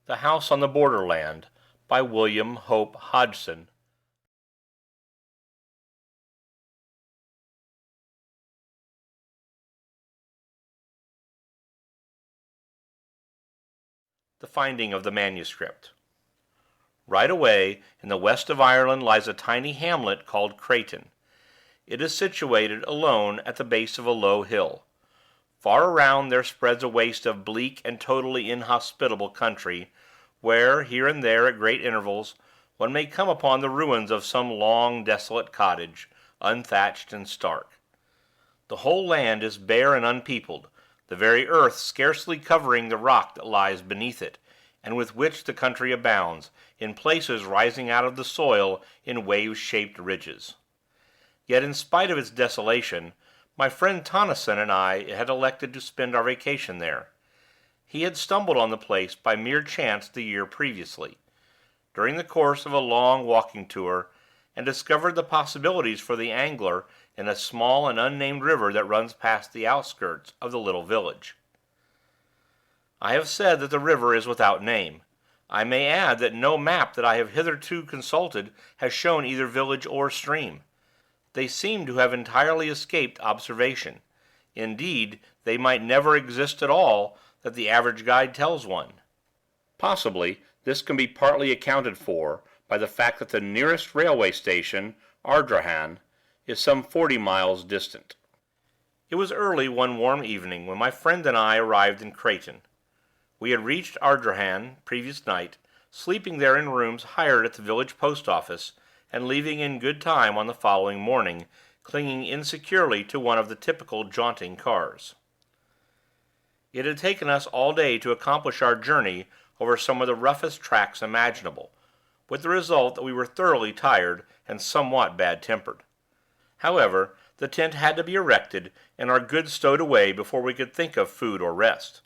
The House on the Borderland by William Hope Hodgson. The Finding of the Manuscript. Right away in the west of Ireland lies a tiny hamlet called Crayton. It is situated alone at the base of a low hill. Far around there spreads a waste of bleak and totally inhospitable country, where, here and there at great intervals, one may come upon the ruins of some long desolate cottage, unthatched and stark. The whole land is bare and unpeopled, the very earth scarcely covering the rock that lies beneath it, and with which the country abounds, in places rising out of the soil in wave-shaped ridges. Yet in spite of its desolation, my friend Tonneson and I had elected to spend our vacation there. He had stumbled on the place by mere chance the year previously, during the course of a long walking tour, and discovered the possibilities for the angler in a small and unnamed river that runs past the outskirts of the little village. I have said that the river is without name. I may add that no map that I have hitherto consulted has shown either village or stream. They seem to have entirely escaped observation. Indeed, they might never exist at all, that the average guide tells one. Possibly this can be partly accounted for by the fact that the nearest railway station, Ardrahan, is some 40 miles distant. It was early one warm evening when my friend and I arrived in Crayton. We had reached Ardrahan previous night, sleeping there in rooms hired at the village post office, and leaving in good time on the following morning, clinging insecurely to one of the typical jaunting cars. It had taken us all day to accomplish our journey over some of the roughest tracks imaginable, with the result that we were thoroughly tired and somewhat bad-tempered. However, the tent had to be erected and our goods stowed away before we could think of food or rest,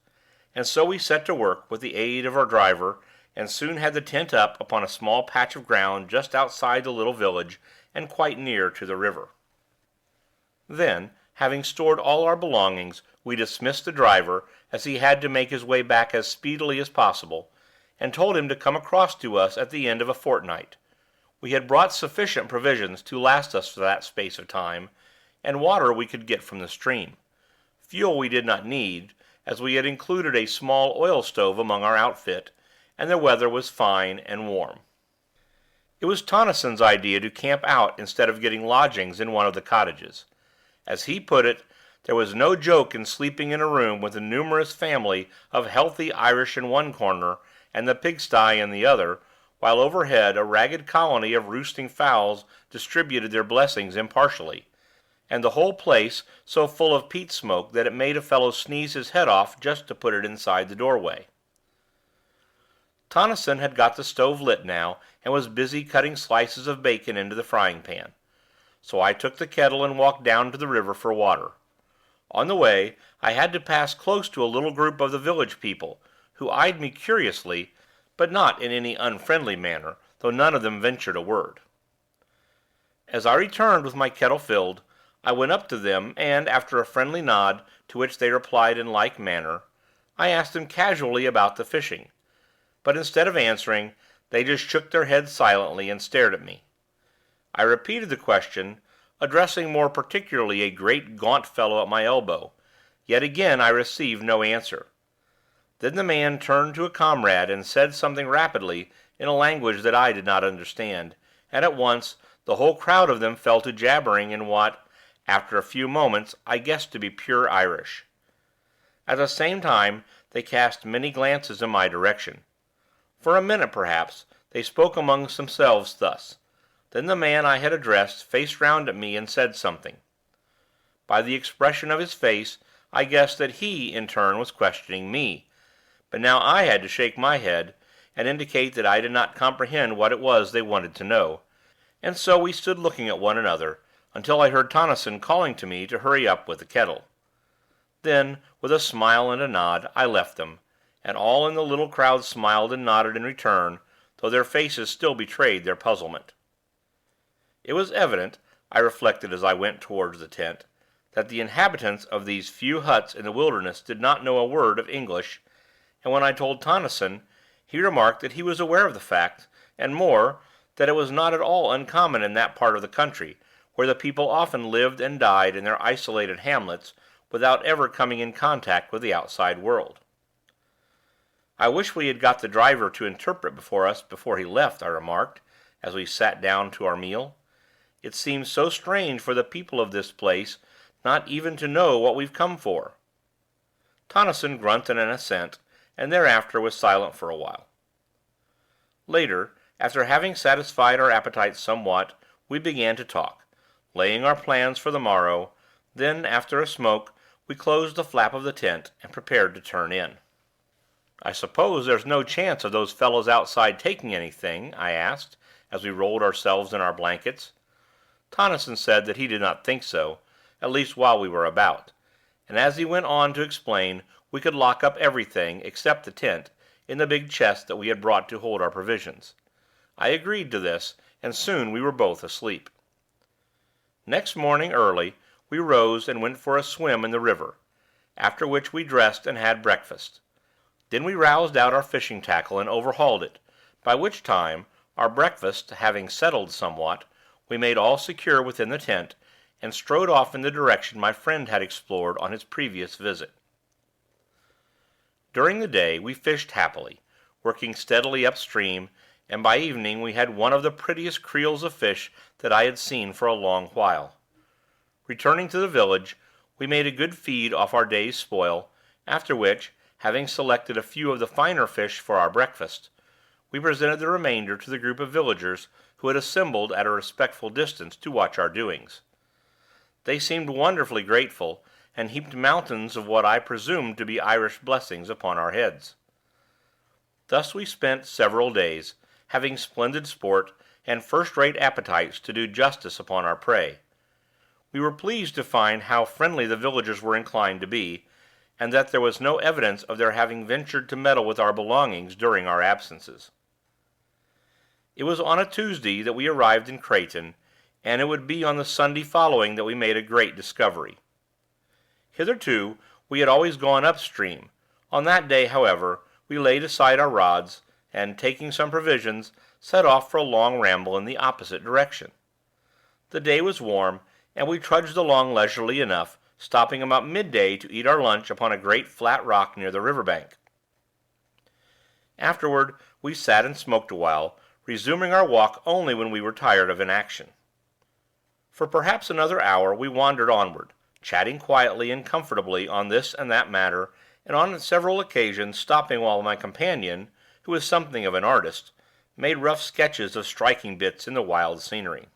and so we set to work with the aid of our driver, and soon had the tent up upon a small patch of ground just outside the little village and quite near to the river. Then, having stored all our belongings, we dismissed the driver, as he had to make his way back as speedily as possible, and told him to come across to us at the end of a fortnight. We had brought sufficient provisions to last us for that space of time, and water we could get from the stream. Fuel we did not need, as we had included a small oil stove among our outfit, and the weather was fine and warm. It was Tonneson's idea to camp out instead of getting lodgings in one of the cottages. As he put it, there was no joke in sleeping in a room with a numerous family of healthy Irish in one corner and the pigsty in the other, while overhead a ragged colony of roosting fowls distributed their blessings impartially, and the whole place so full of peat smoke that it made a fellow sneeze his head off just to put it inside the doorway. Tonneson had got the stove lit now, and was busy cutting slices of bacon into the frying-pan, so I took the kettle and walked down to the river for water. On the way I had to pass close to a little group of the village people, who eyed me curiously, but not in any unfriendly manner, though none of them ventured a word. As I returned with my kettle filled, I went up to them, and, after a friendly nod, to which they replied in like manner, I asked them casually about the fishing. But instead of answering, they just shook their heads silently and stared at me. I repeated the question, addressing more particularly a great gaunt fellow at my elbow, yet again I received no answer. Then the man turned to a comrade and said something rapidly in a language that I did not understand, and at once the whole crowd of them fell to jabbering in what, after a few moments, I guessed to be pure Irish. At the same time they cast many glances in my direction. For a minute, perhaps, they spoke amongst themselves thus. Then the man I had addressed faced round at me and said something. By the expression of his face I guessed that he, in turn, was questioning me, but now I had to shake my head, and indicate that I did not comprehend what it was they wanted to know, and so we stood looking at one another, until I heard Tonneson calling to me to hurry up with the kettle. Then, with a smile and a nod, I left them, and all in the little crowd smiled and nodded in return, though their faces still betrayed their puzzlement. It was evident, I reflected as I went towards the tent, that the inhabitants of these few huts in the wilderness did not know a word of English, and when I told Tonneson, He remarked that he was aware of the fact, and more, that it was not at all uncommon in that part of the country, where the people often lived and died in their isolated hamlets without ever coming in contact with the outside world. "I wish we had got the driver to interpret before us before he left," I remarked, as we sat down to our meal. "It seems so strange for the people of this place not even to know what we've come for." Tonneson grunted an assent, and thereafter was silent for a while. Later, after having satisfied our appetites somewhat, we began to talk, laying our plans for the morrow. Then, after a smoke, we closed the flap of the tent and prepared to turn in. "I suppose there's no chance of those fellows outside taking anything?" I asked, as we rolled ourselves in our blankets. Tonneson said that he did not think so, at least while we were about, and as he went on to explain, we could lock up everything, except the tent, in the big chest that we had brought to hold our provisions. I agreed to this, and soon we were both asleep. Next morning early, we rose and went for a swim in the river, after which we dressed and had breakfast. Then we roused out our fishing tackle and overhauled it, by which time, our breakfast having settled somewhat, we made all secure within the tent, and strode off in the direction my friend had explored on his previous visit. During the day we fished happily, working steadily upstream, and by evening we had one of the prettiest creels of fish that I had seen for a long while. Returning to the village, we made a good feed off our day's spoil, after which, having selected a few of the finer fish for our breakfast, we presented the remainder to the group of villagers who had assembled at a respectful distance to watch our doings. They seemed wonderfully grateful, and heaped mountains of what I presumed to be Irish blessings upon our heads. Thus we spent several days, having splendid sport, and first-rate appetites to do justice upon our prey. We were pleased to find how friendly the villagers were inclined to be, and that there was no evidence of their having ventured to meddle with our belongings during our absences. It was on a Tuesday that we arrived in Crayton, and it would be on the Sunday following that we made a great discovery. Hitherto we had always gone upstream. On that day, however, we laid aside our rods, and, taking some provisions, set off for a long ramble in the opposite direction. The day was warm, and we trudged along leisurely enough, stopping about midday to eat our lunch upon a great flat rock near the river bank. Afterward we sat and smoked a while, resuming our walk only when we were tired of inaction. For perhaps another hour we wandered onward, chatting quietly and comfortably on this and that matter, and on several occasions stopping while my companion, who was something of an artist, made rough sketches of striking bits in the wild scenery.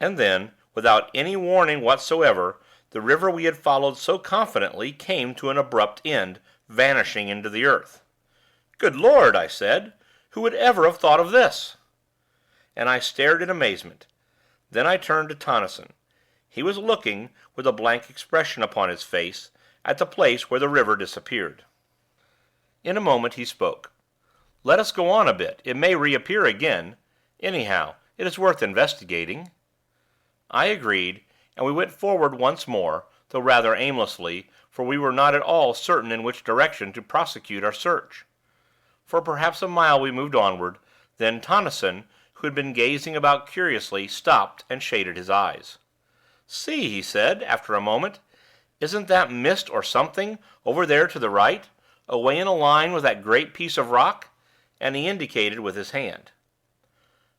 And then, without any warning whatsoever, the river we had followed so confidently came to an abrupt end, vanishing into the earth. "Good Lord!" I said. "Who would ever have thought of this?" And I stared in amazement. Then I turned to Tonneson. He was looking, with a blank expression upon his face, at the place where the river disappeared. In a moment he spoke. "Let us go on a bit. It may reappear again. Anyhow, it is worth investigating." I agreed, and we went forward once more, though rather aimlessly, for we were not at all certain in which direction to prosecute our search. For perhaps a mile we moved onward, then Tonneson, who had been gazing about curiously, stopped and shaded his eyes. "See," he said, after a moment, "isn't that mist or something, over there to the right, away in a line with that great piece of rock?" And he indicated with his hand.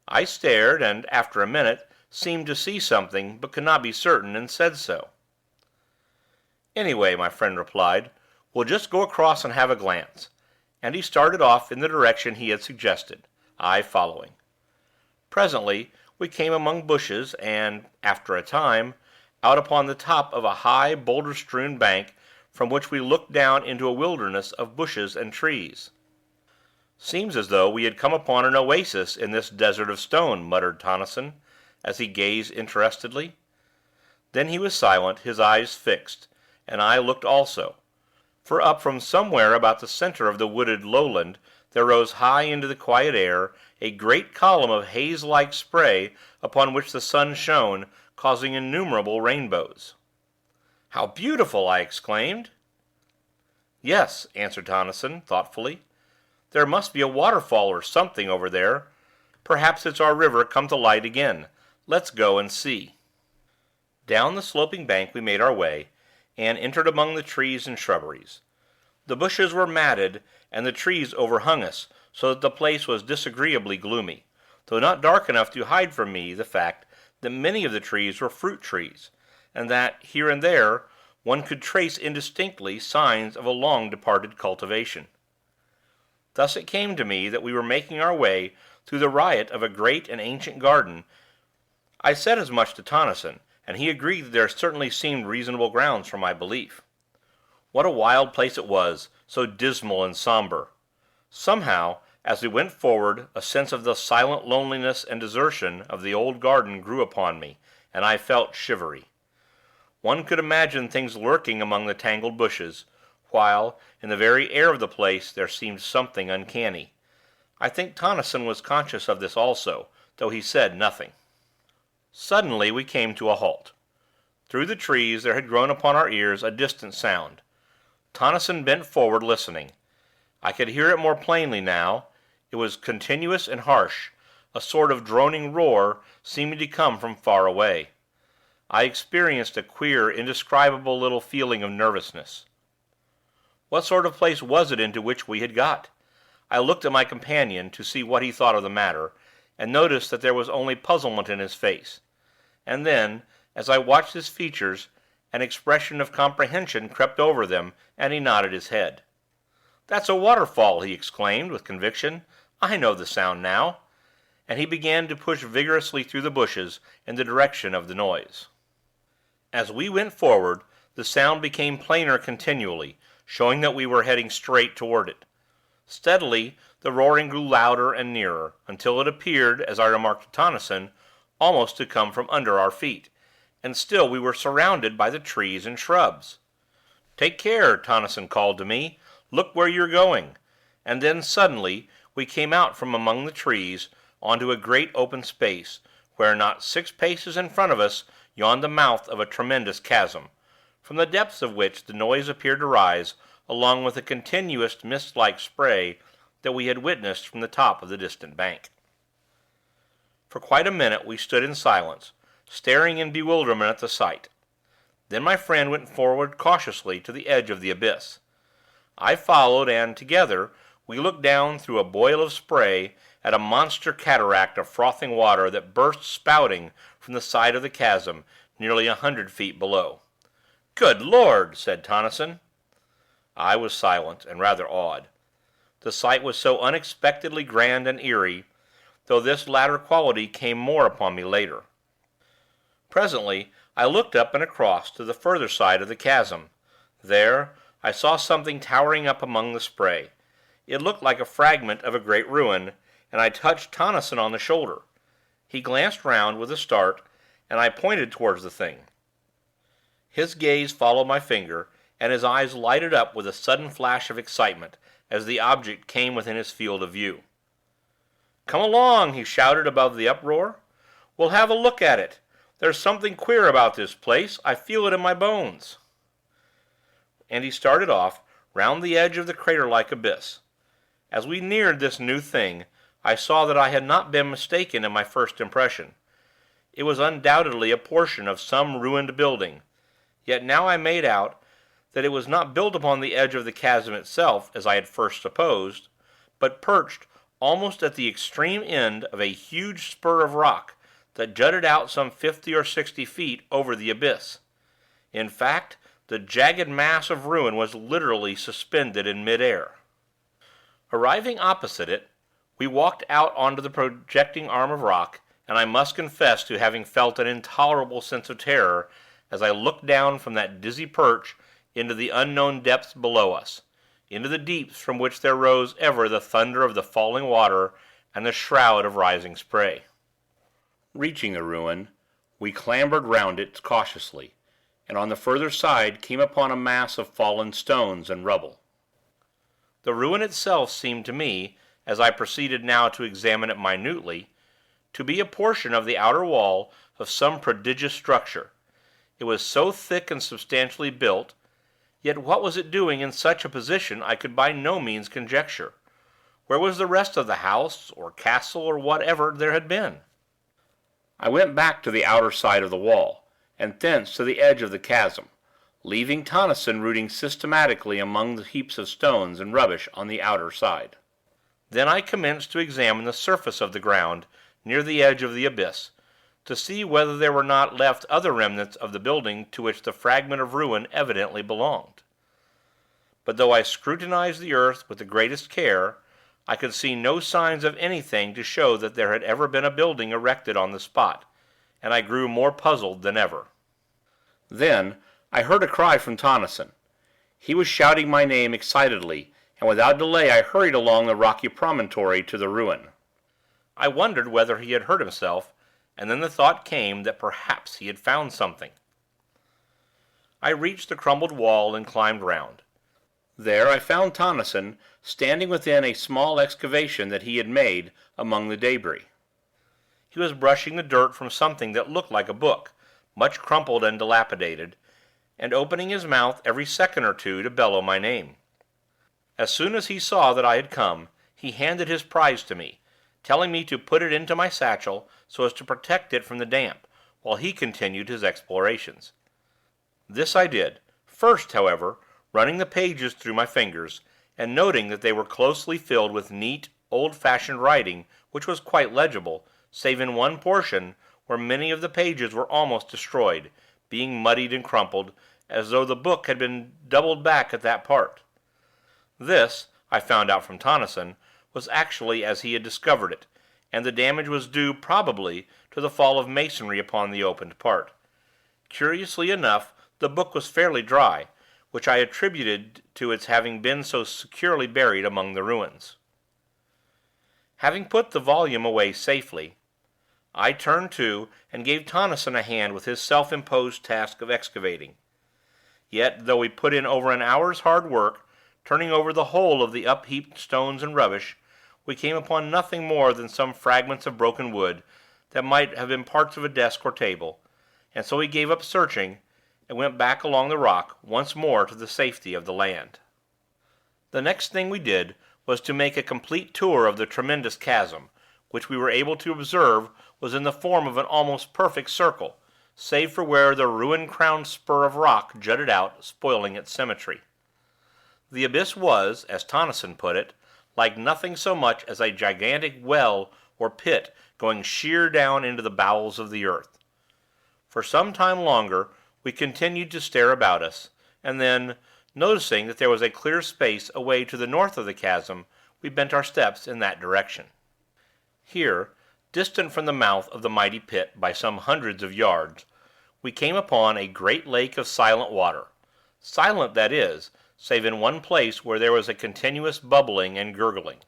I stared, and, after a minute, seemed to see something, but could not be certain, and said so. "Anyway," my friend replied, "we'll just go across and have a glance." And he started off in the direction he had suggested, I following. Presently we came among bushes, and, after a time, out upon the top of a high, boulder-strewn bank, from which we looked down into a wilderness of bushes and trees. "Seems as though we had come upon an oasis in this desert of stone," muttered Tonneson, as he gazed interestedly. Then he was silent, his eyes fixed, and I looked also, for up from somewhere about the center of the wooded lowland there rose high into the quiet air a great column of haze-like spray upon which the sun shone, causing innumerable rainbows. "How beautiful!" I exclaimed. "Yes," answered Tonneson, thoughtfully. There must be a waterfall or something over there. Perhaps it's our river come to light again. Let's go and see." Down the sloping bank we made our way, and entered among the trees and shrubberies. The bushes were matted, and the trees overhung us, so that the place was disagreeably gloomy, though not dark enough to hide from me the fact that many of the trees were fruit trees, and that, here and there, one could trace indistinctly signs of a long departed cultivation. Thus it came to me that we were making our way through the riot of a great and ancient garden. I said as much to Tonneson, and he agreed that there certainly seemed reasonable grounds for my belief. What a wild place it was, so dismal and somber! Somehow, as we went forward, a sense of the silent loneliness and desertion of the old garden grew upon me, and I felt shivery. One could imagine things lurking among the tangled bushes, while, in the very air of the place, there seemed something uncanny. I think Tonneson was conscious of this also, though he said nothing. Suddenly we came to a halt. Through the trees there had grown upon our ears a distant sound. Tonneson bent forward, listening. I could hear it more plainly now. It was continuous and harsh, a sort of droning roar, seeming to come from far away. I experienced a queer, indescribable little feeling of nervousness. What sort of place was it into which we had got? I looked at my companion to see what he thought of the matter, and noticed that there was only puzzlement in his face. And then, as I watched his features, an expression of comprehension crept over them, and he nodded his head. "That's a waterfall!" he exclaimed, with conviction. "I know the sound now." And he began to push vigorously through the bushes in the direction of the noise. As we went forward, the sound became plainer continually, showing that we were heading straight toward it. Steadily the roaring grew louder and nearer, until it appeared, as I remarked to Tonneson, almost to come from under our feet, and still we were surrounded by the trees and shrubs. "Take care!" Tonneson called to me. "Look where you're going!" And then suddenly we came out from among the trees onto a great open space, where not 6 paces in front of us yawned the mouth of a tremendous chasm, from the depths of which the noise appeared to rise, along with the continuous mist-like spray that we had witnessed from the top of the distant bank. For quite a minute we stood in silence, staring in bewilderment at the sight. Then my friend went forward cautiously to the edge of the abyss. I followed, and, together, we looked down through a boil of spray at a monster cataract of frothing water that burst spouting from the side of the chasm, nearly 100 feet below. "Good Lord!" said Tonneson. I was silent, and rather awed. The sight was so unexpectedly grand and eerie, though this latter quality came more upon me later. Presently I looked up and across to the further side of the chasm. There I saw something towering up among the spray. It looked like a fragment of a great ruin, and I touched Tonneson on the shoulder. He glanced round with a start, and I pointed towards the thing. His gaze followed my finger, and his eyes lighted up with a sudden flash of excitement as the object came within his field of view. "Come along!" he shouted above the uproar. "We'll have a look at it. There's something queer about this place. I feel it in my bones." And he started off round the edge of the crater-like abyss. As we neared this new thing, I saw that I had not been mistaken in my first impression. It was undoubtedly a portion of some ruined building, yet now I made out that it was not built upon the edge of the chasm itself, as I had first supposed, but perched almost at the extreme end of a huge spur of rock that jutted out some 50 or 60 feet over the abyss. In fact, the jagged mass of ruin was literally suspended in mid-air. Arriving opposite it, we walked out onto the projecting arm of rock, and I must confess to having felt an intolerable sense of terror as I looked down from that dizzy perch into the unknown depths below us, into the deeps from which there rose ever the thunder of the falling water and the shroud of rising spray. Reaching the ruin, we clambered round it cautiously, and on the further side came upon a mass of fallen stones and rubble. The ruin itself seemed to me, as I proceeded now to examine it minutely, to be a portion of the outer wall of some prodigious structure. It was so thick and substantially built, yet what was it doing in such a position I could by no means conjecture. Where was the rest of the house, or castle, or whatever there had been? I went back to the outer side of the wall, and thence to the edge of the chasm, leaving Tonneson rooting systematically among the heaps of stones and rubbish on the outer side. Then I commenced to examine the surface of the ground near the edge of the abyss, to see whether there were not left other remnants of the building to which the fragment of ruin evidently belonged. But though I scrutinized the earth with the greatest care, I could see no signs of anything to show that there had ever been a building erected on the spot, and I grew more puzzled than ever. Then I heard a cry from Tonneson. He was shouting my name excitedly, and without delay I hurried along the rocky promontory to the ruin. I wondered whether he had hurt himself, and then the thought came that perhaps he had found something. I reached the crumbled wall and climbed round. There I found Tonneson standing within a small excavation that he had made among the debris. He was brushing the dirt from something that looked like a book, much crumpled and dilapidated, and opening his mouth every second or two to bellow my name. As soon as he saw that I had come, he handed his prize to me, telling me to put it into my satchel so as to protect it from the damp, while he continued his explorations. This I did, first, however, running the pages through my fingers, and noting that they were closely filled with neat, old-fashioned writing which was quite legible, save in one portion where many of the pages were almost destroyed, being muddied and crumpled, as though the book had been doubled back at that part. This, I found out from Tonneson, was actually as he had discovered it, and the damage was due, probably, to the fall of masonry upon the opened part. Curiously enough, the book was fairly dry, which I attributed to its having been so securely buried among the ruins. Having put the volume away safely, I turned to and gave Tonneson a hand with his self-imposed task of excavating. Yet, though we put in over an hour's hard work, turning over the whole of the upheaped stones and rubbish, we came upon nothing more than some fragments of broken wood that might have been parts of a desk or table, and so we gave up searching, and went back along the rock once more to the safety of the land. The next thing we did was to make a complete tour of the tremendous chasm, which we were able to observe was in the form of an almost perfect circle, save for where the ruin-crowned spur of rock jutted out, spoiling its symmetry. The abyss was, as Tonneson put it, like nothing so much as a gigantic well or pit going sheer down into the bowels of the earth. For some time longer we continued to stare about us, and then, noticing that there was a clear space away to the north of the chasm, we bent our steps in that direction. Here, distant from the mouth of the mighty pit by some hundreds of yards, we came upon a great lake of silent water, silent, that is, save in one place where there was a continuous bubbling and gurgling.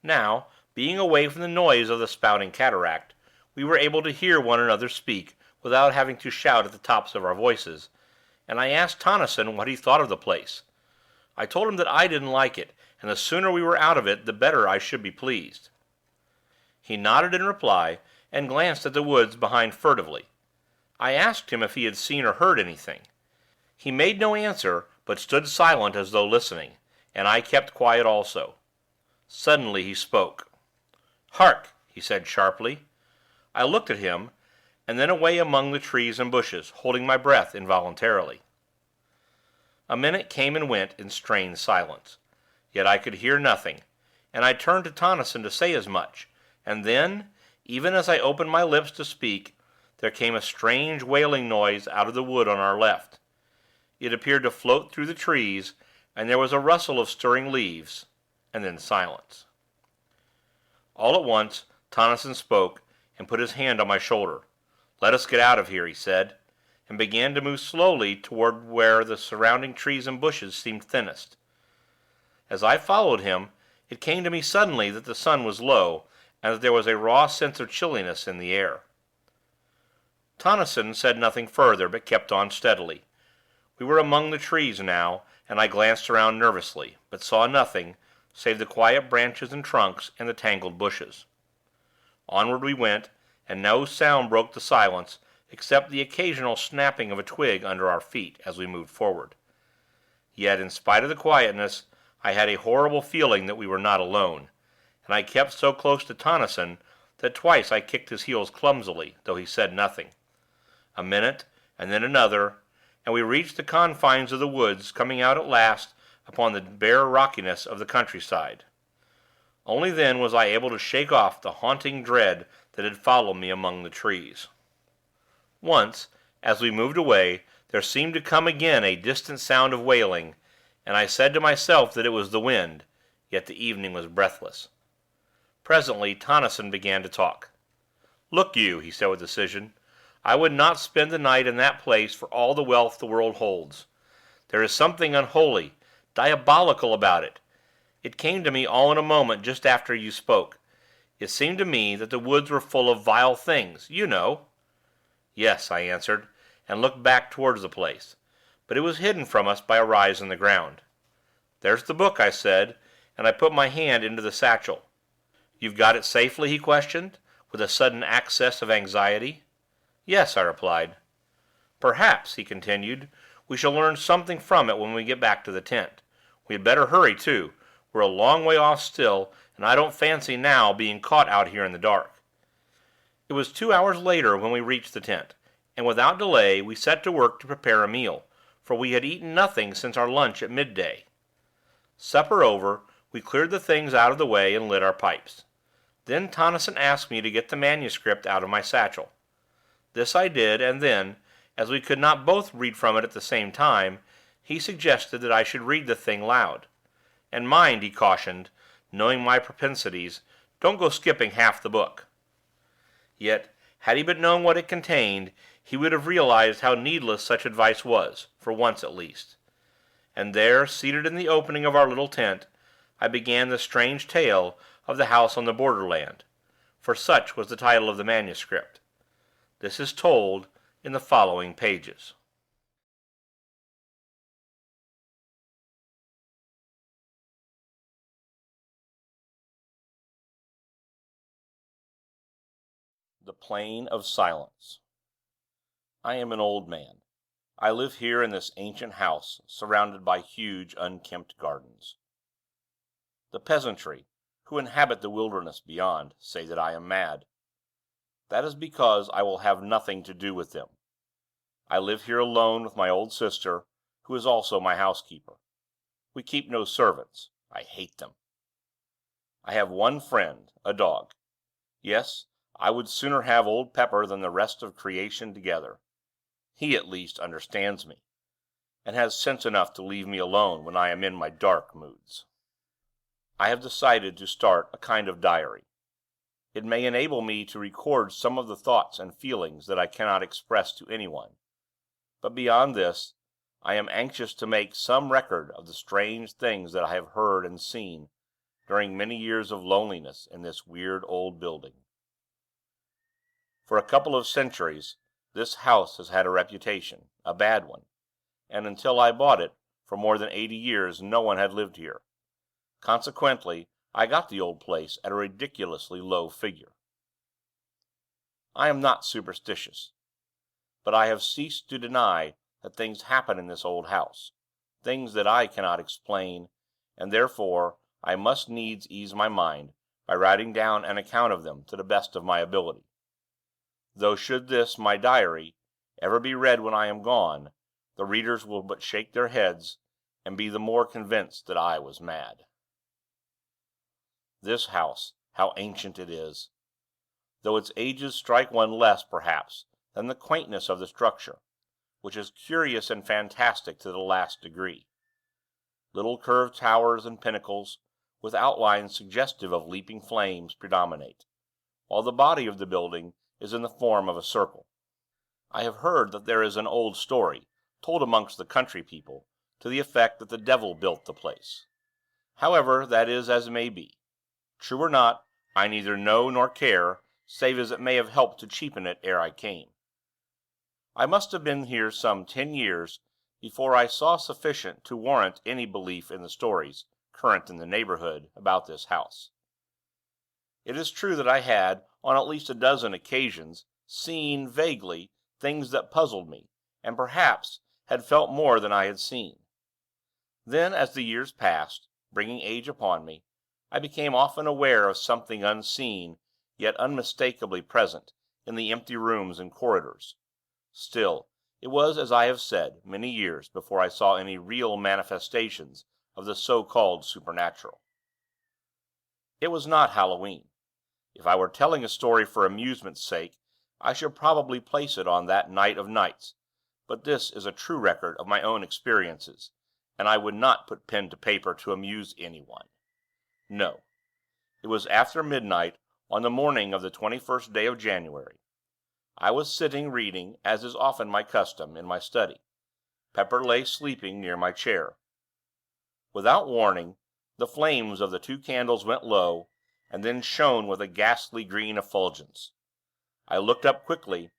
Now, being away from the noise of the spouting cataract, we were able to hear one another speak without having to shout at the tops of our voices, and I asked Tonneson what he thought of the place. I told him that I didn't like it, and the sooner we were out of it the better I should be pleased. He nodded in reply, and glanced at the woods behind furtively. I asked him if he had seen or heard anything. He made no answer, but stood silent as though listening, and I kept quiet also. Suddenly he spoke. "Hark!" he said sharply. I looked at him, and then away among the trees and bushes, holding my breath involuntarily. A minute came and went in strained silence, yet I could hear nothing, and I turned to Tonneson to say as much, and then, even as I opened my lips to speak, there came a strange wailing noise out of the wood on our left. It appeared to float through the trees, and there was a rustle of stirring leaves, and then silence. All at once Tonneson spoke, and put his hand on my shoulder. "Let us get out of here," he said, and began to move slowly toward where the surrounding trees and bushes seemed thinnest. As I followed him, it came to me suddenly that the sun was low, and that there was a raw sense of chilliness in the air. Tonneson said nothing further, but kept on steadily. We were among the trees now, and I glanced around nervously, but saw nothing, save the quiet branches and trunks and the tangled bushes. Onward we went, and no sound broke the silence, except the occasional snapping of a twig under our feet as we moved forward. Yet, in spite of the quietness, I had a horrible feeling that we were not alone, and I kept so close to Tonneson that twice I kicked his heels clumsily, though he said nothing. A minute, and then another, and we reached the confines of the woods, coming out at last upon the bare rockiness of the countryside. Only then was I able to shake off the haunting dread that had followed me among the trees. Once, as we moved away, there seemed to come again a distant sound of wailing, and I said to myself that it was the wind, yet the evening was breathless. Presently Tonneson began to talk. "Look you," he said with decision, "I would not spend the night in that place for all the wealth the world holds. There is something unholy, diabolical about it. It came to me all in a moment just after you spoke. It seemed to me that the woods were full of vile things, you know." "Yes," I answered, and looked back towards the place, but it was hidden from us by a rise in the ground. "There's the book," I said, and I put my hand into the satchel. "You've got it safely?" he questioned, with a sudden access of anxiety. "Yes," I replied. "Perhaps," he continued, "we shall learn something from it when we get back to the tent. We had better hurry, too. We're a long way off still, and I don't fancy now being caught out here in the dark." It was 2 hours later when we reached the tent, and without delay we set to work to prepare a meal, for we had eaten nothing since our lunch at midday. Supper over, we cleared the things out of the way and lit our pipes. Then Tonneson asked me to get the manuscript out of my satchel. This I did, and then, as we could not both read from it at the same time, he suggested that I should read the thing loud. "And mind," he cautioned, knowing my propensities, "don't go skipping half the book." Yet, had he but known what it contained, he would have realized how needless such advice was, for once at least. And there, seated in the opening of our little tent, I began the strange tale of the house on the Borderland, for such was the title of the manuscript. This is told in the following pages. The Plain of Silence. I am an old man. I live here in this ancient house, surrounded by huge, unkempt gardens. The peasantry, who inhabit the wilderness beyond, say that I am mad. That is because I will have nothing to do with them. I live here alone with my old sister, who is also my housekeeper. We keep no servants. I hate them. I have one friend, a dog. Yes, I would sooner have Old Pepper than the rest of creation together. He at least understands me, and has sense enough to leave me alone when I am in my dark moods. I have decided to start a kind of diary. It may enable me to record some of the thoughts and feelings that I cannot express to anyone, but beyond this, I am anxious to make some record of the strange things that I have heard and seen during many years of loneliness in this weird old building. For a couple of centuries, this house has had a reputation, a bad one, and until I bought it, for more than 80 years no one had lived here. Consequently, I got the old place at a ridiculously low figure. I am not superstitious, but I have ceased to deny that things happen in this old house, things that I cannot explain, and therefore I must needs ease my mind by writing down an account of them to the best of my ability. Though should this, my diary, ever be read when I am gone, the readers will but shake their heads, and be the more convinced that I was mad. This house, how ancient it is! Though its ages strike one less, perhaps, than the quaintness of the structure, which is curious and fantastic to the last degree. Little curved towers and pinnacles, with outlines suggestive of leaping flames, predominate, while the body of the building is in the form of a circle. I have heard that there is an old story, told amongst the country people, to the effect that the devil built the place. However, that is as it may be. True or not, I neither know nor care, save as it may have helped to cheapen it ere I came. I must have been here some 10 years before I saw sufficient to warrant any belief in the stories current in the neighborhood about this house. It is true that I had, on at least a dozen occasions, seen, vaguely, things that puzzled me, and perhaps had felt more than I had seen. Then, as the years passed, bringing age upon me, I became often aware of something unseen, yet unmistakably present, in the empty rooms and corridors. Still, it was, as I have said, many years before I saw any real manifestations of the so-called supernatural. It was not Halloween. If I were telling a story for amusement's sake, I should probably place it on that night of nights, but this is a true record of my own experiences, and I would not put pen to paper to amuse anyone. No. It was after midnight on the morning of the 21st day of January. I was sitting reading, as is often my custom, in my study. Pepper lay sleeping near my chair. Without warning, the flames of the 2 candles went low, and then shone with a ghastly green effulgence. I looked up quickly,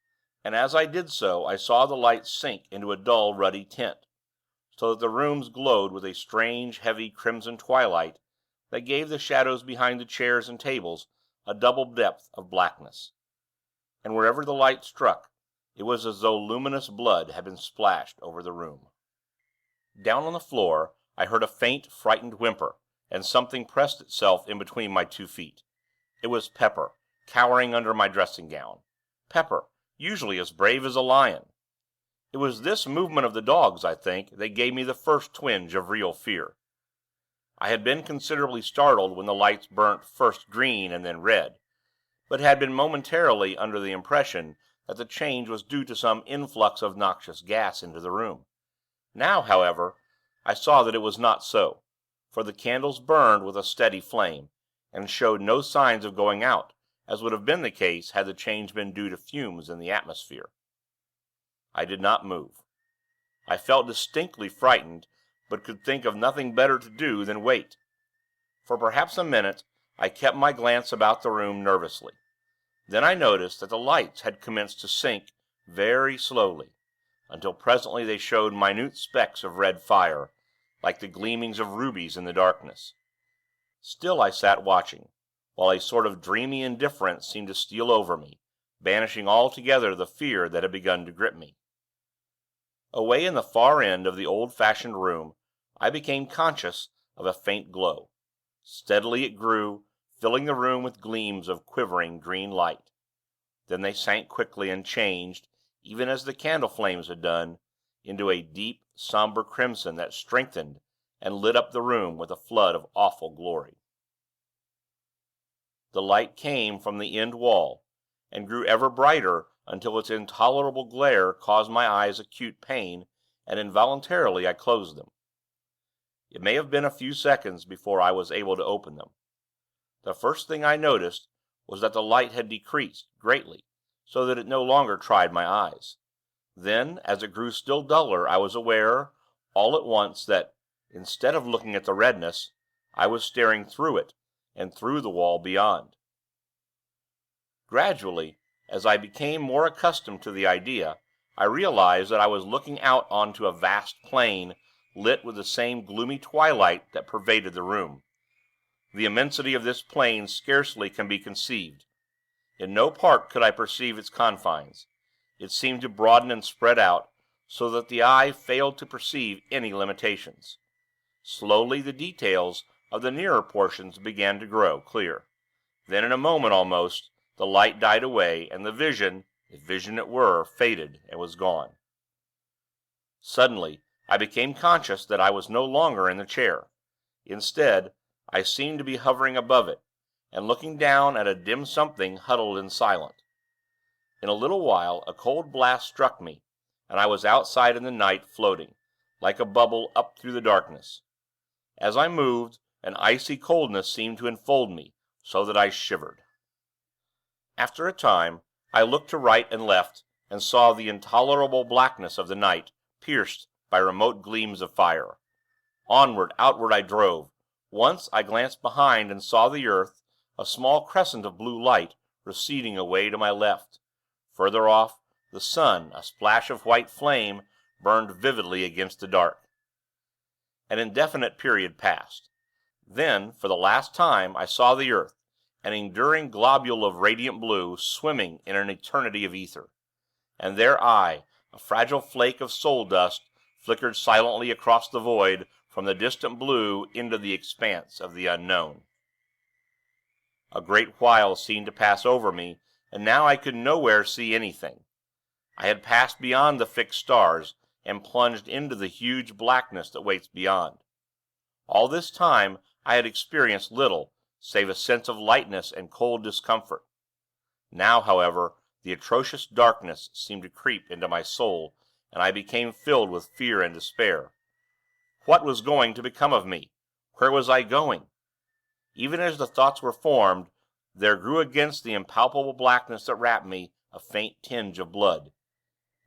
and as I did so I saw the light sink into a dull ruddy tint, so that the rooms glowed with a strange heavy crimson twilight that gave the shadows behind the chairs and tables a double depth of blackness. And wherever the light struck, it was as though luminous blood had been splashed over the room. Down on the floor I heard a faint, frightened whimper, and something pressed itself in between my 2 feet. It was Pepper, cowering under my dressing gown. Pepper, usually as brave as a lion. It was this movement of the dog's, I think, that gave me the first twinge of real fear. I had been considerably startled when the lights burnt first green and then red, but had been momentarily under the impression that the change was due to some influx of noxious gas into the room. Now, however, I saw that it was not so, for the candles burned with a steady flame, and showed no signs of going out, as would have been the case had the change been due to fumes in the atmosphere. I did not move. I felt distinctly frightened, but could think of nothing better to do than wait. For perhaps a minute I kept my glance about the room nervously. Then I noticed that the lights had commenced to sink very slowly, until presently they showed minute specks of red fire, like the gleamings of rubies in the darkness. Still I sat watching, while a sort of dreamy indifference seemed to steal over me, banishing altogether the fear that had begun to grip me. Away in the far end of the old-fashioned room I became conscious of a faint glow. Steadily it grew, filling the room with gleams of quivering green light. Then they sank quickly and changed, even as the candle flames had done, into a deep, somber crimson that strengthened and lit up the room with a flood of awful glory. The light came from the end wall, and grew ever brighter until its intolerable glare caused my eyes acute pain, and involuntarily I closed them. It may have been a few seconds before I was able to open them. The first thing I noticed was that the light had decreased greatly, so that it no longer tried my eyes. Then, as it grew still duller, I was aware, all at once, that, instead of looking at the redness, I was staring through it, and through the wall beyond. Gradually, as I became more accustomed to the idea, I realized that I was looking out onto a vast plain, lit with the same gloomy twilight that pervaded the room. The immensity of this plain scarcely can be conceived. In no part could I perceive its confines. It seemed to broaden and spread out, so that the eye failed to perceive any limitations. Slowly the details of the nearer portions began to grow clear. Then, in a moment almost, the light died away, and the vision, if vision it were, faded and was gone. Suddenly I became conscious that I was no longer in the chair. Instead, I seemed to be hovering above it, and looking down at a dim something huddled and silent. In a little while a cold blast struck me, and I was outside in the night, floating, like a bubble, up through the darkness. As I moved, an icy coldness seemed to enfold me, so that I shivered. After a time, I looked to right and left, and saw the intolerable blackness of the night, pierced by remote gleams of fire. Onward, outward I drove. Once I glanced behind and saw the earth, a small crescent of blue light, receding away to my left. Further off, the sun, a splash of white flame, burned vividly against the dark. An indefinite period passed. Then, for the last time, I saw the earth, an enduring globule of radiant blue, swimming in an eternity of ether. And there I, a fragile flake of soul dust, flickered silently across the void from the distant blue into the expanse of the unknown. A great while seemed to pass over me, and now I could nowhere see anything. I had passed beyond the fixed stars, and plunged into the huge blackness that waits beyond. All this time I had experienced little save a sense of lightness and cold discomfort. Now, however, the atrocious darkness seemed to creep into my soul, and I became filled with fear and despair. What was going to become of me? Where was I going? Even as the thoughts were formed, there grew against the impalpable blackness that wrapped me a faint tinge of blood.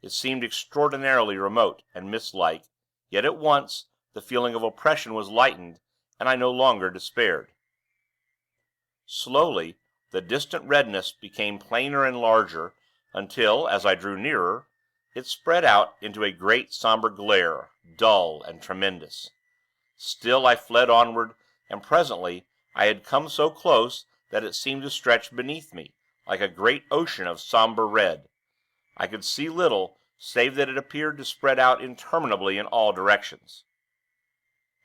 It seemed extraordinarily remote and mist-like, yet at once the feeling of oppression was lightened, and I no longer despaired. Slowly the distant redness became plainer and larger, until, as I drew nearer, it spread out into a great somber glare, dull and tremendous. Still I fled onward, and presently I had come so close that it seemed to stretch beneath me, like a great ocean of somber red. I could see little, save that it appeared to spread out interminably in all directions.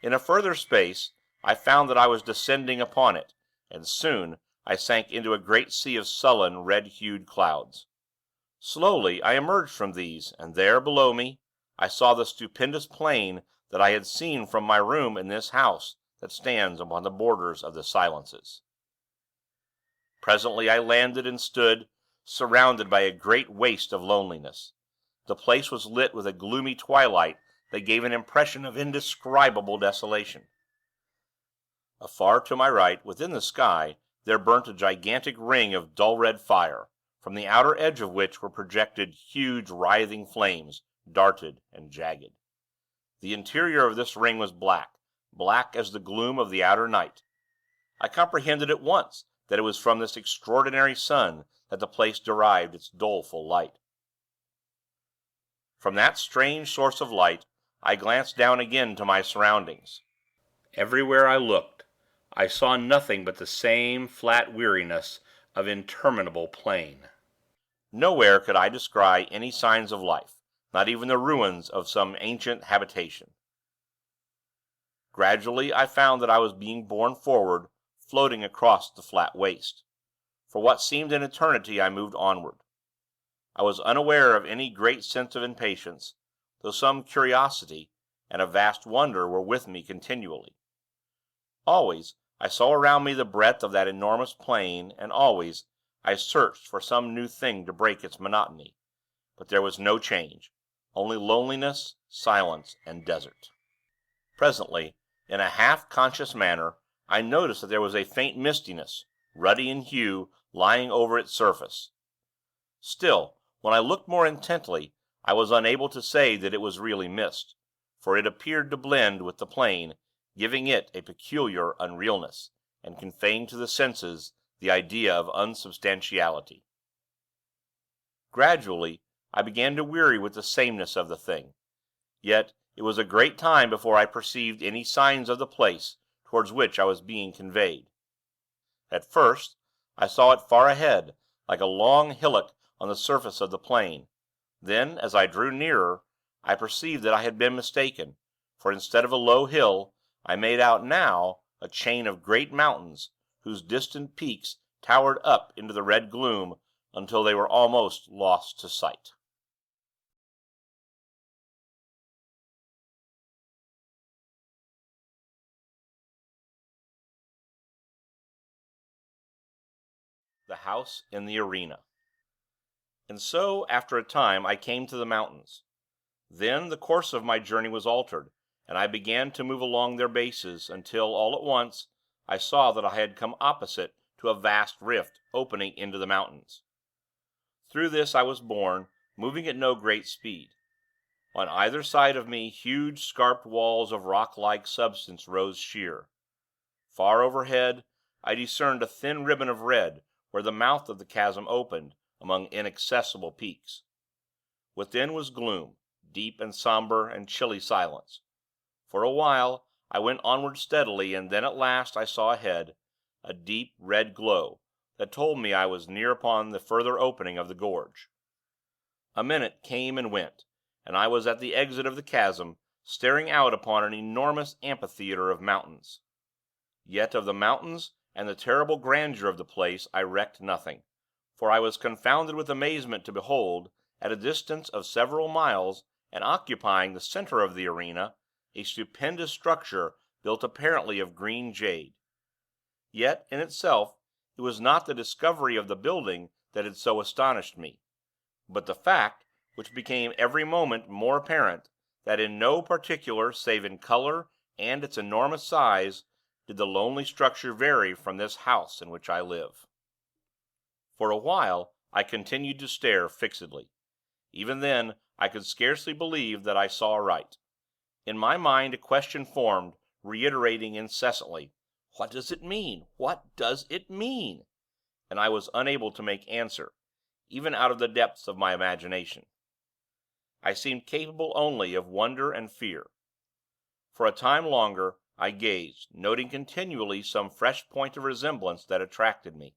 In a further space I found that I was descending upon it, and soon I sank into a great sea of sullen, red-hued clouds. Slowly I emerged from these, and there, below me, I saw the stupendous plain that I had seen from my room in this house that stands upon the borders of the silences. Presently I landed and stood, surrounded by a great waste of loneliness. The place was lit with a gloomy twilight that gave an impression of indescribable desolation. Afar to my right, within the sky, there burnt a gigantic ring of dull red fire, from the outer edge of which were projected huge writhing flames, darted and jagged. The interior of this ring was black as the gloom of the outer night. I comprehended at once that it was from this extraordinary sun that the place derived its doleful light. From that strange source of light I glanced down again to my surroundings. Everywhere I looked I saw nothing but the same flat weariness of interminable plain. Nowhere could I descry any signs of life, not even the ruins of some ancient habitation. Gradually I found that I was being borne forward, floating across the flat waste. For what seemed an eternity I moved onward. I was unaware of any great sense of impatience, though some curiosity and a vast wonder were with me continually. Always I saw around me the breadth of that enormous plain, and always I searched for some new thing to break its monotony, but there was no change, only loneliness, silence, and desert. Presently, in a half-conscious manner, I noticed that there was a faint mistiness, ruddy in hue, lying over its surface. Still, when I looked more intently, I was unable to say that it was really mist, for it appeared to blend with the plain, giving it a peculiar unrealness, and conveying to the senses the idea of unsubstantiality. Gradually I began to weary with the sameness of the thing, yet it was a great time before I perceived any signs of the place towards which I was being conveyed. At first I saw it far ahead, like a long hillock on the surface of the plain. Then, as I drew nearer, I perceived that I had been mistaken, for instead of a low hill, I made out now a chain of great mountains, whose distant peaks towered up into the red gloom until they were almost lost to sight. The house in the arena. And so, after a time, I came to the mountains. Then the course of my journey was altered, and I began to move along their bases, until, all at once, I saw that I had come opposite to a vast rift opening into the mountains. Through this I was borne, moving at no great speed. On either side of me huge scarped walls of rock-like substance rose sheer. Far overhead I discerned a thin ribbon of red, where the mouth of the chasm opened among inaccessible peaks. Within was gloom, deep and somber and chilly silence. For a while I went onward steadily, and then at last I saw ahead a deep red glow that told me I was near upon the further opening of the gorge. A minute came and went, and I was at the exit of the chasm, staring out upon an enormous amphitheater of mountains. Yet of the mountains and the terrible grandeur of the place I recked nothing, for I was confounded with amazement to behold, at a distance of several miles, and occupying the center of the arena, a stupendous structure built apparently of green jade. Yet, in itself, it was not the discovery of the building that had so astonished me, but the fact, which became every moment more apparent, that in no particular save in color and its enormous size did the lonely structure vary from this house in which I live. For a while I continued to stare fixedly. Even then I could scarcely believe that I saw aright. In my mind a question formed, reiterating incessantly, "What does it mean? What does it mean?" And I was unable to make answer, even out of the depths of my imagination. I seemed capable only of wonder and fear. For a time longer I gazed, noting continually some fresh point of resemblance that attracted me.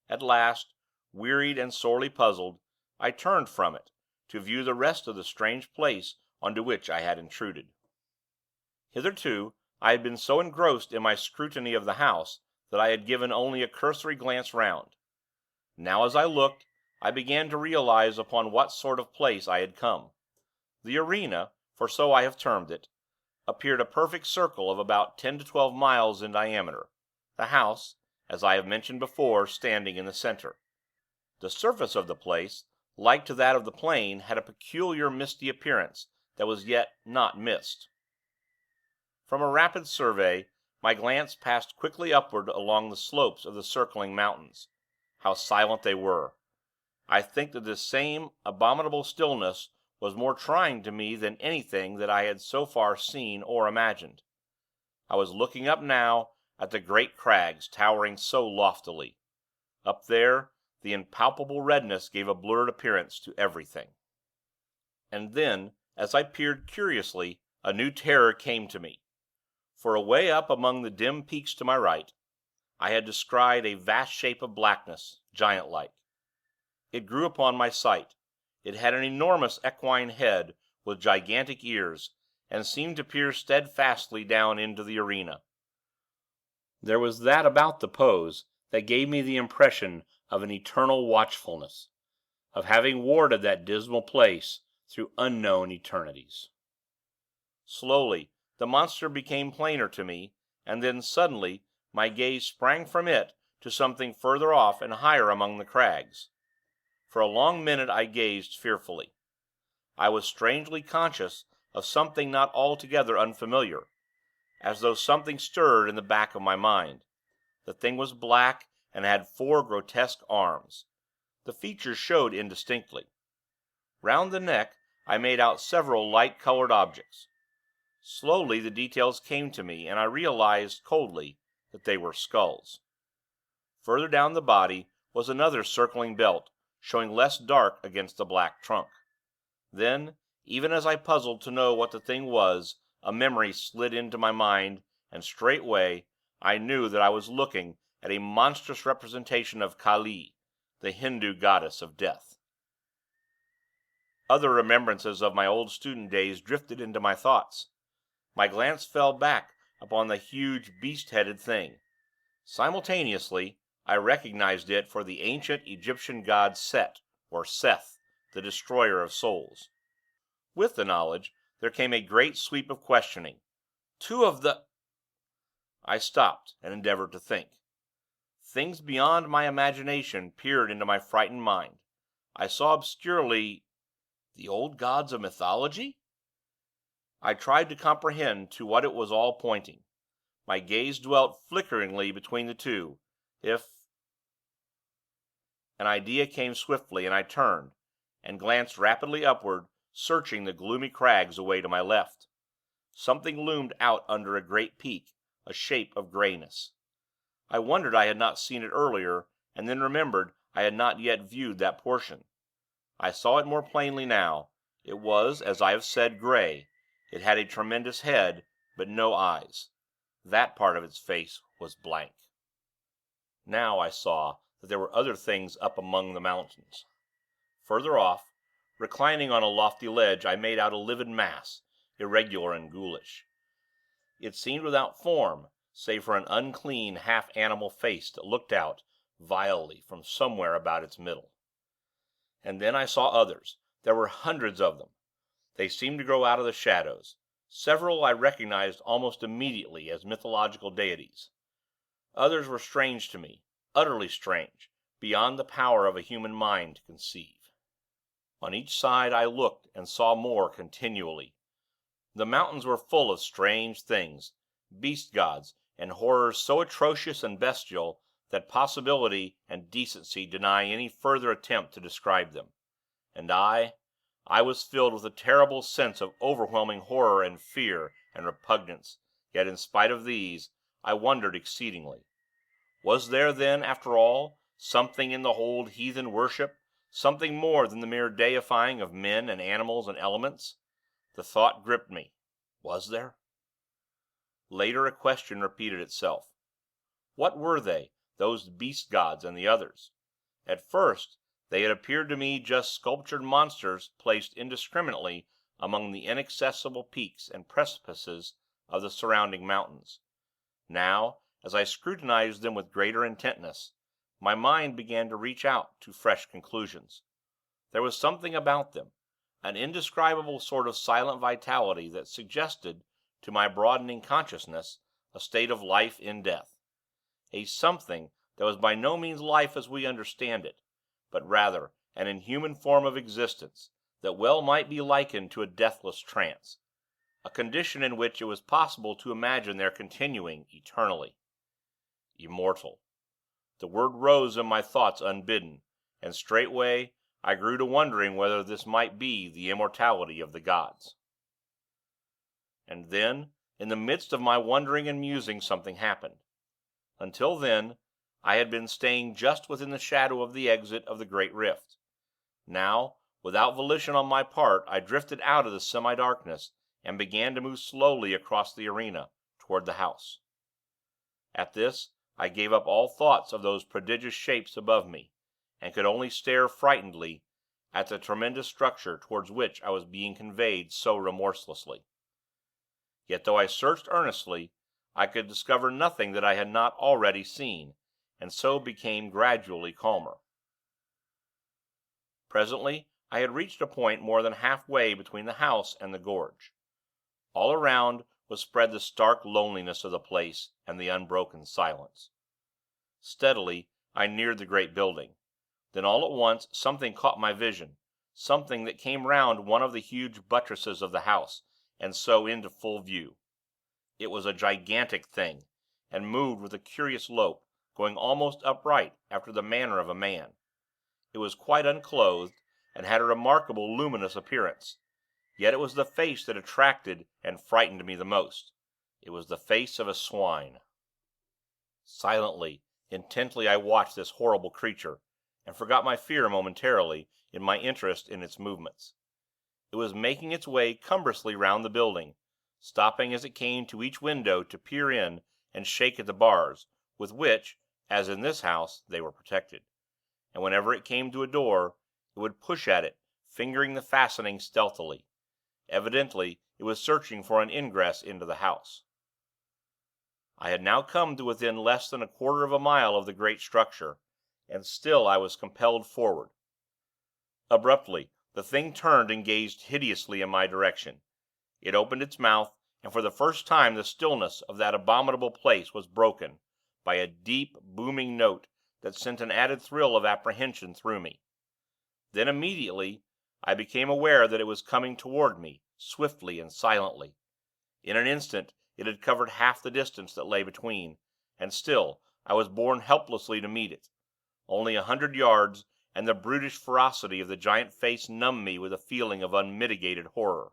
At last, wearied and sorely puzzled, I turned from it, to view the rest of the strange place onto which I had intruded. Hitherto I had been so engrossed in my scrutiny of the house that I had given only a cursory glance round. Now as I looked, I began to realize upon what sort of place I had come. The arena, for so I have termed it, appeared a perfect circle of about 10 to 12 miles in diameter, the house, as I have mentioned before, standing in the center. The surface of the place, like to that of the plain, had a peculiar misty appearance that was yet not mist. From a rapid survey my glance passed quickly upward along the slopes of the circling mountains. How silent they were! I think that this same abominable stillness was more trying to me than anything that I had so far seen or imagined. I was looking up now at the great crags towering so loftily. Up there the impalpable redness gave a blurred appearance to everything. And then, as I peered curiously, a new terror came to me. For away up among the dim peaks to my right, I had descried a vast shape of blackness, giant-like. It grew upon my sight. It had an enormous equine head with gigantic ears, and seemed to peer steadfastly down into the arena. There was that about the pose that gave me the impression of an eternal watchfulness, of having warded that dismal place through unknown eternities. Slowly the monster became plainer to me, and then suddenly my gaze sprang from it to something further off and higher among the crags. For a long minute I gazed fearfully. I was strangely conscious of something not altogether unfamiliar, as though something stirred in the back of my mind. The thing was black, and had 4 grotesque arms. The features showed indistinctly. Round the neck I made out several light-colored objects. Slowly the details came to me, and I realized coldly that they were skulls. Further down the body was another circling belt, showing less dark against the black trunk. Then, even as I puzzled to know what the thing was, a memory slid into my mind, and straightway I knew that I was looking at a monstrous representation of Kali, the Hindu goddess of death. Other remembrances of my old student days drifted into my thoughts. My glance fell back upon the huge beast-headed thing. Simultaneously I recognized it for the ancient Egyptian god Set, or Seth, the destroyer of souls. With the knowledge there came a great sweep of questioning. Two of the... I stopped and endeavored to think. Things beyond my imagination peered into my frightened mind. I saw obscurely the old gods of mythology. I tried to comprehend to what it was all pointing. My gaze dwelt flickeringly between the two. An idea came swiftly, and I turned, and glanced rapidly upward, searching the gloomy crags away to my left. Something loomed out under a great peak, a shape of grayness. I wondered I had not seen it earlier, and then remembered I had not yet viewed that portion. I saw it more plainly now. It was, as I have said, gray. It had a tremendous head, but no eyes. That part of its face was blank. Now I saw that there were other things up among the mountains. Further off, reclining on a lofty ledge, I made out a livid mass, irregular and ghoulish. It seemed without form, save for an unclean, half-animal face that looked out, vilely, from somewhere about its middle. And then I saw others. There were hundreds of them. They seemed to grow out of the shadows. Several I recognized almost immediately as mythological deities. Others were strange to me, utterly strange, beyond the power of a human mind to conceive. On each side I looked and saw more continually. The mountains were full of strange things, beast gods, and horrors so atrocious and bestial that possibility and decency deny any further attempt to describe them. And I was filled with a terrible sense of overwhelming horror and fear and repugnance, yet in spite of these, I wondered exceedingly. Was there then, after all, something in the whole heathen worship, something more than the mere deifying of men and animals and elements? The thought gripped me. Was there? Later a question repeated itself. What were they, those beast gods and the others? At first they had appeared to me just sculptured monsters placed indiscriminately among the inaccessible peaks and precipices of the surrounding mountains. Now, as I scrutinized them with greater intentness, my mind began to reach out to fresh conclusions. There was something about them, an indescribable sort of silent vitality that suggested, to my broadening consciousness, a state of life in death. A something that was by no means life as we understand it, but rather an inhuman form of existence that well might be likened to a deathless trance, a condition in which it was possible to imagine their continuing eternally. Immortal. The word rose in my thoughts unbidden, and straightway I grew to wondering whether this might be the immortality of the gods. And then, in the midst of my wondering and musing, something happened. Until then, I had been staying just within the shadow of the exit of the great rift. Now, without volition on my part, I drifted out of the semi-darkness, and began to move slowly across the arena, toward the house. At this, I gave up all thoughts of those prodigious shapes above me, and could only stare frightenedly at the tremendous structure towards which I was being conveyed so remorselessly. Yet though I searched earnestly, I could discover nothing that I had not already seen, and so became gradually calmer. Presently I had reached a point more than halfway between the house and the gorge. All around was spread the stark loneliness of the place and the unbroken silence. Steadily I neared the great building. Then all at once something caught my vision, something that came round one of the huge buttresses of the house, and so into full view. It was a gigantic thing, and moved with a curious lope, going almost upright after the manner of a man. It was quite unclothed, and had a remarkable luminous appearance. Yet it was the face that attracted and frightened me the most. It was the face of a swine. Silently, intently I watched this horrible creature, and forgot my fear momentarily in my interest in its movements. It was making its way cumbrously round the building, stopping as it came to each window to peer in and shake at the bars, with which, as in this house, they were protected, and whenever it came to a door, it would push at it, fingering the fastening stealthily. Evidently it was searching for an ingress into the house. I had now come to within less than a quarter of a mile of the great structure, and still I was compelled forward. Abruptly the thing turned and gazed hideously in my direction. It opened its mouth, and for the first time the stillness of that abominable place was broken by a deep, booming note that sent an added thrill of apprehension through me. Then immediately I became aware that it was coming toward me, swiftly and silently. In an instant it had covered half the distance that lay between, and still I was borne helplessly to meet it. Only 100 yards, and the brutish ferocity of the giant face numbed me with a feeling of unmitigated horror.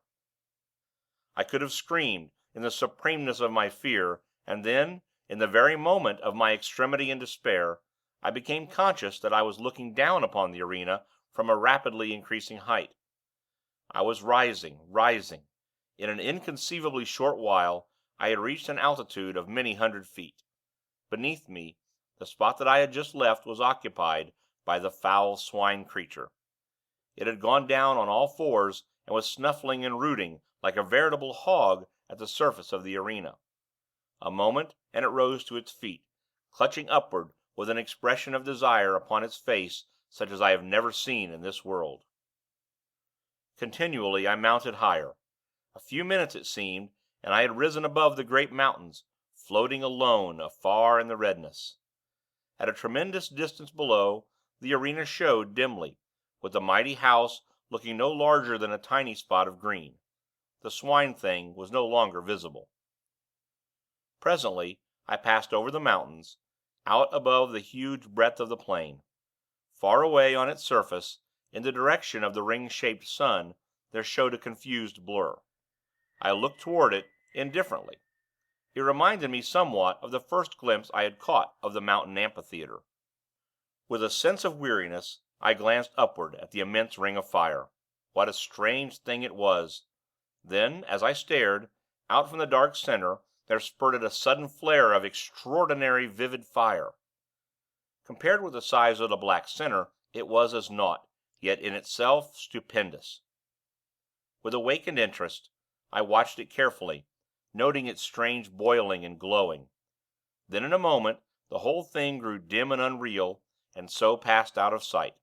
I could have screamed, in the supremeness of my fear, and then, in the very moment of my extremity and despair, I became conscious that I was looking down upon the arena from a rapidly increasing height. I was rising. In an inconceivably short while, I had reached an altitude of many hundred feet. Beneath me, the spot that I had just left was occupied by the foul swine creature. It had gone down on all fours, and was snuffling and rooting like a veritable hog at the surface of the arena. A moment, and it rose to its feet, clutching upward with an expression of desire upon its face such as I have never seen in this world. Continually I mounted higher. A few minutes it seemed, and I had risen above the great mountains, floating alone afar in the redness. At a tremendous distance below, the arena showed dimly, with the mighty house looking no larger than a tiny spot of green. The Swine-Thing was no longer visible. Presently I passed over the mountains, out above the huge breadth of the plain. Far away on its surface, in the direction of the ring-shaped sun, there showed a confused blur. I looked toward it indifferently. It reminded me somewhat of the first glimpse I had caught of the mountain amphitheater. With a sense of weariness, I glanced upward at the immense ring of fire. What a strange thing it was! Then, as I stared, out from the dark center there spurted a sudden flare of extraordinary vivid fire. Compared with the size of the black center, it was as naught, yet in itself stupendous. With awakened interest, I watched it carefully, noting its strange boiling and glowing. Then in a moment the whole thing grew dim and unreal, and so passed out of sight.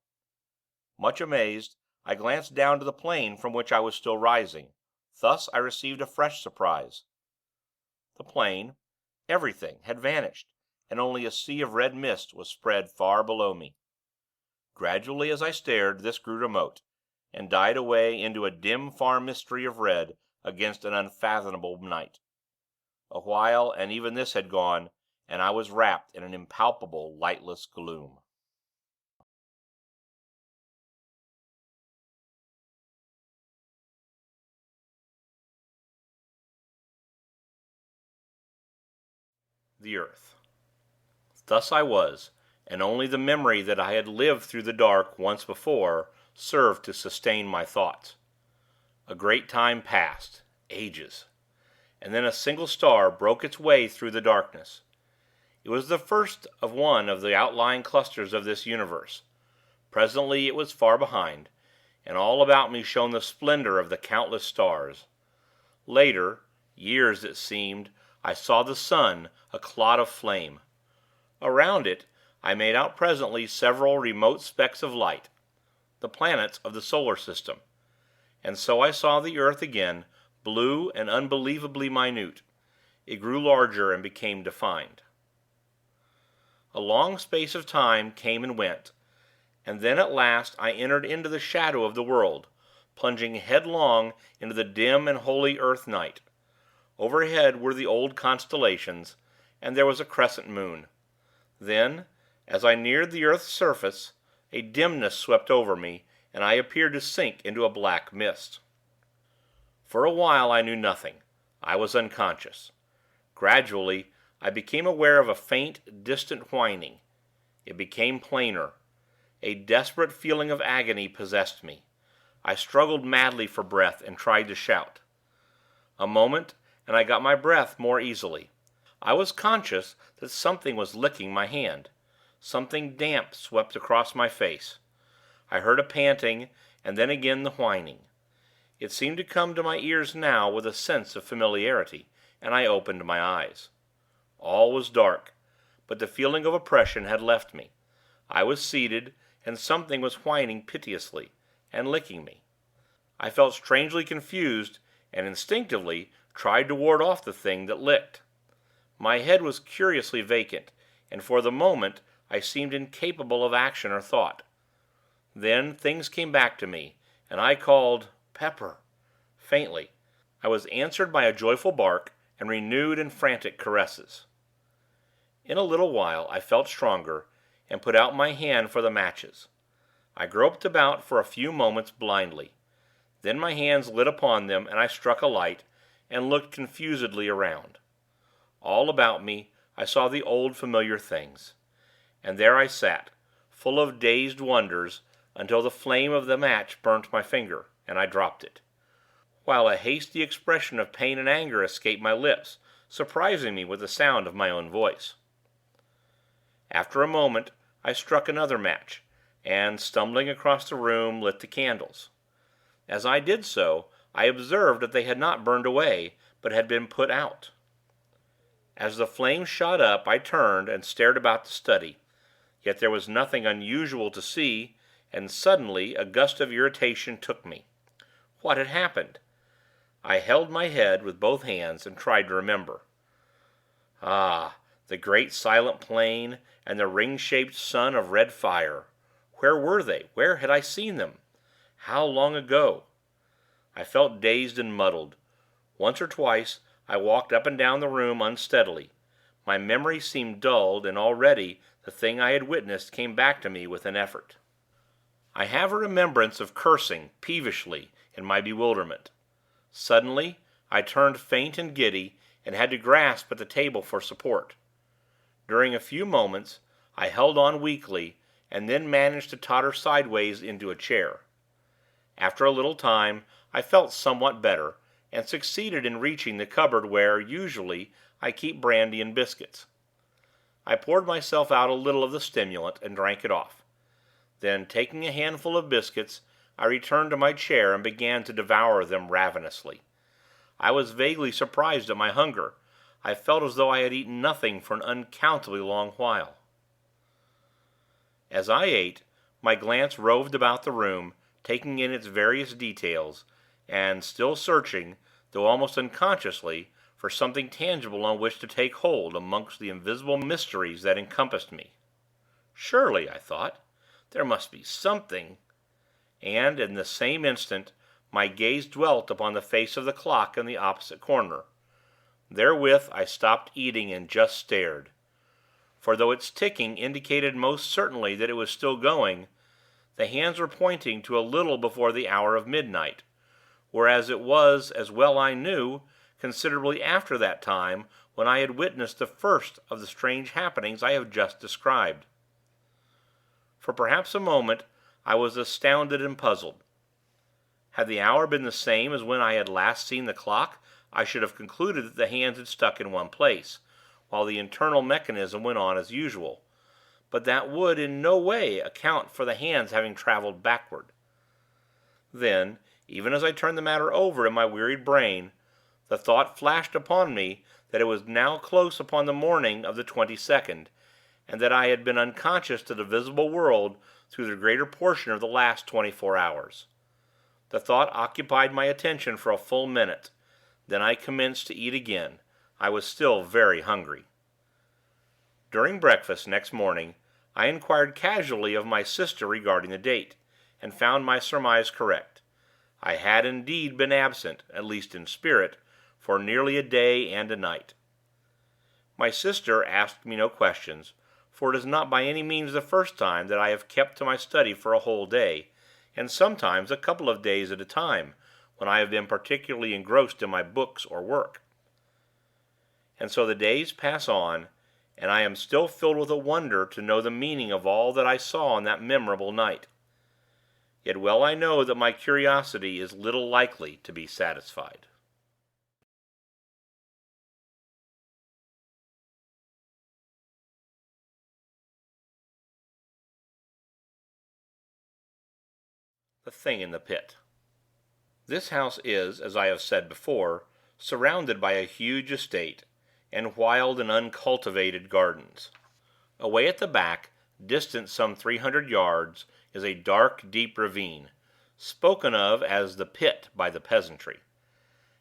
Much amazed, I glanced down to the plain from which I was still rising. Thus I received a fresh surprise. The plain, everything, had vanished, and only a sea of red mist was spread far below me. Gradually, as I stared, this grew remote, and died away into a dim far mystery of red against an unfathomable night. A while, and even this had gone, and I was wrapped in an impalpable, lightless gloom. The earth. Thus I was, and only the memory that I had lived through the dark once before served to sustain my thoughts. A great time passed, ages, and then a single star broke its way through the darkness. It was the first of one of the outlying clusters of this universe. Presently it was far behind, and all about me shone the splendor of the countless stars. Later, years it seemed, I saw the sun, a clot of flame. Around it I made out presently several remote specks of light, the planets of the solar system. And so I saw the earth again, blue and unbelievably minute. It grew larger and became defined. A long space of time came and went, and then at last I entered into the shadow of the world, plunging headlong into the dim and holy earth night. Overhead were the old constellations, and there was a crescent moon. Then, as I neared the earth's surface, a dimness swept over me, and I appeared to sink into a black mist. For a while I knew nothing. I was unconscious. Gradually I became aware of a faint, distant whining. It became plainer. A desperate feeling of agony possessed me. I struggled madly for breath, and tried to shout. A moment, and I got my breath more easily. I was conscious that something was licking my hand. Something damp swept across my face. I heard a panting, and then again the whining. It seemed to come to my ears now with a sense of familiarity, and I opened my eyes. All was dark, but the feeling of oppression had left me. I was seated, and something was whining piteously, and licking me. I felt strangely confused, and instinctively tried to ward off the thing that licked. My head was curiously vacant, and for the moment I seemed incapable of action or thought. Then things came back to me, and I called "Pepper," faintly. I was answered by a joyful bark, and renewed and frantic caresses. In a little while I felt stronger, and put out my hand for the matches. I groped about for a few moments blindly. Then my hands lit upon them, and I struck a light, and looked confusedly around. All about me I saw the old familiar things. And there I sat, full of dazed wonders, until the flame of the match burnt my finger, and I dropped it, while a hasty expression of pain and anger escaped my lips, surprising me with the sound of my own voice. After a moment I struck another match, and, stumbling across the room, lit the candles. As I did so, I observed that they had not burned away, but had been put out. As the flames shot up, I turned and stared about the study, yet there was nothing unusual to see, and suddenly a gust of irritation took me. What had happened? I held my head with both hands and tried to remember. Ah, the great silent plain, and the ring-shaped sun of red fire. Where were they? Where had I seen them? How long ago? I felt dazed and muddled. Once or twice I walked up and down the room unsteadily. My memory seemed dulled, and already the thing I had witnessed came back to me with an effort. I have a remembrance of cursing, peevishly, in my bewilderment. Suddenly, I turned faint and giddy, and had to grasp at the table for support. During a few moments, I held on weakly, and then managed to totter sideways into a chair. After a little time, I felt somewhat better, and succeeded in reaching the cupboard where, usually, I keep brandy and biscuits. I poured myself out a little of the stimulant, and drank it off. Then, taking a handful of biscuits, I returned to my chair and began to devour them ravenously. I was vaguely surprised at my hunger. I felt as though I had eaten nothing for an uncountably long while. As I ate, my glance roved about the room, taking in its various details, and still searching, though almost unconsciously, for something tangible on which to take hold amongst the invisible mysteries that encompassed me. Surely, I thought, there must be something. And, in the same instant, my gaze dwelt upon the face of the clock in the opposite corner. Therewith I stopped eating and just stared. For though its ticking indicated most certainly that it was still going, the hands were pointing to a little before the hour of midnight, whereas it was, as well I knew, considerably after that time when I had witnessed the first of the strange happenings I have just described. For perhaps a moment I was astounded and puzzled. Had the hour been the same as when I had last seen the clock, I should have concluded that the hands had stuck in one place, while the internal mechanism went on as usual, but that would in no way account for the hands having traveled backward. Then, even as I turned the matter over in my wearied brain, the thought flashed upon me that it was now close upon the morning of the 22nd, and that I had been unconscious to the visible world through the greater portion of the last 24 hours. The thought occupied my attention for a full minute. Then I commenced to eat again. I was still very hungry. During breakfast next morning, I inquired casually of my sister regarding the date, and found my surmise correct. I had indeed been absent, at least in spirit, for nearly a day and a night. My sister asked me no questions, for it is not by any means the first time that I have kept to my study for a whole day, and sometimes a couple of days at a time, when I have been particularly engrossed in my books or work. And so the days pass on, and I am still filled with a wonder to know the meaning of all that I saw on that memorable night. Yet well I know that my curiosity is little likely to be satisfied. The Thing in the Pit. This house is, as I have said before, surrounded by a huge estate, and wild and uncultivated gardens. Away at the back, distant some 300 yards, is a dark, deep ravine, spoken of as the Pit by the peasantry.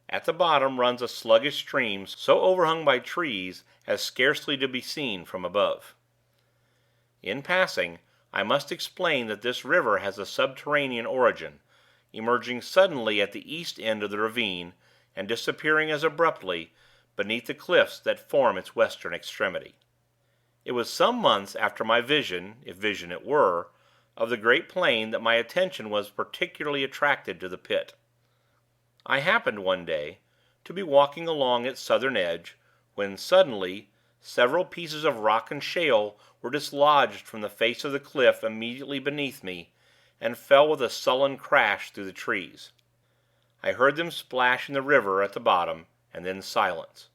At the bottom runs a sluggish stream so overhung by trees as scarcely to be seen from above. In passing, I must explain that this river has a subterranean origin, emerging suddenly at the east end of the ravine, and disappearing as abruptly beneath the cliffs that form its western extremity. It was some months after my vision, if vision it were, of the great plain that my attention was particularly attracted to the pit. I happened, one day, to be walking along its southern edge, when, suddenly, several pieces of rock and shale were dislodged from the face of the cliff immediately beneath me, and fell with a sullen crash through the trees. I heard them splash in the river at the bottom, and then silence.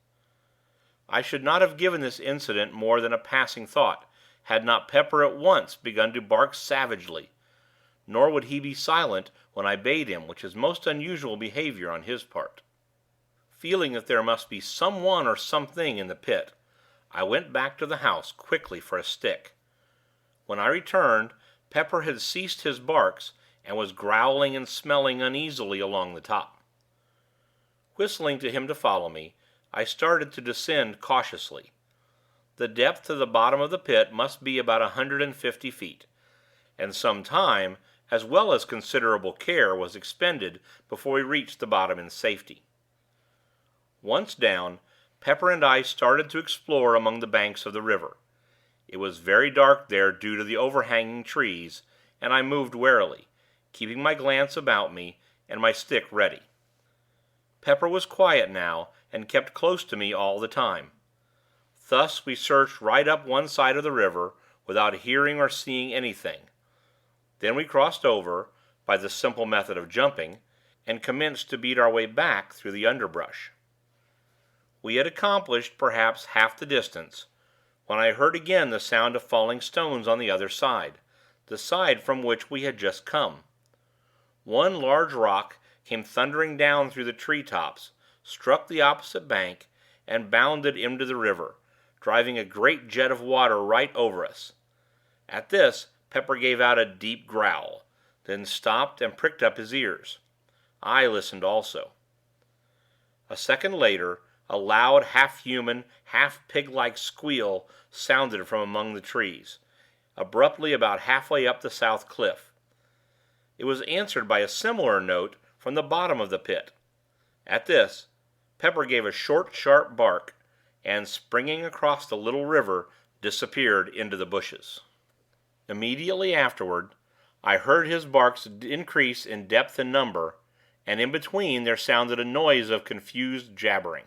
I should not have given this incident more than a passing thought, had not Pepper at once begun to bark savagely, nor would he be silent when I bade him, which is most unusual behavior on his part. Feeling that there must be some one or something in the pit, I went back to the house quickly for a stick. When I returned, Pepper had ceased his barks and was growling and smelling uneasily along the top. Whistling to him to follow me, I started to descend cautiously. The depth to the bottom of the pit must be about 150 feet, and some time, as well as considerable care, was expended before we reached the bottom in safety. Once down, Pepper and I started to explore among the banks of the river. It was very dark there due to the overhanging trees, and I moved warily, keeping my glance about me and my stick ready. Pepper was quiet now, and kept close to me all the time. Thus we searched right up one side of the river, without hearing or seeing anything. Then we crossed over, by the simple method of jumping, and commenced to beat our way back through the underbrush. We had accomplished perhaps half the distance, when I heard again the sound of falling stones on the other side, the side from which we had just come. One large rock came thundering down through the tree tops, struck the opposite bank, and bounded into the river, driving a great jet of water right over us. At this, Pepper gave out a deep growl, then stopped and pricked up his ears. I listened also. A second later, a loud, half-human, half-pig-like squeal sounded from among the trees, abruptly about halfway up the south cliff. It was answered by a similar note from the bottom of the pit. At this, Pepper gave a short, sharp bark, and, springing across the little river, disappeared into the bushes. Immediately afterward, I heard his barks increase in depth and number, and in between there sounded a noise of confused jabbering.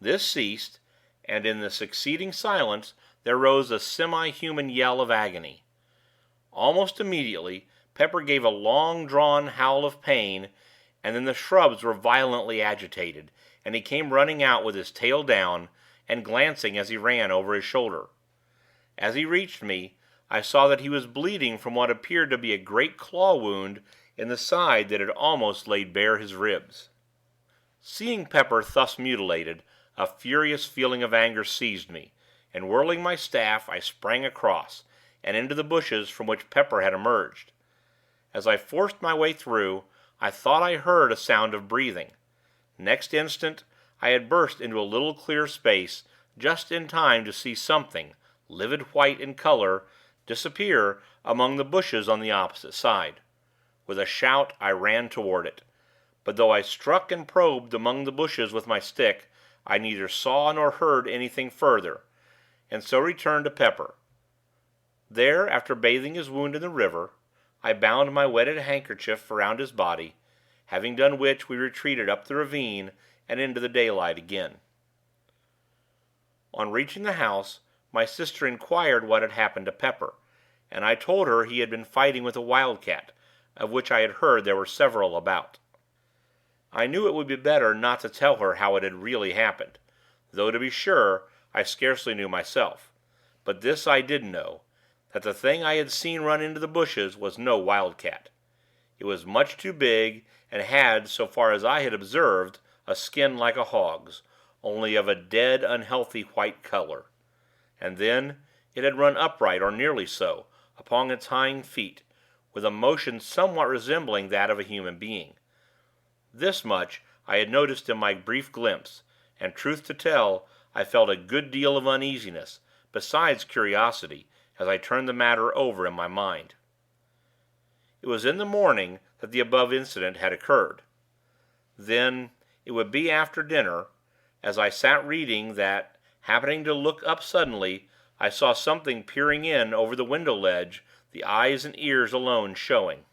This ceased, and in the succeeding silence there rose a semi-human yell of agony. Almost immediately, Pepper gave a long-drawn howl of pain, and then the shrubs were violently agitated, and he came running out with his tail down, and glancing as he ran over his shoulder. As he reached me, I saw that he was bleeding from what appeared to be a great claw wound in the side that had almost laid bare his ribs. Seeing Pepper thus mutilated, a furious feeling of anger seized me, and whirling my staff, I sprang across, and into the bushes from which Pepper had emerged. As I forced my way through, I thought I heard a sound of breathing. Next instant, I had burst into a little clear space, just in time to see something, livid white in color, disappear among the bushes on the opposite side. With a shout, I ran toward it, but though I struck and probed among the bushes with my stick, I neither saw nor heard anything further, and so returned to Pepper. There, after bathing his wound in the river, I bound my wetted handkerchief around his body, having done which we retreated up the ravine and into the daylight again. On reaching the house, my sister inquired what had happened to Pepper, and I told her he had been fighting with a wildcat, of which I had heard there were several about. I knew it would be better not to tell her how it had really happened, though, to be sure, I scarcely knew myself; but this I did know, that the thing I had seen run into the bushes was no wildcat. It was much too big, and had, so far as I had observed, a skin like a hog's, only of a dead, unhealthy white color. And then, it had run upright, or nearly so, upon its hind feet, with a motion somewhat resembling that of a human being. This much I had noticed in my brief glimpse, and, truth to tell, I felt a good deal of uneasiness, besides curiosity, as I turned the matter over in my mind. It was in the morning that the above incident had occurred. Then, it would be after dinner, as I sat reading, that, happening to look up suddenly, I saw something peering in over the window ledge, the eyes and ears alone showing.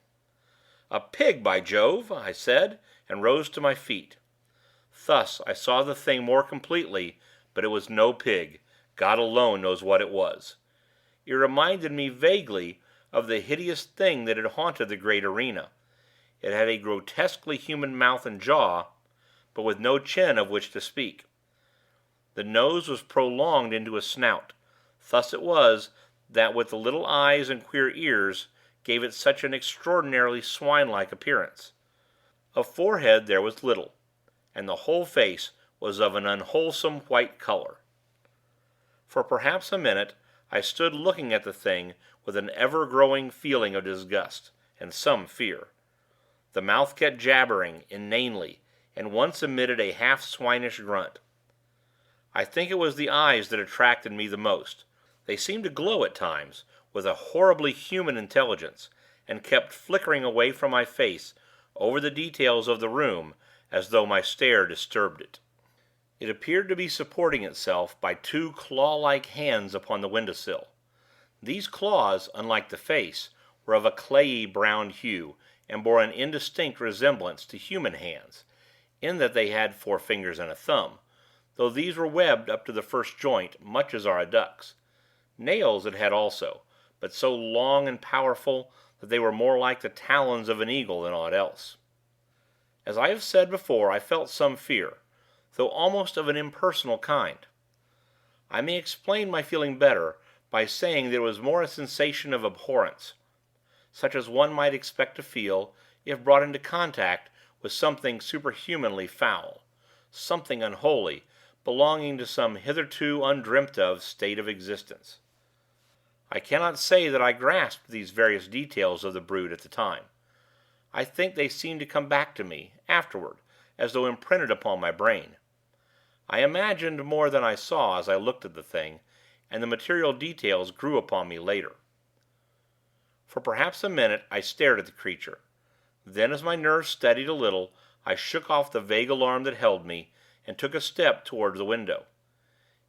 "A pig, by Jove!" I said, and rose to my feet. Thus I saw the thing more completely, but it was no pig. God alone knows what it was. It reminded me vaguely of the hideous thing that had haunted the great arena. It had a grotesquely human mouth and jaw, but with no chin of which to speak. The nose was prolonged into a snout. Thus it was that, with the little eyes and queer ears, gave it such an extraordinarily swine-like appearance. Of forehead there was little, and the whole face was of an unwholesome white color. For perhaps a minute I stood looking at the thing with an ever-growing feeling of disgust, and some fear. The mouth kept jabbering inanely, and once emitted a half-swinish grunt. I think it was the eyes that attracted me the most. They seemed to glow at times, with a horribly human intelligence, and kept flickering away from my face, over the details of the room, as though my stare disturbed it. It appeared to be supporting itself by two claw-like hands upon the window-sill. These claws, unlike the face, were of a clayey brown hue, and bore an indistinct resemblance to human hands, in that they had 4 fingers and a thumb, though these were webbed up to the first joint, much as are a duck's. Nails it had also, but so long and powerful that they were more like the talons of an eagle than aught else. As I have said before, I felt some fear, though almost of an impersonal kind. I may explain my feeling better by saying that it was more a sensation of abhorrence, such as one might expect to feel if brought into contact with something superhumanly foul, something unholy, belonging to some hitherto undreamt of state of existence. I cannot say that I grasped these various details of the brute at the time. I think they seemed to come back to me, afterward, as though imprinted upon my brain. I imagined more than I saw as I looked at the thing, and the material details grew upon me later. For perhaps a minute I stared at the creature. Then, as my nerves steadied a little, I shook off the vague alarm that held me, and took a step toward the window.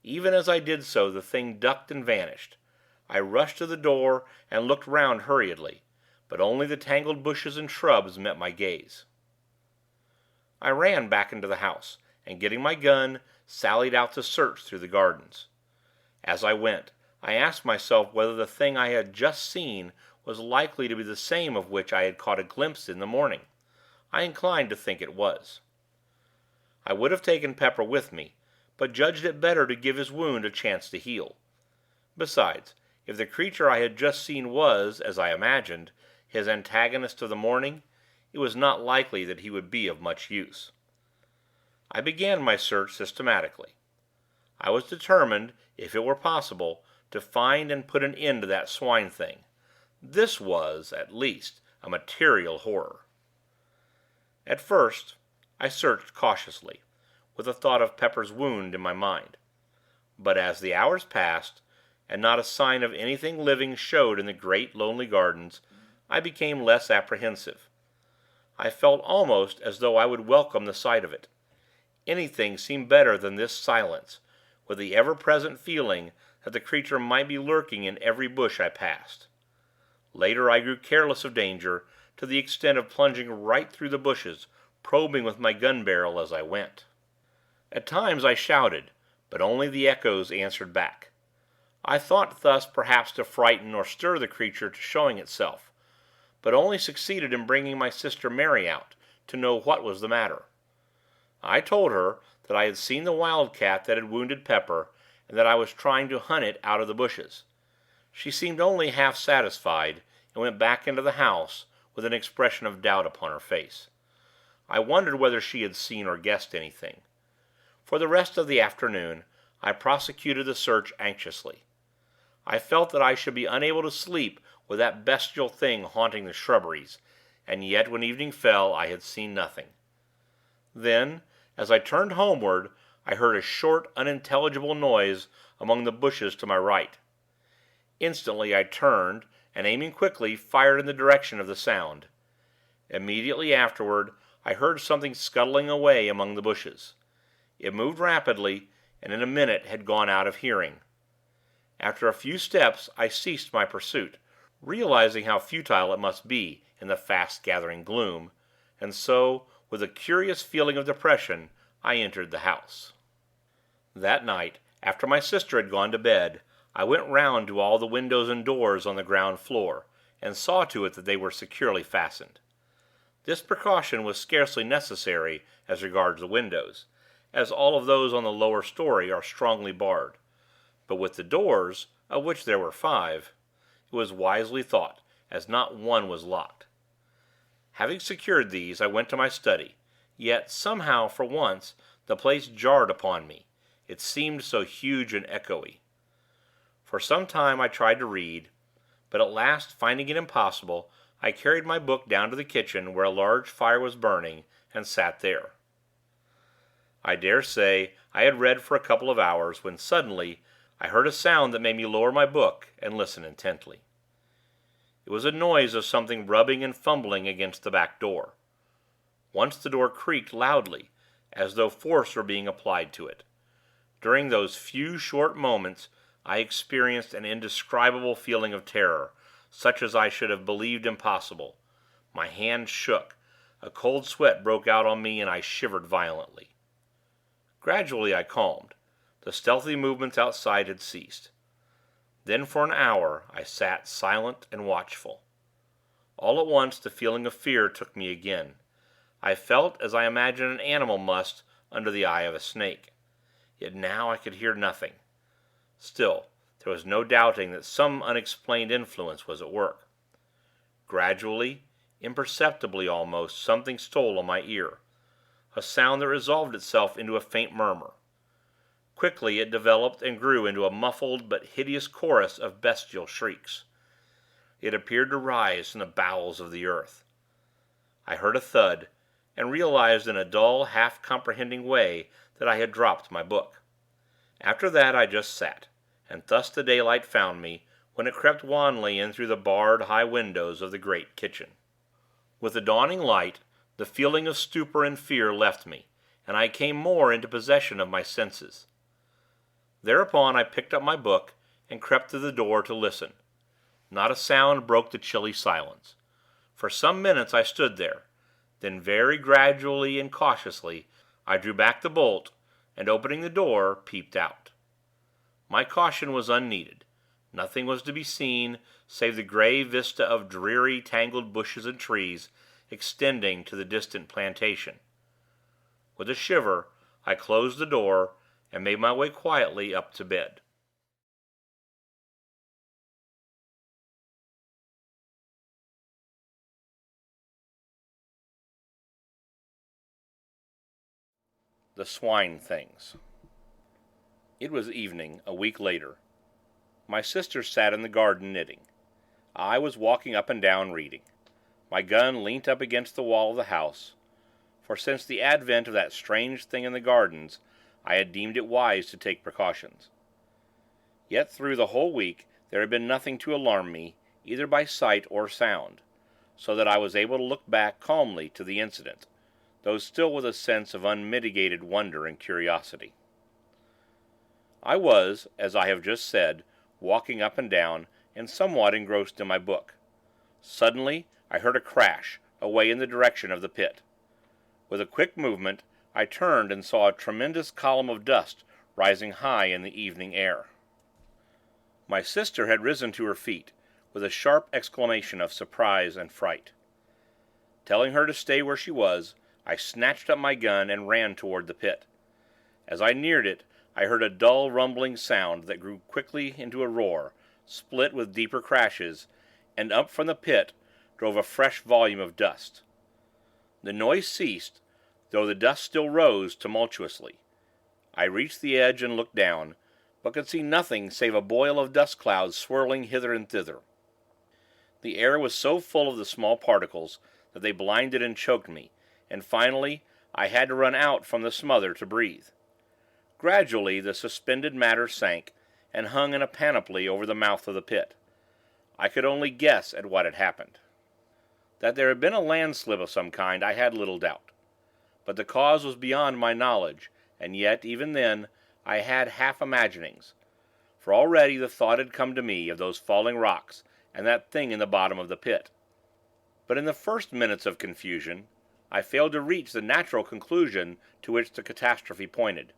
Even as I did so, the thing ducked and vanished. I rushed to the door and looked round hurriedly, but only the tangled bushes and shrubs met my gaze. I ran back into the house, and getting my gun, sallied out to search through the gardens. As I went, I asked myself whether the thing I had just seen was likely to be the same of which I had caught a glimpse in the morning. I inclined to think it was. I would have taken Pepper with me, but judged it better to give his wound a chance to heal. Besides, if the creature I had just seen was, as I imagined, his antagonist of the morning, it was not likely that he would be of much use. I began my search systematically. I was determined, if it were possible, to find and put an end to that swine-thing. This was, at least, a material horror. At first, I searched cautiously, with the thought of Pepper's wound in my mind. But as the hours passed, and not a sign of anything living showed in the great lonely gardens, I became less apprehensive. I felt almost as though I would welcome the sight of it. Anything seemed better than this silence, with the ever-present feeling that the creature might be lurking in every bush I passed. Later I grew careless of danger, to the extent of plunging right through the bushes, probing with my gun-barrel as I went. At times I shouted, but only the echoes answered back. I thought thus perhaps to frighten or stir the creature to showing itself, but only succeeded in bringing my sister Mary out, to know what was the matter. I told her that I had seen the wildcat that had wounded Pepper, and that I was trying to hunt it out of the bushes. She seemed only half satisfied, and went back into the house, with an expression of doubt upon her face. I wondered whether she had seen or guessed anything. For the rest of the afternoon, I prosecuted the search anxiously. I felt that I should be unable to sleep with that bestial thing haunting the shrubberies, and yet when evening fell I had seen nothing. Then, as I turned homeward, I heard a short, unintelligible noise among the bushes to my right. Instantly I turned, and aiming quickly, fired in the direction of the sound. Immediately afterward I heard something scuttling away among the bushes. It moved rapidly, and in a minute had gone out of hearing. After a few steps I ceased my pursuit, realizing how futile it must be in the fast-gathering gloom, and so, with a curious feeling of depression, I entered the house. That night, after my sister had gone to bed, I went round to all the windows and doors on the ground floor, and saw to it that they were securely fastened. This precaution was scarcely necessary as regards the windows, as all of those on the lower story are strongly barred; but with the doors, of which there were 5, it was wisely thought, as not one was locked. Having secured these, I went to my study, yet, somehow, for once, the place jarred upon me, it seemed so huge and echoey. For some time I tried to read, but at last, finding it impossible, I carried my book down to the kitchen where a large fire was burning, and sat there. I dare say I had read for a couple of hours, when suddenly I heard a sound that made me lower my book and listen intently. It was a noise of something rubbing and fumbling against the back door. Once the door creaked loudly, as though force were being applied to it. During those few short moments I experienced an indescribable feeling of terror, such as I should have believed impossible. My hand shook, a cold sweat broke out on me, and I shivered violently. Gradually I calmed. The stealthy movements outside had ceased. Then for an hour I sat silent and watchful. All at once the feeling of fear took me again. I felt as I imagine an animal must under the eye of a snake. Yet now I could hear nothing. Still, there was no doubting that some unexplained influence was at work. Gradually, imperceptibly almost, something stole on my ear. A sound that resolved itself into a faint murmur. Quickly it developed and grew into a muffled but hideous chorus of bestial shrieks. It appeared to rise from the bowels of the earth. I heard a thud, and realized in a dull, half-comprehending way that I had dropped my book. After that I just sat, and thus the daylight found me, when it crept wanly in through the barred, high windows of the great kitchen. With the dawning light, the feeling of stupor and fear left me, and I came more into possession of my senses. Thereupon I picked up my book, and crept to the door to listen. Not a sound broke the chilly silence. For some minutes I stood there. Then, very gradually and cautiously, I drew back the bolt, and, opening the door, peeped out. My caution was unneeded. Nothing was to be seen, save the gray vista of dreary, tangled bushes and trees, extending to the distant plantation. With a shiver, I closed the door, and made my way quietly up to bed. The Swine-Things. It was evening, a week later. My sister sat in the garden knitting. I was walking up and down reading. My gun leant up against the wall of the house, for since the advent of that strange thing in the gardens, I had deemed it wise to take precautions. Yet through the whole week there had been nothing to alarm me, either by sight or sound, so that I was able to look back calmly to the incident, though still with a sense of unmitigated wonder and curiosity. I was, as I have just said, walking up and down, and somewhat engrossed in my book. Suddenly I heard a crash, away in the direction of the pit. With a quick movement, I turned and saw a tremendous column of dust rising high in the evening air. My sister had risen to her feet, with a sharp exclamation of surprise and fright. Telling her to stay where she was, I snatched up my gun and ran toward the pit. As I neared it, I heard a dull rumbling sound that grew quickly into a roar, split with deeper crashes, and up from the pit drove a fresh volume of dust. The noise ceased, though the dust still rose tumultuously. I reached the edge and looked down, but could see nothing save a boil of dust clouds swirling hither and thither. The air was so full of the small particles that they blinded and choked me, and finally I had to run out from the smother to breathe. Gradually the suspended matter sank, and hung in a panoply over the mouth of the pit. I could only guess at what had happened. That there had been a landslip of some kind I had little doubt, but the cause was beyond my knowledge, and yet, even then, I had half imaginings, for already the thought had come to me of those falling rocks and that thing in the bottom of the pit. But in the first minutes of confusion, I failed to reach the natural conclusion to which the catastrophe pointed.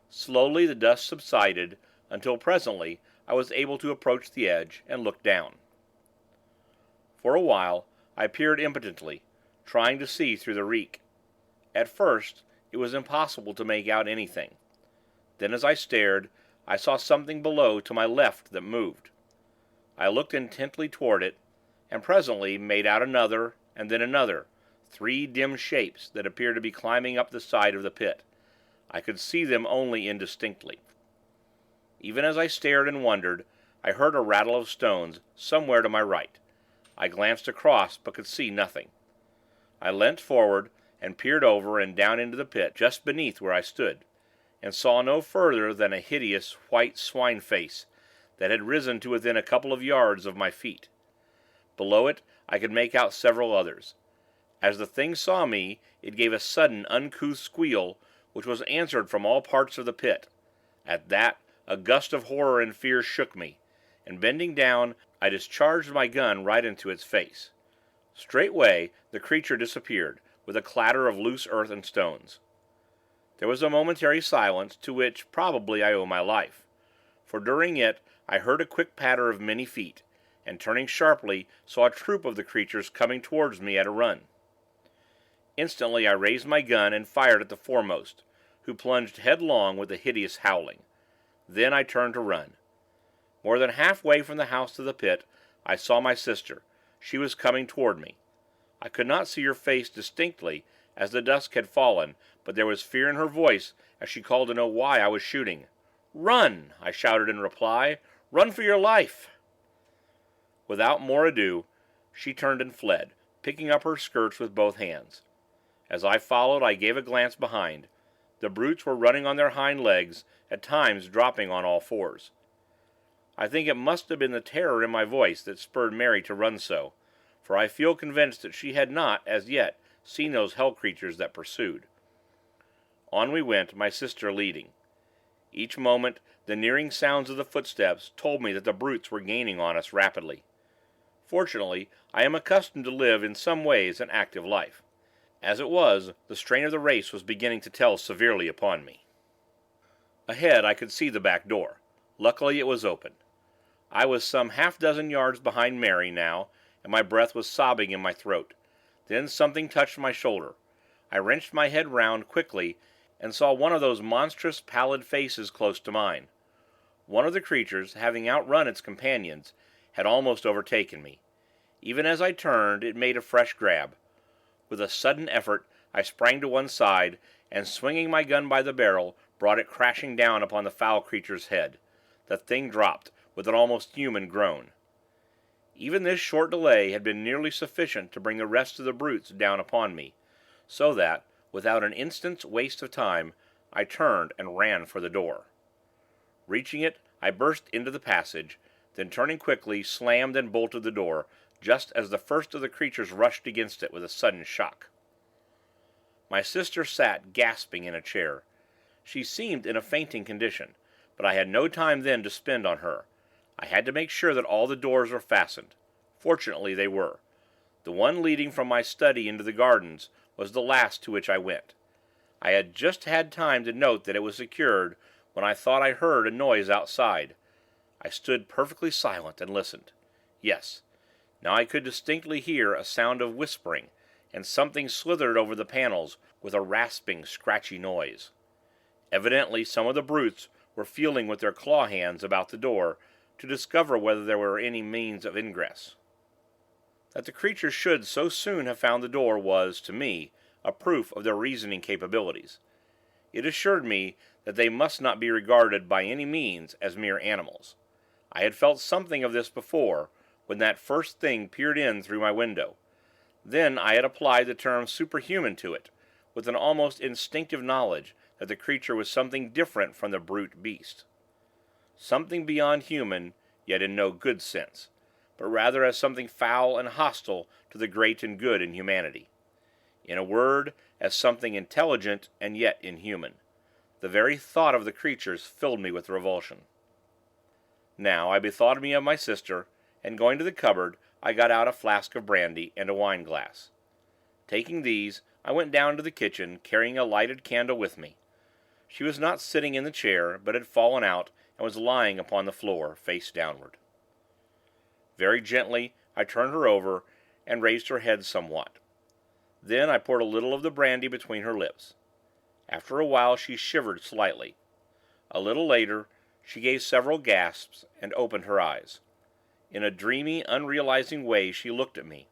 Slowly the dust subsided, until presently I was able to approach the edge and look down. For a while I peered impotently, trying to see through the reek. At first it was impossible to make out anything. Then as I stared, I saw something below to my left that moved. I looked intently toward it, and presently made out another, and then another, 3 dim shapes that appeared to be climbing up the side of the pit. I could see them only indistinctly. Even as I stared and wondered, I heard a rattle of stones somewhere to my right. I glanced across, but could see nothing. I leant forward, and peered over and down into the pit just beneath where I stood, and saw no further than a hideous white swine face that had risen to within a couple of yards of my feet. Below it I could make out several others. As the thing saw me, it gave a sudden uncouth squeal, which was answered from all parts of the pit. At that, a gust of horror and fear shook me, and bending down, I discharged my gun right into its face. Straightway the creature disappeared, with a clatter of loose earth and stones. There was a momentary silence, to which probably I owe my life, for during it I heard a quick patter of many feet, and turning sharply saw a troop of the creatures coming towards me at a run. Instantly I raised my gun and fired at the foremost, who plunged headlong with a hideous howling. Then I turned to run. More than half-way from the house to the pit, I saw my sister. She was coming toward me. I could not see her face distinctly, as the dusk had fallen, but there was fear in her voice as she called to know why I was shooting. "Run!" I shouted in reply. "Run for your life!" Without more ado, she turned and fled, picking up her skirts with both hands. As I followed, I gave a glance behind. The brutes were running on their hind legs, at times dropping on all fours. I think it must have been the terror in my voice that spurred Mary to run so, for I feel convinced that she had not, as yet, seen those hell creatures that pursued. On we went, my sister leading. Each moment, the nearing sounds of the footsteps told me that the brutes were gaining on us rapidly. Fortunately, I am accustomed to live in some ways an active life. As it was, the strain of the race was beginning to tell severely upon me. Ahead I could see the back door. Luckily it was open. I was some half-dozen yards behind Mary now, and my breath was sobbing in my throat. Then something touched my shoulder. I wrenched my head round quickly, and saw one of those monstrous pallid faces close to mine. One of the creatures, having outrun its companions, had almost overtaken me. Even as I turned, it made a fresh grab. With a sudden effort, I sprang to one side, and swinging my gun by the barrel, brought it crashing down upon the foul creature's head. The thing dropped, with an almost human groan. Even this short delay had been nearly sufficient to bring the rest of the brutes down upon me, so that, without an instant's waste of time, I turned and ran for the door. Reaching it, I burst into the passage, then turning quickly, slammed and bolted the door, just as the first of the creatures rushed against it with a sudden shock. My sister sat gasping in a chair. She seemed in a fainting condition, but I had no time then to spend on her. I had to make sure that all the doors were fastened. Fortunately they were. The one leading from my study into the gardens was the last to which I went. I had just had time to note that it was secured when I thought I heard a noise outside. I stood perfectly silent and listened. Yes, now I could distinctly hear a sound of whispering, and something slithered over the panels with a rasping, scratchy noise. Evidently some of the brutes were feeling with their claw hands about the door to discover whether there were any means of ingress. That the creatures should so soon have found the door was, to me, a proof of their reasoning capabilities. It assured me that they must not be regarded by any means as mere animals. I had felt something of this before, when that first thing peered in through my window. Then I had applied the term superhuman to it, with an almost instinctive knowledge that the creature was something different from the brute beast. Something beyond human, yet in no good sense, but rather as something foul and hostile to the great and good in humanity. In a word, as something intelligent and yet inhuman. The very thought of the creatures filled me with revulsion. Now I bethought me of my sister, and going to the cupboard, I got out a flask of brandy and a wine-glass. Taking these, I went down to the kitchen, carrying a lighted candle with me. She was not sitting in the chair, but had fallen out, and was lying upon the floor, face downward. Very gently I turned her over, and raised her head somewhat. Then I poured a little of the brandy between her lips. After a while she shivered slightly. A little later she gave several gasps, and opened her eyes. In a dreamy, unrealizing way she looked at me.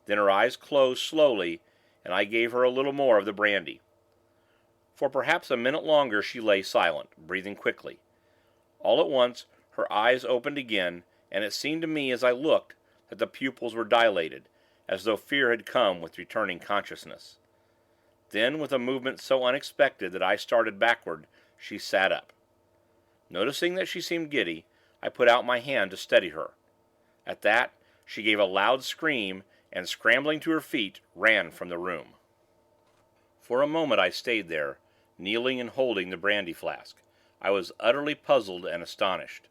Then her eyes closed slowly, and I gave her a little more of the brandy. For perhaps a minute longer she lay silent, breathing quickly. All at once her eyes opened again, and it seemed to me as I looked that the pupils were dilated, as though fear had come with returning consciousness. Then, with a movement so unexpected that I started backward, she sat up. Noticing that she seemed giddy, I put out my hand to steady her. At that, she gave a loud scream, and scrambling to her feet, ran from the room. For a moment I stayed there, kneeling and holding the brandy flask. I was utterly puzzled and astonished.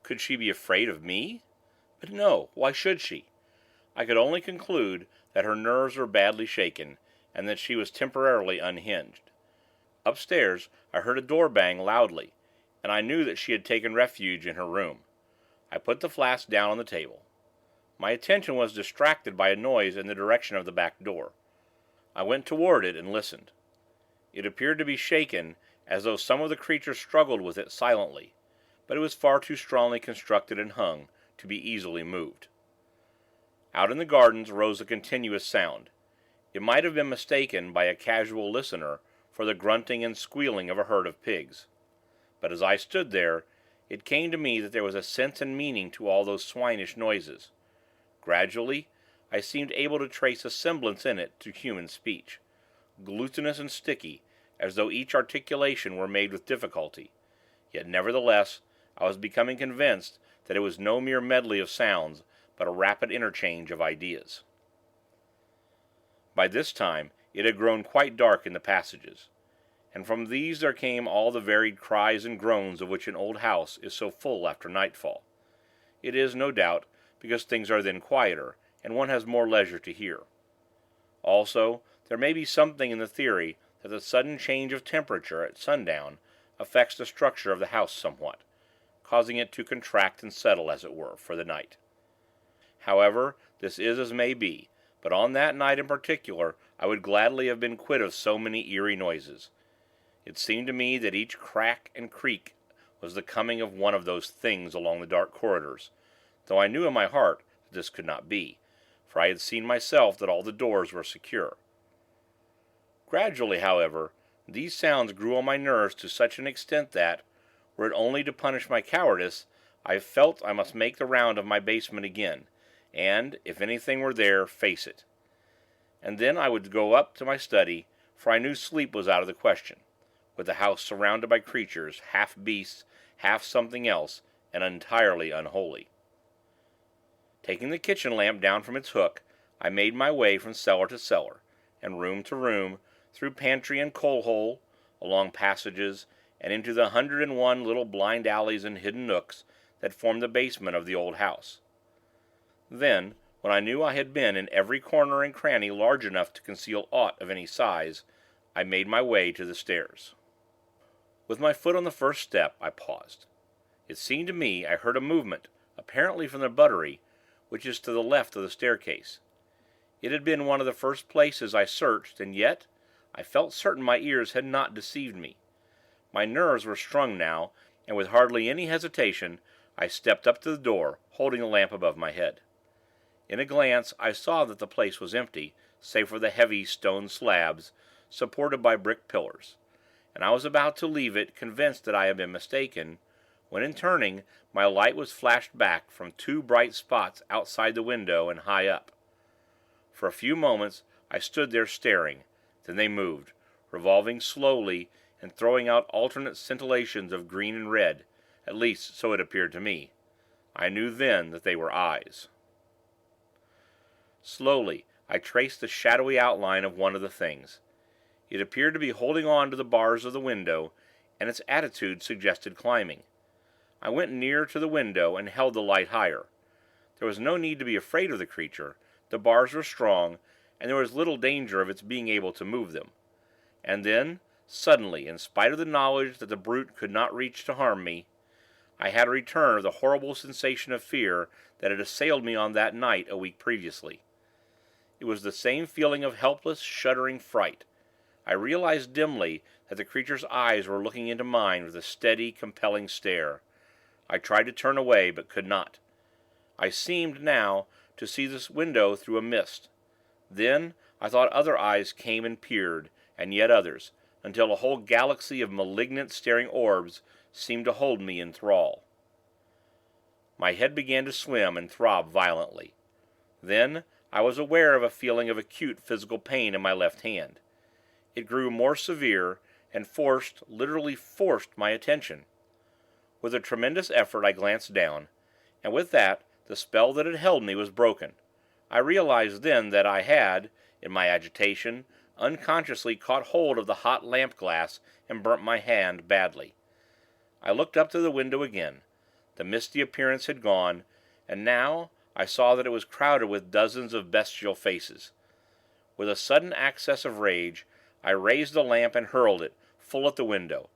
Could she be afraid of me? But no, why should she? I could only conclude that her nerves were badly shaken, and that she was temporarily unhinged. Upstairs I heard a door bang loudly, and I knew that she had taken refuge in her room. I put the flask down on the table. My attention was distracted by a noise in the direction of the back door. I went toward it and listened. It appeared to be shaken, as though some of the creatures struggled with it silently, but it was far too strongly constructed and hung to be easily moved. Out in the gardens rose a continuous sound. It might have been mistaken by a casual listener for the grunting and squealing of a herd of pigs. But as I stood there, it came to me that there was a sense and meaning to all those swinish noises. Gradually, I seemed able to trace a semblance in it to human speech, glutinous and sticky, as though each articulation were made with difficulty. Yet nevertheless, I was becoming convinced that it was no mere medley of sounds, but a rapid interchange of ideas. By this time, it had grown quite dark in the passages, and from these there came all the varied cries and groans of which an old house is so full after nightfall. It is, no doubt, because things are then quieter, and one has more leisure to hear. Also, there may be something in the theory that the sudden change of temperature at sundown affects the structure of the house somewhat, causing it to contract and settle, as it were, for the night. However, this is as may be, but on that night in particular I would gladly have been quit of so many eerie noises. It seemed to me that each crack and creak was the coming of one of those things along the dark corridors, though I knew in my heart that this could not be, for I had seen myself that all the doors were secure. Gradually, however, these sounds grew on my nerves to such an extent that, were it only to punish my cowardice, I felt I must make the round of my basement again, and, if anything were there, face it. And then I would go up to my study, for I knew sleep was out of the question, with the house surrounded by creatures, half beasts, half something else, and entirely unholy. Taking the kitchen lamp down from its hook, I made my way from cellar to cellar, and room to room, through pantry and coal-hole, along passages, and into the 101 little blind alleys and hidden nooks that formed the basement of the old house. Then, when I knew I had been in every corner and cranny large enough to conceal aught of any size, I made my way to the stairs. With my foot on the first step, I paused. It seemed to me I heard a movement, apparently from the buttery, which is to the left of the staircase. It had been one of the first places I searched, and yet I felt certain my ears had not deceived me. My nerves were strung now, and with hardly any hesitation I stepped up to the door, holding the lamp above my head. In a glance I saw that the place was empty, save for the heavy stone slabs, supported by brick pillars, and I was about to leave it, convinced that I had been mistaken, when in turning my light was flashed back from two bright spots outside the window and high up. For a few moments I stood there staring, then they moved, revolving slowly and throwing out alternate scintillations of green and red, at least so it appeared to me. I knew then that they were eyes. Slowly I traced the shadowy outline of one of the things. It appeared to be holding on to the bars of the window, and its attitude suggested climbing. I went nearer to the window and held the light higher. There was no need to be afraid of the creature. The bars were strong, and there was little danger of its being able to move them. And then, suddenly, in spite of the knowledge that the brute could not reach to harm me, I had a return of the horrible sensation of fear that had assailed me on that night a week previously. It was the same feeling of helpless, shuddering fright. I realized dimly that the creature's eyes were looking into mine with a steady, compelling stare. I tried to turn away, but could not. I seemed, now, to see this window through a mist. Then, I thought other eyes came and peered, and yet others, until a whole galaxy of malignant staring orbs seemed to hold me in thrall. My head began to swim and throb violently. Then, I was aware of a feeling of acute physical pain in my left hand. It grew more severe, and literally forced my attention. With a tremendous effort I glanced down, and with that, the spell that had held me was broken. I realized then that I had, in my agitation, unconsciously caught hold of the hot lamp glass and burnt my hand badly. I looked up to the window again. The misty appearance had gone, and now I saw that it was crowded with dozens of bestial faces. With a sudden access of rage, I raised the lamp and hurled it, full at the window.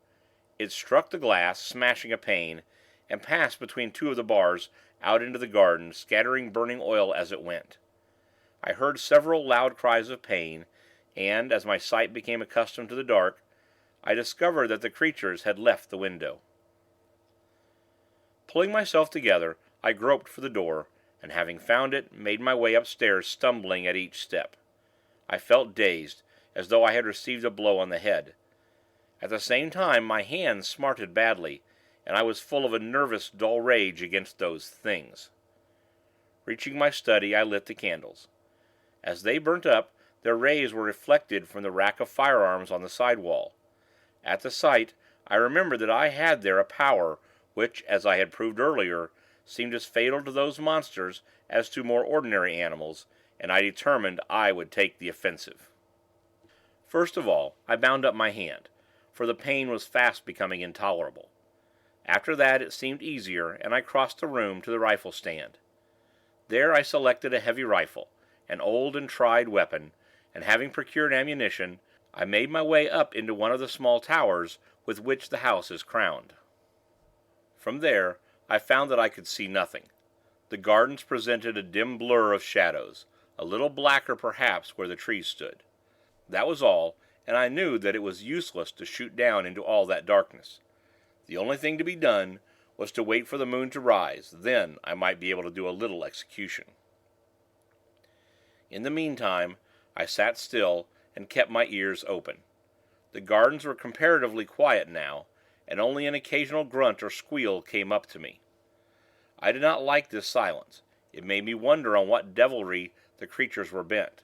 It struck the glass, smashing a pane, and passed between two of the bars out into the garden, scattering burning oil as it went. I heard several loud cries of pain, and, as my sight became accustomed to the dark, I discovered that the creatures had left the window. Pulling myself together, I groped for the door, and having found it, made my way upstairs, stumbling at each step. I felt dazed, as though I had received a blow on the head. At the same time, my hands smarted badly, and I was full of a nervous, dull rage against those things. Reaching my study, I lit the candles. As they burnt up, their rays were reflected from the rack of firearms on the side wall. At the sight, I remembered that I had there a power which, as I had proved earlier, seemed as fatal to those monsters as to more ordinary animals, and I determined I would take the offensive. First of all, I bound up my hand, for the pain was fast becoming intolerable. After that it seemed easier, and I crossed the room to the rifle stand. There I selected a heavy rifle, an old and tried weapon, and having procured ammunition, I made my way up into one of the small towers with which the house is crowned. From there, I found that I could see nothing. The gardens presented a dim blur of shadows, a little blacker perhaps where the trees stood. That was all, and I knew that it was useless to shoot down into all that darkness. The only thing to be done was to wait for the moon to rise, then I might be able to do a little execution. In the meantime, I sat still and kept my ears open. The gardens were comparatively quiet now, and only an occasional grunt or squeal came up to me. I did not like this silence. It made me wonder on what devilry the creatures were bent.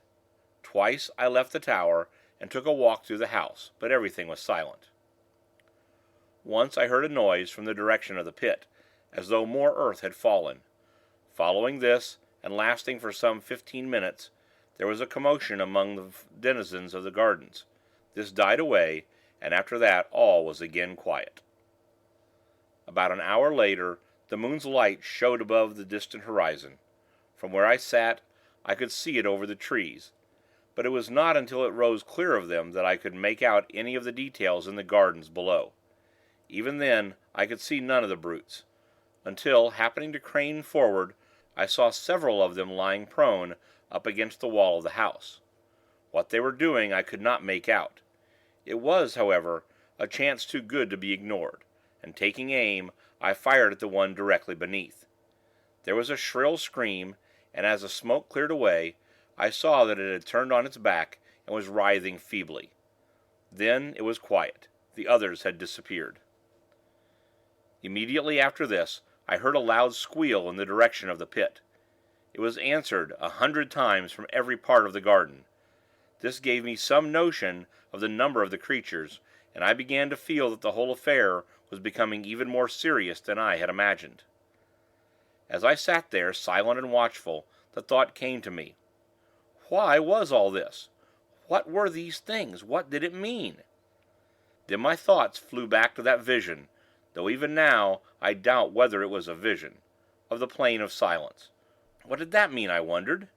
Twice I left the tower and took a walk through the house, but everything was silent. Once I heard a noise from the direction of the pit, as though more earth had fallen. Following this, and lasting for some 15 minutes, there was a commotion among the denizens of the gardens. This died away, and after that all was again quiet. About an hour later, the moon's light showed above the distant horizon. From where I sat, I could see it over the trees, but it was not until it rose clear of them that I could make out any of the details in the gardens below. Even then, I could see none of the brutes, until, happening to crane forward, I saw several of them lying prone up against the wall of the house. What they were doing I could not make out. It was, however, a chance too good to be ignored, and taking aim, I fired at the one directly beneath. There was a shrill scream, and as the smoke cleared away, I saw that it had turned on its back and was writhing feebly. Then it was quiet. The others had disappeared. Immediately after this, I heard a loud squeal in the direction of the pit. It was answered 100 times from every part of the garden. This gave me some notion of the number of the creatures, and I began to feel that the whole affair was becoming even more serious than I had imagined. As I sat there, silent and watchful, the thought came to me. Why was all this? What were these things? What did it mean? Then my thoughts flew back to that vision, though even now I doubt whether it was a vision, of the Plain of Silence. What did that mean, I wondered?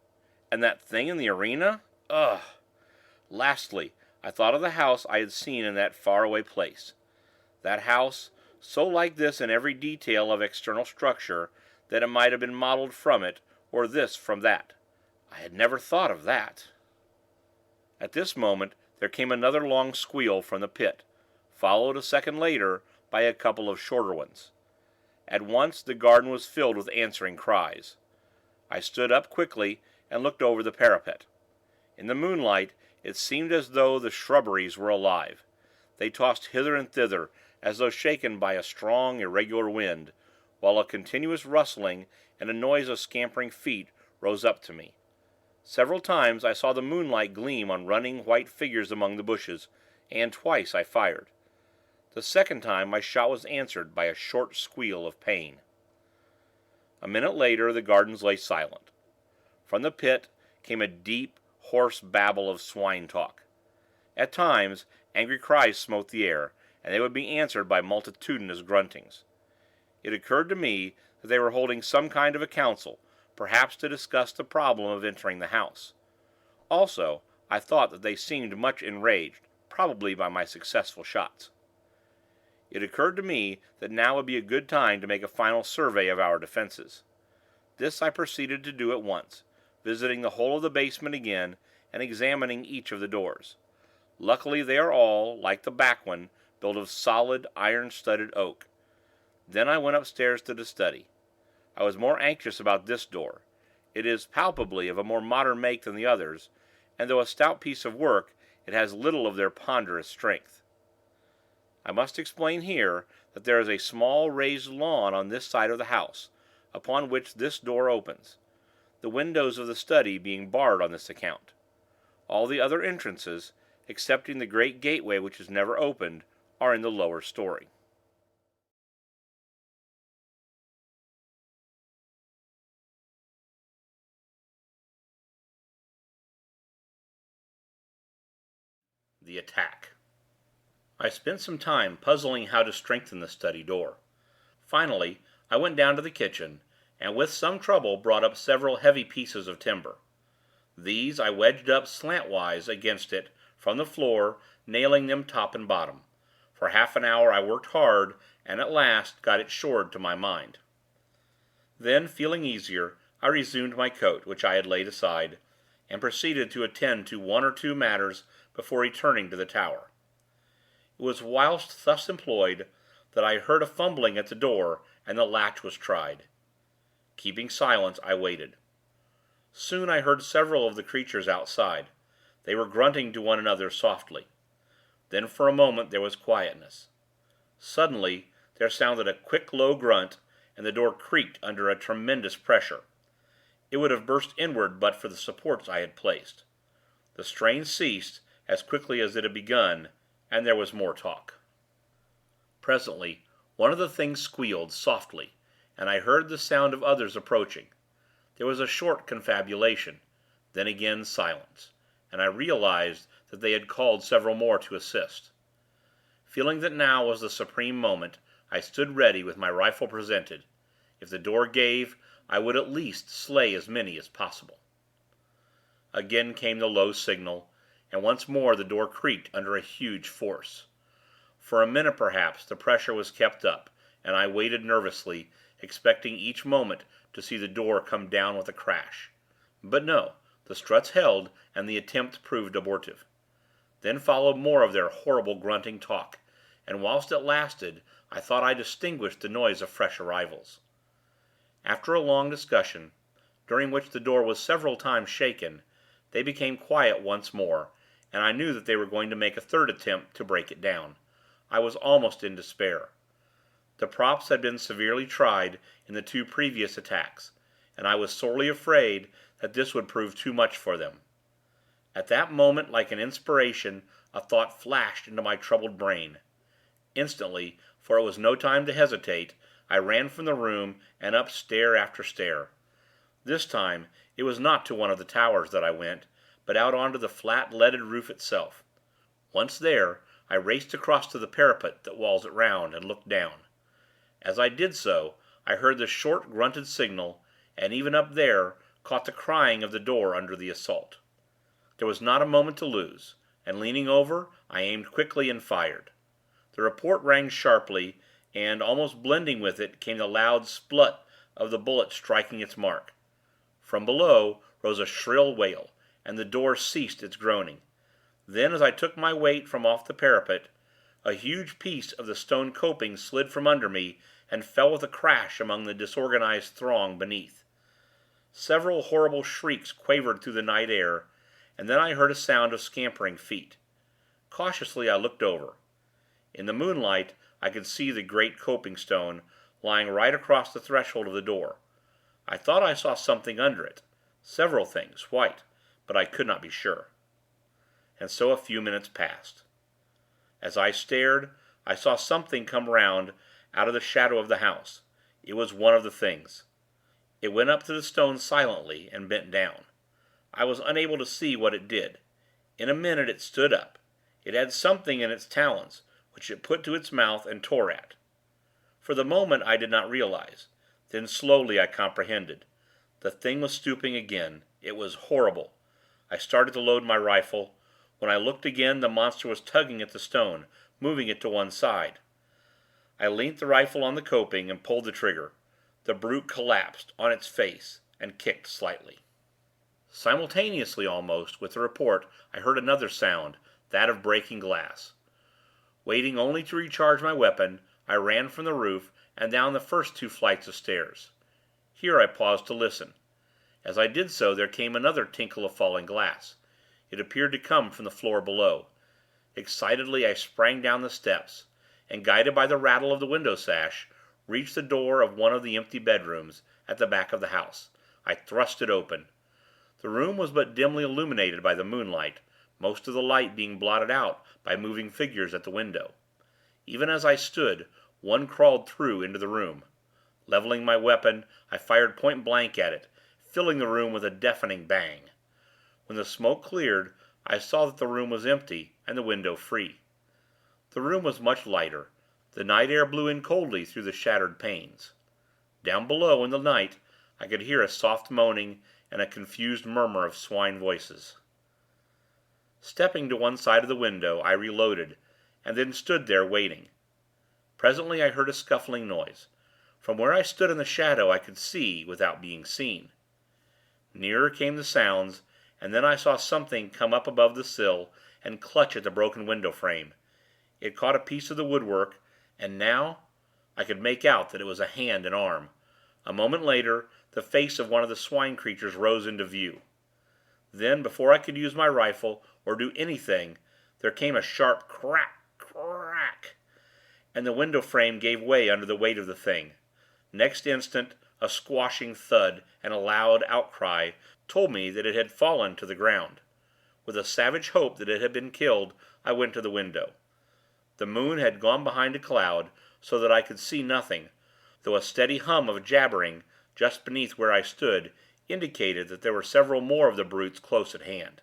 And that thing in the arena? Ugh! Lastly, I thought of the house I had seen in that faraway place. That house, so like this in every detail of external structure, that it might have been modeled from it, or this from that. I had never thought of that. At this moment there came another long squeal from the pit, followed a second later by a couple of shorter ones. At once the garden was filled with answering cries. I stood up quickly and looked over the parapet. In the moonlight it seemed as though the shrubberies were alive. They tossed hither and thither as though shaken by a strong, irregular wind, while a continuous rustling and a noise of scampering feet rose up to me. Several times I saw the moonlight gleam on running white figures among the bushes, and twice I fired. The second time my shot was answered by a short squeal of pain. A minute later the gardens lay silent. From the pit came a deep, hoarse babble of swine talk. At times angry cries smote the air, and they would be answered by multitudinous gruntings. It occurred to me that they were holding some kind of a council, perhaps to discuss the problem of entering the house. Also, I thought that they seemed much enraged, probably by my successful shots. It occurred to me that now would be a good time to make a final survey of our defenses. This I proceeded to do at once, visiting the whole of the basement again, and examining each of the doors. Luckily they are all, like the back one, built of solid, iron-studded oak. Then I went upstairs to the study. I was more anxious about this door. It is palpably of a more modern make than the others, and though a stout piece of work, it has little of their ponderous strength. I must explain here that there is a small raised lawn on this side of the house, upon which this door opens, the windows of the study being barred on this account. All the other entrances, excepting the great gateway which is never opened, are in the lower story. The attack. I spent some time puzzling how to strengthen the study door. Finally, I went down to the kitchen, and with some trouble brought up several heavy pieces of timber. These I wedged up slantwise against it from the floor, nailing them top and bottom. For half an hour I worked hard, and at last got it shored to my mind. Then, feeling easier, I resumed my coat, which I had laid aside, and proceeded to attend to one or two matters before returning to the tower. It was whilst thus employed that I heard a fumbling at the door, and the latch was tried. Keeping silence, I waited. Soon I heard several of the creatures outside. They were grunting to one another softly. Then for a moment there was quietness. Suddenly there sounded a quick low grunt, and the door creaked under a tremendous pressure. It would have burst inward but for the supports I had placed. The strain ceased as quickly as it had begun, and there was more talk. Presently one of the things squealed softly, and I heard the sound of others approaching. There was a short confabulation, then again silence, and I realized that they had called several more to assist. Feeling that now was the supreme moment, I stood ready with my rifle presented. If the door gave, I would at least slay as many as possible. Again came the low signal, and once more the door creaked under a huge force. For a minute perhaps the pressure was kept up, and I waited nervously, expecting each moment to see the door come down with a crash. But no, the struts held, and the attempt proved abortive. Then followed more of their horrible grunting talk, and whilst it lasted I thought I distinguished the noise of fresh arrivals. After a long discussion, during which the door was several times shaken, they became quiet once more, and I knew that they were going to make a third attempt to break it down. I was almost in despair. The props had been severely tried in the two previous attacks, and I was sorely afraid that this would prove too much for them. At that moment, like an inspiration, a thought flashed into my troubled brain. Instantly, for it was no time to hesitate, I ran from the room, and up stair after stair. This time, it was not to one of the towers that I went, but out onto the flat, leaded roof itself. Once there, I raced across to the parapet that walls it round, and looked down. As I did so, I heard the short, grunted signal, and even up there, caught the crying of the door under the assault. There was not a moment to lose, and leaning over, I aimed quickly and fired. The report rang sharply, and, almost blending with it, came the loud splut of the bullet striking its mark. From below rose a shrill wail, and the door ceased its groaning. Then, as I took my weight from off the parapet, a huge piece of the stone coping slid from under me, and fell with a crash among the disorganized throng beneath. Several horrible shrieks quavered through the night air, and then I heard a sound of scampering feet. Cautiously I looked over. In the moonlight I could see the great coping stone lying right across the threshold of the door. I thought I saw something under it. Several things, white, but I could not be sure. And so a few minutes passed. As I stared, I saw something come round out of the shadow of the house. It was one of the things. It went up to the stone silently, and bent down. I was unable to see what it did. In a minute it stood up. It had something in its talons, which it put to its mouth and tore at. For the moment I did not realize. Then slowly I comprehended. The thing was stooping again. It was horrible. I started to load my rifle. When I looked again, the monster was tugging at the stone, moving it to one side. I leant the rifle on the coping and pulled the trigger. The brute collapsed, on its face, and kicked slightly. Simultaneously, almost, with the report, I heard another sound, that of breaking glass. Waiting only to recharge my weapon, I ran from the roof, and down the first 2 flights of stairs. Here I paused to listen. As I did so, there came another tinkle of falling glass. It appeared to come from the floor below. Excitedly I sprang down the steps, and, guided by the rattle of the window sash, reached the door of one of the empty bedrooms, at the back of the house. I thrust it open. The room was but dimly illuminated by the moonlight, most of the light being blotted out by moving figures at the window. Even as I stood, one crawled through into the room. Leveling my weapon, I fired point blank at it, filling the room with a deafening bang. When the smoke cleared, I saw that the room was empty, and the window free. The room was much lighter. The night air blew in coldly through the shattered panes. Down below, in the night, I could hear a soft moaning and a confused murmur of swine voices. Stepping to one side of the window, I reloaded, and then stood there waiting. Presently I heard a scuffling noise. From where I stood in the shadow I could see without being seen. Nearer came the sounds, and then I saw something come up above the sill and clutch at the broken window frame. It caught a piece of the woodwork, and now I could make out that it was a hand and arm. A moment later the face of one of the swine creatures rose into view. Then, before I could use my rifle or do anything, there came a sharp crack, crack, and the window frame gave way under the weight of the thing. Next instant a squashing thud and a loud outcry told me that it had fallen to the ground. With a savage hope that it had been killed, I went to the window. The moon had gone behind a cloud, so that I could see nothing, though a steady hum of jabbering, just beneath where I stood, indicated that there were several more of the brutes close at hand.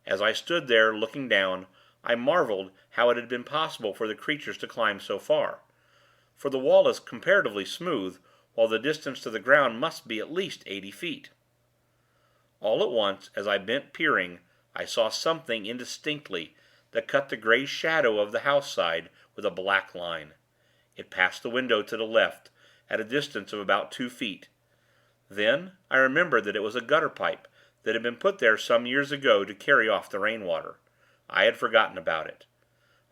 As I stood there, looking down, I marveled how it had been possible for the creatures to climb so far, for the wall is comparatively smooth, while the distance to the ground must be at least 80 feet. All at once, as I bent peering, I saw something indistinctly that cut the gray shadow of the house side with a black line. It passed the window to the left, at a distance of about 2 feet. Then I remembered that it was a gutter pipe that had been put there some years ago to carry off the rainwater. I had forgotten about it.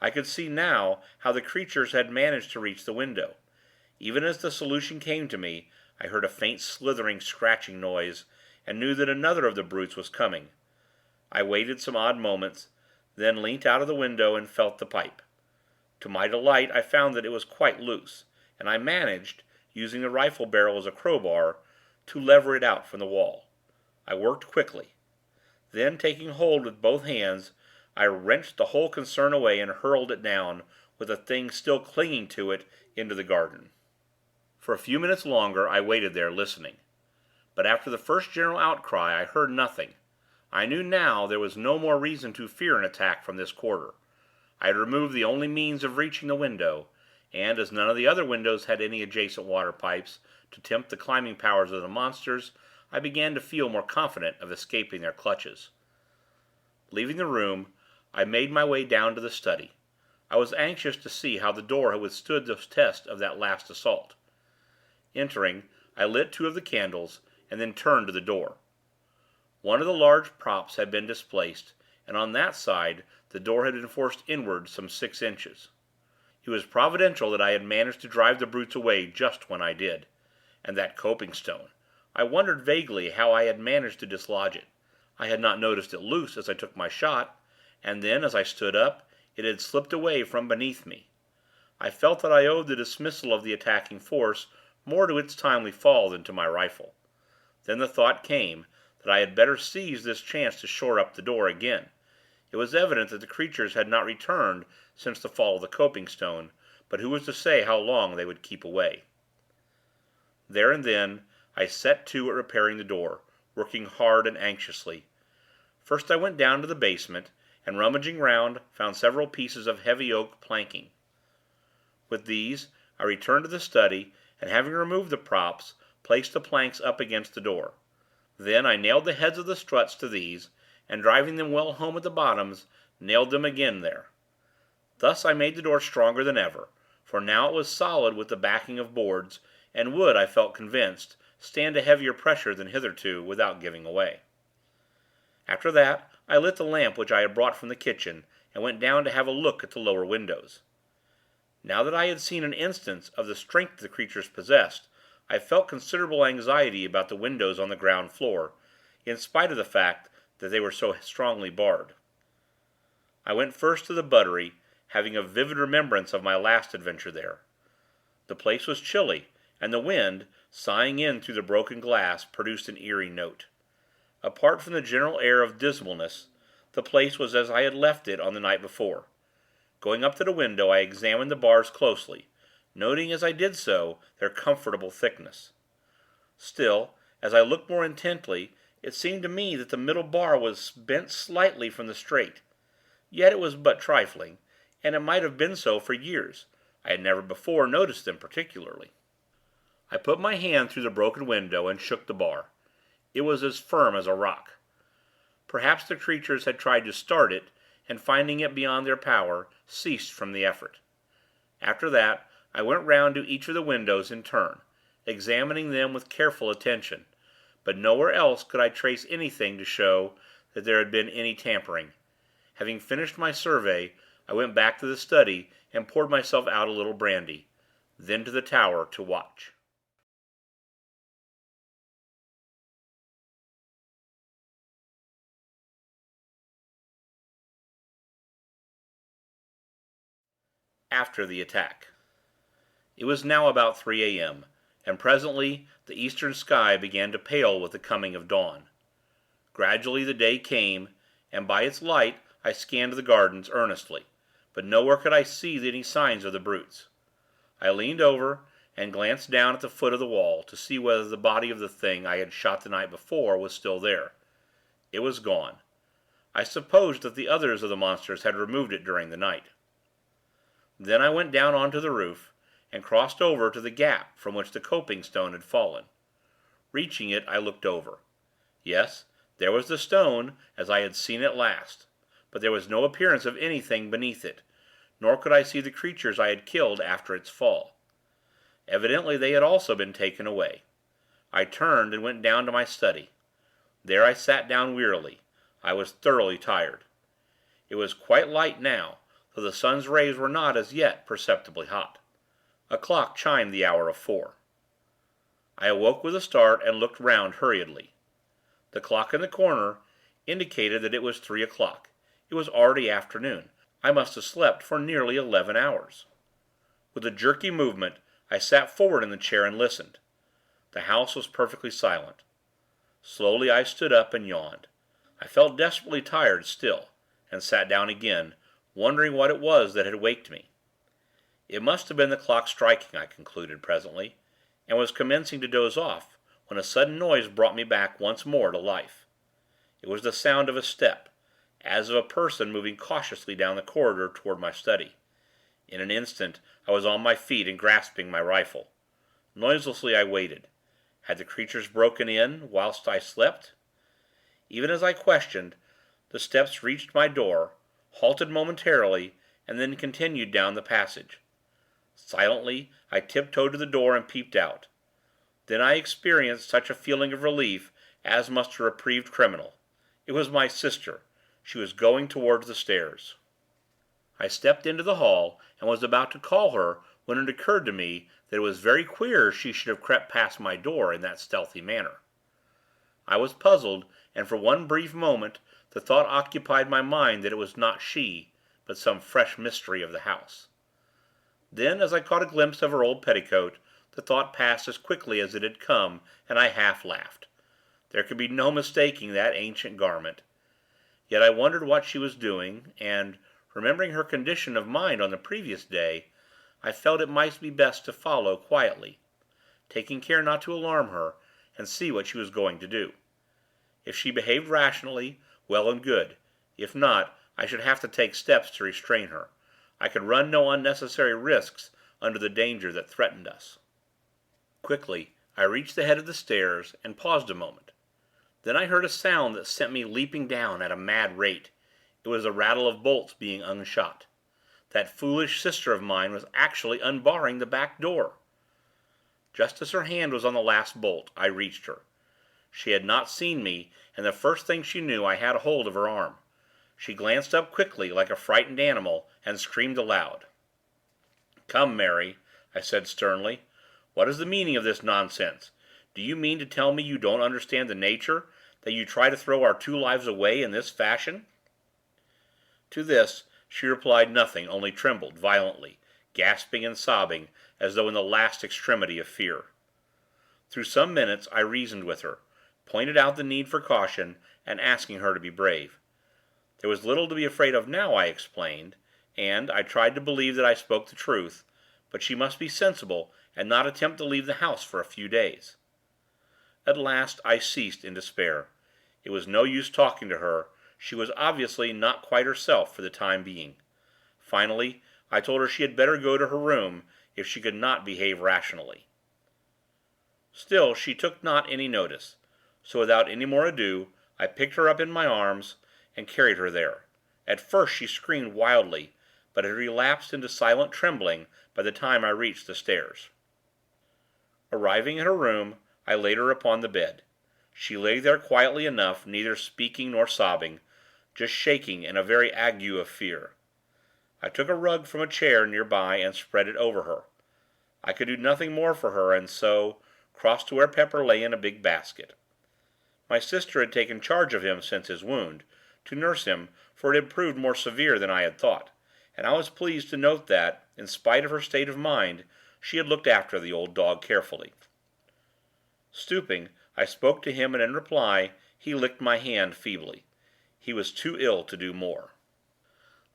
I could see now how the creatures had managed to reach the window. Even as the solution came to me, I heard a faint slithering, scratching noise, and knew that another of the brutes was coming. I waited some odd moments, then leant out of the window and felt the pipe. To my delight I found that it was quite loose, and I managed, using the rifle barrel as a crowbar, to lever it out from the wall. I worked quickly. Then, taking hold with both hands, I wrenched the whole concern away and hurled it down, with the thing still clinging to it, into the garden. For a few minutes longer I waited there, listening. But after the first general outcry I heard nothing. I knew now there was no more reason to fear an attack from this quarter. I had removed the only means of reaching the window, and, as none of the other windows had any adjacent water pipes to tempt the climbing powers of the monsters, I began to feel more confident of escaping their clutches. Leaving the room, I made my way down to the study. I was anxious to see how the door had withstood the test of that last assault. Entering, I lit 2 of the candles, and then turned to the door. One of the large props had been displaced, and on that side the door had been forced inward some 6 inches. It was providential that I had managed to drive the brutes away just when I did. And that coping stone! I wondered vaguely how I had managed to dislodge it. I had not noticed it loose as I took my shot, and then, as I stood up, it had slipped away from beneath me. I felt that I owed the dismissal of the attacking force more to its timely fall than to my rifle. Then the thought came that I had better seize this chance to shore up the door again. It was evident that the creatures had not returned since the fall of the coping stone, but who was to say how long they would keep away? There and then I set to at repairing the door, working hard and anxiously. First I went down to the basement, and rummaging round found several pieces of heavy oak planking. With these I returned to the study, and having removed the props, placed the planks up against the door. Then I nailed the heads of the struts to these, and driving them well home at the bottoms, nailed them again there. Thus I made the door stronger than ever, for now it was solid with the backing of boards, and would, I felt convinced, stand a heavier pressure than hitherto without giving away. After that I lit the lamp which I had brought from the kitchen, and went down to have a look at the lower windows. Now that I had seen an instance of the strength the creatures possessed, I felt considerable anxiety about the windows on the ground floor, in spite of the fact that they were so strongly barred. I went first to the buttery, having a vivid remembrance of my last adventure there. The place was chilly, and the wind, sighing in through the broken glass, produced an eerie note. Apart from the general air of dismalness, the place was as I had left it on the night before. Going up to the window, I examined the bars closely, noting as I did so their comfortable thickness. Still, as I looked more intently, it seemed to me that the middle bar was bent slightly from the straight. Yet it was but trifling, and it might have been so for years. I had never before noticed them particularly. I put my hand through the broken window and shook the bar. It was as firm as a rock. Perhaps the creatures had tried to start it, and finding it beyond their power, ceased from the effort. After that, I went round to each of the windows in turn, examining them with careful attention, but nowhere else could I trace anything to show that there had been any tampering. Having finished my survey, I went back to the study, and poured myself out a little brandy, then to the tower to watch. After the attack. It was now about 3 a.m., and presently the eastern sky began to pale with the coming of dawn. Gradually the day came, and by its light I scanned the gardens earnestly, but nowhere could I see any signs of the brutes. I leaned over, and glanced down at the foot of the wall to see whether the body of the thing I had shot the night before was still there. It was gone. I supposed that the others of the monsters had removed it during the night. Then I went down onto the roof, and crossed over to the gap from which the coping stone had fallen. Reaching it, I looked over. Yes, there was the stone as I had seen it last, but there was no appearance of anything beneath it, nor could I see the creatures I had killed after its fall. Evidently they had also been taken away. I turned and went down to my study. There I sat down wearily. I was thoroughly tired. It was quite light now, though the sun's rays were not as yet perceptibly hot. A clock chimed the hour of 4. I awoke with a start and looked round hurriedly. The clock in the corner indicated that it was 3 o'clock. It was already afternoon. I must have slept for nearly 11 hours. With a jerky movement, I sat forward in the chair and listened. The house was perfectly silent. Slowly I stood up and yawned. I felt desperately tired still, and sat down again, wondering what it was that had waked me. It must have been the clock striking, I concluded presently, and was commencing to doze off, when a sudden noise brought me back once more to life. It was the sound of a step, as of a person moving cautiously down the corridor toward my study. In an instant I was on my feet and grasping my rifle. Noiselessly I waited. Had the creatures broken in whilst I slept? Even as I questioned, the steps reached my door, halted momentarily, and then continued down the passage. Silently I tiptoed to the door and peeped out. Then I experienced such a feeling of relief as must a reprieved criminal. It was my sister. She was going towards the stairs. I stepped into the hall, and was about to call her when it occurred to me that it was very queer she should have crept past my door in that stealthy manner. I was puzzled, and for one brief moment the thought occupied my mind that it was not she, but some fresh mystery of the house. Then, as I caught a glimpse of her old petticoat, the thought passed as quickly as it had come, and I half laughed. There could be no mistaking that ancient garment. Yet I wondered what she was doing, and, remembering her condition of mind on the previous day, I felt it might be best to follow quietly, taking care not to alarm her, and see what she was going to do. If she behaved rationally, well and good; if not, I should have to take steps to restrain her. I could run no unnecessary risks under the danger that threatened us. Quickly I reached the head of the stairs, and paused a moment. Then I heard a sound that sent me leaping down at a mad rate. It was the rattle of bolts being unshot. That foolish sister of mine was actually unbarring the back door. Just as her hand was on the last bolt, I reached her. She had not seen me, and the first thing she knew I had hold of her arm. She glanced up quickly, like a frightened animal, and screamed aloud. "Come, Mary," I said sternly. "What is the meaning of this nonsense? Do you mean to tell me you don't understand the nature, that you try to throw our 2 lives away in this fashion?" To this she replied nothing, only trembled violently, gasping and sobbing as though in the last extremity of fear. Through some minutes I reasoned with her, pointed out the need for caution, and asking her to be brave. There was little to be afraid of now, I explained, and I tried to believe that I spoke the truth, but she must be sensible, and not attempt to leave the house for a few days. At last I ceased in despair. It was no use talking to her; she was obviously not quite herself for the time being. Finally I told her she had better go to her room, if she could not behave rationally. Still she took not any notice, so without any more ado I picked her up in my arms, and carried her there. At first she screamed wildly, but had relapsed into silent trembling by the time I reached the stairs. Arriving at her room, I laid her upon the bed. She lay there quietly enough, neither speaking nor sobbing, just shaking in a very ague of fear. I took a rug from a chair near by, and spread it over her. I could do nothing more for her, and so crossed to where Pepper lay in a big basket. My sister had taken charge of him since his wound, to nurse him, for it had proved more severe than I had thought, and I was pleased to note that, in spite of her state of mind, she had looked after the old dog carefully. Stooping, I spoke to him, and in reply he licked my hand feebly. He was too ill to do more.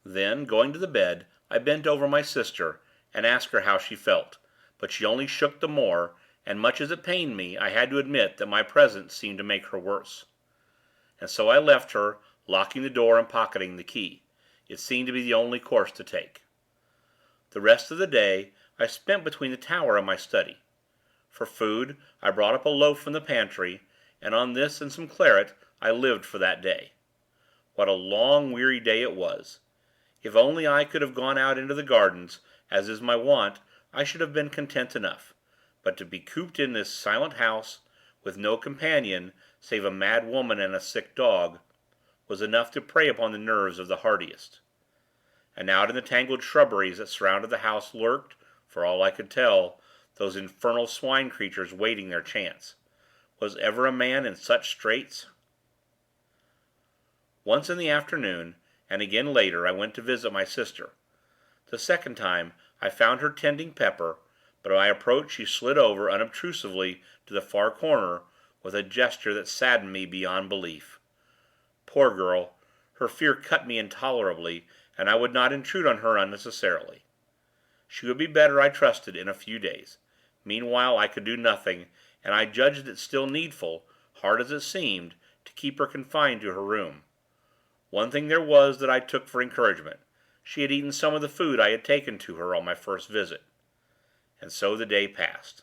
Then, going to the bed, I bent over my sister, and asked her how she felt, but she only shook the more, and much as it pained me, I had to admit that my presence seemed to make her worse. And so I left her, locking the door and pocketing the key. It seemed to be the only course to take. The rest of the day I spent between the tower and my study. For food, I brought up a loaf from the pantry, and on this and some claret I lived for that day. What a long, weary day it was! If only I could have gone out into the gardens, as is my wont, I should have been content enough; but to be cooped in this silent house, with no companion save a mad woman and a sick dog, was enough to prey upon the nerves of the hardiest. And out in the tangled shrubberies that surrounded the house lurked, for all I could tell, those infernal swine creatures waiting their chance. Was ever a man in such straits? Once in the afternoon, and again later, I went to visit my sister. The second time I found her tending Pepper, but at my approach she slid over unobtrusively to the far corner, with a gesture that saddened me beyond belief. Poor girl, her fear cut me intolerably, and I would not intrude on her unnecessarily. She would be better, I trusted, in a few days. Meanwhile I could do nothing, and I judged it still needful, hard as it seemed, to keep her confined to her room. One thing there was that I took for encouragement: she had eaten some of the food I had taken to her on my first visit. And so the day passed.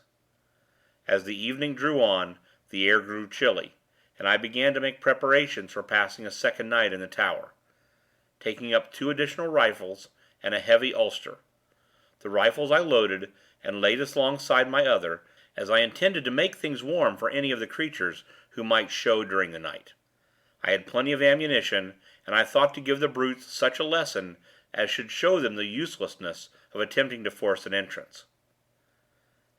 As the evening drew on, the air grew chilly, and I began to make preparations for passing a second night in the tower, taking up 2 additional rifles and a heavy ulster. The rifles I loaded, and laid alongside my other, as I intended to make things warm for any of the creatures who might show during the night. I had plenty of ammunition, and I thought to give the brutes such a lesson as should show them the uselessness of attempting to force an entrance.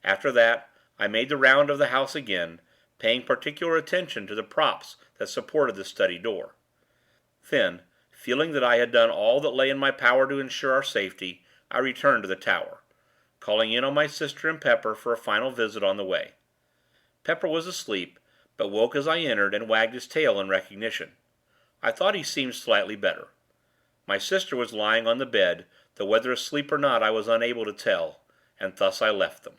After that, I made the round of the house again, paying particular attention to the props that supported the study door. Then, feeling that I had done all that lay in my power to ensure our safety, I returned to the tower, calling in on my sister and Pepper for a final visit on the way. Pepper was asleep, but woke as I entered and wagged his tail in recognition. I thought he seemed slightly better. My sister was lying on the bed, though whether asleep or not I was unable to tell, and thus I left them.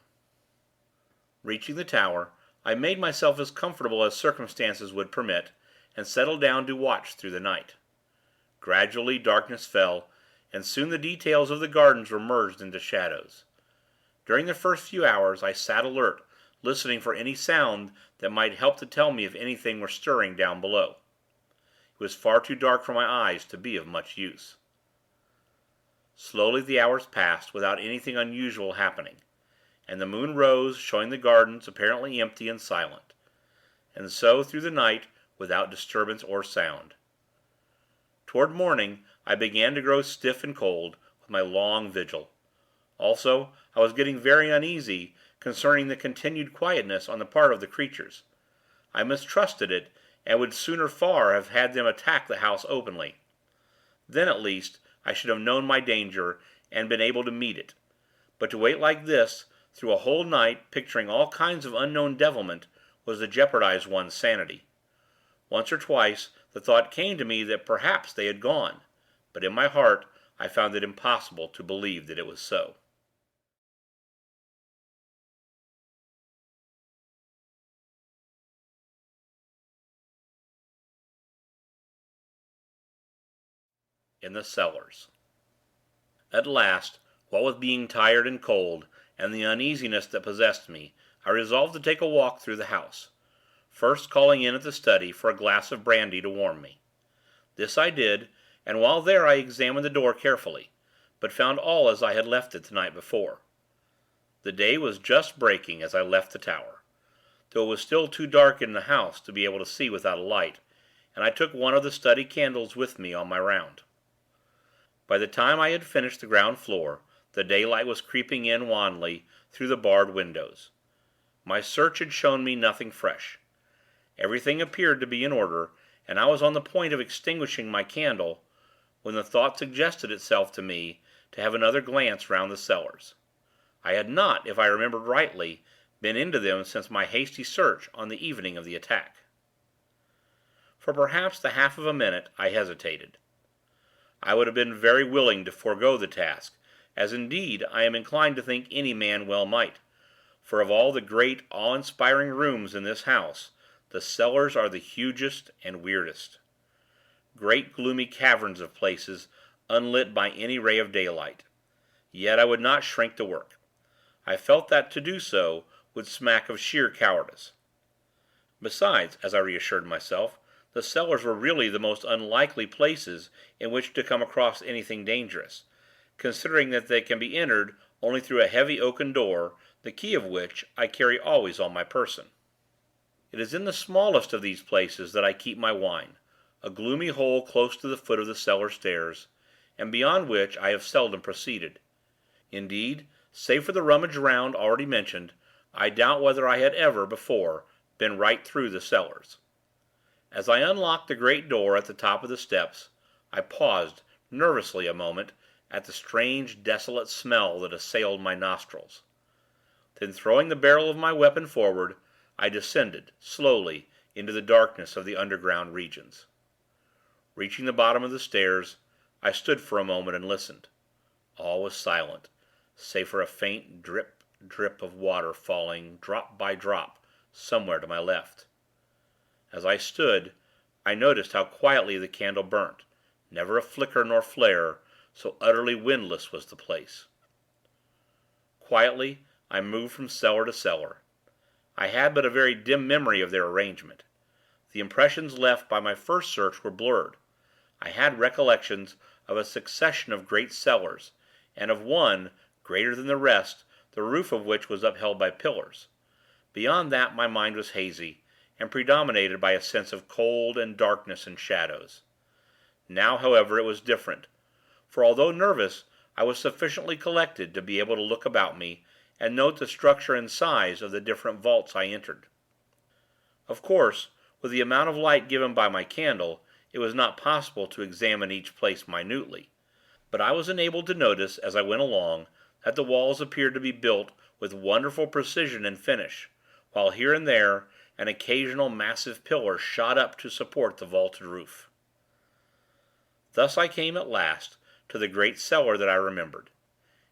Reaching the tower, I made myself as comfortable as circumstances would permit, and settled down to watch through the night. Gradually darkness fell, and soon the details of the gardens were merged into shadows. During the first few hours I sat alert, listening for any sound that might help to tell me if anything were stirring down below. It was far too dark for my eyes to be of much use. Slowly the hours passed without anything unusual happening, and the moon rose, showing the gardens apparently empty and silent, and so through the night without disturbance or sound. Toward morning I began to grow stiff and cold with my long vigil. Also, I was getting very uneasy concerning the continued quietness on the part of the creatures. I mistrusted it, and would sooner far have had them attack the house openly. Then, at least, I should have known my danger, and been able to meet it. But to wait like this, through a whole night, picturing all kinds of unknown devilment, was to jeopardize one's sanity. Once or twice, the thought came to me that perhaps they had gone, but in my heart I found it impossible to believe that it was so. In the cellars. At last, what with being tired and cold, and the uneasiness that possessed me, I resolved to take a walk through the house, first calling in at the study for a glass of brandy to warm me. This I did, and while there I examined the door carefully, but found all as I had left it the night before. The day was just breaking as I left the tower, though it was still too dark in the house to be able to see without a light, and I took one of the study candles with me on my round. By the time I had finished the ground floor, the daylight was creeping in wanly through the barred windows. My search had shown me nothing fresh. Everything appeared to be in order, and I was on the point of extinguishing my candle, when the thought suggested itself to me to have another glance round the cellars. I had not, if I remembered rightly, been into them since my hasty search on the evening of the attack. For perhaps the half of a minute I hesitated. I would have been very willing to forego the task, as indeed I am inclined to think any man well might, for of all the great, awe-inspiring rooms in this house, the cellars are the hugest and weirdest. Great gloomy caverns of places, unlit by any ray of daylight. Yet I would not shrink to work. I felt that to do so would smack of sheer cowardice. Besides, as I reassured myself, the cellars were really the most unlikely places in which to come across anything dangerous, considering that they can be entered only through a heavy oaken door, the key of which I carry always on my person. It is in the smallest of these places that I keep my wine, a gloomy hole close to the foot of the cellar stairs, and beyond which I have seldom proceeded. Indeed, save for the rummage round already mentioned, I doubt whether I had ever, before, been right through the cellars. As I unlocked the great door at the top of the steps, I paused, nervously, a moment, at the strange, desolate smell that assailed my nostrils. Then, throwing the barrel of my weapon forward, I descended, slowly, into the darkness of the underground regions. Reaching the bottom of the stairs, I stood for a moment and listened. All was silent, save for a faint drip, drip of water falling, drop by drop, somewhere to my left. As I stood, I noticed how quietly the candle burnt, never a flicker nor flare, so utterly windless was the place. Quietly, I moved from cellar to cellar. I had but a very dim memory of their arrangement. The impressions left by my first search were blurred. I had recollections of a succession of great cellars, and of one, greater than the rest, the roof of which was upheld by pillars. Beyond that my mind was hazy, and predominated by a sense of cold and darkness and shadows. Now, however, it was different, for although nervous, I was sufficiently collected to be able to look about me, and note the structure and size of the different vaults I entered. Of course, with the amount of light given by my candle, it was not possible to examine each place minutely, but I was enabled to notice, as I went along, that the walls appeared to be built with wonderful precision and finish, while here and there an occasional massive pillar shot up to support the vaulted roof. Thus I came at last to the great cellar that I remembered.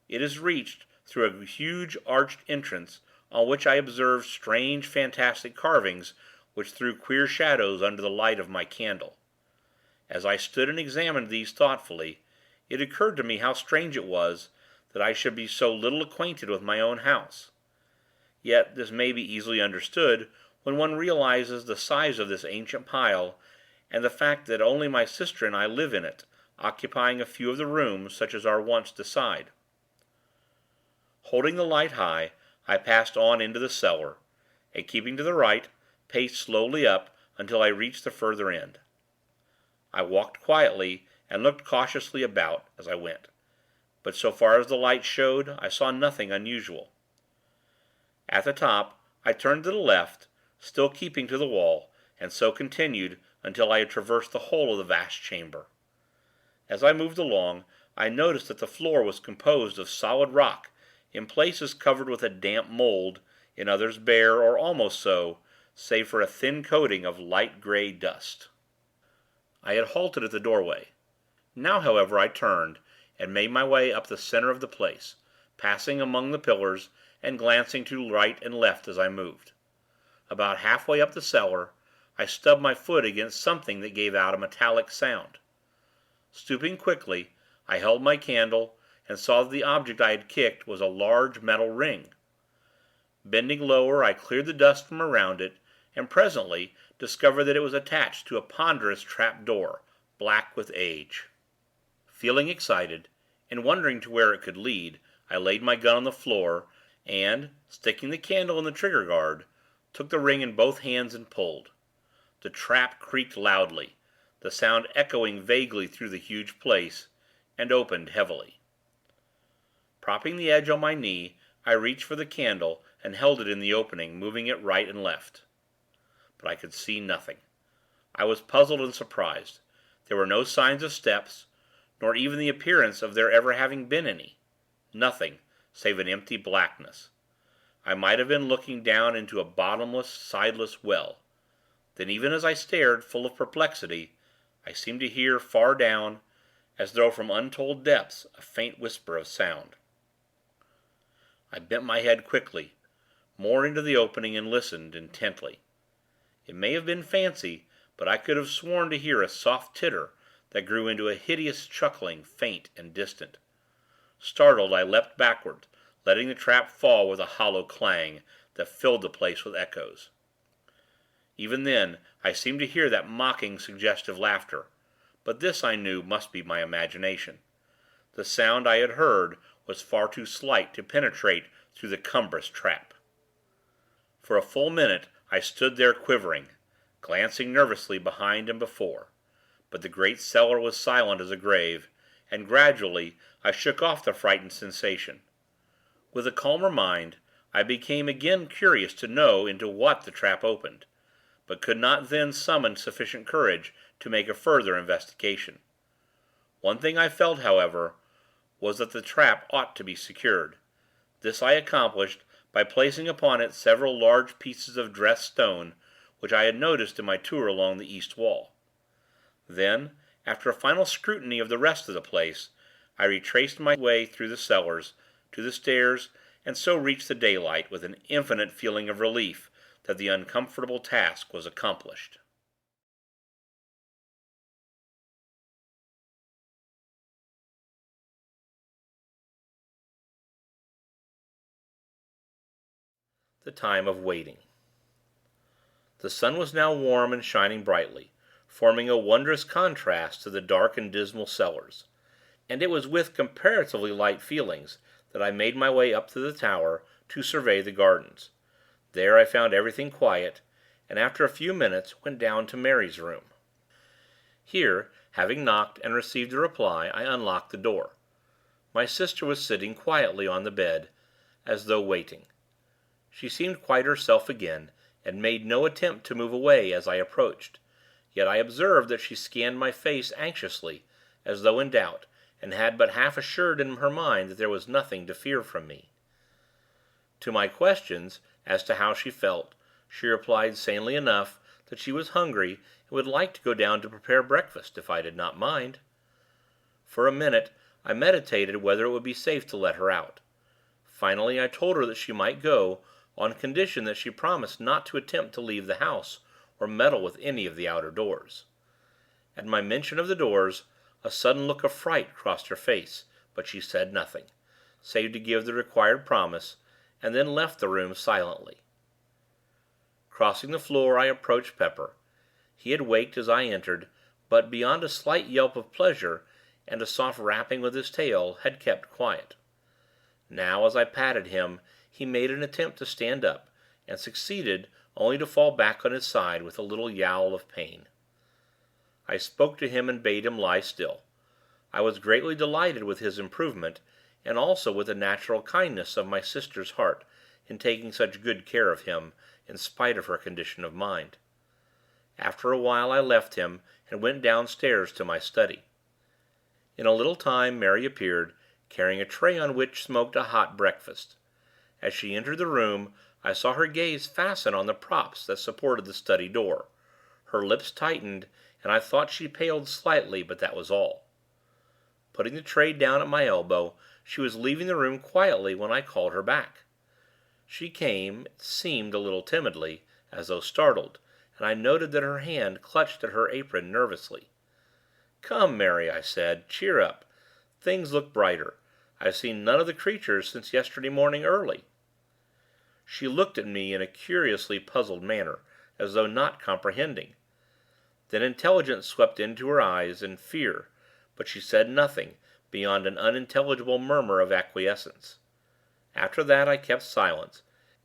It is reached through a huge arched entrance on which I observed strange fantastic carvings which threw queer shadows under the light of my candle. As I stood and examined these thoughtfully, it occurred to me how strange it was that I should be so little acquainted with my own house. Yet this may be easily understood when one realizes the size of this ancient pile, and the fact that only my sister and I live in it, occupying a few of the rooms such as are wont to decide. Holding the light high, I passed on into the cellar, and keeping to the right, paced slowly up until I reached the further end. I walked quietly and looked cautiously about as I went, but so far as the light showed, I saw nothing unusual. At the top, I turned to the left, still keeping to the wall, and so continued until I had traversed the whole of the vast chamber. As I moved along, I noticed that the floor was composed of solid rock, in places covered with a damp mold, in others bare, or almost so, save for a thin coating of light gray dust. I had halted at the doorway. Now, however, I turned, and made my way up the center of the place, passing among the pillars, and glancing to right and left as I moved. About halfway up the cellar, I stubbed my foot against something that gave out a metallic sound. Stooping quickly, I held my candle, and saw that the object I had kicked was a large metal ring. Bending lower, I cleared the dust from around it, and presently discovered that it was attached to a ponderous trap door, black with age. Feeling excited, and wondering to where it could lead, I laid my gun on the floor, and, sticking the candle in the trigger guard, took the ring in both hands and pulled. The trap creaked loudly, the sound echoing vaguely through the huge place, and opened heavily. Propping the edge on my knee, I reached for the candle and held it in the opening, moving it right and left. But I could see nothing. I was puzzled and surprised. There were no signs of steps, nor even the appearance of there ever having been any. Nothing, save an empty blackness. I might have been looking down into a bottomless, sideless well. Then, even as I stared, full of perplexity, I seemed to hear, far down, as though from untold depths, a faint whisper of sound. I bent my head quickly, more into the opening, and listened intently. It may have been fancy, but I could have sworn to hear a soft titter that grew into a hideous chuckling, faint and distant. Startled, I leapt backward, letting the trap fall with a hollow clang that filled the place with echoes. Even then, I seemed to hear that mocking, suggestive laughter, but this, I knew, must be my imagination. The sound I had heard was far too slight to penetrate through the cumbrous trap. For a full minute, I stood there quivering, glancing nervously behind and before, but the great cellar was silent as a grave, and gradually I shook off the frightened sensation. With a calmer mind, I became again curious to know into what the trap opened, but could not then summon sufficient courage to make a further investigation. One thing I felt, however, was that the trap ought to be secured. This I accomplished by placing upon it several large pieces of dressed stone, which I had noticed in my tour along the east wall. Then, after a final scrutiny of the rest of the place, I retraced my way through the cellars, to the stairs, and so reached the daylight with an infinite feeling of relief that the uncomfortable task was accomplished. The time of waiting. The sun was now warm and shining brightly, forming a wondrous contrast to the dark and dismal cellars, and it was with comparatively light feelings that I made my way up to the tower to survey the gardens. There I found everything quiet, and after a few minutes went down to Mary's room. Here, having knocked and received a reply, I unlocked the door. My sister was sitting quietly on the bed, as though waiting. She seemed quite herself again, and made no attempt to move away as I approached. Yet I observed that she scanned my face anxiously, as though in doubt, and had but half assured in her mind that there was nothing to fear from me. To my questions as to how she felt, she replied sanely enough that she was hungry and would like to go down to prepare breakfast if I did not mind. For a minute I meditated whether it would be safe to let her out. Finally I told her that she might go, on condition that she promised not to attempt to leave the house or meddle with any of the outer doors. At my mention of the doors, a sudden look of fright crossed her face, but she said nothing, save to give the required promise, and then left the room silently. Crossing the floor, I approached Pepper. He had waked as I entered, but, beyond a slight yelp of pleasure, and a soft rapping with his tail, had kept quiet. Now, as I patted him, he made an attempt to stand up, and succeeded only to fall back on his side with a little yowl of pain. I spoke to him and bade him lie still. I was greatly delighted with his improvement, and also with the natural kindness of my sister's heart in taking such good care of him, in spite of her condition of mind. After a while I left him, and went downstairs to my study. In a little time Mary appeared, carrying a tray on which smoked a hot breakfast. As she entered the room, I saw her gaze fasten on the props that supported the study door. Her lips tightened, and I thought she paled slightly, but that was all. Putting the tray down at my elbow, she was leaving the room quietly when I called her back. She came, it seemed a little timidly, as though startled, and I noted that her hand clutched at her apron nervously. "Come, Mary," I said, "cheer up. Things look brighter. I've seen none of the creatures since yesterday morning early." She looked at me in a curiously puzzled manner, as though not comprehending. Then intelligence swept into her eyes, and fear, but she said nothing beyond an unintelligible murmur of acquiescence. After that I kept silence.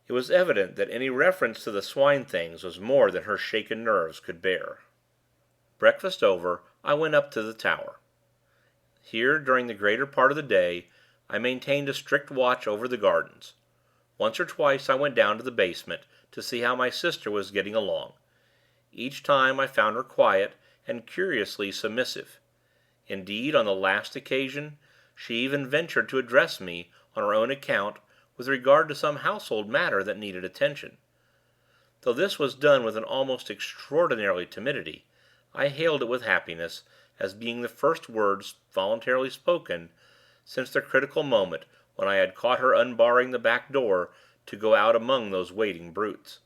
It was evident that any reference to the Swine-Things was more than her shaken nerves could bear. Breakfast over, I went up to the tower. Here, during the greater part of the day, I maintained a strict watch over the gardens. Once or twice I went down to the basement to see how my sister was getting along. Each time I found her quiet and curiously submissive. Indeed, on the last occasion, she even ventured to address me, on her own account, with regard to some household matter that needed attention. Though this was done with an almost extraordinary timidity, I hailed it with happiness, as being the first words voluntarily spoken since the critical moment when I had caught her unbarring the back door to go out among those waiting brutes.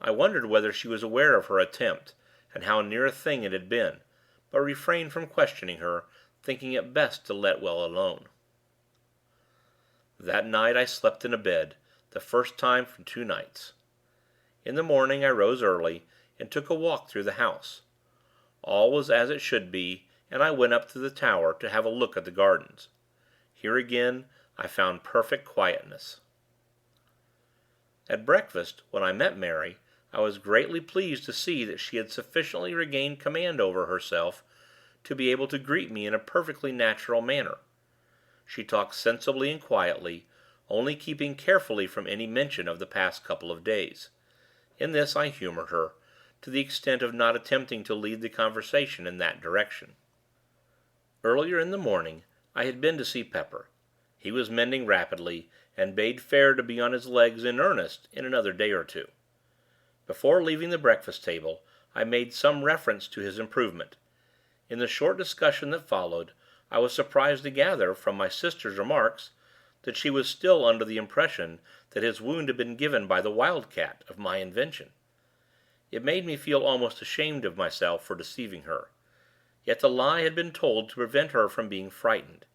I wondered whether she was aware of her attempt, and how near a thing it had been, but refrained from questioning her, thinking it best to let well alone. That night I slept in a bed, the first time for 2 nights. In the morning I rose early, and took a walk through the house. All was as it should be, and I went up to the tower to have a look at the gardens. Here again I found perfect quietness. At breakfast, when I met Mary, I was greatly pleased to see that she had sufficiently regained command over herself to be able to greet me in a perfectly natural manner. She talked sensibly and quietly, only keeping carefully from any mention of the past couple of days. In this I humored her, to the extent of not attempting to lead the conversation in that direction. Earlier in the morning, I had been to see Pepper. He was mending rapidly, and bade fair to be on his legs in earnest in another day or 2. Before leaving the breakfast table, I made some reference to his improvement. In the short discussion that followed, I was surprised to gather, from my sister's remarks, that she was still under the impression that his wound had been given by the wildcat of my invention. It made me feel almost ashamed of myself for deceiving her. Yet the lie had been told to prevent her from being frightened.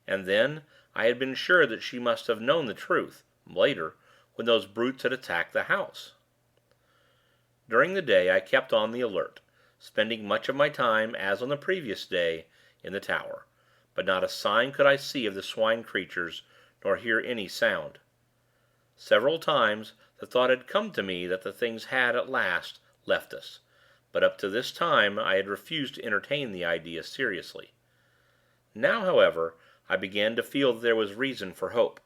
And then, I had been sure that she must have known the truth, later, when those brutes had attacked the house. During the day, I kept on the alert, spending much of my time, as on the previous day, in the tower, but not a sign could I see of the swine creatures, nor hear any sound. Several times, the thought had come to me that the things had, at last, left us, but up to this time I had refused to entertain the idea seriously. Now, however, I began to feel that there was reason for hope.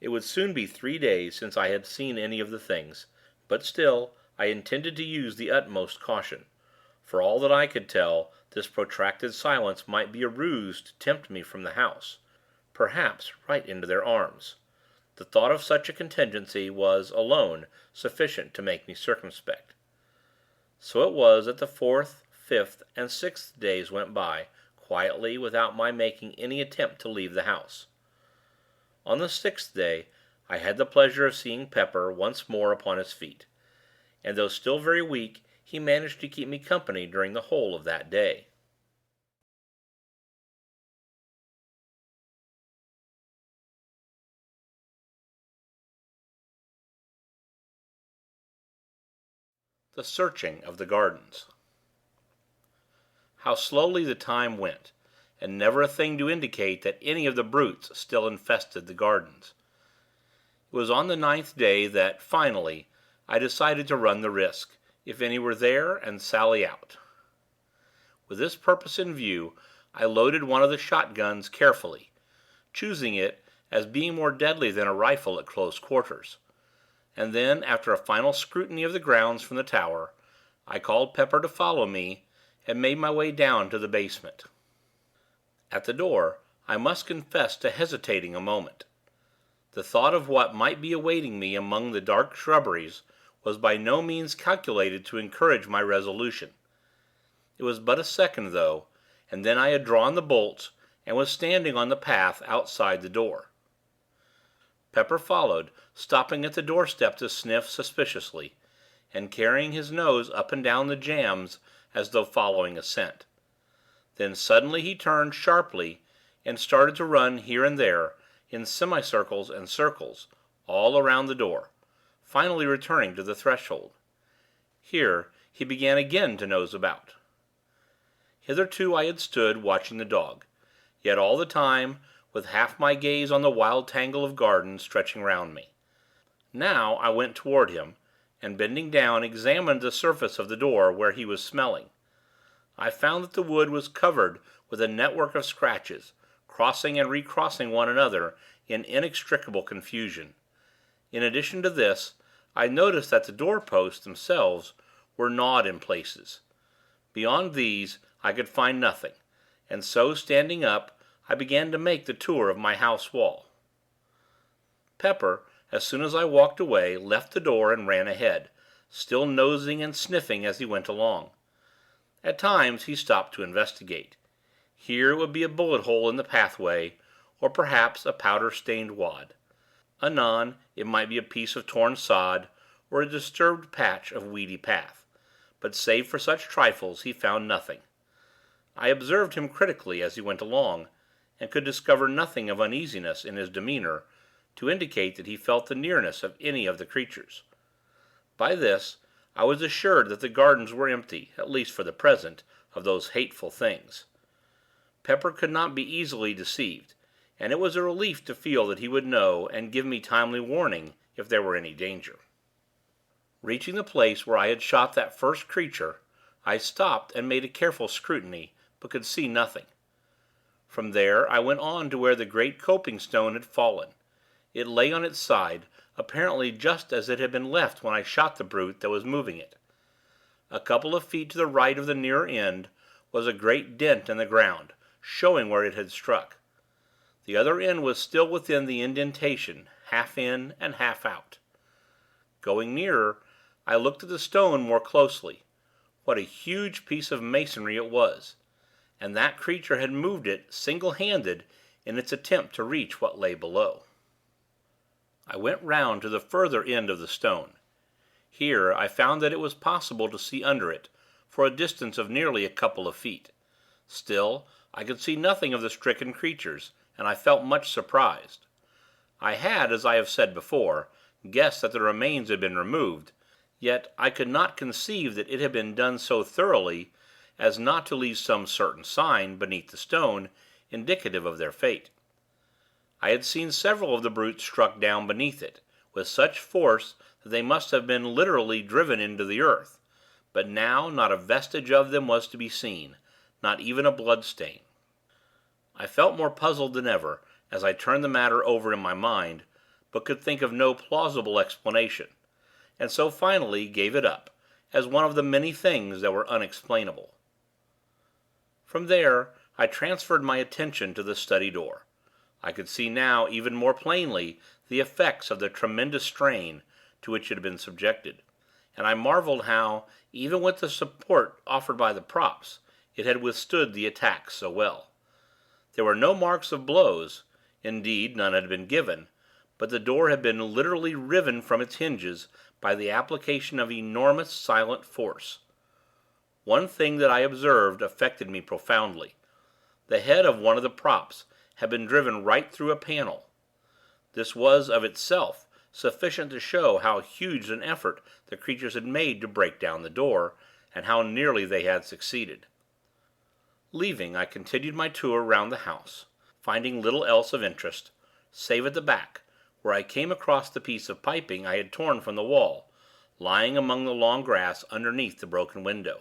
It would soon be 3 days since I had seen any of the things, but still I intended to use the utmost caution. For all that I could tell, this protracted silence might be a ruse to tempt me from the house, perhaps right into their arms. The thought of such a contingency was, alone, sufficient to make me circumspect. So it was that the 4th, 5th, and 6th days went by, quietly, without my making any attempt to leave the house. On the 6th day, I had the pleasure of seeing Pepper once more upon his feet, and though still very weak, he managed to keep me company during the whole of that day. The searching of the gardens. How slowly the time went, and never a thing to indicate that any of the brutes still infested the gardens. It was on the 9th day that, finally, I decided to run the risk, if any were there, and sally out. With this purpose in view, I loaded one of the shotguns carefully, choosing it as being more deadly than a rifle at close quarters; and then, after a final scrutiny of the grounds from the tower, I called Pepper to follow me, and made my way down to the basement. At the door, I must confess to hesitating a moment. The thought of what might be awaiting me among the dark shrubberies was by no means calculated to encourage my resolution. It was but a second, though, and then I had drawn the bolts, and was standing on the path outside the door. Pepper followed, stopping at the doorstep to sniff suspiciously, and carrying his nose up and down the jambs as though following a scent. Then suddenly he turned sharply, and started to run here and there, in semicircles and circles, all around the door, finally returning to the threshold. Here he began again to nose about. Hitherto I had stood watching the dog, yet all the time with half my gaze on the wild tangle of garden stretching round me. Now I went toward him, and bending down examined the surface of the door where he was smelling. I found that the wood was covered with a network of scratches, crossing and recrossing one another in inextricable confusion. In addition to this, I noticed that the doorposts themselves were gnawed in places. Beyond these I could find nothing, and so, standing up, I began to make the tour of my house wall. Pepper, as soon as I walked away, left the door and ran ahead, still nosing and sniffing as he went along. At times he stopped to investigate. Here it would be a bullet hole in the pathway, or perhaps a powder-stained wad. Anon it might be a piece of torn sod, or a disturbed patch of weedy path; but save for such trifles he found nothing. I observed him critically as he went along, and could discover nothing of uneasiness in his demeanor to indicate that he felt the nearness of any of the creatures. By this I was assured that the gardens were empty, at least for the present, of those hateful things. Pepper could not be easily deceived, and it was a relief to feel that he would know and give me timely warning if there were any danger. Reaching the place where I had shot that first creature, I stopped and made a careful scrutiny, but could see nothing. From there I went on to where the great coping stone had fallen. It lay on its side, apparently just as it had been left when I shot the brute that was moving it. A couple of feet to the right of the nearer end was a great dent in the ground, showing where it had struck. The other end was still within the indentation, half in and half out. Going nearer, I looked at the stone more closely. What a huge piece of masonry it was! And that creature had moved it, single-handed, in its attempt to reach what lay below. I went round to the further end of the stone. Here I found that it was possible to see under it, for a distance of nearly a couple of feet. Still, I could see nothing of the stricken creatures, and I felt much surprised. I had, as I have said before, guessed that the remains had been removed, yet I could not conceive that it had been done so thoroughly as not to leave some certain sign, beneath the stone, indicative of their fate. I had seen several of the brutes struck down beneath it, with such force that they must have been literally driven into the earth, but now not a vestige of them was to be seen, not even a blood-stain. I felt more puzzled than ever, as I turned the matter over in my mind, but could think of no plausible explanation, and so finally gave it up, as one of the many things that were unexplainable. From there, I transferred my attention to the study door. I could see now even more plainly the effects of the tremendous strain to which it had been subjected, and I marveled how, even with the support offered by the props, it had withstood the attack so well. There were no marks of blows, indeed none had been given, but the door had been literally riven from its hinges by the application of enormous silent force. One thing that I observed affected me profoundly. The head of one of the props had been driven right through a panel. This was, of itself, sufficient to show how huge an effort the creatures had made to break down the door, and how nearly they had succeeded. Leaving, I continued my tour round the house, finding little else of interest, save at the back, where I came across the piece of piping I had torn from the wall, lying among the long grass underneath the broken window.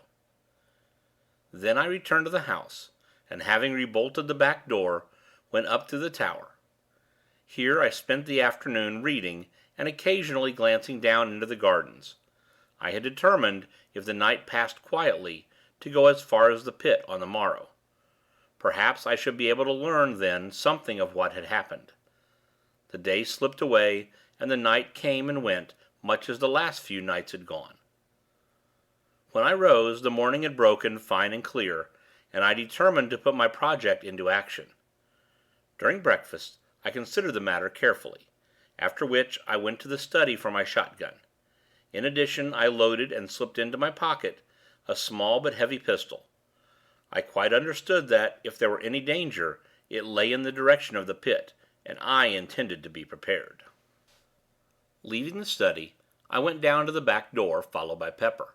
Then I returned to the house, and having rebolted the back door, went up to the tower. Here I spent the afternoon reading and occasionally glancing down into the gardens. I had determined, if the night passed quietly, to go as far as the pit on the morrow. Perhaps I should be able to learn then something of what had happened. The day slipped away, and the night came and went much as the last few nights had gone. When I rose, the morning had broken fine and clear, and I determined to put my project into action. During breakfast I considered the matter carefully, after which I went to the study for my shotgun. In addition, I loaded and slipped into my pocket a small but heavy pistol. I quite understood that, if there were any danger, it lay in the direction of the pit, and I intended to be prepared. Leaving the study, I went down to the back door, followed by Pepper.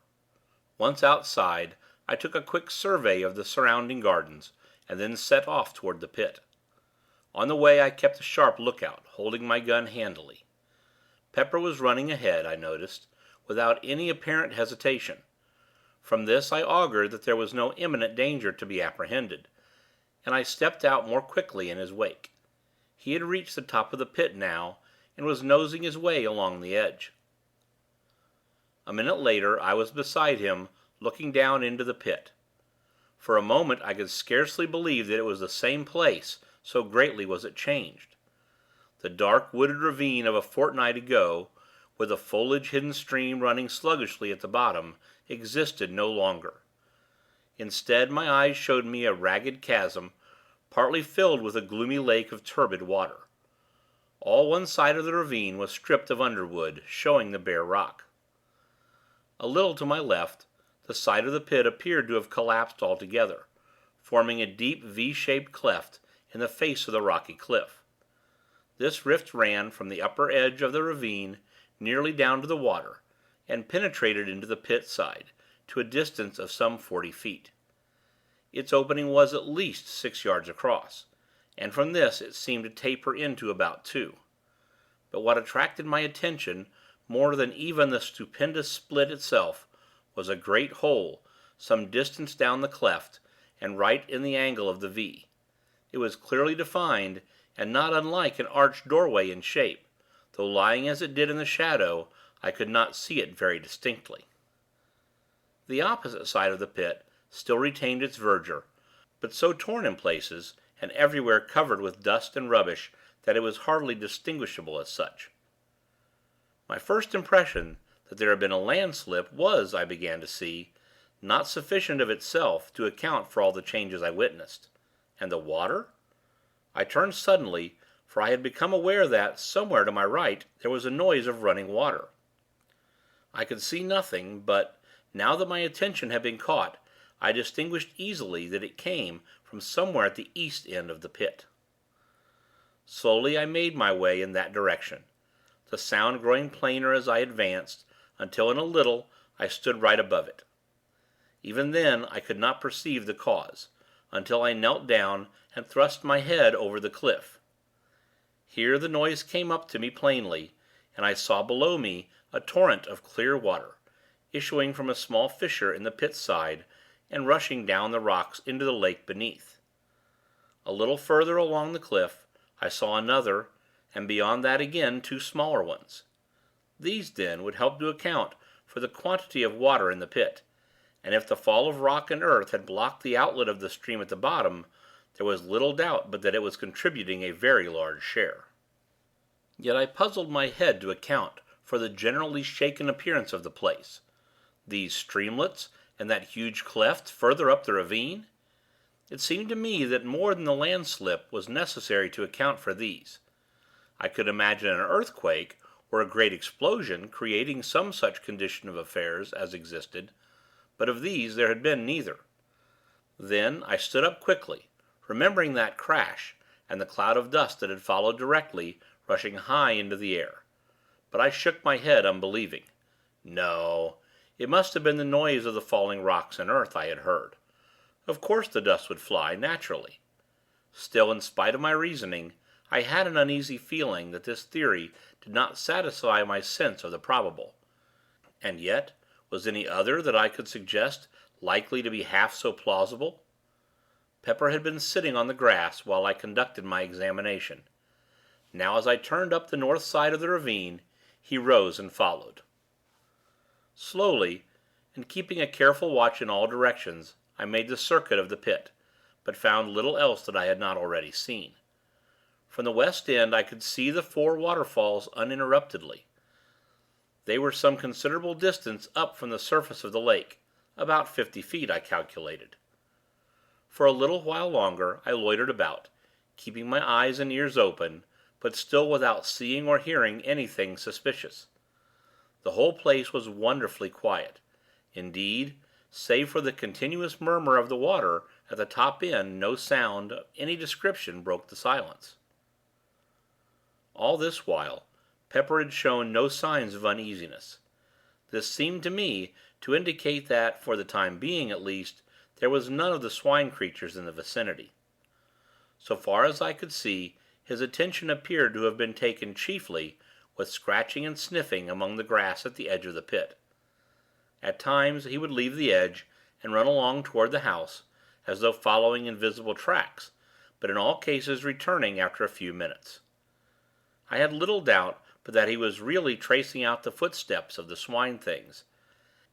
Once outside, I took a quick survey of the surrounding gardens, and then set off toward the pit. On the way I kept a sharp lookout, holding my gun handily. Pepper was running ahead, I noticed, without any apparent hesitation. From this I augured that there was no imminent danger to be apprehended, and I stepped out more quickly in his wake. He had reached the top of the pit now, and was nosing his way along the edge. A minute later I was beside him, looking down into the pit. For a moment I could scarcely believe that it was the same place, so greatly was it changed. The dark wooded ravine of a fortnight ago, with a foliage-hidden stream running sluggishly at the bottom, existed no longer. Instead, my eyes showed me a ragged chasm, partly filled with a gloomy lake of turbid water. All one side of the ravine was stripped of underwood, showing the bare rock. A little to my left, the side of the pit appeared to have collapsed altogether, forming a deep V-shaped cleft in the face of the rocky cliff. This rift ran from the upper edge of the ravine nearly down to the water, and penetrated into the pit side, to a distance of some 40 feet. Its opening was at least 6 yards across, and from this it seemed to taper into about 2. But what attracted my attention, more than even the stupendous split itself, was a great hole, some distance down the cleft, and right in the angle of the V. It was clearly defined, and not unlike an arched doorway in shape, though lying as it did in the shadow, I could not see it very distinctly. The opposite side of the pit still retained its verdure, but so torn in places, and everywhere covered with dust and rubbish, that it was hardly distinguishable as such. My first impression that there had been a landslip was, I began to see, not sufficient of itself to account for all the changes I witnessed. And the water? I turned suddenly, for I had become aware that, somewhere to my right, there was a noise of running water. I could see nothing, but, now that my attention had been caught, I distinguished easily that it came from somewhere at the east end of the pit. Slowly I made my way in that direction, the sound growing plainer as I advanced, until in a little I stood right above it. Even then I could not perceive the cause, until I knelt down and thrust my head over the cliff. Here the noise came up to me plainly, and I saw below me a torrent of clear water, issuing from a small fissure in the pit side, and rushing down the rocks into the lake beneath. A little further along the cliff I saw another, and beyond that again 2 smaller ones. These, then, would help to account for the quantity of water in the pit, and if the fall of rock and earth had blocked the outlet of the stream at the bottom, there was little doubt but that it was contributing a very large share. Yet I puzzled my head to account for the generally shaken appearance of the place. These streamlets, and that huge cleft further up the ravine? It seemed to me that more than the landslip was necessary to account for these. I could imagine an earthquake, or a great explosion, creating some such condition of affairs as existed, but of these there had been neither. Then I stood up quickly, remembering that crash, and the cloud of dust that had followed directly, rushing high into the air. But I shook my head, unbelieving. No, it must have been the noise of the falling rocks and earth I had heard. Of course the dust would fly, naturally. Still, in spite of my reasoning, I had an uneasy feeling that this theory did not satisfy my sense of the probable. And yet, was any other that I could suggest likely to be half so plausible? Pepper had been sitting on the grass while I conducted my examination. Now, as I turned up the north side of the ravine, he rose and followed. Slowly, and keeping a careful watch in all directions, I made the circuit of the pit, but found little else that I had not already seen. From the west end I could see the 4 waterfalls uninterruptedly. They were some considerable distance up from the surface of the lake, about 50 feet, I calculated. For a little while longer I loitered about, keeping my eyes and ears open, but still without seeing or hearing anything suspicious. The whole place was wonderfully quiet. Indeed, save for the continuous murmur of the water at the top end, no sound of any description broke the silence. All this while, Pepper had shown no signs of uneasiness. This seemed to me to indicate that, for the time being at least, there was none of the swine creatures in the vicinity. So far as I could see, his attention appeared to have been taken chiefly with scratching and sniffing among the grass at the edge of the pit. At times he would leave the edge and run along toward the house, as though following invisible tracks, but in all cases returning after a few minutes. I had little doubt but that he was really tracing out the footsteps of the Swine-Things,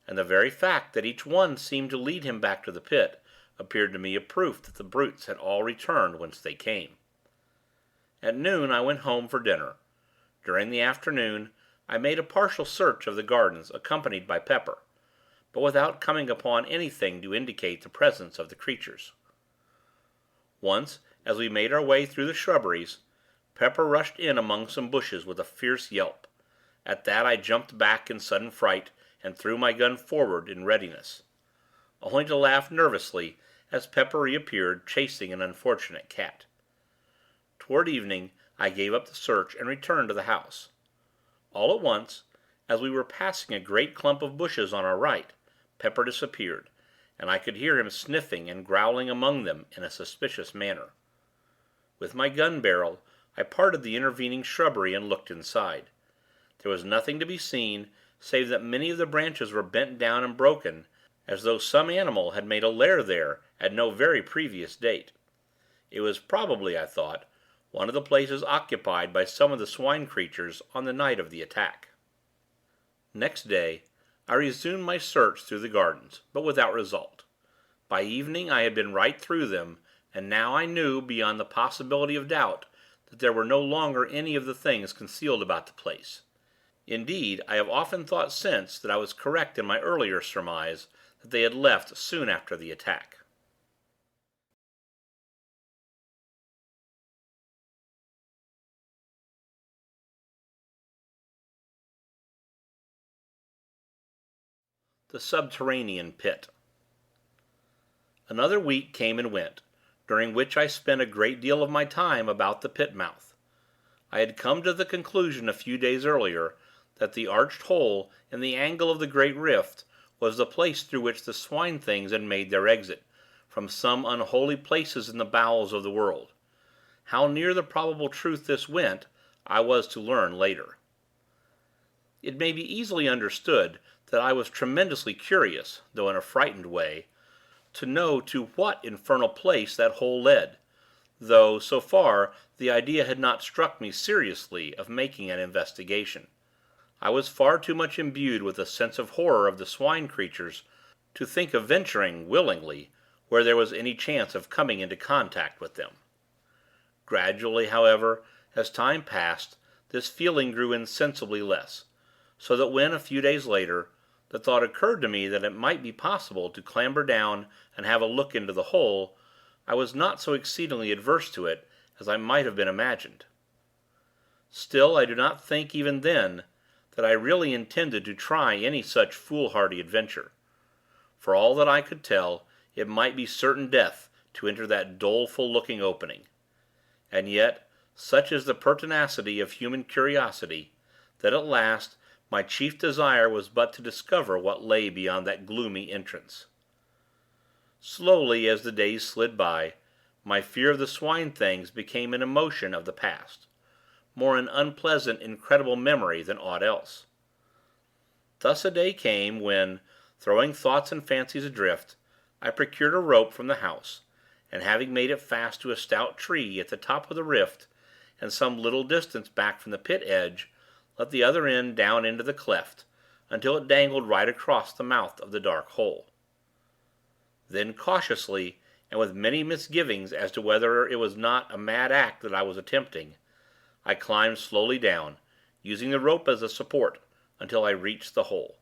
and the very fact that each one seemed to lead him back to the pit appeared to me a proof that the brutes had all returned whence they came. At noon I went home for dinner. During the afternoon I made a partial search of the gardens, accompanied by Pepper, but without coming upon anything to indicate the presence of the creatures. Once, as we made our way through the shrubberies, Pepper rushed in among some bushes with a fierce yelp. At that I jumped back in sudden fright, and threw my gun forward in readiness, only to laugh nervously as Pepper reappeared, chasing an unfortunate cat. Toward evening I gave up the search and returned to the house. All at once, as we were passing a great clump of bushes on our right, Pepper disappeared, and I could hear him sniffing and growling among them in a suspicious manner. With my gun barrel I parted the intervening shrubbery and looked inside. There was nothing to be seen, save that many of the branches were bent down and broken, as though some animal had made a lair there at no very previous date. It was probably, I thought, one of the places occupied by some of the swine creatures on the night of the attack. Next day I resumed my search through the gardens, but without result. By evening I had been right through them, and now I knew, beyond the possibility of doubt, that there were no longer any of the things concealed about the place. Indeed, I have often thought since that I was correct in my earlier surmise that they had left soon after the attack. The Subterranean Pit. Another week came and went, during which I spent a great deal of my time about the pit mouth. I had come to the conclusion a few days earlier that the arched hole in the angle of the great rift was the place through which the Swine-Things had made their exit, from some unholy places in the bowels of the world. How near the probable truth this went, I was to learn later. It may be easily understood that I was tremendously curious, though in a frightened way, to know to what infernal place that hole led, though, so far, the idea had not struck me seriously of making an investigation. I was far too much imbued with a sense of horror of the swine creatures to think of venturing, willingly, where there was any chance of coming into contact with them. Gradually, however, as time passed, this feeling grew insensibly less, so that when, a few days later, the thought occurred to me that it might be possible to clamber down and have a look into the hole, I was not so exceedingly averse to it as I might have been imagined. Still, I do not think, even then, that I really intended to try any such foolhardy adventure. For all that I could tell, it might be certain death to enter that doleful-looking opening. And yet, such is the pertinacity of human curiosity, that at last my chief desire was but to discover what lay beyond that gloomy entrance. Slowly, as the days slid by, my fear of the Swine-Things became an emotion of the past, more an unpleasant, incredible memory than aught else. Thus a day came when, throwing thoughts and fancies adrift, I procured a rope from the house, and having made it fast to a stout tree at the top of the rift, and some little distance back from the pit edge, let the other end down into the cleft, until it dangled right across the mouth of the dark hole. Then, cautiously, and with many misgivings as to whether it was not a mad act that I was attempting, I climbed slowly down, using the rope as a support, until I reached the hole.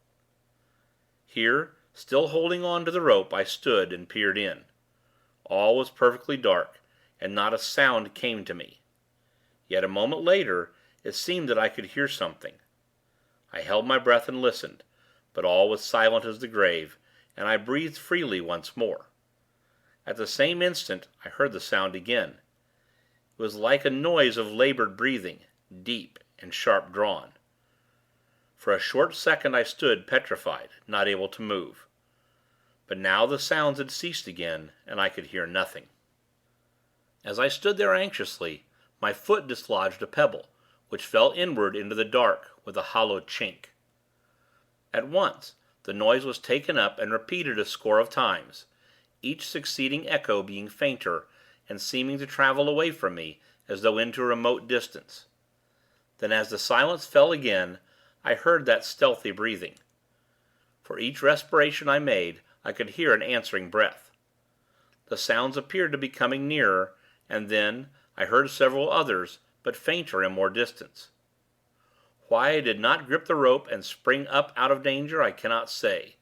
Here, still holding on to the rope, I stood and peered in. All was perfectly dark, and not a sound came to me. Yet a moment later, it seemed that I could hear something. I held my breath and listened, but all was silent as the grave, and I breathed freely once more. At the same instant, I heard the sound again. It was like a noise of labored breathing, deep and sharp drawn. For a short second I stood petrified, not able to move. But now the sounds had ceased again, and I could hear nothing. As I stood there anxiously, my foot dislodged a pebble, which fell inward into the dark with a hollow chink. At once the noise was taken up and repeated a score of times, each succeeding echo being fainter, and seeming to travel away from me, as though into a remote distance. Then, as the silence fell again, I heard that stealthy breathing. For each respiration I made, I could hear an answering breath. The sounds appeared to be coming nearer, and then I heard several others, but fainter and more distant. Why I did not grip the rope and spring up out of danger, I cannot say.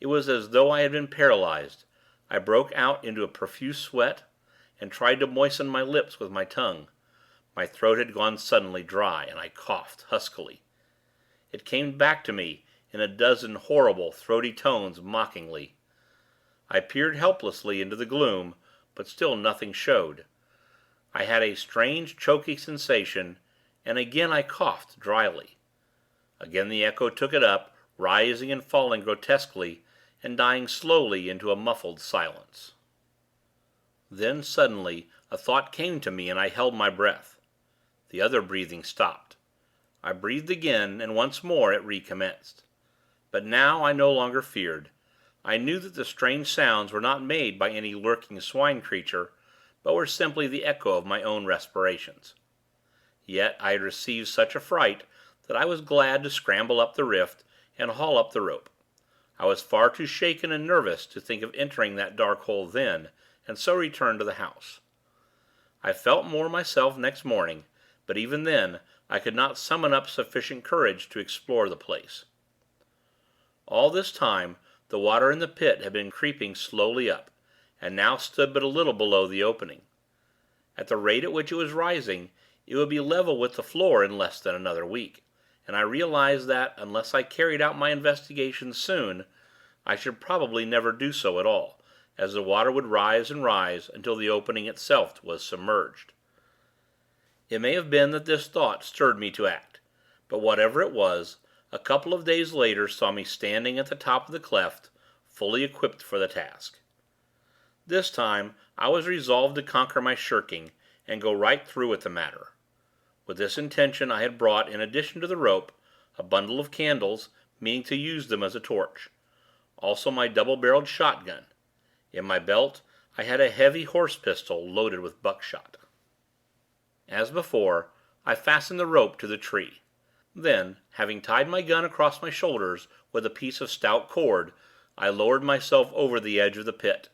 It was as though I had been paralyzed. I broke out into a profuse sweat, and tried to moisten my lips with my tongue. My throat had gone suddenly dry, and I coughed huskily. It came back to me, in a dozen horrible, throaty tones, mockingly. I peered helplessly into the gloom, but still nothing showed. I had a strange, choky sensation, and again I coughed, dryly. Again the echo took it up, rising and falling grotesquely, and dying slowly into a muffled silence. Then, suddenly, a thought came to me, and I held my breath. The other breathing stopped. I breathed again, and once more it recommenced. But now I no longer feared. I knew that the strange sounds were not made by any lurking swine creature, but were simply the echo of my own respirations. Yet I had received such a fright that I was glad to scramble up the rift and haul up the rope. I was far too shaken and nervous to think of entering that dark hole then, and so returned to the house. I felt more myself next morning, but even then I could not summon up sufficient courage to explore the place. All this time the water in the pit had been creeping slowly up, and now stood but a little below the opening. At the rate at which it was rising, it would be level with the floor in less than another week, and I realized that, unless I carried out my investigations soon, I should probably never do so at all, as the water would rise and rise until the opening itself was submerged. It may have been that this thought stirred me to act, but whatever it was, a couple of days later saw me standing at the top of the cleft, fully equipped for the task. This time I was resolved to conquer my shirking, and go right through with the matter. With this intention I had brought, in addition to the rope, a bundle of candles, meaning to use them as a torch; also my double-barreled shotgun. In my belt I had a heavy horse pistol loaded with buckshot. As before, I fastened the rope to the tree. Then, having tied my gun across my shoulders with a piece of stout cord, I lowered myself over the edge of the pit.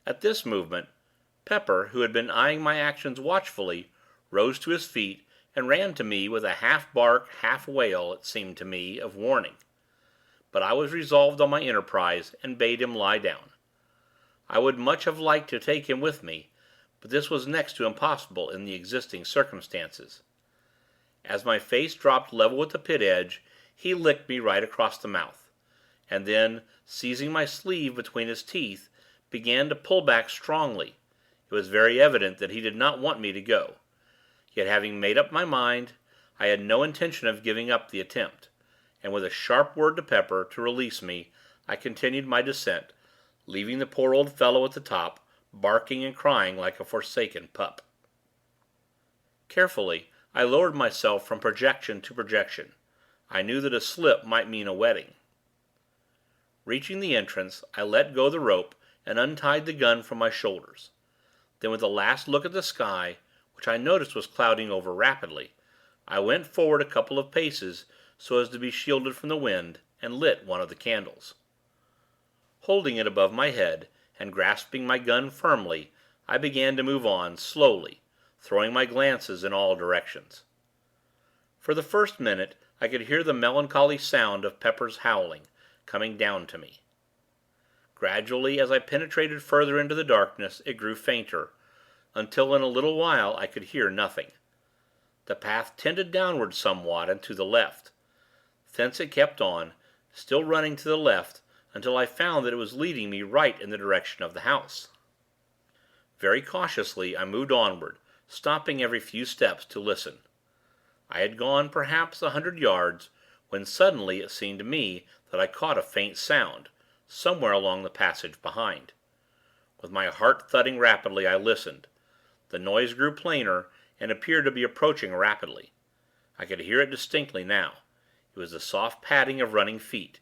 At this movement, Pepper, who had been eyeing my actions watchfully, rose to his feet and ran to me with a half bark, half wail, it seemed to me, of warning. But I was resolved on my enterprise, and bade him lie down. I would much have liked to take him with me, but this was next to impossible in the existing circumstances. As my face dropped level with the pit edge, he licked me right across the mouth, and then, seizing my sleeve between his teeth, began to pull back strongly. It was very evident that he did not want me to go. Yet, having made up my mind, I had no intention of giving up the attempt, and with a sharp word to Pepper to release me, I continued my descent, leaving the poor old fellow at the top, barking and crying like a forsaken pup. Carefully, I lowered myself from projection to projection. I knew that a slip might mean a wetting. Reaching the entrance, I let go the rope and untied the gun from my shoulders. Then, with a last look at the sky, which I noticed was clouding over rapidly, I went forward a couple of paces so as to be shielded from the wind, and lit one of the candles. Holding it above my head, and grasping my gun firmly, I began to move on, slowly, throwing my glances in all directions. For the first minute, I could hear the melancholy sound of Pepper's howling, coming down to me. Gradually, as I penetrated further into the darkness, it grew fainter, until in a little while I could hear nothing. The path tended downward somewhat and to the left. Thence it kept on, still running to the left, until I found that it was leading me right in the direction of the house. Very cautiously I moved onward, stopping every few steps to listen. I had gone perhaps 100 yards, when suddenly it seemed to me that I caught a faint sound, somewhere along the passage behind. With my heart thudding rapidly, I listened. The noise grew plainer, and appeared to be approaching rapidly. I could hear it distinctly now. It was the soft padding of running feet.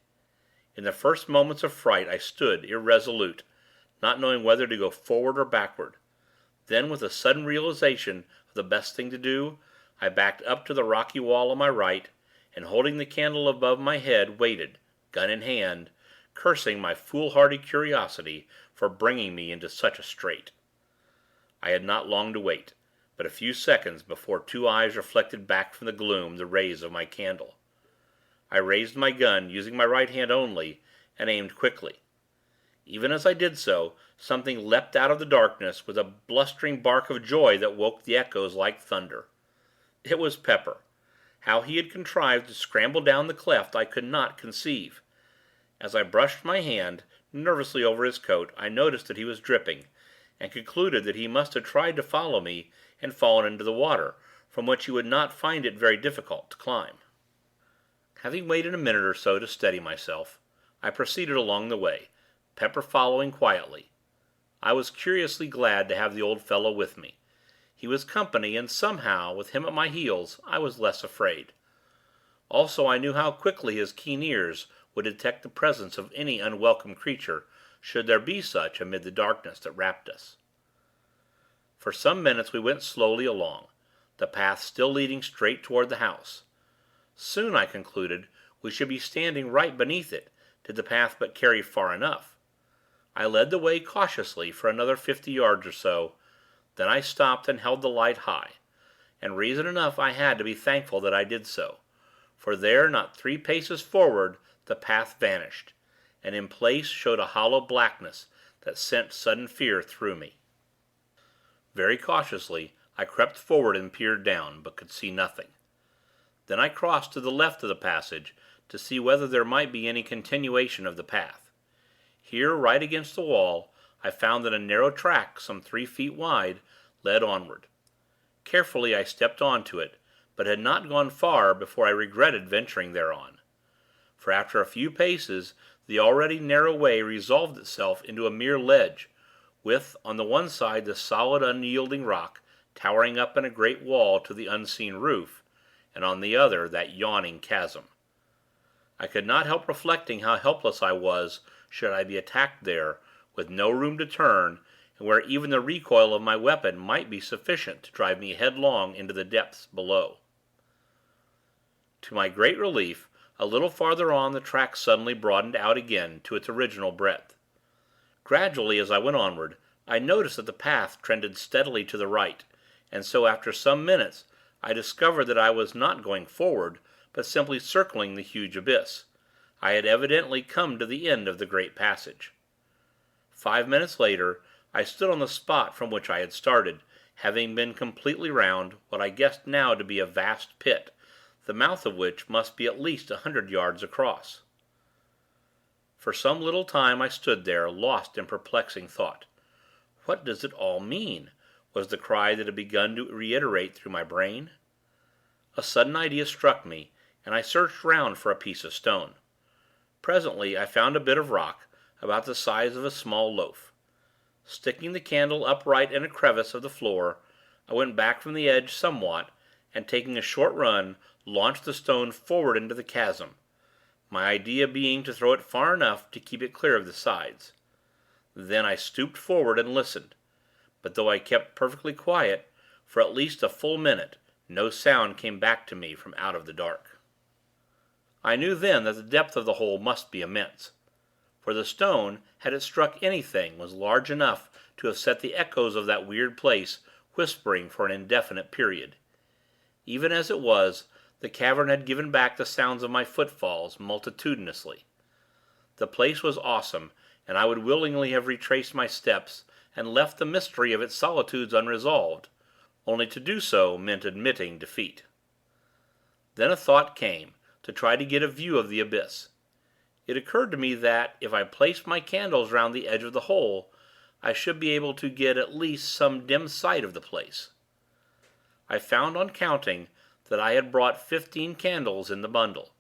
In the first moments of fright I stood irresolute, not knowing whether to go forward or backward. Then, with a sudden realization of the best thing to do, I backed up to the rocky wall on my right, and holding the candle above my head, waited, gun in hand, cursing my foolhardy curiosity for bringing me into such a strait. I had not long to wait, but a few seconds before two eyes reflected back from the gloom the rays of my candle. I raised my gun, using my right hand only, and aimed quickly. Even as I did so, something leapt out of the darkness with a blustering bark of joy that woke the echoes like thunder. It was Pepper. How he had contrived to scramble down the cleft I could not conceive. As I brushed my hand nervously over his coat, I noticed that he was dripping, and concluded that he must have tried to follow me and fallen into the water, from which he would not find it very difficult to climb. Having waited a minute or so to steady myself, I proceeded along the way, Pepper following quietly. I was curiously glad to have the old fellow with me. He was company, and somehow, with him at my heels, I was less afraid. Also, I knew how quickly his keen ears would detect the presence of any unwelcome creature, should there be such amid the darkness that wrapped us. For some minutes we went slowly along, the path still leading straight toward the house. Soon, I concluded, we should be standing right beneath it, did the path but carry far enough. I led the way cautiously for another 50 yards or so, then I stopped and held the light high, and reason enough I had to be thankful that I did so, for there, not 3 paces forward, the path vanished, and in place showed a hollow blackness that sent sudden fear through me. Very cautiously I crept forward and peered down, but could see nothing. Then I crossed to the left of the passage to see whether there might be any continuation of the path. Here, right against the wall, I found that a narrow track, some 3 feet wide, led onward. Carefully I stepped on to it, but had not gone far before I regretted venturing thereon. For after a few paces the already narrow way resolved itself into a mere ledge, with, on the one side, the solid unyielding rock, towering up in a great wall to the unseen roof, and on the other that yawning chasm. I could not help reflecting how helpless I was should I be attacked there, with no room to turn, and where even the recoil of my weapon might be sufficient to drive me headlong into the depths below. To my great relief, a little farther on the track suddenly broadened out again to its original breadth. Gradually, as I went onward, I noticed that the path trended steadily to the right, and so after some minutes I discovered that I was not going forward, but simply circling the huge abyss. I had evidently come to the end of the great passage. 5 minutes later, I stood on the spot from which I had started, having been completely round what I guessed now to be a vast pit, the mouth of which must be at least 100 yards across. For some little time I stood there, lost in perplexing thought. "What does it all mean?" was the cry that had begun to reiterate through my brain. A sudden idea struck me, and I searched round for a piece of stone. Presently I found a bit of rock, about the size of a small loaf. Sticking the candle upright in a crevice of the floor, I went back from the edge somewhat, and taking a short run, launched the stone forward into the chasm, my idea being to throw it far enough to keep it clear of the sides. Then I stooped forward and listened, but though I kept perfectly quiet, for at least a full minute, no sound came back to me from out of the dark. I knew then that the depth of the hole must be immense, for the stone, had it struck anything, was large enough to have set the echoes of that weird place whispering for an indefinite period. Even as it was, the cavern had given back the sounds of my footfalls multitudinously. The place was awesome, and I would willingly have retraced my steps, and left the mystery of its solitudes unresolved, only to do so meant admitting defeat. Then a thought came, to try to get a view of the abyss. It occurred to me that, if I placed my candles round the edge of the hole, I should be able to get at least some dim sight of the place. I found, on counting, that I had brought 15 candles in the bundle,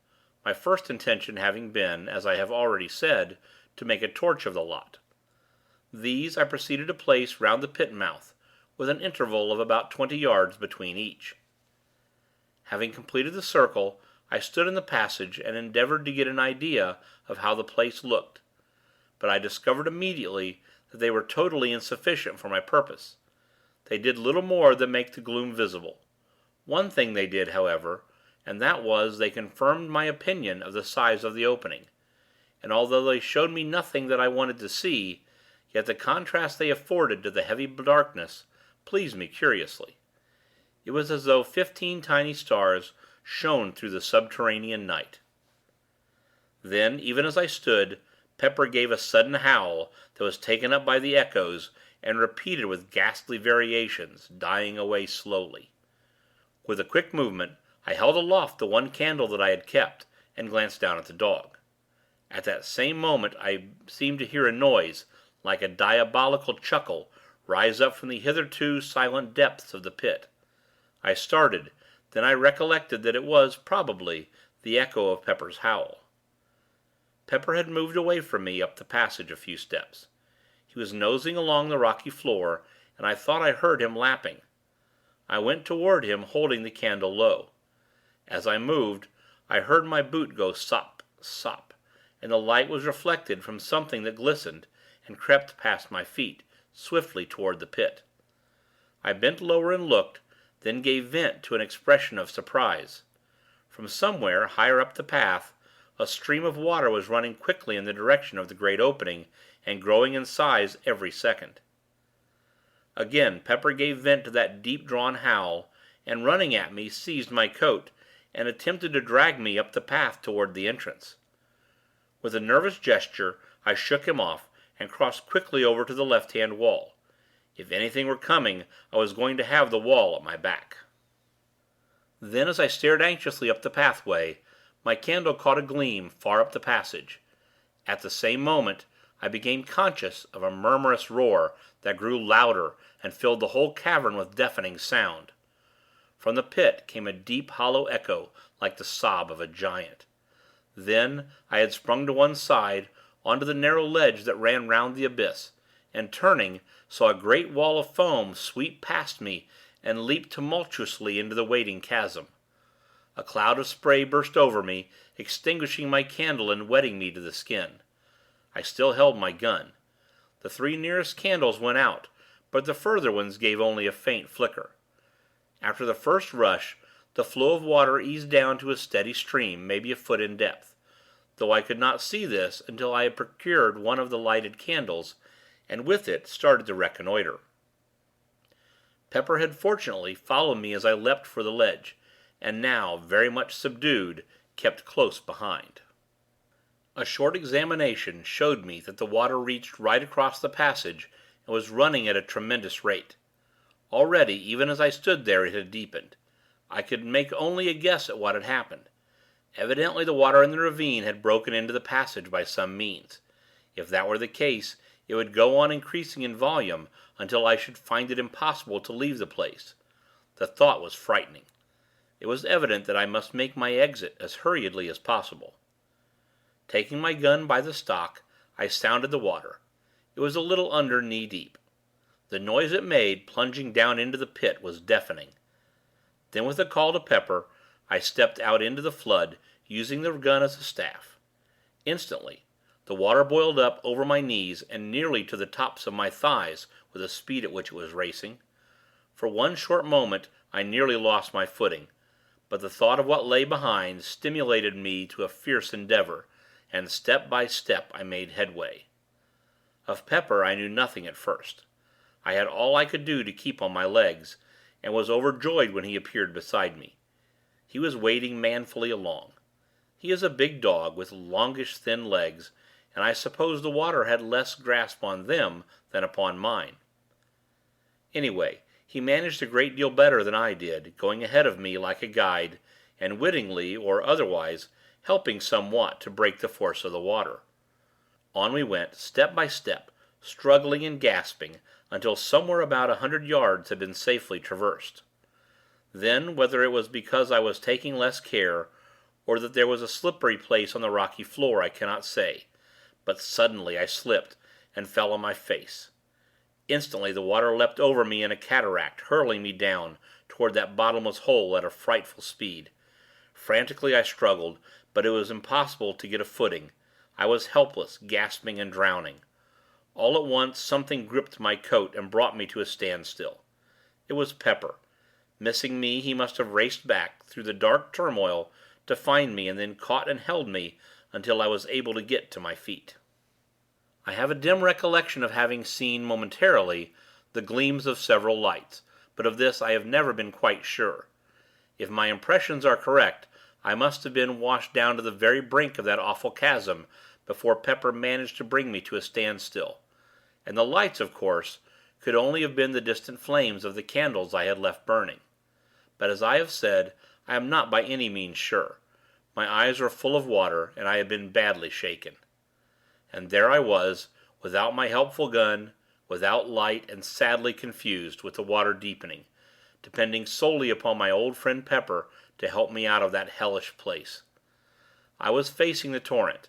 my first intention having been, as I have already said, to make a torch of the lot. These I proceeded to place round the pit mouth, with an interval of about 20 yards between each. Having completed the circle, I stood in the passage and endeavored to get an idea of how the place looked, but I discovered immediately that they were totally insufficient for my purpose. They did little more than make the gloom visible. One thing they did, however, and that was, they confirmed my opinion of the size of the opening, and although they showed me nothing that I wanted to see, yet the contrast they afforded to the heavy darkness pleased me curiously. It was as though 15 tiny stars shone through the subterranean night. Then, even as I stood, Pepper gave a sudden howl that was taken up by the echoes, and repeated with ghastly variations, dying away slowly. With a quick movement, I held aloft the one candle that I had kept, and glanced down at the dog. At that same moment I seemed to hear a noise, like a diabolical chuckle, rise up from the hitherto silent depths of the pit. I started, then I recollected that it was, probably, the echo of Pepper's howl. Pepper had moved away from me up the passage a few steps. He was nosing along the rocky floor, and I thought I heard him lapping. I went toward him, holding the candle low. As I moved, I heard my boot go sop, sop, and the light was reflected from something that glistened, and crept past my feet, swiftly toward the pit. I bent lower and looked, then gave vent to an expression of surprise. From somewhere, higher up the path, a stream of water was running quickly in the direction of the great opening, and growing in size every second. Again Pepper gave vent to that deep-drawn howl, and, running at me, seized my coat, and attempted to drag me up the path toward the entrance. With a nervous gesture, I shook him off, and crossed quickly over to the left-hand wall. If anything were coming, I was going to have the wall at my back. Then, as I stared anxiously up the pathway, my candle caught a gleam far up the passage. At the same moment, I became conscious of a murmurous roar that grew louder and filled the whole cavern with deafening sound. From the pit came a deep, hollow echo, like the sob of a giant. Then, I had sprung to one side, onto the narrow ledge that ran round the abyss, and, turning, saw a great wall of foam sweep past me and leap tumultuously into the waiting chasm. A cloud of spray burst over me, extinguishing my candle and wetting me to the skin. I still held my gun. The 3 nearest candles went out, but the further ones gave only a faint flicker. After the first rush, the flow of water eased down to a steady stream, maybe a foot in depth, though I could not see this until I had procured one of the lighted candles, and with it started to reconnoiter. Pepper had fortunately followed me as I leapt for the ledge, and now, very much subdued, kept close behind. A short examination showed me that the water reached right across the passage, and was running at a tremendous rate. Already, even as I stood there, it had deepened. I could make only a guess at what had happened. Evidently the water in the ravine had broken into the passage by some means. If that were the case, it would go on increasing in volume until I should find it impossible to leave the place. The thought was frightening. It was evident that I must make my exit as hurriedly as possible. Taking my gun by the stock, I sounded the water. It was a little under knee deep. The noise it made, plunging down into the pit, was deafening. Then, with a call to Pepper, I stepped out into the flood, using the gun as a staff. Instantly, the water boiled up over my knees and nearly to the tops of my thighs with the speed at which it was racing. For one short moment, I nearly lost my footing, but the thought of what lay behind stimulated me to a fierce endeavor, and step by step I made headway. Of Pepper I knew nothing at first. I had all I could do to keep on my legs, and was overjoyed when he appeared beside me. He was wading manfully along. He is a big dog, with longish thin legs, and I suppose the water had less grasp on them than upon mine. Anyway, he managed a great deal better than I did, going ahead of me like a guide, and wittingly, or otherwise, helping somewhat to break the force of the water. On we went, step by step, struggling and gasping, until somewhere about 100 yards had been safely traversed. Then, whether it was because I was taking less care, or that there was a slippery place on the rocky floor, I cannot say, but suddenly I slipped, and fell on my face. Instantly the water leapt over me in a cataract, hurling me down toward that bottomless hole at a frightful speed. Frantically I struggled, but it was impossible to get a footing. I was helpless, gasping and drowning. All at once something gripped my coat and brought me to a standstill. It was Pepper. Missing me, he must have raced back through the dark turmoil to find me, and then caught and held me until I was able to get to my feet. I have a dim recollection of having seen, momentarily, the gleams of several lights, but of this I have never been quite sure. If my impressions are correct, I must have been washed down to the very brink of that awful chasm before Pepper managed to bring me to a standstill, and the lights, of course, could only have been the distant flames of the candles I had left burning. But, as I have said, I am not by any means sure. My eyes were full of water, and I had been badly shaken. And there I was, without my helpful gun, without light, and sadly confused, with the water deepening, depending solely upon my old friend Pepper to help me out of that hellish place. I was facing the torrent.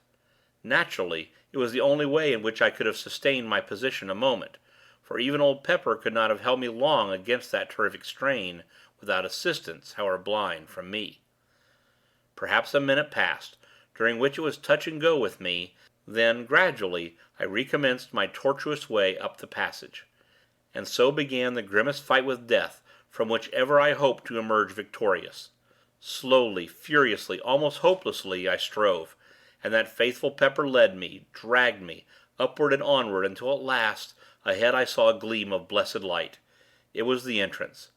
Naturally, it was the only way in which I could have sustained my position a moment, for even old Pepper could not have held me long against that terrific strain, without assistance, however blind, from me. Perhaps a minute passed, during which it was touch and go with me, then, gradually, I recommenced my tortuous way up the passage. And so began the grimmest fight with death, from which ever I hoped to emerge victorious. Slowly, furiously, almost hopelessly, I strove, and that faithful Pepper led me, dragged me, upward and onward, until at last, ahead I saw a gleam of blessed light. It was the entrance.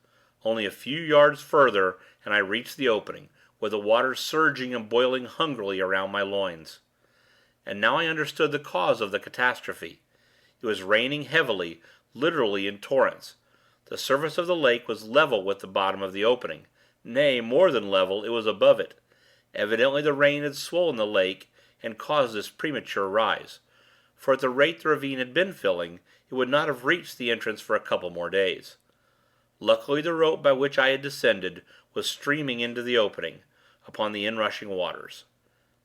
Only a few yards further, and I reached the opening, with the water surging and boiling hungrily around my loins. And now I understood the cause of the catastrophe. It was raining heavily, literally in torrents. The surface of the lake was level with the bottom of the opening; nay, more than level, it was above it. Evidently the rain had swollen the lake, and caused this premature rise, for at the rate the ravine had been filling, it would not have reached the entrance for a couple more days. Luckily the rope by which I had descended was streaming into the opening, upon the inrushing waters.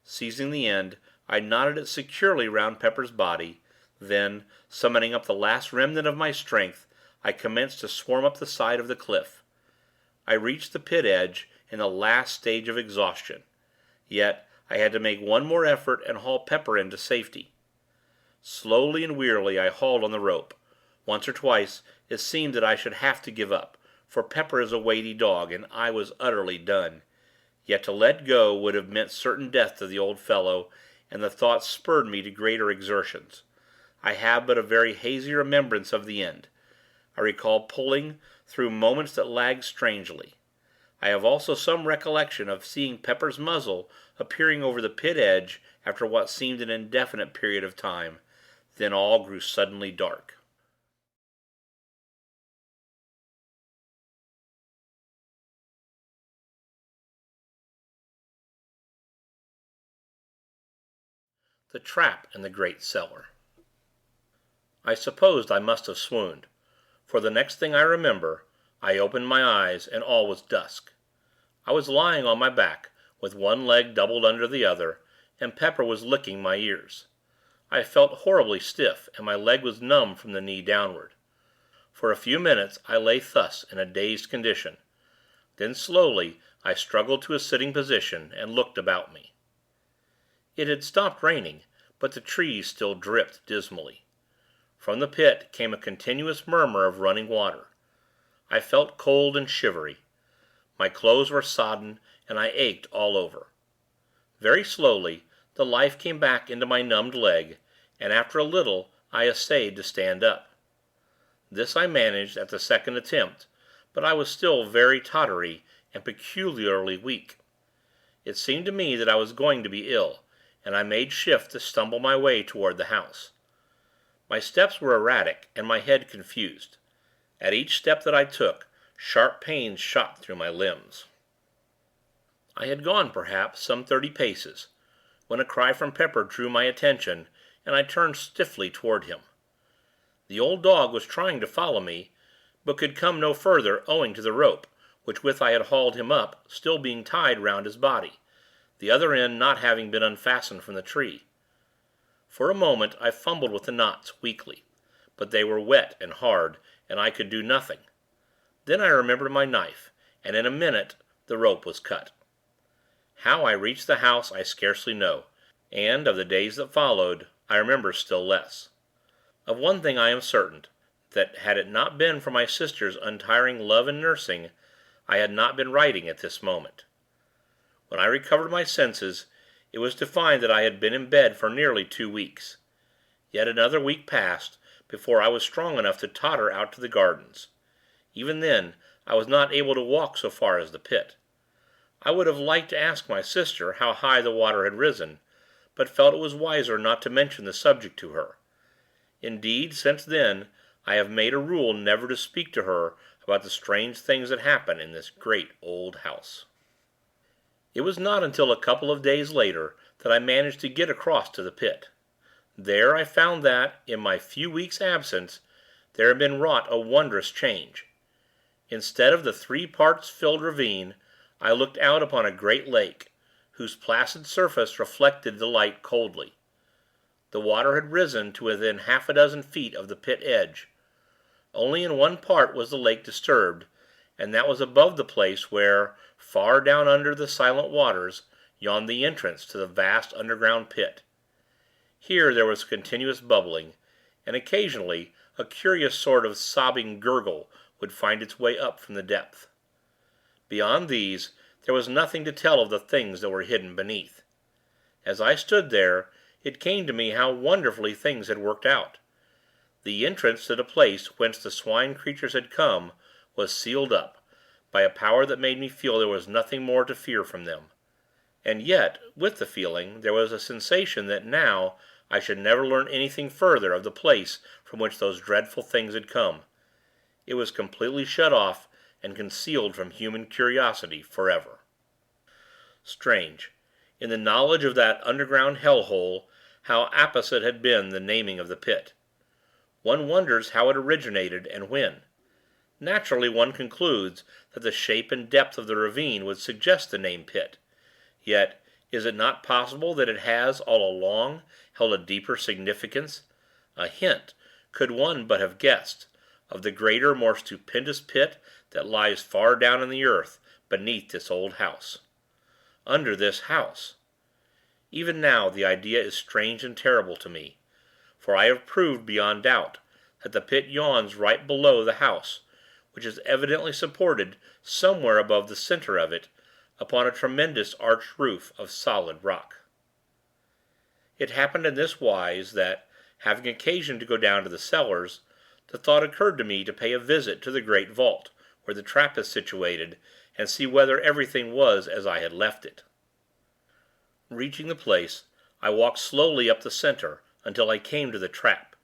Seizing the end, I knotted it securely round Pepper's body, then, summoning up the last remnant of my strength, I commenced to swarm up the side of the cliff. I reached the pit edge in the last stage of exhaustion, yet I had to make one more effort and haul Pepper into safety. Slowly and wearily I hauled on the rope. Once or twice it seemed that I should have to give up, for Pepper is a weighty dog, and I was utterly done. Yet to let go would have meant certain death to the old fellow, and the thought spurred me to greater exertions. I have but a very hazy remembrance of the end. I recall pulling through moments that lagged strangely. I have also some recollection of seeing Pepper's muzzle appearing over the pit edge after what seemed an indefinite period of time. Then all grew suddenly dark. The Trap in the Great Cellar. I supposed I must have swooned, for the next thing I remember, I opened my eyes, and all was dusk. I was lying on my back, with one leg doubled under the other, and Pepper was licking my ears. I felt horribly stiff, and my leg was numb from the knee downward. For a few minutes I lay thus in a dazed condition. Then slowly I struggled to a sitting position, and looked about me. It had stopped raining, but the trees still dripped dismally. From the pit came a continuous murmur of running water. I felt cold and shivery. My clothes were sodden, and I ached all over. Very slowly the life came back into my numbed leg, and after a little I essayed to stand up. This I managed at the second attempt, but I was still very tottery and peculiarly weak. It seemed to me that I was going to be ill, and I made shift to stumble my way toward the house. My steps were erratic, and my head confused. At each step that I took, sharp pains shot through my limbs. I had gone, perhaps, some 30 paces, when a cry from Pepper drew my attention, and I turned stiffly toward him. The old dog was trying to follow me, but could come no further owing to the rope, which with I had hauled him up, still being tied round his body, the other end not having been unfastened from the tree. For a moment I fumbled with the knots, weakly, but they were wet and hard, and I could do nothing. Then I remembered my knife, and in a minute the rope was cut. How I reached the house I scarcely know, and, of the days that followed, I remember still less. Of one thing I am certain, that had it not been for my sister's untiring love and nursing, I had not been writing at this moment. When I recovered my senses, it was to find that I had been in bed for nearly 2 weeks. Yet another week passed, before I was strong enough to totter out to the gardens. Even then, I was not able to walk so far as the pit. I would have liked to ask my sister how high the water had risen, but felt it was wiser not to mention the subject to her. Indeed, since then, I have made a rule never to speak to her about the strange things that happen in this great old house. It was not until a couple of days later that I managed to get across to the pit. There I found that, in my few weeks' absence, there had been wrought a wondrous change. Instead of the 3 parts filled ravine, I looked out upon a great lake, whose placid surface reflected the light coldly. The water had risen to within 6 feet of the pit edge. Only in one part was the lake disturbed, and that was above the place where, far down under the silent waters, yawned the entrance to the vast underground pit. Here there was continuous bubbling, and occasionally a curious sort of sobbing gurgle would find its way up from the depth. Beyond these, there was nothing to tell of the things that were hidden beneath. As I stood there, it came to me how wonderfully things had worked out. The entrance to the place whence the swine creatures had come was sealed up, by a power that made me feel there was nothing more to fear from them. And yet, with the feeling, there was a sensation that now I should never learn anything further of the place from which those dreadful things had come. It was completely shut off and concealed from human curiosity forever. Strange, in the knowledge of that underground hell-hole, how apposite had been the naming of the pit. One wonders how it originated, and when. Naturally one concludes that the shape and depth of the ravine would suggest the name Pit. Yet, is it not possible that it has, all along, held a deeper significance? A hint, could one but have guessed, of the greater, more stupendous pit that lies far down in the earth, beneath this old house. Under this house. Even now, the idea is strange and terrible to me, for I have proved beyond doubt that the pit yawns right below the house, which is evidently supported, somewhere above the center of it, upon a tremendous arched roof of solid rock. It happened in this wise, that, having occasion to go down to the cellars, the thought occurred to me to pay a visit to the great vault, where the trap is situated, and see whether everything was as I had left it. Reaching the place, I walked slowly up the center, until I came to the trap.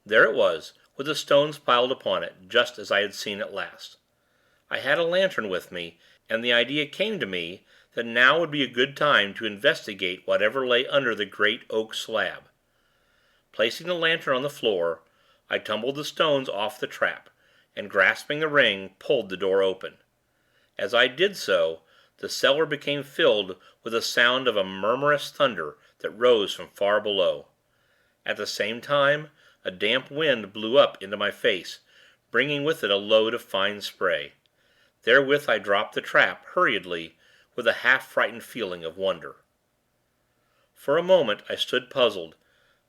There it was, with the stones piled upon it, just as I had seen it last. I had a lantern with me, and the idea came to me that now would be a good time to investigate whatever lay under the great oak slab. Placing the lantern on the floor, I tumbled the stones off the trap, and grasping the ring, pulled the door open. As I did so, the cellar became filled with the sound of a murmurous thunder that rose from far below. At the same time, a damp wind blew up into my face, bringing with it a load of fine spray. Therewith I dropped the trap, hurriedly, with a half-frightened feeling of wonder. For a moment I stood puzzled.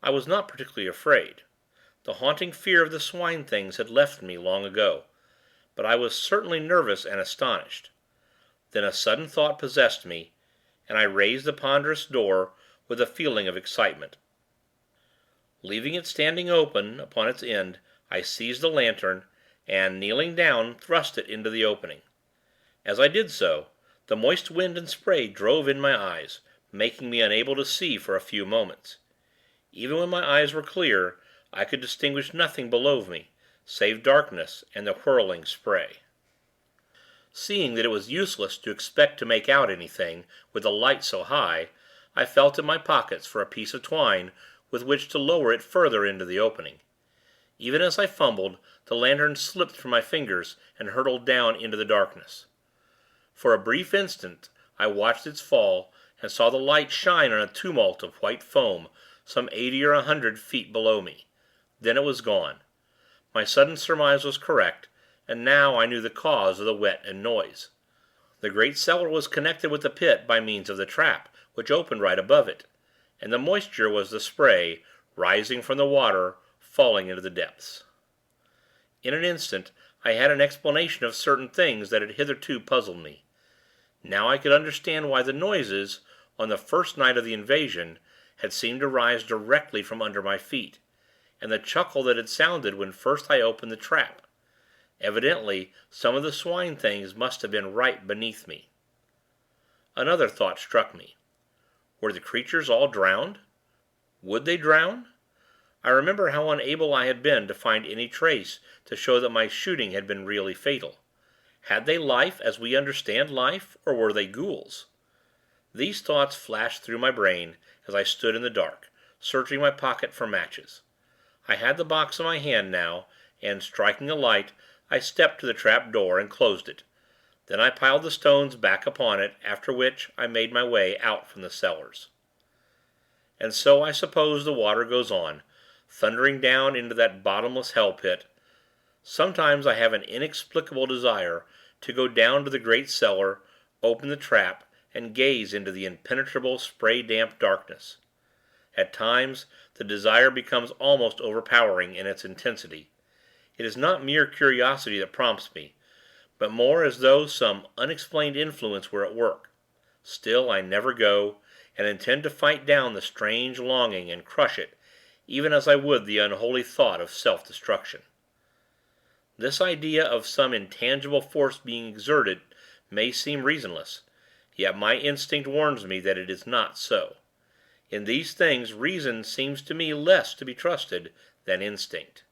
I was not particularly afraid. The haunting fear of the Swine-Things had left me long ago, but I was certainly nervous and astonished. Then a sudden thought possessed me, and I raised the ponderous door with a feeling of excitement. Leaving it standing open upon its end, I seized the lantern, and, kneeling down, thrust it into the opening. As I did so, the moist wind and spray drove in my eyes, making me unable to see for a few moments. Even when my eyes were clear, I could distinguish nothing below me, save darkness and the whirling spray. Seeing that it was useless to expect to make out anything, with the light so high, I felt in my pockets for a piece of twine with which to lower it further into the opening. Even as I fumbled, the lantern slipped from my fingers, and hurtled down into the darkness. For a brief instant, I watched its fall, and saw the light shine on a tumult of white foam, some 80 or 100 feet below me. Then it was gone. My sudden surmise was correct, and now I knew the cause of the wet and noise. The great cellar was connected with the pit by means of the trap, which opened right above it, and the moisture was the spray, rising from the water, falling into the depths. In an instant, I had an explanation of certain things that had hitherto puzzled me. Now I could understand why the noises, on the first night of the invasion, had seemed to rise directly from under my feet, and the chuckle that had sounded when first I opened the trap. Evidently, some of the Swine-Things must have been right beneath me. Another thought struck me. Were the creatures all drowned? Would they drown? I remember how unable I had been to find any trace to show that my shooting had been really fatal. Had they life as we understand life, or were they ghouls? These thoughts flashed through my brain as I stood in the dark, searching my pocket for matches. I had the box in my hand now, and, striking a light, I stepped to the trap door and closed it. Then I piled the stones back upon it, after which I made my way out from the cellars. And so I suppose the water goes on, thundering down into that bottomless hell pit. Sometimes I have an inexplicable desire to go down to the great cellar, open the trap, and gaze into the impenetrable spray-damp darkness. At times, the desire becomes almost overpowering in its intensity. It is not mere curiosity that prompts me, but more as though some unexplained influence were at work. Still, I never go, and intend to fight down the strange longing and crush it, even as I would the unholy thought of self-destruction. This idea of some intangible force being exerted may seem reasonless, yet my instinct warns me that it is not so. In these things reason seems to me less to be trusted than instinct.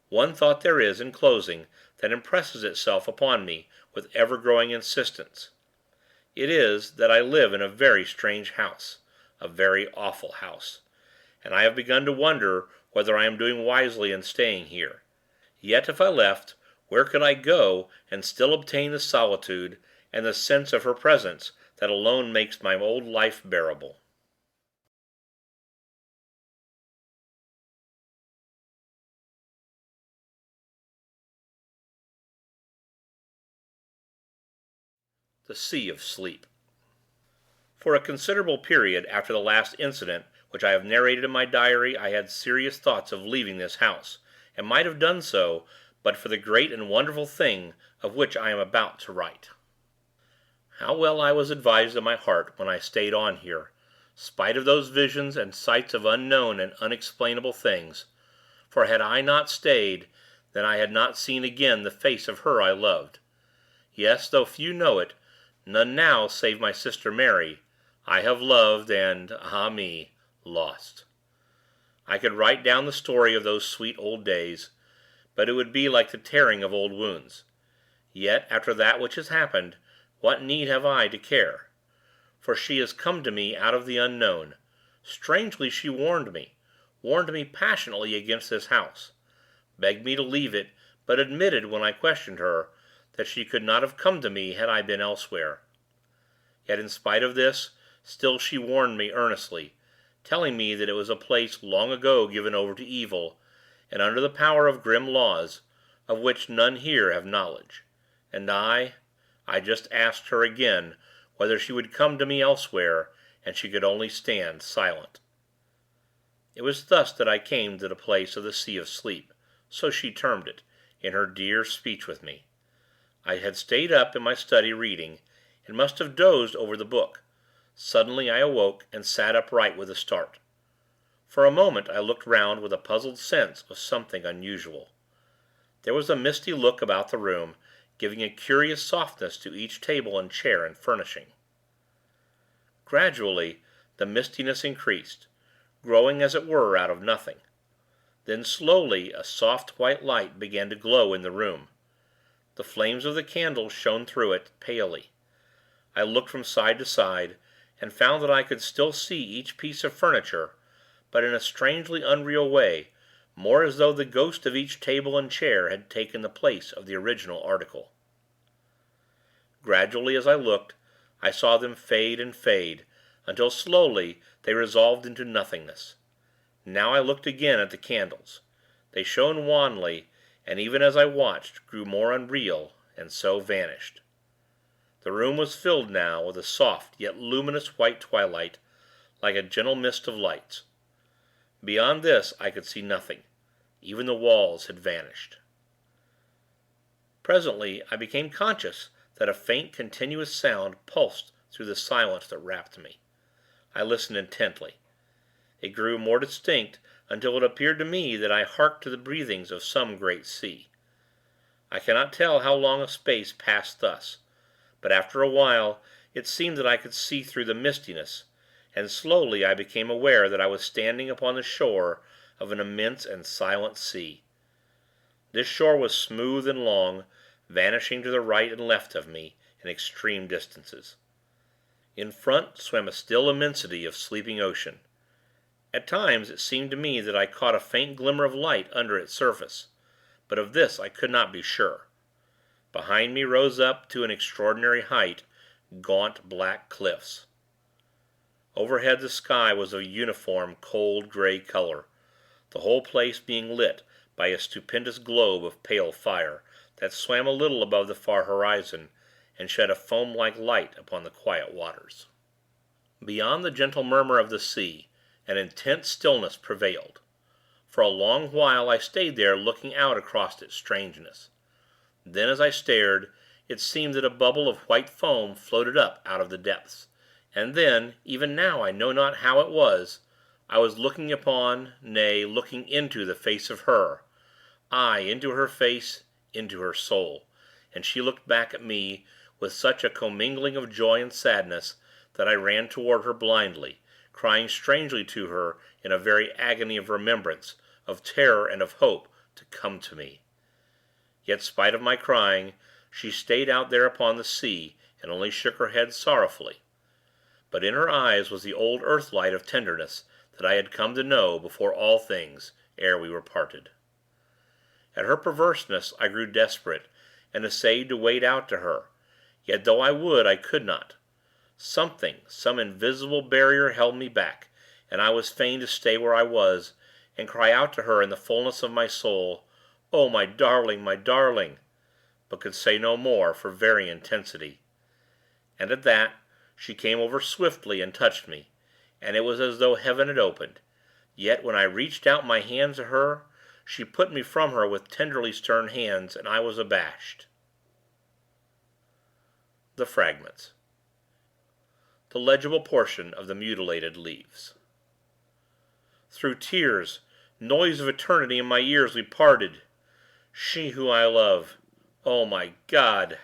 One thought there is, in closing, that impresses itself upon me with ever-growing insistence. It is, that I live in a very strange house, a very awful house, and I have begun to wonder whether I am doing wisely in staying here. Yet if I left, where could I go and still obtain the solitude and the sense of her presence that alone makes my old life bearable? The Sea of Sleep. For a considerable period after the last incident which I have narrated in my diary, I had serious thoughts of leaving this house, and might have done so, but for the great and wonderful thing of which I am about to write. How well I was advised in my heart when I stayed on here, spite of those visions and sights of unknown and unexplainable things, for had I not stayed, then I had not seen again the face of her I loved. Yes, though few know it, none now save my sister Mary, I have loved and, ah me, lost. I could write down the story of those sweet old days, but it would be like the tearing of old wounds. Yet, after that which has happened, what need have I to care? For she has come to me out of the unknown. Strangely she warned me passionately against this house, begged me to leave it, but admitted, when I questioned her, that she could not have come to me had I been elsewhere. Yet, in spite of this, still she warned me earnestly, telling me that it was a place long ago given over to evil, and under the power of grim laws, of which none here have knowledge. And I just asked her again whether she would come to me elsewhere, and she could only stand silent. It was thus that I came to the place of the Sea of Sleep, so she termed it, in her dear speech with me. I had stayed up in my study reading, and must have dozed over the book. Suddenly I awoke, and sat upright with a start. For a moment I looked round with a puzzled sense of something unusual. There was a misty look about the room, giving a curious softness to each table and chair and furnishing. Gradually the mistiness increased, growing as it were out of nothing. Then slowly a soft white light began to glow in the room. The flames of the candles shone through it, palely. I looked from side to side, and found that I could still see each piece of furniture, but in a strangely unreal way, more as though the ghost of each table and chair had taken the place of the original article. Gradually, as I looked, I saw them fade and fade, until slowly they resolved into nothingness. Now I looked again at the candles. They shone wanly, and even as I watched, grew more unreal, and so vanished. The room was filled now with a soft yet luminous white twilight, like a gentle mist of lights. Beyond this I could see nothing. Even the walls had vanished. Presently I became conscious that a faint continuous sound pulsed through the silence that wrapped me. I listened intently. It grew more distinct until it appeared to me that I harked to the breathings of some great sea. I cannot tell how long a space passed thus, but after a while it seemed that I could see through the mistiness, and slowly I became aware that I was standing upon the shore of an immense and silent sea. This shore was smooth and long, vanishing to the right and left of me in extreme distances. In front swam a still immensity of sleeping ocean. At times it seemed to me that I caught a faint glimmer of light under its surface, but of this I could not be sure. Behind me rose up, to an extraordinary height, gaunt black cliffs. Overhead the sky was of uniform cold gray color, the whole place being lit by a stupendous globe of pale fire that swam a little above the far horizon, and shed a foam-like light upon the quiet waters. Beyond the gentle murmur of the sea, an intense stillness prevailed. For a long while I stayed there, looking out across its strangeness. Then, as I stared, it seemed that a bubble of white foam floated up out of the depths, and then, even now I know not how it was, I was looking upon, nay, looking into the face of her, aye, into her face, into her soul, and she looked back at me with such a commingling of joy and sadness that I ran toward her blindly, crying strangely to her in a very agony of remembrance, of terror and of hope, to come to me. Yet, spite of my crying, she stayed out there upon the sea, and only shook her head sorrowfully. But in her eyes was the old earth light of tenderness that I had come to know before all things, ere we were parted. At her perverseness I grew desperate, and essayed to wade out to her, yet though I would, I could not. Some invisible barrier held me back, and I was fain to stay where I was, and cry out to her in the fullness of my soul, "Oh, my darling, my darling!" but could say no more, for very intensity. And at that, she came over swiftly, and touched me, and it was as though heaven had opened. Yet, when I reached out my hand to her, She put me from her with tenderly stern hands, and I was abashed. The fragments. The legible portion of the mutilated leaves. Through tears, noise of eternity in my ears, we parted. She who I love. Oh my God!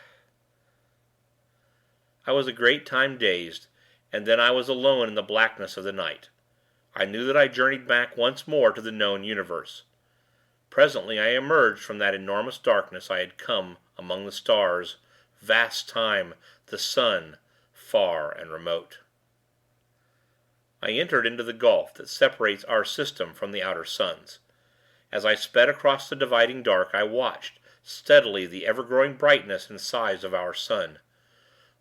I was a great time dazed, and then I was alone in the blackness of the night. I knew that I journeyed back once more to the known universe. Presently I emerged from that enormous darkness. I had come among the stars, vast time, the sun, far and remote. I entered into the gulf that separates our system from the outer suns. As I sped across the dividing dark, I watched, steadily, the ever-growing brightness and size of our sun.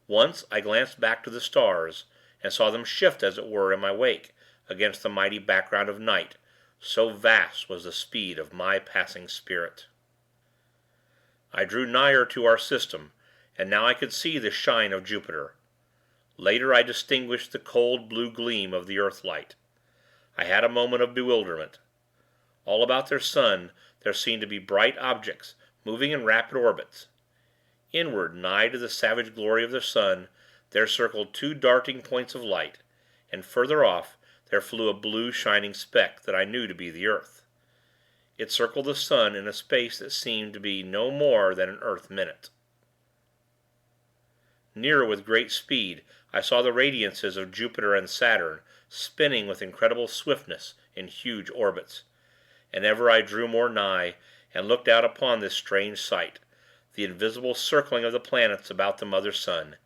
Once I glanced back to the stars, and saw them shift, as it were, in my wake, against the mighty background of night, so vast was the speed of my passing spirit. I drew nigher to our system, and now I could see the shine of Jupiter. Later I distinguished the cold blue gleam of the earth-light. I had a moment of bewilderment. All about their sun there seemed to be bright objects, moving in rapid orbits. Inward, nigh to the savage glory of the sun, there circled two darting points of light, and further off there flew a blue shining speck that I knew to be the earth. It circled the sun in a space that seemed to be no more than an earth minute. Nearer with great speed I saw the radiances of Jupiter and Saturn spinning with incredible swiftness in huge orbits, and ever I drew more nigh, and looked out upon this strange sight, the invisible circling of the planets about the mother sun.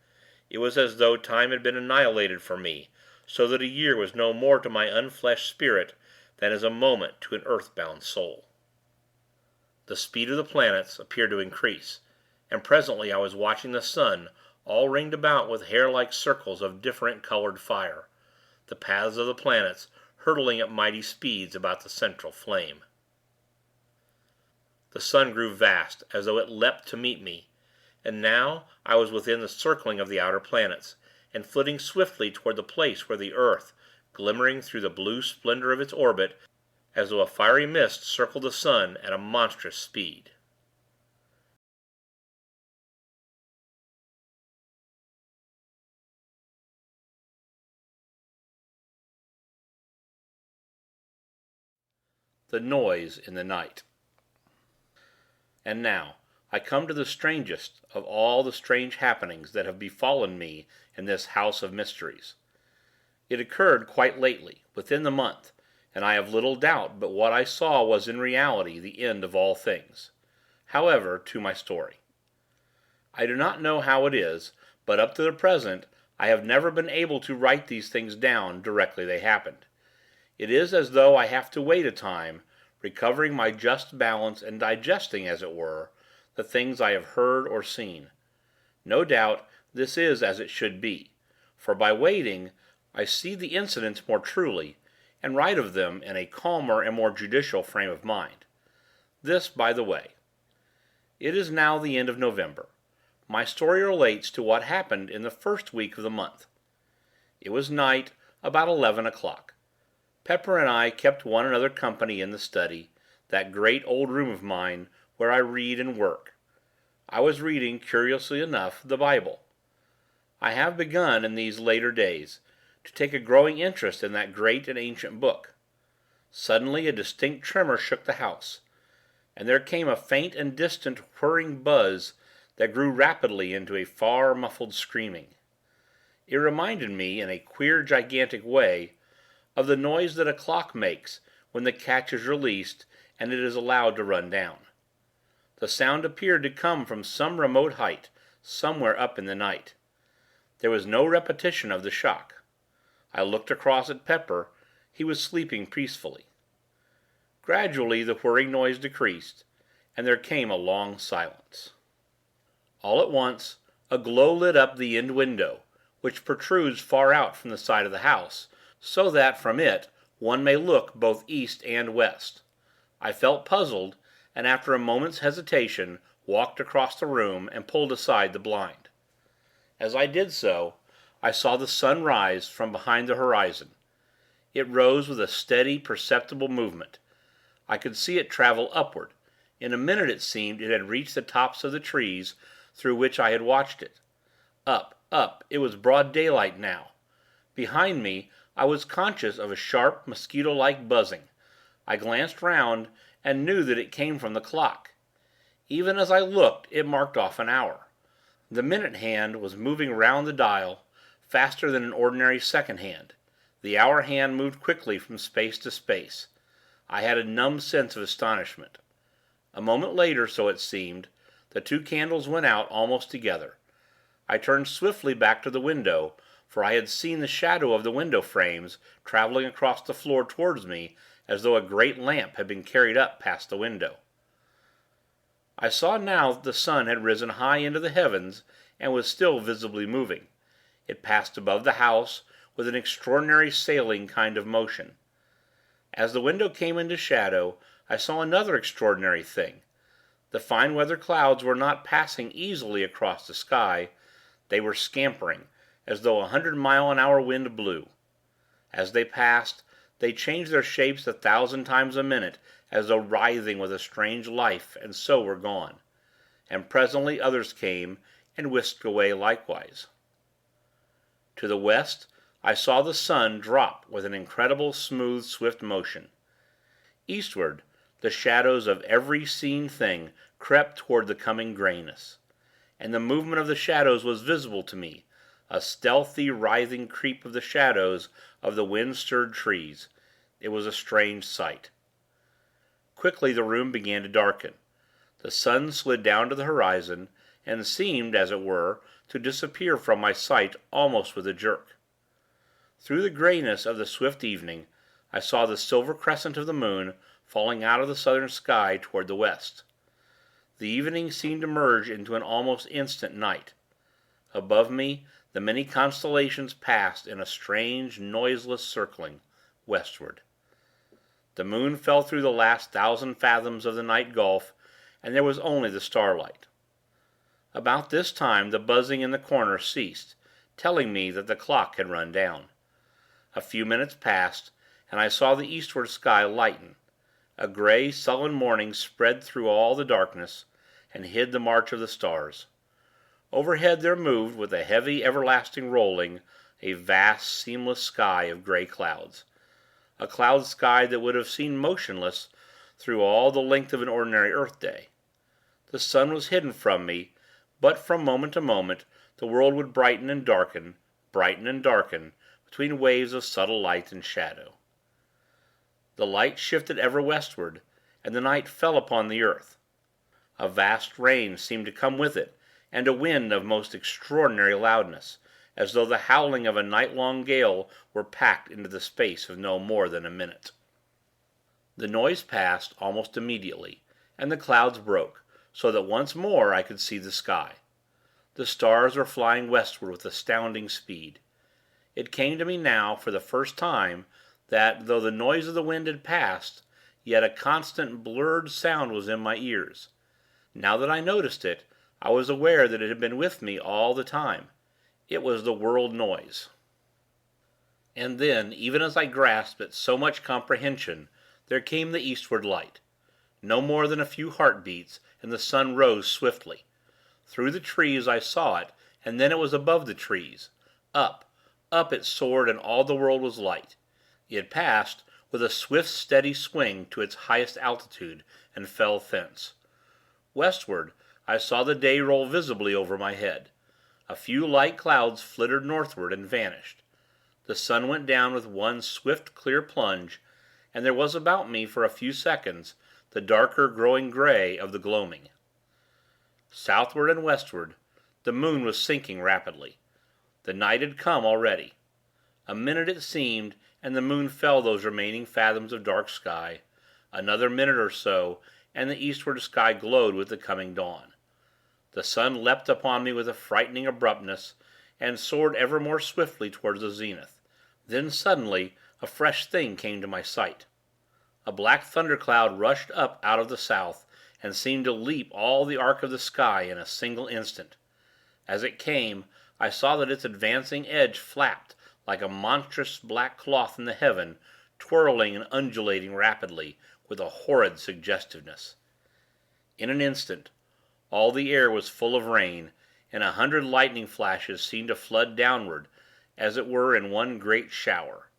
It was as though time had been annihilated for me, so that a year was no more to my unfleshed spirit than is a moment to an earth-bound soul. The speed of the planets appeared to increase, and presently I was watching the sun, all ringed about with hair-like circles of different colored fire, the paths of the planets hurtling at mighty speeds about the central flame. The sun grew vast, as though it leapt to meet me, and now I was within the circling of the outer planets, and flitting swiftly toward the place where the earth, glimmering through the blue splendor of its orbit, as though a fiery mist, circled the sun at a monstrous speed. The noise in the night. And now, I come to the strangest of all the strange happenings that have befallen me in this house of mysteries. It occurred quite lately, within the month, and I have little doubt but what I saw was in reality the end of all things. However, to my story. I do not know how it is, but up to the present I have never been able to write these things down directly they happened. It is as though I have to wait a time, recovering my just balance and digesting, as it were, the things I have heard or seen. No doubt this is as it should be, for by waiting I see the incidents more truly, and write of them in a calmer and more judicial frame of mind. This by the way. It is now the end of November. My story relates to what happened in the first week of the month. It was night, about 11 o'clock. Pepper and I kept one another company in the study, that great old room of mine, where I read and work. I was reading, curiously enough, the Bible. I have begun, in these later days, to take a growing interest in that great and ancient book. Suddenly a distinct tremor shook the house, and there came a faint and distant whirring buzz that grew rapidly into a far muffled screaming. It reminded me, in a queer gigantic way, of the noise that a clock makes when the catch is released and it is allowed to run down. The sound appeared to come from some remote height, somewhere up in the night. There was no repetition of the shock. I looked across at Pepper. He was sleeping peacefully. Gradually the whirring noise decreased, and there came a long silence. All at once a glow lit up the end window, which protrudes far out from the side of the house, so that from it one may look both east and west. I felt puzzled, and after a moment's hesitation walked across the room and pulled aside the blind. As I did so, I saw the sun rise from behind the horizon. It rose with a steady, perceptible movement. I could see it travel upward. In a minute, it seemed, it had reached the tops of the trees through which I had watched it. Up, up, it was broad daylight now. Behind me, I was conscious of a sharp, mosquito-like buzzing. I glanced round, and knew that it came from the clock. Even as I looked, it marked off an hour. The minute hand was moving round the dial, faster than an ordinary second hand. The hour hand moved quickly from space to space. I had a numb sense of astonishment. A moment later, so it seemed, the two candles went out almost together. I turned swiftly back to the window, for I had seen the shadow of the window frames traveling across the floor towards me as though a great lamp had been carried up past the window. I saw now that the sun had risen high into the heavens and was still visibly moving. It passed above the house with an extraordinary sailing kind of motion. As the window came into shadow, I saw another extraordinary thing. The fine weather clouds were not passing easily across the sky. They were scampering, as though 100-mile-an-hour wind blew. As they passed, they changed their shapes 1,000 times a minute, as though writhing with a strange life, and so were gone. And presently others came, and whisked away likewise. To the west, I saw the sun drop with an incredible, smooth, swift motion. Eastward, the shadows of every seen thing crept toward the coming grayness. And the movement of the shadows was visible to me, a stealthy, writhing creep of the shadows of the wind-stirred trees. It was a strange sight. Quickly the room began to darken. The sun slid down to the horizon, and seemed, as it were, to disappear from my sight almost with a jerk. Through the grayness of the swift evening, I saw the silver crescent of the moon falling out of the southern sky toward the west. The evening seemed to merge into an almost instant night. Above me, the many constellations passed in a strange, noiseless circling, westward. The moon fell through the last 1,000 fathoms of the night gulf, and there was only the starlight. About this time the buzzing in the corner ceased, telling me that the clock had run down. A few minutes passed, and I saw the eastward sky lighten. A gray, sullen morning spread through all the darkness, and hid the march of the stars. Overhead there moved, with a heavy, everlasting rolling, a vast, seamless sky of gray clouds. A cloud sky that would have seemed motionless through all the length of an ordinary earth day. The sun was hidden from me, but from moment to moment the world would brighten and darken, between waves of subtle light and shadow. The light shifted ever westward, and the night fell upon the earth. A vast rain seemed to come with it, and a wind of most extraordinary loudness, as though the howling of a night-long gale were packed into the space of no more than a minute. The noise passed almost immediately, and the clouds broke, so that once more I could see the sky. The stars were flying westward with astounding speed. It came to me now, for the first time, that, though the noise of the wind had passed, yet a constant, blurred sound was in my ears. Now that I noticed it, I was aware that it had been with me all the time. It was the world noise. And then, even as I grasped at so much comprehension, there came the eastward light. No more than a few heartbeats, and the sun rose swiftly. Through the trees I saw it, and then it was above the trees. Up, up it soared, and all the world was light. It passed, with a swift, steady swing, to its highest altitude, and fell thence. Westward, I saw the day roll visibly over my head. A few light clouds flittered northward and vanished. The sun went down with one swift, clear plunge, and there was about me, for a few seconds, the darker, growing gray of the gloaming. Southward and westward, the moon was sinking rapidly. The night had come already. A minute it seemed, and the moon fell those remaining fathoms of dark sky. Another minute or so, and the eastward sky glowed with the coming dawn. The sun leapt upon me with a frightening abruptness, and soared ever more swiftly towards the zenith. Then, suddenly, a fresh thing came to my sight. A black thundercloud rushed up out of the south, and seemed to leap all the arc of the sky in a single instant. As it came, I saw that its advancing edge flapped like a monstrous black cloth in the heaven, twirling and undulating rapidly, with a horrid suggestiveness. In an instant, all the air was full of rain, and 100 lightning flashes seemed to flood downward, as it were in one great shower.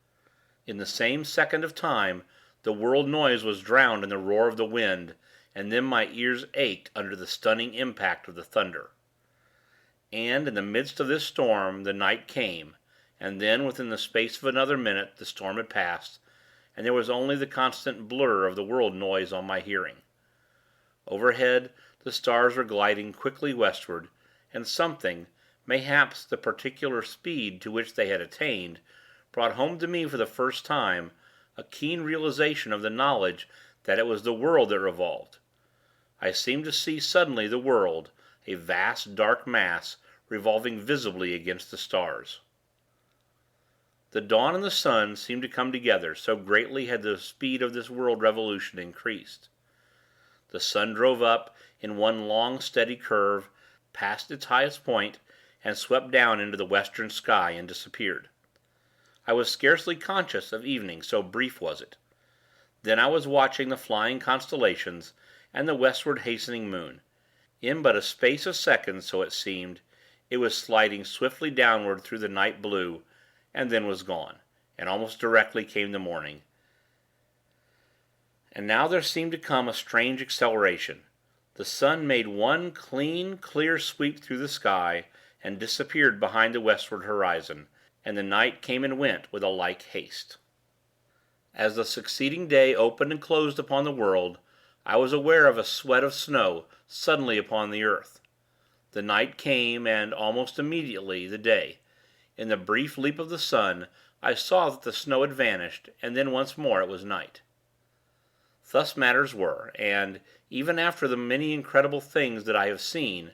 In the same second of time, the world noise was drowned in the roar of the wind, and then my ears ached under the stunning impact of the thunder. And, in the midst of this storm, the night came, and then, within the space of another minute, the storm had passed, and there was only the constant blur of the world noise on my hearing. Overhead, the stars were gliding quickly westward, and something, mayhaps the particular speed to which they had attained, brought home to me for the first time a keen realization of the knowledge that it was the world that revolved. I seemed to see suddenly the world, a vast dark mass, revolving visibly against the stars. The dawn and the sun seemed to come together, so greatly had the speed of this world revolution increased. The sun drove up in one long steady curve, passed its highest point, and swept down into the western sky and disappeared. I was scarcely conscious of evening, so brief was it. Then I was watching the flying constellations and the westward hastening moon. In but a space of seconds, so it seemed, it was sliding swiftly downward through the night blue, and then was gone, and almost directly came the morning. And now there seemed to come a strange acceleration. The sun made one clean, clear sweep through the sky, and disappeared behind the westward horizon, and the night came and went with a like haste. As the succeeding day opened and closed upon the world, I was aware of a sweat of snow suddenly upon the earth. The night came, and, almost immediately, the day. In the brief leap of the sun, I saw that the snow had vanished, and then once more it was night. Thus matters were, and, even after the many incredible things that I have seen,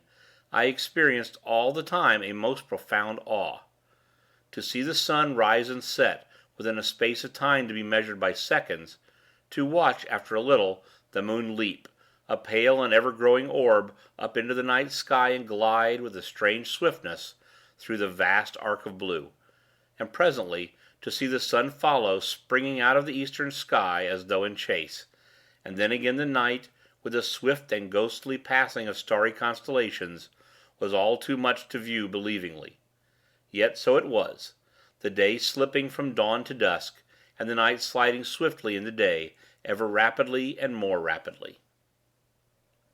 I experienced all the time a most profound awe. To see the sun rise and set within a space of time to be measured by seconds, to watch, after a little, the moon leap, a pale and ever-growing orb, up into the night sky and glide, with a strange swiftness, through the vast arc of blue, and presently to see the sun follow, springing out of the eastern sky as though in chase, and then again the night, with the swift and ghostly passing of starry constellations, was all too much to view believingly. Yet so it was, the day slipping from dawn to dusk, and the night sliding swiftly into day, ever rapidly and more rapidly.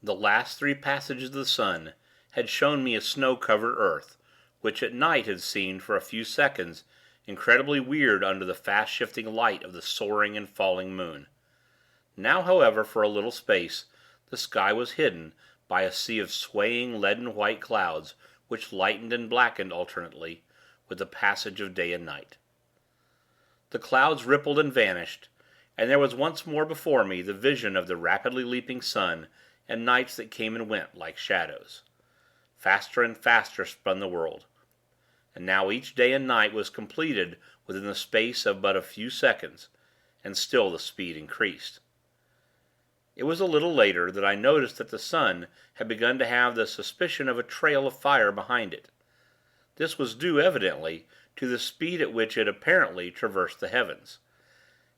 The last 3 passages of the sun had shown me a snow-covered earth, which at night had seemed, for a few seconds, incredibly weird under the fast-shifting light of the soaring and falling moon. Now, however, for a little space, the sky was hidden by a sea of swaying leaden-white clouds, which lightened and blackened alternately with the passage of day and night. The clouds rippled and vanished, and there was once more before me the vision of the rapidly leaping sun, and nights that came and went like shadows. Faster and faster spun the world, and now each day and night was completed within the space of but a few seconds, and still the speed increased. It was a little later that I noticed that the sun had begun to have the suspicion of a trail of fire behind it. This was due, evidently, to the speed at which it apparently traversed the heavens,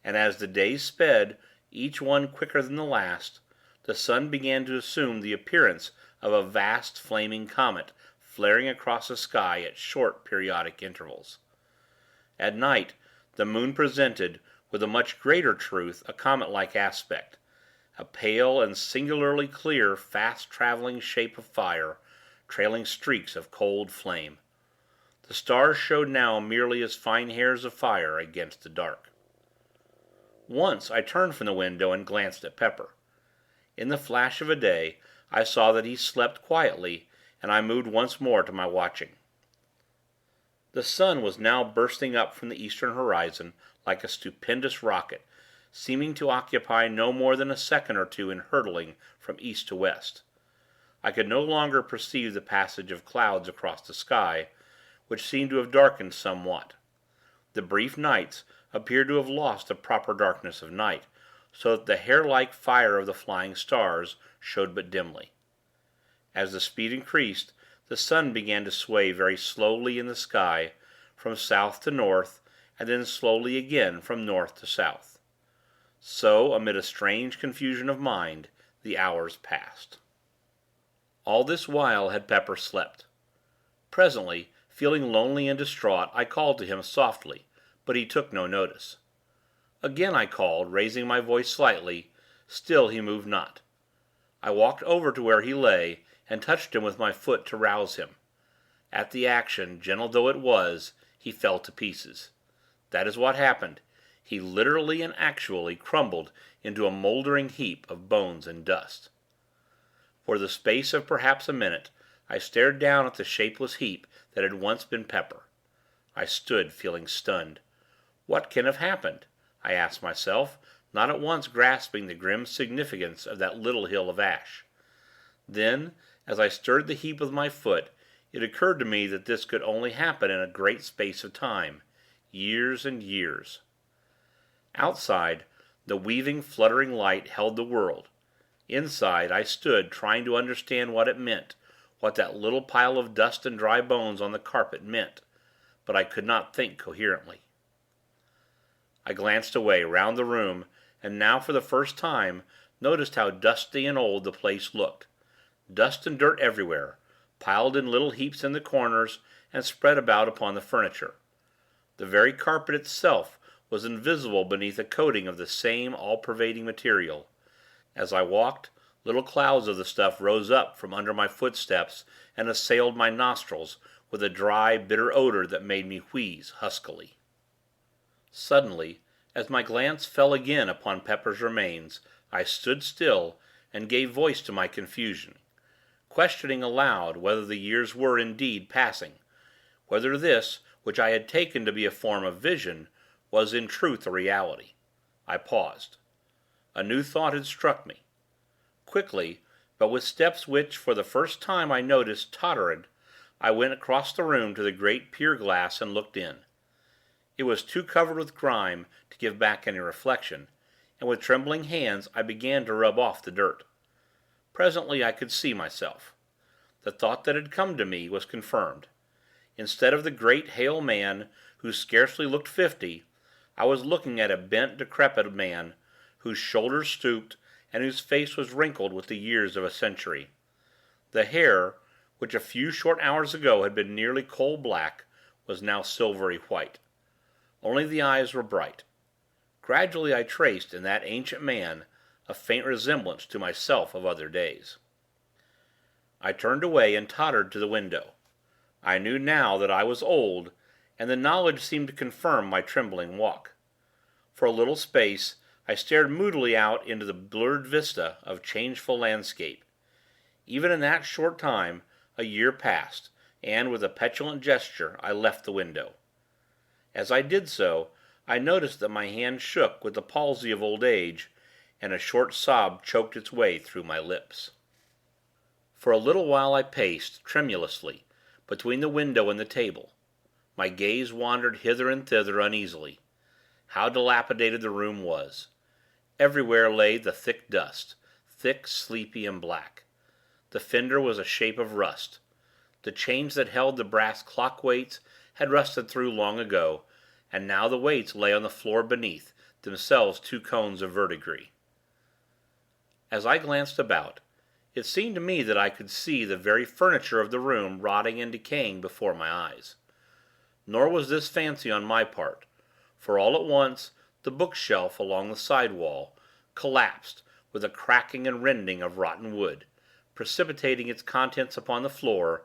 and as the days sped, each one quicker than the last, the sun began to assume the appearance of a vast flaming comet flaring across the sky at short periodic intervals. At night the moon presented, with a much greater truth, a comet-like aspect, a pale and singularly clear, fast-traveling shape of fire, trailing streaks of cold flame. The stars showed now merely as fine hairs of fire against the dark. Once I turned from the window and glanced at Pepper. In the flash of a day I saw that he slept quietly, and I moved once more to my watching. The sun was now bursting up from the eastern horizon like a stupendous rocket, seeming to occupy no more than a second or two in hurtling from east to west. I could no longer perceive the passage of clouds across the sky, which seemed to have darkened somewhat. The brief nights appeared to have lost the proper darkness of night, so that the hair-like fire of the flying stars showed but dimly. As the speed increased, the sun began to sway very slowly in the sky, from south to north, and then slowly again from north to south. So, amid a strange confusion of mind, the hours passed. All this while had Pepper slept. Presently, feeling lonely and distraught, I called to him softly, but he took no notice. Again I called, raising my voice slightly; still he moved not. I walked over to where he lay, and touched him with my foot to rouse him. At the action, gentle though it was, he fell to pieces. That is what happened. He literally and actually crumbled into a mouldering heap of bones and dust. For the space of perhaps a minute, I stared down at the shapeless heap that had once been Pepper. I stood, feeling stunned. What can have happened? I asked myself, not at once grasping the grim significance of that little hill of ash. Then, as I stirred the heap with my foot, it occurred to me that this could only happen in a great space of time. Years and years. Outside, the weaving, fluttering light held the world. Inside, I stood, trying to understand what it meant, what that little pile of dust and dry bones on the carpet meant, but I could not think coherently. I glanced away, round the room, and now, for the first time, noticed how dusty and old the place looked. Dust and dirt everywhere, piled in little heaps in the corners, and spread about upon the furniture. The very carpet itself was invisible beneath a coating of the same all-pervading material. As I walked, little clouds of the stuff rose up from under my footsteps and assailed my nostrils with a dry, bitter odor that made me wheeze huskily. Suddenly, as my glance fell again upon Pepper's remains, I stood still and gave voice to my confusion, questioning aloud whether the years were indeed passing, whether this, which I had taken to be a form of vision, was in truth a reality. I paused. A new thought had struck me. Quickly, but with steps which, for the first time, I noticed tottered, I went across the room to the great pier glass and looked in. It was too covered with grime to give back any reflection, and with trembling hands I began to rub off the dirt. Presently I could see myself. The thought that had come to me was confirmed. Instead of the great hale man, who scarcely looked 50, I was looking at a bent, decrepit man, whose shoulders stooped, and whose face was wrinkled with the years of a century. The hair, which a few short hours ago had been nearly coal black, was now silvery white. Only the eyes were bright. Gradually I traced, in that ancient man, a faint resemblance to myself of other days. I turned away and tottered to the window. I knew now that I was old, and the knowledge seemed to confirm my trembling walk. For a little space I stared moodily out into the blurred vista of changeful landscape. Even in that short time a year passed, and, with a petulant gesture, I left the window. As I did so, I noticed that my hand shook with the palsy of old age, and a short sob choked its way through my lips. For a little while I paced, tremulously, between the window and the table. My gaze wandered hither and thither uneasily. How dilapidated the room was! Everywhere lay the thick dust, thick, sleepy, and black. The fender was a shape of rust. The chains that held the brass clock weights had rusted through long ago, and now the weights lay on the floor beneath, themselves two cones of verdigris. As I glanced about, it seemed to me that I could see the very furniture of the room rotting and decaying before my eyes. Nor was this fancy on my part, for all at once the bookshelf along the side wall collapsed with a cracking and rending of rotten wood, precipitating its contents upon the floor,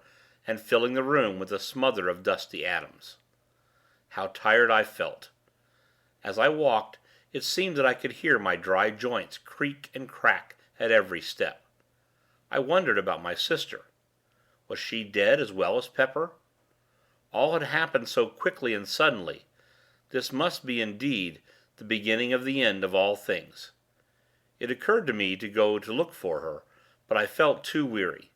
and filling the room with a smother of dusty atoms. How tired I felt! As I walked, it seemed that I could hear my dry joints creak and crack at every step. I wondered about my sister. Was she dead as well as Pepper? All had happened so quickly and suddenly. This must be, indeed, the beginning of the end of all things. It occurred to me to go to look for her, but I felt too weary.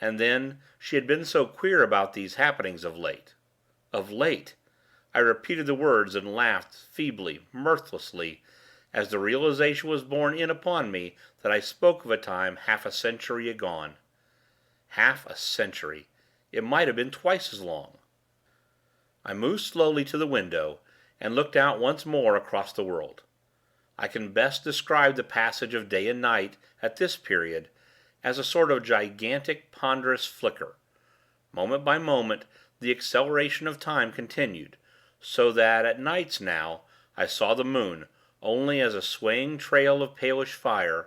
And then, she had been so queer about these happenings of late. Of late! I repeated the words and laughed, feebly, mirthlessly, as the realization was borne in upon me that I spoke of a time half a century agone. Half a century! It might have been twice as long. I moved slowly to the window, and looked out once more across the world. I can best describe the passage of day and night, at this period, as a sort of gigantic, ponderous flicker. Moment by moment, the acceleration of time continued, so that, at nights now, I saw the moon only as a swaying trail of palish fire,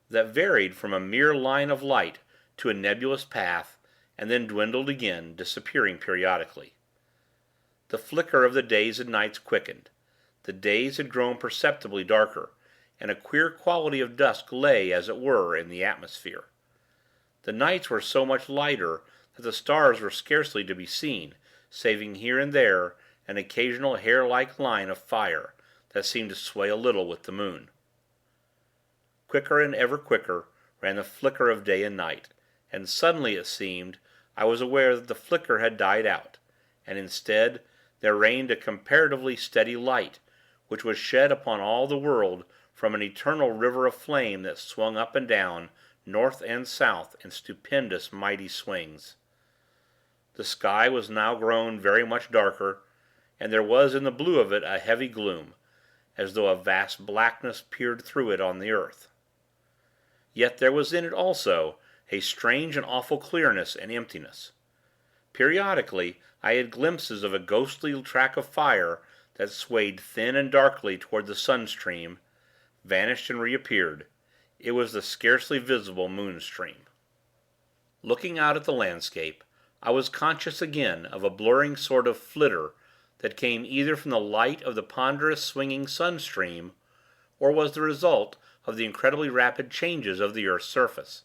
that varied from a mere line of light to a nebulous path, and then dwindled again, disappearing periodically. The flicker of the days and nights quickened. The days had grown perceptibly darker, and a queer quality of dusk lay, as it were, in the atmosphere. The nights were so much lighter that the stars were scarcely to be seen, saving here and there an occasional hair-like line of fire that seemed to sway a little with the moon. Quicker and ever quicker ran the flicker of day and night, and suddenly, it seemed, I was aware that the flicker had died out, and instead there reigned a comparatively steady light, which was shed upon all the world from an eternal river of flame that swung up and down, north and south, in stupendous, mighty swings. The sky was now grown very much darker, and there was in the blue of it a heavy gloom, as though a vast blackness peered through it on the earth. Yet there was in it also a strange and awful clearness and emptiness. Periodically I had glimpses of a ghostly track of fire that swayed thin and darkly toward the sun-stream, vanished and reappeared. It was the scarcely visible moon-stream. Looking out at the landscape, I was conscious again of a blurring sort of flitter that came either from the light of the ponderous swinging sun-stream, or was the result of the incredibly rapid changes of the earth's surface.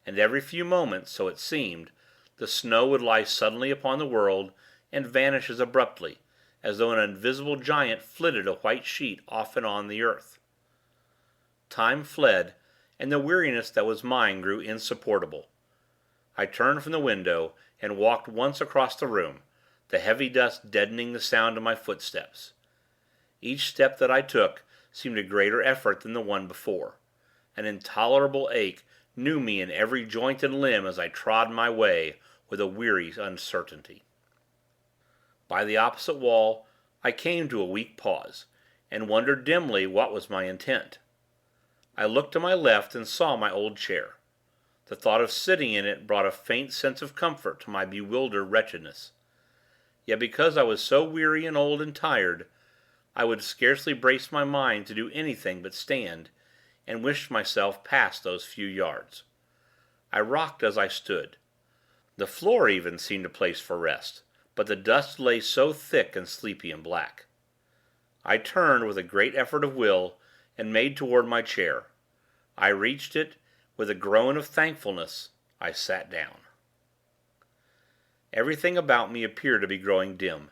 And every few moments, so it seemed, the snow would lie suddenly upon the world, and vanish as abruptly, as though an invisible giant flitted a white sheet off and on the earth. Time fled, and the weariness that was mine grew insupportable. I turned from the window, and walked once across the room, the heavy dust deadening the sound of my footsteps. Each step that I took seemed a greater effort than the one before. An intolerable ache knew me in every joint and limb as I trod my way with a weary uncertainty. By the opposite wall I came to a weak pause, and wondered dimly what was my intent. I looked to my left and saw my old chair. The thought of sitting in it brought a faint sense of comfort to my bewildered wretchedness. Yet because I was so weary and old and tired, I would scarcely brace my mind to do anything but stand, and wished myself past those few yards. I rocked as I stood. The floor even seemed a place for rest, but the dust lay so thick and sleepy and black. I turned with a great effort of will, and made toward my chair. I reached it. With a groan of thankfulness, I sat down. Everything about me appeared to be growing dim.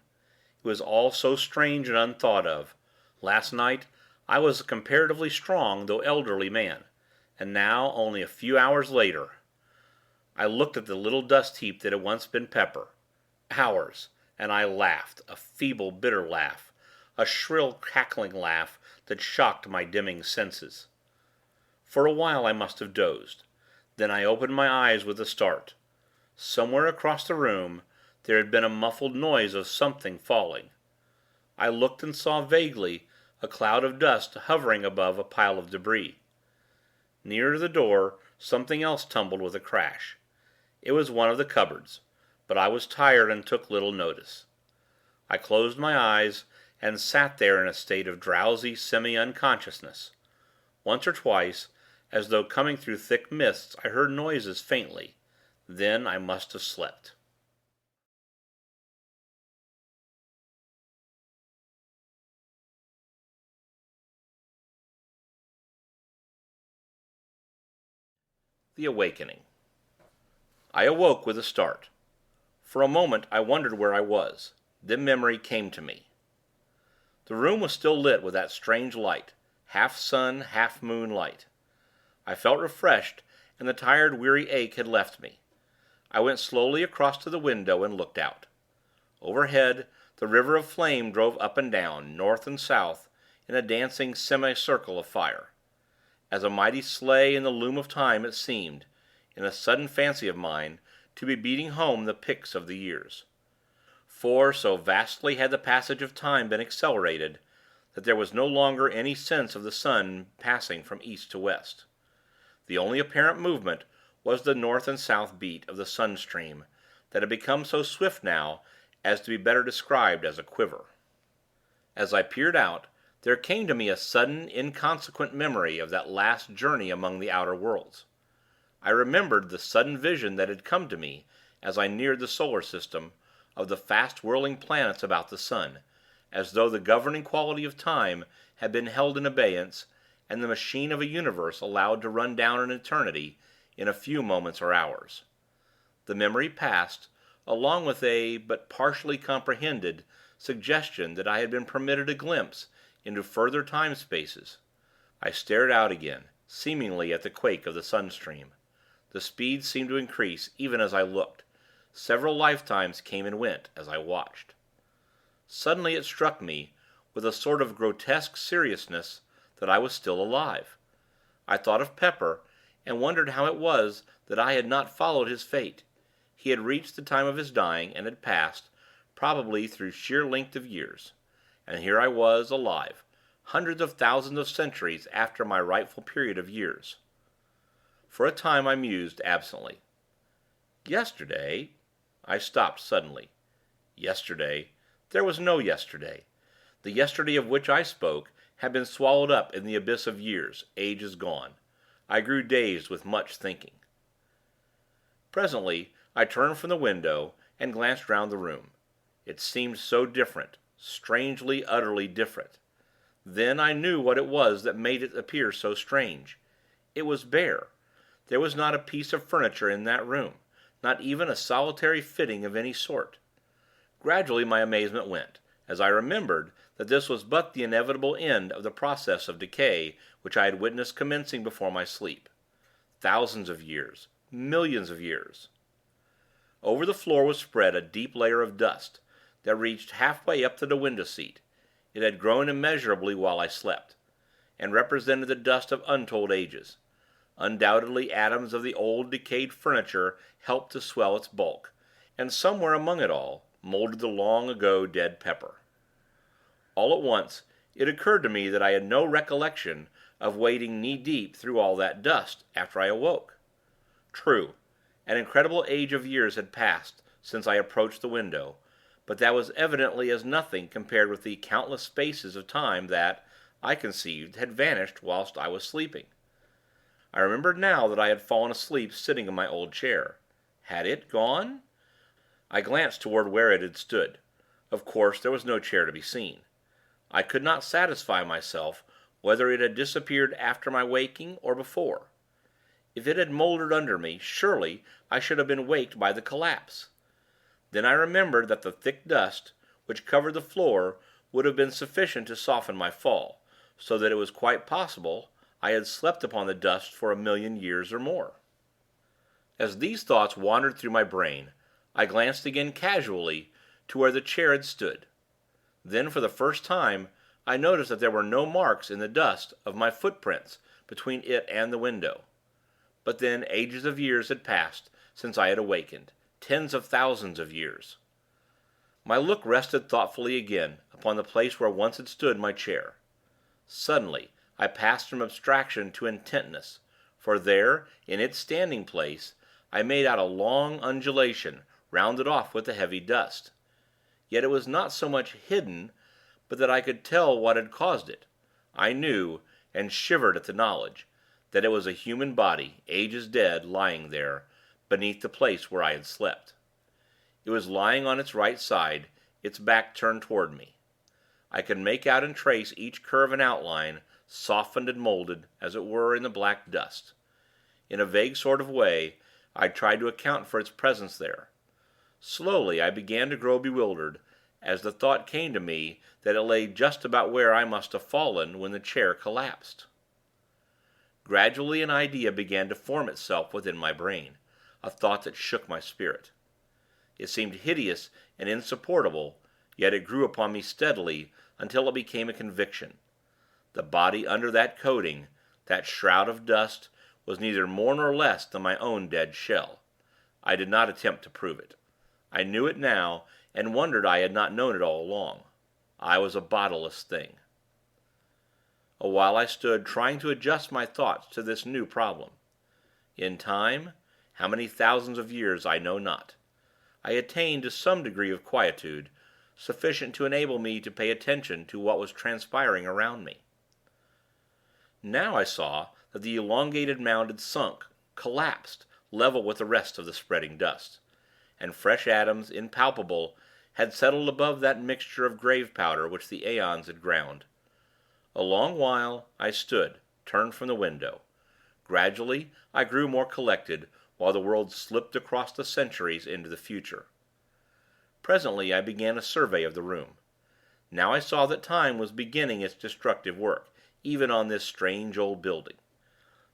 It was all so strange and unthought of. Last night, I was a comparatively strong, though elderly man, and now, only a few hours later. I looked at the little dust heap that had once been Pepper. Hours, and I laughed, a feeble, bitter laugh, a shrill, cackling laugh that shocked my dimming senses. For a while I must have dozed. Then I opened my eyes with a start. Somewhere across the room there had been a muffled noise of something falling. I looked and saw vaguely a cloud of dust hovering above a pile of debris. Nearer the door something else tumbled with a crash. It was one of the cupboards, but I was tired and took little notice. I closed my eyes and sat there in a state of drowsy semi-unconsciousness. Once or twice, as though coming through thick mists, I heard noises faintly. Then I must have slept. The Awakening. I awoke with a start. For a moment I wondered where I was. Then memory came to me. The room was still lit with that strange light, half sun, half moon light. I felt refreshed, and the tired, weary ache had left me. I went slowly across to the window and looked out. Overhead, the river of flame drove up and down, north and south, in a dancing semicircle of fire. As a mighty sleigh in the loom of time it seemed, in a sudden fancy of mine, to be beating home the picks of the years. For, so vastly had the passage of time been accelerated, that there was no longer any sense of the sun passing from east to west. The only apparent movement was the north and south beat of the sun stream, that had become so swift now as to be better described as a quiver. As I peered out, there came to me a sudden, inconsequent memory of that last journey among the outer worlds. I remembered the sudden vision that had come to me, as I neared the solar system, of the fast whirling planets about the sun, as though the governing quality of time had been held in abeyance, and the machine of a universe allowed to run down an eternity in a few moments or hours. The memory passed, along with a but partially comprehended suggestion that I had been permitted a glimpse into further time spaces. I stared out again, seemingly at the quake of the sun stream. The speed seemed to increase even as I looked. Several lifetimes came and went as I watched. Suddenly it struck me, with a sort of grotesque seriousness, that I was still alive. I thought of Pepper, and wondered how it was that I had not followed his fate. He had reached the time of his dying, and had passed, probably through sheer length of years. And here I was, alive, hundreds of thousands of centuries after my rightful period of years. For a time I mused, absently. Yesterday... I stopped suddenly. Yesterday... There was no yesterday. The yesterday of which I spoke had been swallowed up in the abyss of years, ages gone. I grew dazed with much thinking. Presently, I turned from the window, and glanced round the room. It seemed so different, strangely, utterly different. Then I knew what it was that made it appear so strange. It was bare. There was not a piece of furniture in that room, not even a solitary fitting of any sort. Gradually my amazement went, as I remembered that this was but the inevitable end of the process of decay which I had witnessed commencing before my sleep. Thousands of years, millions of years. Over the floor was spread a deep layer of dust, that reached halfway up to the window-seat. It had grown immeasurably while I slept, and represented the dust of untold ages. Undoubtedly atoms of the old decayed furniture helped to swell its bulk, and somewhere among it all mouldered the long-ago dead Pepper. All at once it occurred to me that I had no recollection of wading knee-deep through all that dust after I awoke. True, an incredible age of years had passed since I approached the window, but that was evidently as nothing compared with the countless spaces of time that, I conceived, had vanished whilst I was sleeping. I remembered now that I had fallen asleep sitting in my old chair. Had it gone? I glanced toward where it had stood. Of course there was no chair to be seen. I could not satisfy myself whether it had disappeared after my waking or before. If it had mouldered under me, surely I should have been waked by the collapse. Then I remembered that the thick dust which covered the floor would have been sufficient to soften my fall, so that it was quite possible I had slept upon the dust for 1,000,000 years or more. As these thoughts wandered through my brain, I glanced again casually to where the chair had stood. Then, for the first time, I noticed that there were no marks in the dust of my footprints between it and the window. But then ages of years had passed since I had awakened, tens of thousands of years. My look rested thoughtfully again upon the place where once had stood my chair. Suddenly I passed from abstraction to intentness, for there, in its standing place, I made out a long undulation rounded off with the heavy dust. Yet it was not so much hidden but that I could tell what had caused it. I knew, and shivered at the knowledge, that it was a human body, ages dead, lying there, beneath the place where I had slept. It was lying on its right side, its back turned toward me. I could make out and trace each curve and outline, softened and molded, as it were, in the black dust. In a vague sort of way, I tried to account for its presence there. Slowly I began to grow bewildered, as the thought came to me that it lay just about where I must have fallen when the chair collapsed. Gradually an idea began to form itself within my brain, a thought that shook my spirit. It seemed hideous and insupportable, yet it grew upon me steadily until it became a conviction. The body under that coating, that shroud of dust, was neither more nor less than my own dead shell. I did not attempt to prove it. I knew it now, and wondered I had not known it all along. I was a bodiless thing. A while I stood trying to adjust my thoughts to this new problem. In time, how many thousands of years I know not, I attained to some degree of quietude, sufficient to enable me to pay attention to what was transpiring around me. Now I saw that the elongated mound had sunk, collapsed, level with the rest of the spreading dust, and fresh atoms, impalpable, had settled above that mixture of grave powder which the aeons had ground. A long while I stood, turned from the window. Gradually I grew more collected, while the world slipped across the centuries into the future. Presently I began a survey of the room. Now I saw that time was beginning its destructive work, even on this strange old building.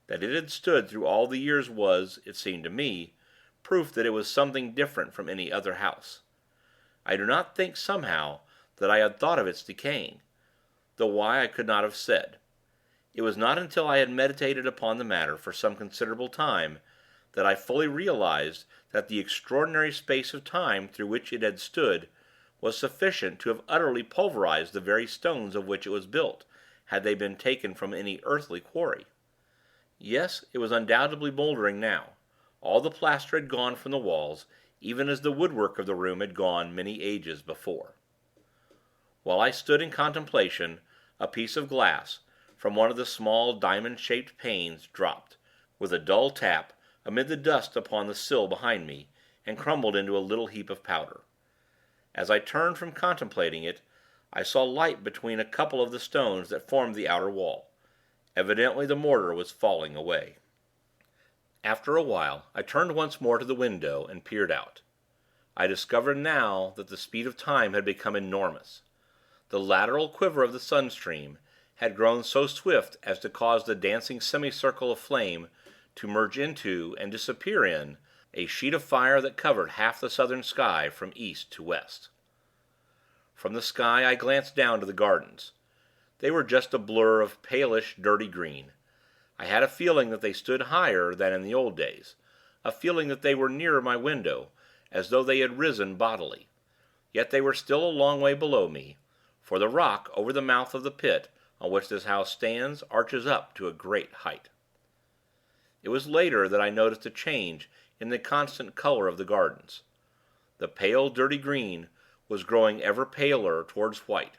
That it had stood through all the years was, it seemed to me, proof that it was something different from any other house. I do not think, somehow, that I had thought of its decaying, though why I could not have said. It was not until I had meditated upon the matter for some considerable time that I fully realized that the extraordinary space of time through which it had stood was sufficient to have utterly pulverized the very stones of which it was built, had they been taken from any earthly quarry. Yes, it was undoubtedly mouldering now. All the plaster had gone from the walls, even as the woodwork of the room had gone many ages before. While I stood in contemplation, a piece of glass, from one of the small diamond-shaped panes, dropped, with a dull tap, amid the dust upon the sill behind me, and crumbled into a little heap of powder. As I turned from contemplating it, I saw light between a couple of the stones that formed the outer wall. Evidently the mortar was falling away. After a while, I turned once more to the window, and peered out. I discovered now that the speed of time had become enormous. The lateral quiver of the sunstream had grown so swift as to cause the dancing semicircle of flame to merge into, and disappear in, a sheet of fire that covered half the southern sky from east to west. From the sky I glanced down to the gardens. They were just a blur of palish, dirty green. I had a feeling that they stood higher than in the old days, a feeling that they were nearer my window, as though they had risen bodily. Yet they were still a long way below me, for the rock over the mouth of the pit on which this house stands arches up to a great height. It was later that I noticed a change in the constant color of the gardens. The pale, dirty green was growing ever paler towards white.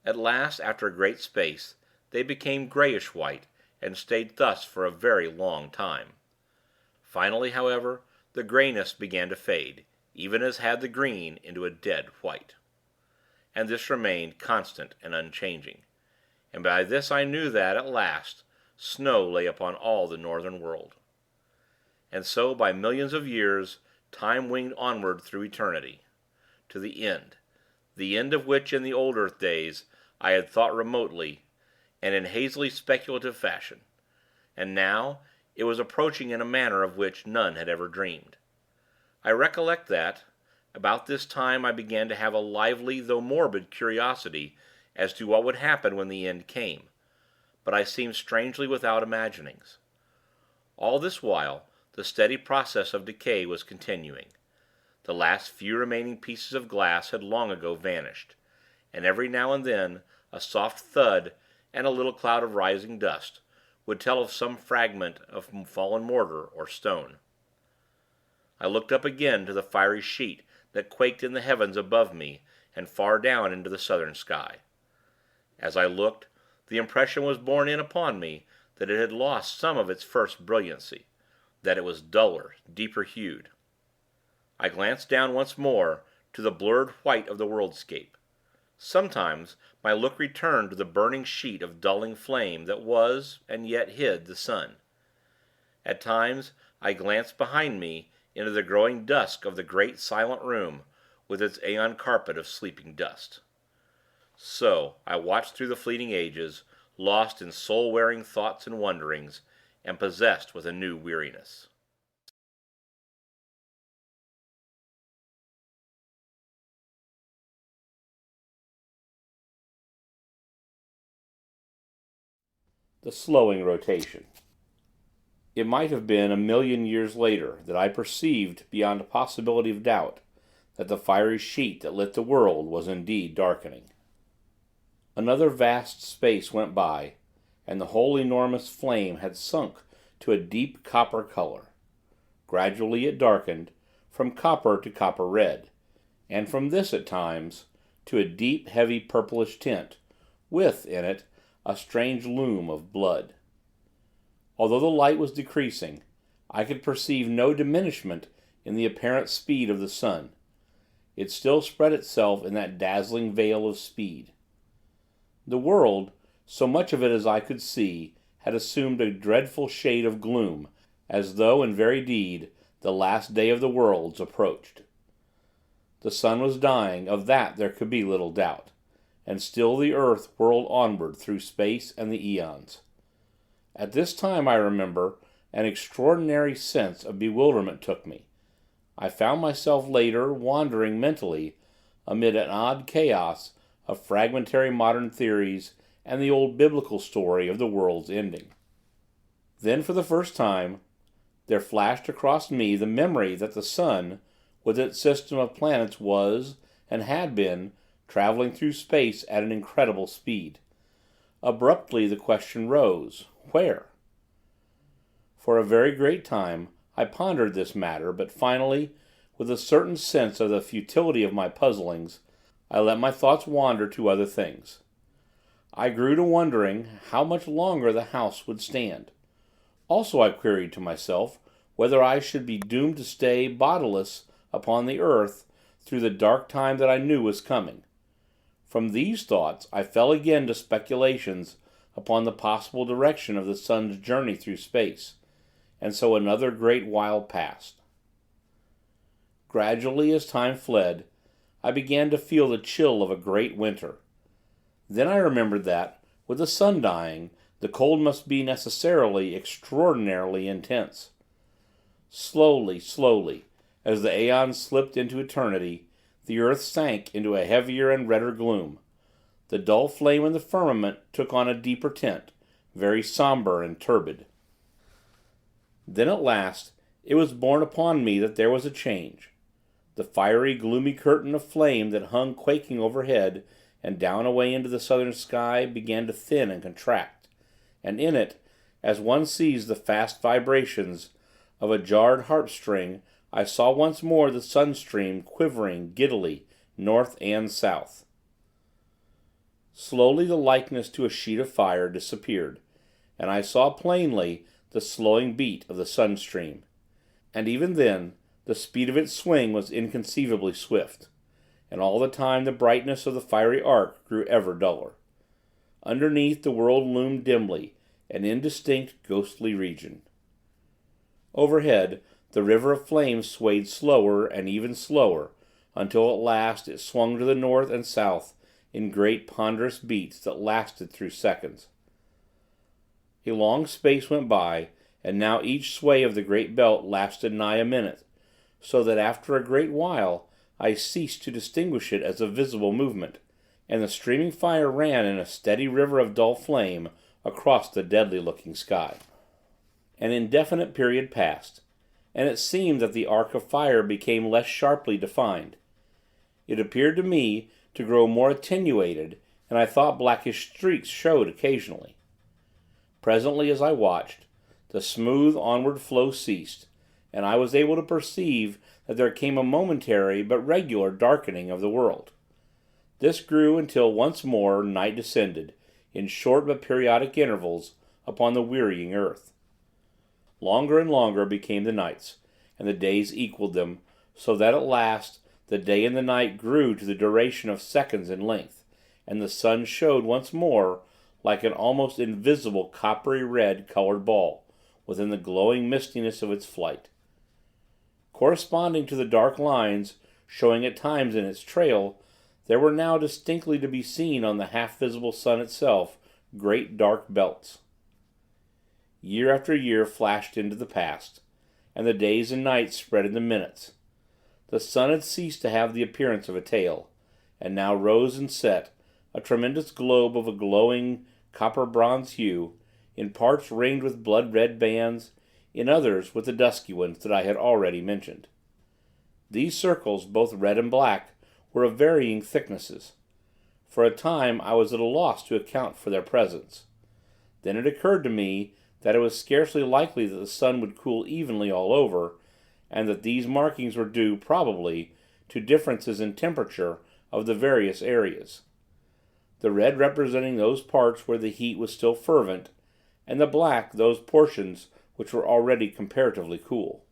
At last, after a great space, they became grayish white, and stayed thus for a very long time. Finally, however, the grayness began to fade, even as had the green, into a dead white. And this remained constant and unchanging, and by this I knew that, at last, snow lay upon all the northern world. And so, by millions of years, time winged onward through eternity, to the end of which in the old earth days I had thought remotely, and in hazily speculative fashion, and now it was approaching in a manner of which none had ever dreamed. I recollect that, about this time, I began to have a lively though morbid curiosity as to what would happen when the end came, but I seemed strangely without imaginings. All this while, the steady process of decay was continuing. The last few remaining pieces of glass had long ago vanished, and every now and then a soft thud and a little cloud of rising dust would tell of some fragment of fallen mortar or stone. I looked up again to the fiery sheet that quaked in the heavens above me and far down into the southern sky. As I looked, the impression was borne in upon me that it had lost some of its first brilliancy, that it was duller, deeper hued. I glanced down once more to the blurred white of the worldscape. Sometimes my look returned to the burning sheet of dulling flame that was, and yet hid, the sun. At times I glanced behind me into the growing dusk of the great silent room, with its aeon carpet of sleeping dust. So I watched through the fleeting ages, lost in soul-wearing thoughts and wonderings, and possessed with a new weariness. The slowing rotation. It might have been a million years later that I perceived, beyond a possibility of doubt, that the fiery sheet that lit the world was indeed darkening. Another vast space went by, and the whole enormous flame had sunk to a deep copper color. Gradually it darkened, from copper to copper red, and from this, at times, to a deep, heavy, purplish tint, with, in it, a strange loom of blood. Although the light was decreasing, I could perceive no diminishment in the apparent speed of the sun. It still spread itself in that dazzling veil of speed. The world, so much of it as I could see, had assumed a dreadful shade of gloom, as though, in very deed, the last day of the worlds approached. The sun was dying, of that there could be little doubt, and still the earth whirled onward through space and the eons. At this time, I remember, an extraordinary sense of bewilderment took me. I found myself later wandering mentally amid an odd chaos of fragmentary modern theories and the old biblical story of the world's ending. Then, for the first time, there flashed across me the memory that the sun, with its system of planets, was, and had been, traveling through space at an incredible speed. Abruptly the question rose, where? For a very great time I pondered this matter, but finally, with a certain sense of the futility of my puzzlings, I let my thoughts wander to other things. I grew to wondering how much longer the house would stand. Also I queried to myself whether I should be doomed to stay bodiless upon the earth through the dark time that I knew was coming. From these thoughts I fell again to speculations upon the possible direction of the sun's journey through space, and so another great while passed. Gradually, as time fled, I began to feel the chill of a great winter. Then I remembered that, with the sun dying, the cold must be necessarily extraordinarily intense. Slowly, slowly, as the aeons slipped into eternity, the earth sank into a heavier and redder gloom. The dull flame in the firmament took on a deeper tint, very somber and turbid. Then, at last, it was borne upon me that there was a change. The fiery, gloomy curtain of flame that hung quaking overhead and down away into the southern sky began to thin and contract, and in it, as one sees the fast vibrations of a jarred harp-string, I saw once more the sunstream quivering giddily north and south. Slowly the likeness to a sheet of fire disappeared, and I saw plainly the slowing beat of the sunstream. And even then, the speed of its swing was inconceivably swift, and all the time the brightness of the fiery arc grew ever duller. Underneath, the world loomed dimly, an indistinct, ghostly region. Overhead, the river of flame swayed slower and even slower, until at last it swung to the north and south in great ponderous beats that lasted through seconds. A long space went by, and now each sway of the great belt lasted nigh a minute, so that after a great while I ceased to distinguish it as a visible movement, and the streaming fire ran in a steady river of dull flame across the deadly-looking sky. An indefinite period passed, and it seemed that the arc of fire became less sharply defined. It appeared to me to grow more attenuated, and I thought blackish streaks showed occasionally. Presently, as I watched, the smooth onward flow ceased, and I was able to perceive that there came a momentary but regular darkening of the world. This grew until once more night descended, in short but periodic intervals, upon the wearying earth. Longer and longer became the nights, and the days equaled them, so that at last the day and the night grew to the duration of seconds in length, and the sun showed once more like an almost invisible coppery red colored ball within the glowing mistiness of its flight. Corresponding to the dark lines showing at times in its trail, there were now distinctly to be seen on the half-visible sun itself great dark belts. Year after year flashed into the past, and the days and nights spread into minutes. The sun had ceased to have the appearance of a tail, and now rose and set, a tremendous globe of a glowing copper-bronze hue, in parts ringed with blood-red bands, in others with the dusky ones that I had already mentioned. These circles, both red and black, were of varying thicknesses. For a time I was at a loss to account for their presence. Then it occurred to me that it was scarcely likely that the sun would cool evenly all over, and that these markings were due, probably, to differences in temperature of the various areas. The red representing those parts where the heat was still fervent, and the black those portions which were already comparatively cool.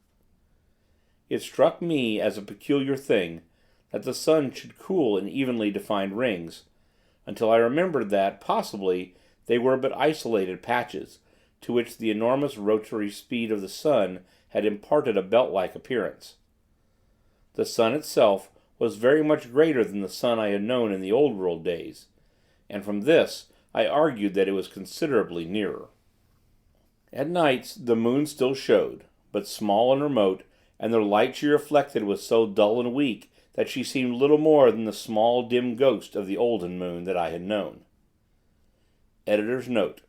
It struck me as a peculiar thing that the sun should cool in evenly defined rings, until I remembered that, possibly, they were but isolated patches, to which the enormous rotary speed of the sun had imparted a belt-like appearance. The sun itself was very much greater than the sun I had known in the old world days, and from this I argued that it was considerably nearer. At nights the moon still showed, but small and remote, and the light she reflected was so dull and weak that she seemed little more than the small dim ghost of the olden moon that I had known. Editor's note: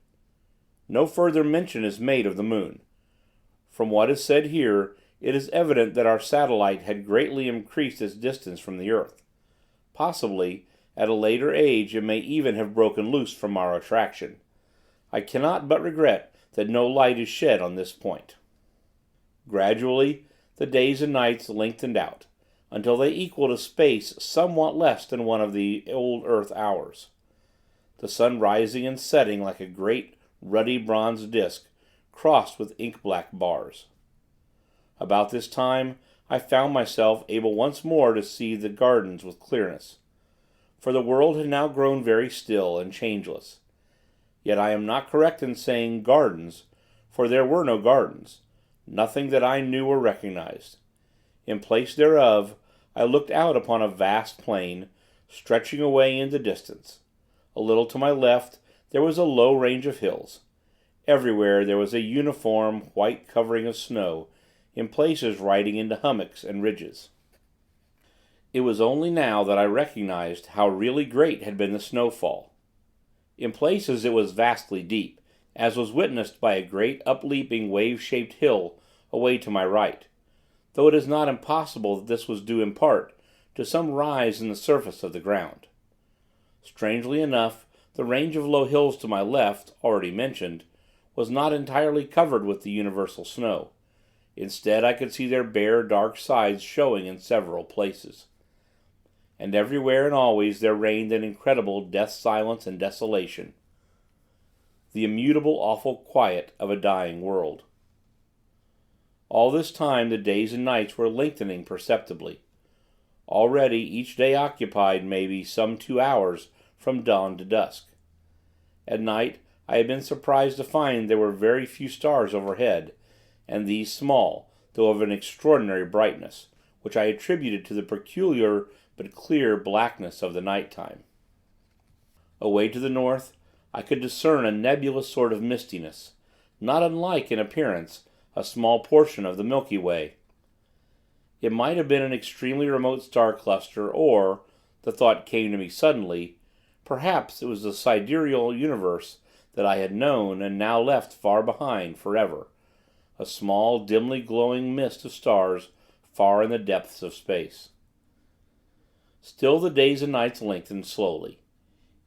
no further mention is made of the moon. From what is said here, it is evident that our satellite had greatly increased its distance from the earth. Possibly, at a later age, it may even have broken loose from our attraction. I cannot but regret that no light is shed on this point. Gradually, the days and nights lengthened out, until they equaled a space somewhat less than one of the old earth hours. The sun rising and setting like a great, ruddy bronze disk, crossed with ink-black bars. About this time, I found myself able once more to see the gardens with clearness, for the world had now grown very still and changeless. Yet I am not correct in saying gardens, for there were no gardens, nothing that I knew or recognized. In place thereof, I looked out upon a vast plain, stretching away into distance. A little to my left, there was a low range of hills. Everywhere there was a uniform, white covering of snow, in places riding into hummocks and ridges. It was only now that I recognized how really great had been the snowfall. In places it was vastly deep, as was witnessed by a great upleaping wave-shaped hill away to my right, though it is not impossible that this was due in part to some rise in the surface of the ground. Strangely enough, the range of low hills to my left, already mentioned, was not entirely covered with the universal snow. Instead, I could see their bare, dark sides showing in several places. And everywhere and always there reigned an incredible death silence and desolation. The immutable, awful quiet of a dying world. All this time the days and nights were lengthening perceptibly. Already each day occupied, maybe, some 2 hours from dawn to dusk. At night I had been surprised to find there were very few stars overhead, and these small, though of an extraordinary brightness, which I attributed to the peculiar but clear blackness of the night time. Away to the north I could discern a nebulous sort of mistiness, not unlike in appearance a small portion of the Milky Way. It might have been an extremely remote star cluster, or, the thought came to me suddenly, perhaps it was the sidereal universe that I had known and now left far behind, forever, a small, dimly glowing mist of stars far in the depths of space. Still the days and nights lengthened slowly.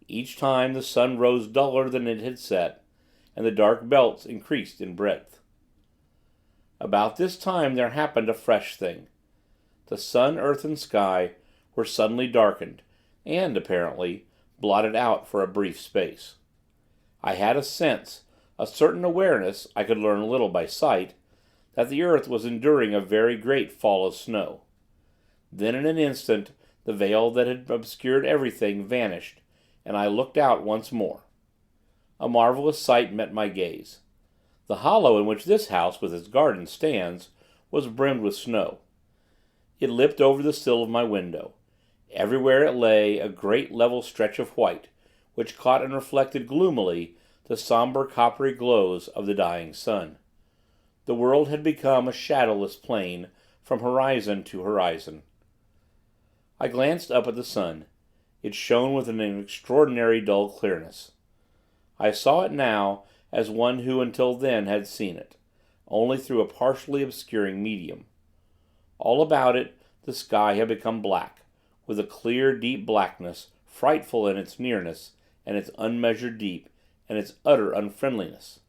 Each time the sun rose duller than it had set, and the dark belts increased in breadth. About this time there happened a fresh thing. The sun, earth, and sky were suddenly darkened, and, apparently, blotted out for a brief space. I had a sense, a certain awareness, I could learn a little by sight, that the earth was enduring a very great fall of snow. Then in an instant the veil that had obscured everything vanished, and I looked out once more. A marvelous sight met my gaze. The hollow in which this house with its garden stands was brimmed with snow. It lipped over the sill of my window. Everywhere it lay, a great level stretch of white, which caught and reflected gloomily the somber coppery glows of the dying sun. The world had become a shadowless plain from horizon to horizon. I glanced up at the sun. It shone with an extraordinary dull clearness. I saw it now as one who until then had seen it, only through a partially obscuring medium. All about it the sky had become black, with a clear, deep blackness frightful in its nearness, and its unmeasured deep, and its utter unfriendliness.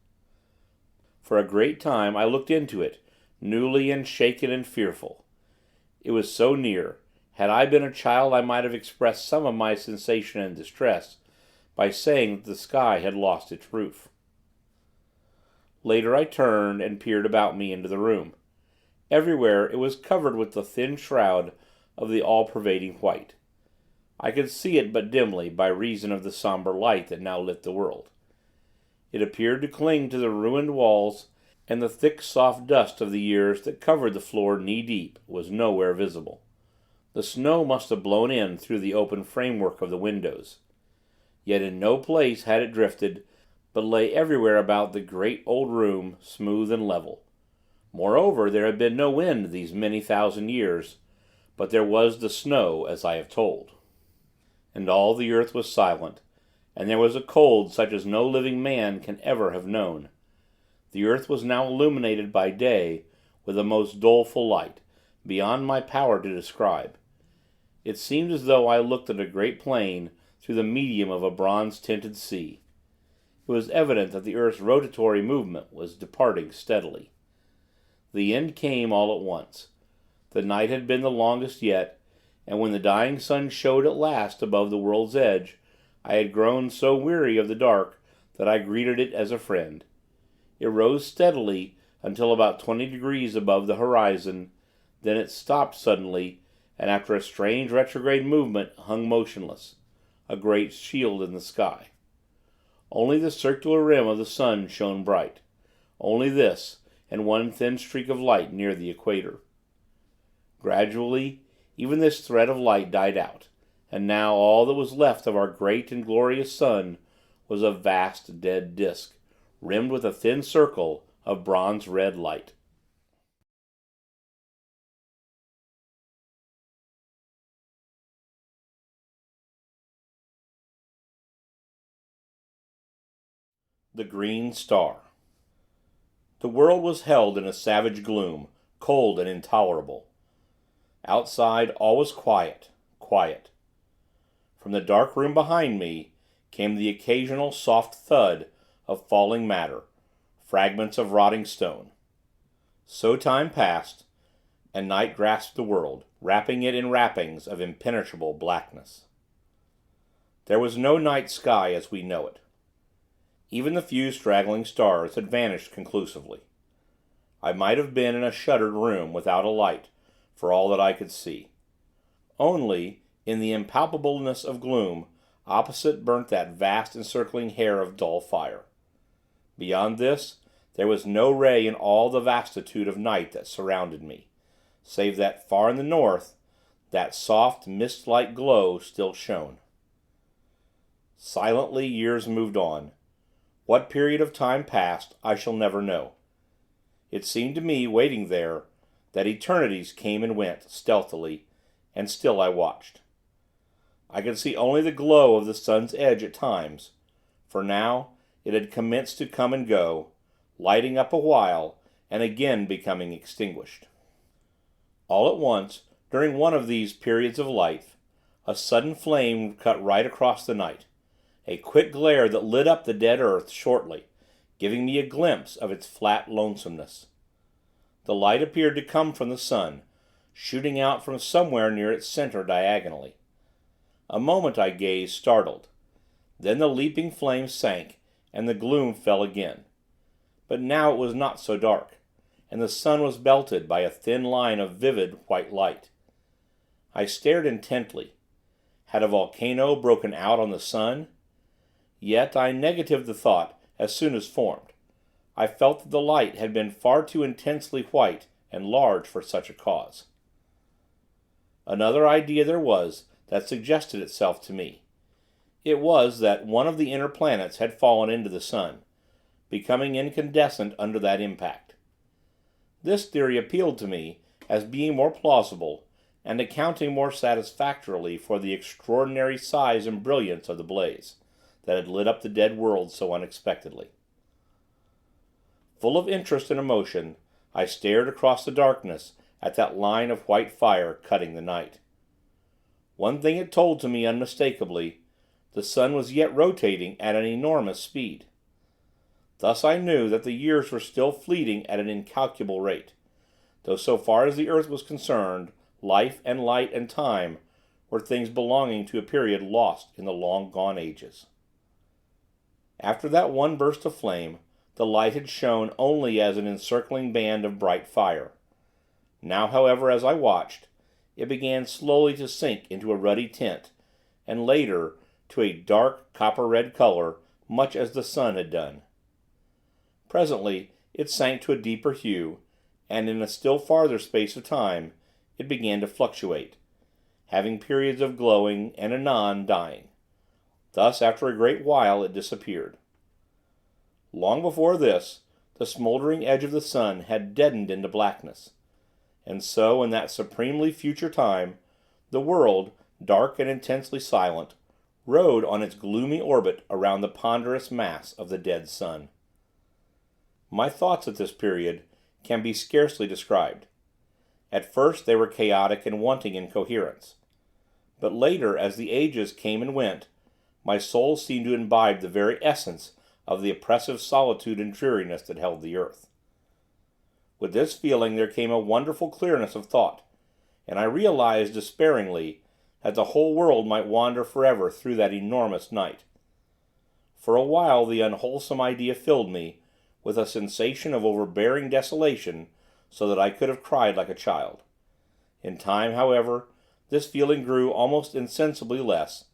For a great time I looked into it, newly and shaken and fearful. It was so near. Had I been a child I might have expressed some of my sensation and distress by saying that the sky had lost its roof. Later I turned and peered about me into the room. Everywhere it was covered with the thin shroud of the all-pervading white. I could see it but dimly by reason of the somber light that now lit the world. It appeared to cling to the ruined walls, and the thick soft dust of the years that covered the floor knee-deep was nowhere visible. The snow must have blown in through the open framework of the windows. Yet in no place had it drifted, but lay everywhere about the great old room, smooth and level. Moreover, there had been no wind these many thousand years, but there was the snow, as I have told. And all the earth was silent, and there was a cold such as no living man can ever have known. The earth was now illuminated by day with a most doleful light, beyond my power to describe. It seemed as though I looked at a great plain through the medium of a bronze-tinted sea. It was evident that the earth's rotatory movement was departing steadily. The end came all at once. The night had been the longest yet, and when the dying sun showed at last above the world's edge, I had grown so weary of the dark that I greeted it as a friend. It rose steadily until about 20 degrees above the horizon, then it stopped suddenly, and after a strange retrograde movement hung motionless, a great shield in the sky. Only the circular rim of the sun shone bright. Only this, and one thin streak of light near the equator. Gradually, even this thread of light died out, and now all that was left of our great and glorious sun was a vast dead disk, rimmed with a thin circle of bronze-red light. The Green Star. The world was held in a savage gloom, cold and intolerable. Outside all was quiet, quiet. From the dark room behind me came the occasional soft thud of falling matter, fragments of rotting stone. So time passed, and night grasped the world, wrapping it in wrappings of impenetrable blackness. There was no night sky as we know it. Even the few straggling stars had vanished conclusively. I might have been in a shuttered room, without a light, for all that I could see. Only, in the impalpableness of gloom, opposite burnt that vast encircling hair of dull fire. Beyond this, there was no ray in all the vastitude of night that surrounded me, save that far in the north, that soft, mist-like glow still shone. Silently, years moved on. What period of time passed, I shall never know. It seemed to me, waiting there, that eternities came and went, stealthily, and still I watched. I could see only the glow of the sun's edge at times, for now it had commenced to come and go, lighting up a while, and again becoming extinguished. All at once, during one of these periods of life, a sudden flame cut right across the night, a quick glare that lit up the dead earth, shortly, giving me a glimpse of its flat lonesomeness. The light appeared to come from the sun, shooting out from somewhere near its center diagonally. A moment I gazed, startled. Then the leaping flame sank, and the gloom fell again. But now it was not so dark, and the sun was belted by a thin line of vivid, white light. I stared intently. Had a volcano broken out on the sun? Yet, I negatived the thought as soon as formed. I felt that the light had been far too intensely white and large for such a cause. Another idea there was that suggested itself to me. It was that one of the inner planets had fallen into the sun, becoming incandescent under that impact. This theory appealed to me as being more plausible, and accounting more satisfactorily for the extraordinary size and brilliance of the blaze that had lit up the dead world so unexpectedly. Full of interest and emotion, I stared across the darkness at that line of white fire cutting the night. One thing it told to me unmistakably: the sun was yet rotating at an enormous speed. Thus I knew that the years were still fleeting at an incalculable rate, though so far as the earth was concerned, life and light and time were things belonging to a period lost in the long gone ages. After that one burst of flame, the light had shone only as an encircling band of bright fire. Now, however, as I watched, it began slowly to sink into a ruddy tint, and later to a dark copper red color, much as the sun had done. Presently it sank to a deeper hue, and in a still farther space of time it began to fluctuate, having periods of glowing, and anon dying. Thus, after a great while, it disappeared. Long before this, the smoldering edge of the sun had deadened into blackness, and so, in that supremely future time, the world, dark and intensely silent, rode on its gloomy orbit around the ponderous mass of the dead sun. My thoughts at this period can be scarcely described. At first they were chaotic and wanting in coherence, but later, as the ages came and went, my soul seemed to imbibe the very essence of the oppressive solitude and dreariness that held the earth. With this feeling there came a wonderful clearness of thought, and I realized, despairingly, that the whole world might wander forever through that enormous night. For a while the unwholesome idea filled me with a sensation of overbearing desolation, so that I could have cried like a child. In time, however, this feeling grew almost insensibly less,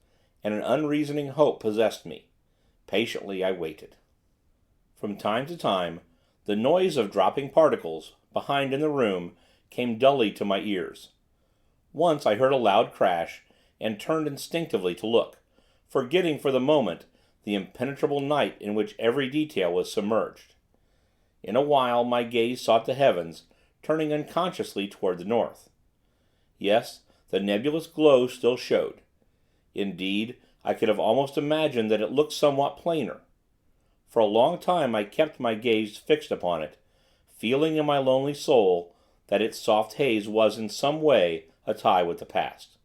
and an unreasoning hope possessed me. Patiently I waited. From time to time the noise of dropping particles, behind in the room, came dully to my ears. Once I heard a loud crash, and turned instinctively to look, forgetting for the moment the impenetrable night in which every detail was submerged. In a while my gaze sought the heavens, turning unconsciously toward the north. Yes, the nebulous glow still showed. Indeed, I could have almost imagined that it looked somewhat plainer. For a long time I kept my gaze fixed upon it, feeling in my lonely soul that its soft haze was in some way a tie with the past.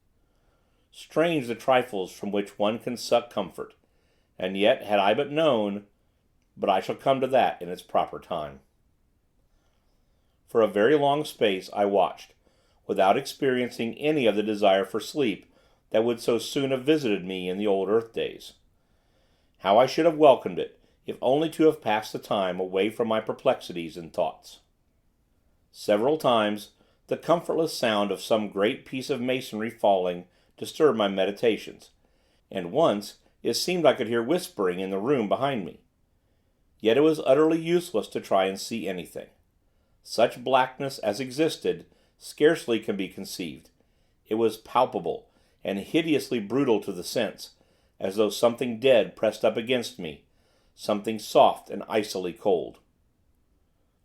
Strange the trifles from which one can suck comfort, and yet, had I but known... But I shall come to that in its proper time. For a very long space I watched, without experiencing any of the desire for sleep that would so soon have visited me in the old earth days. How I should have welcomed it, if only to have passed the time away from my perplexities and thoughts. Several times the comfortless sound of some great piece of masonry falling disturbed my meditations, and once it seemed I could hear whispering in the room behind me. Yet it was utterly useless to try and see anything. Such blackness as existed scarcely can be conceived. It was palpable, and hideously brutal to the sense, as though something dead pressed up against me, something soft and icily cold.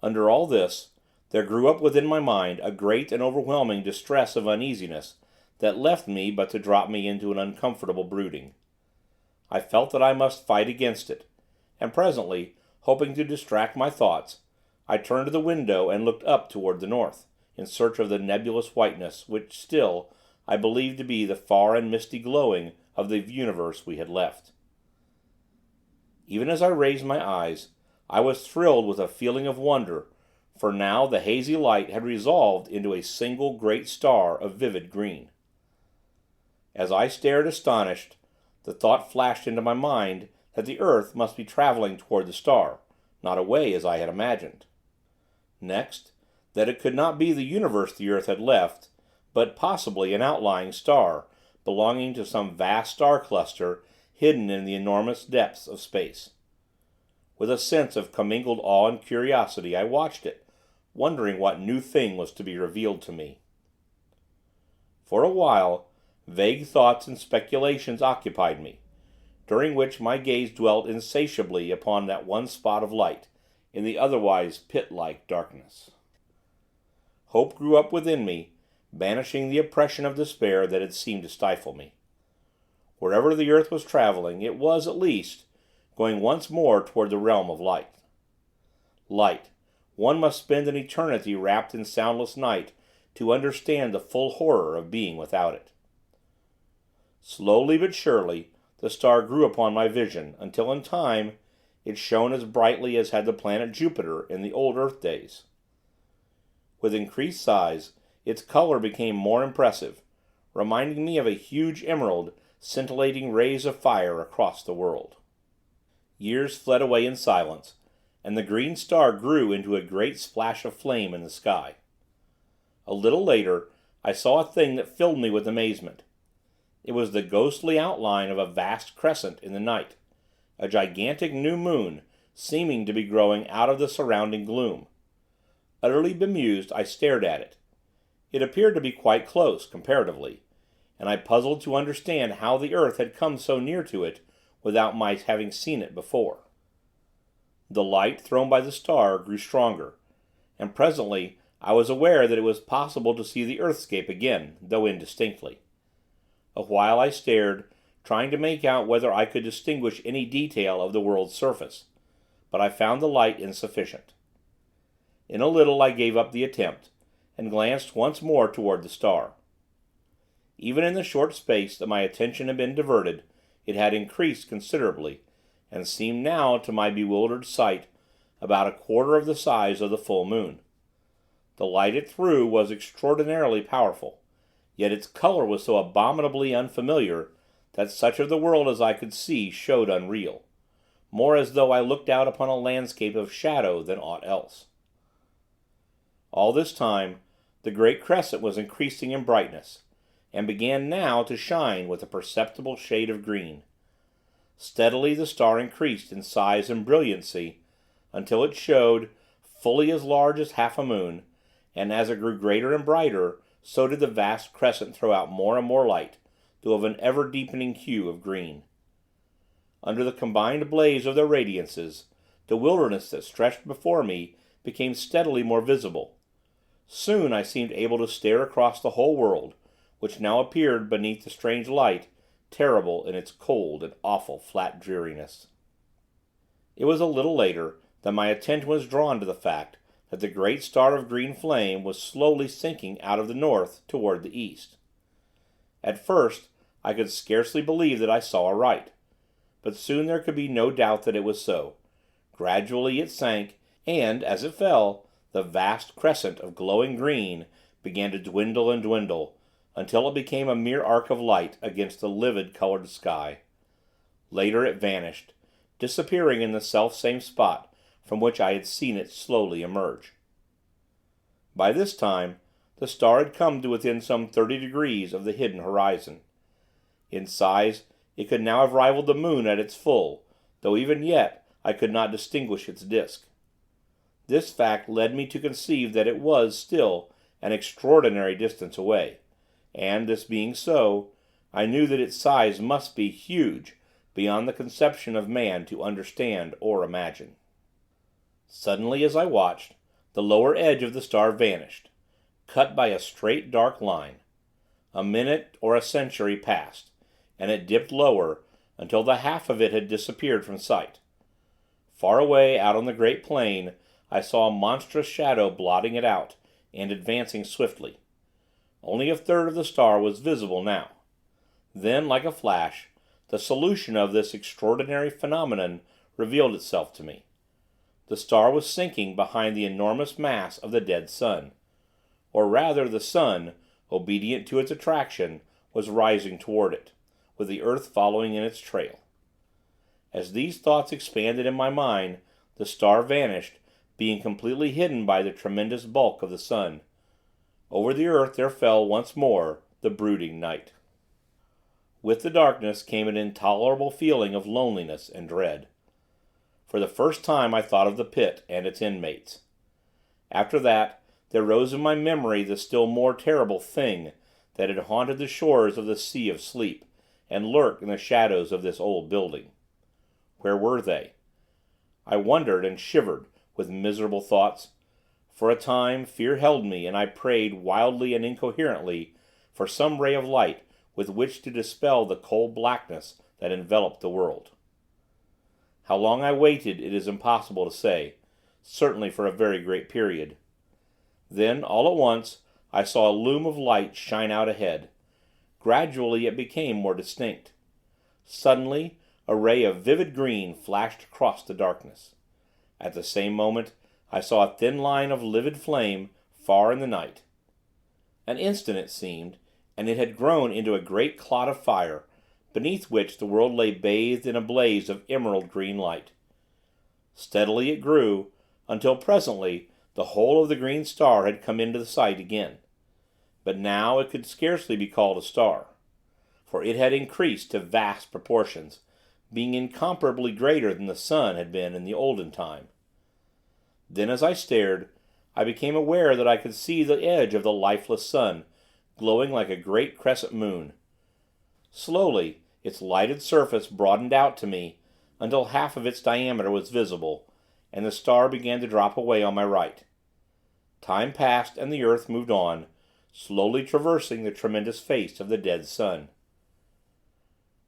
Under all this, there grew up within my mind a great and overwhelming distress of uneasiness that left me but to drop me into an uncomfortable brooding. I felt that I must fight against it, and presently, hoping to distract my thoughts, I turned to the window and looked up toward the north, in search of the nebulous whiteness which still I believed to be the far and misty glowing of the universe we had left. Even as I raised my eyes, I was thrilled with a feeling of wonder, for now the hazy light had resolved into a single great star of vivid green. As I stared astonished, the thought flashed into my mind that the earth must be traveling toward the star, not away as I had imagined. Next, that it could not be the universe the earth had left, but possibly an outlying star, belonging to some vast star cluster hidden in the enormous depths of space. With a sense of commingled awe and curiosity I watched it, wondering what new thing was to be revealed to me. For a while, vague thoughts and speculations occupied me, during which my gaze dwelt insatiably upon that one spot of light, in the otherwise pit-like darkness. Hope grew up within me, banishing the oppression of despair that had seemed to stifle me. Wherever the earth was traveling, it was, at least, going once more toward the realm of light. Light! One must spend an eternity wrapped in soundless night to understand the full horror of being without it. Slowly but surely, the star grew upon my vision, until in time, it shone as brightly as had the planet Jupiter in the old earth days. With increased size, its color became more impressive, reminding me of a huge emerald scintillating rays of fire across the world. Years fled away in silence, and the green star grew into a great splash of flame in the sky. A little later, I saw a thing that filled me with amazement. It was the ghostly outline of a vast crescent in the night, a gigantic new moon, seeming to be growing out of the surrounding gloom. Utterly bemused, I stared at it. It appeared to be quite close, comparatively, and I puzzled to understand how the earth had come so near to it without my having seen it before. The light thrown by the star grew stronger, and presently I was aware that it was possible to see the earthscape again, though indistinctly. A while I stared, trying to make out whether I could distinguish any detail of the world's surface, but I found the light insufficient. In a little I gave up the attempt, and glanced once more toward the star. Even in the short space that my attention had been diverted, it had increased considerably, and seemed now, to my bewildered sight, about a quarter of the size of the full moon. The light it threw was extraordinarily powerful, yet its color was so abominably unfamiliar that such of the world as I could see showed unreal, more as though I looked out upon a landscape of shadow than aught else. All this time, the great crescent was increasing in brightness, and began now to shine with a perceptible shade of green. Steadily the star increased in size and brilliancy, until it showed, fully as large as half a moon, and as it grew greater and brighter, so did the vast crescent throw out more and more light, though of an ever deepening hue of green. Under the combined blaze of their radiances, the wilderness that stretched before me became steadily more visible. Soon I seemed able to stare across the whole world, which now appeared beneath the strange light, terrible in its cold and awful flat dreariness. It was a little later that my attention was drawn to the fact that the great star of green flame was slowly sinking out of the north toward the east. At first I could scarcely believe that I saw aright, but soon there could be no doubt that it was so. Gradually it sank, and, as it fell, the vast crescent of glowing green began to dwindle and dwindle, until it became a mere arc of light against the livid colored sky. Later it vanished, disappearing in the selfsame spot from which I had seen it slowly emerge. By this time the star had come to within some 30 degrees of the hidden horizon. In size it could now have rivaled the moon at its full, though even yet I could not distinguish its disk. This fact led me to conceive that it was, still, an extraordinary distance away, and, this being so, I knew that its size must be huge, beyond the conception of man to understand or imagine. Suddenly, as I watched, the lower edge of the star vanished, cut by a straight dark line. A minute or a century passed, and it dipped lower, until the half of it had disappeared from sight. Far away out on the great plain I saw a monstrous shadow blotting it out, and advancing swiftly. Only a third of the star was visible now. Then, like a flash, the solution of this extraordinary phenomenon revealed itself to me. The star was sinking behind the enormous mass of the dead sun, or rather the sun, obedient to its attraction, was rising toward it, with the earth following in its trail. As these thoughts expanded in my mind, the star vanished, being completely hidden by the tremendous bulk of the sun. Over the earth there fell, once more, the brooding night. With the darkness came an intolerable feeling of loneliness and dread. For the first time I thought of the pit and its inmates. After that, there rose in my memory the still more terrible thing that had haunted the shores of the Sea of Sleep, and lurked in the shadows of this old building. Where were they? I wondered and shivered with miserable thoughts. For a time, fear held me, and I prayed, wildly and incoherently, for some ray of light with which to dispel the cold blackness that enveloped the world. How long I waited it is impossible to say, certainly for a very great period. Then, all at once, I saw a loom of light shine out ahead. Gradually it became more distinct. Suddenly, a ray of vivid green flashed across the darkness. At the same moment, I saw a thin line of livid flame, far in the night. An instant it seemed, and it had grown into a great clot of fire, beneath which the world lay bathed in a blaze of emerald green light. Steadily it grew, until presently the whole of the green star had come into sight again. But now it could scarcely be called a star, for it had increased to vast proportions, being incomparably greater than the sun had been in the olden time. Then, as I stared, I became aware that I could see the edge of the lifeless sun, glowing like a great crescent moon. Slowly, its lighted surface broadened out to me, until half of its diameter was visible, and the star began to drop away on my right. Time passed, and the earth moved on, slowly traversing the tremendous face of the dead sun.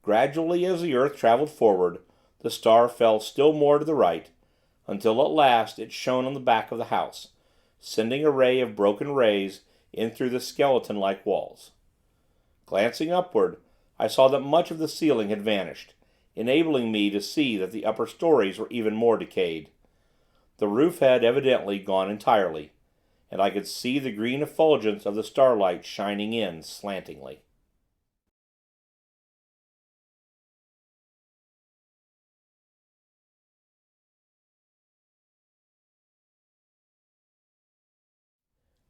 Gradually, as the earth traveled forward, the star fell still more to the right, until at last it shone on the back of the house, sending a ray of broken rays in through the skeleton-like walls. Glancing upward, I saw that much of the ceiling had vanished, enabling me to see that the upper stories were even more decayed. The roof had evidently gone entirely, and I could see the green effulgence of the starlight shining in slantingly.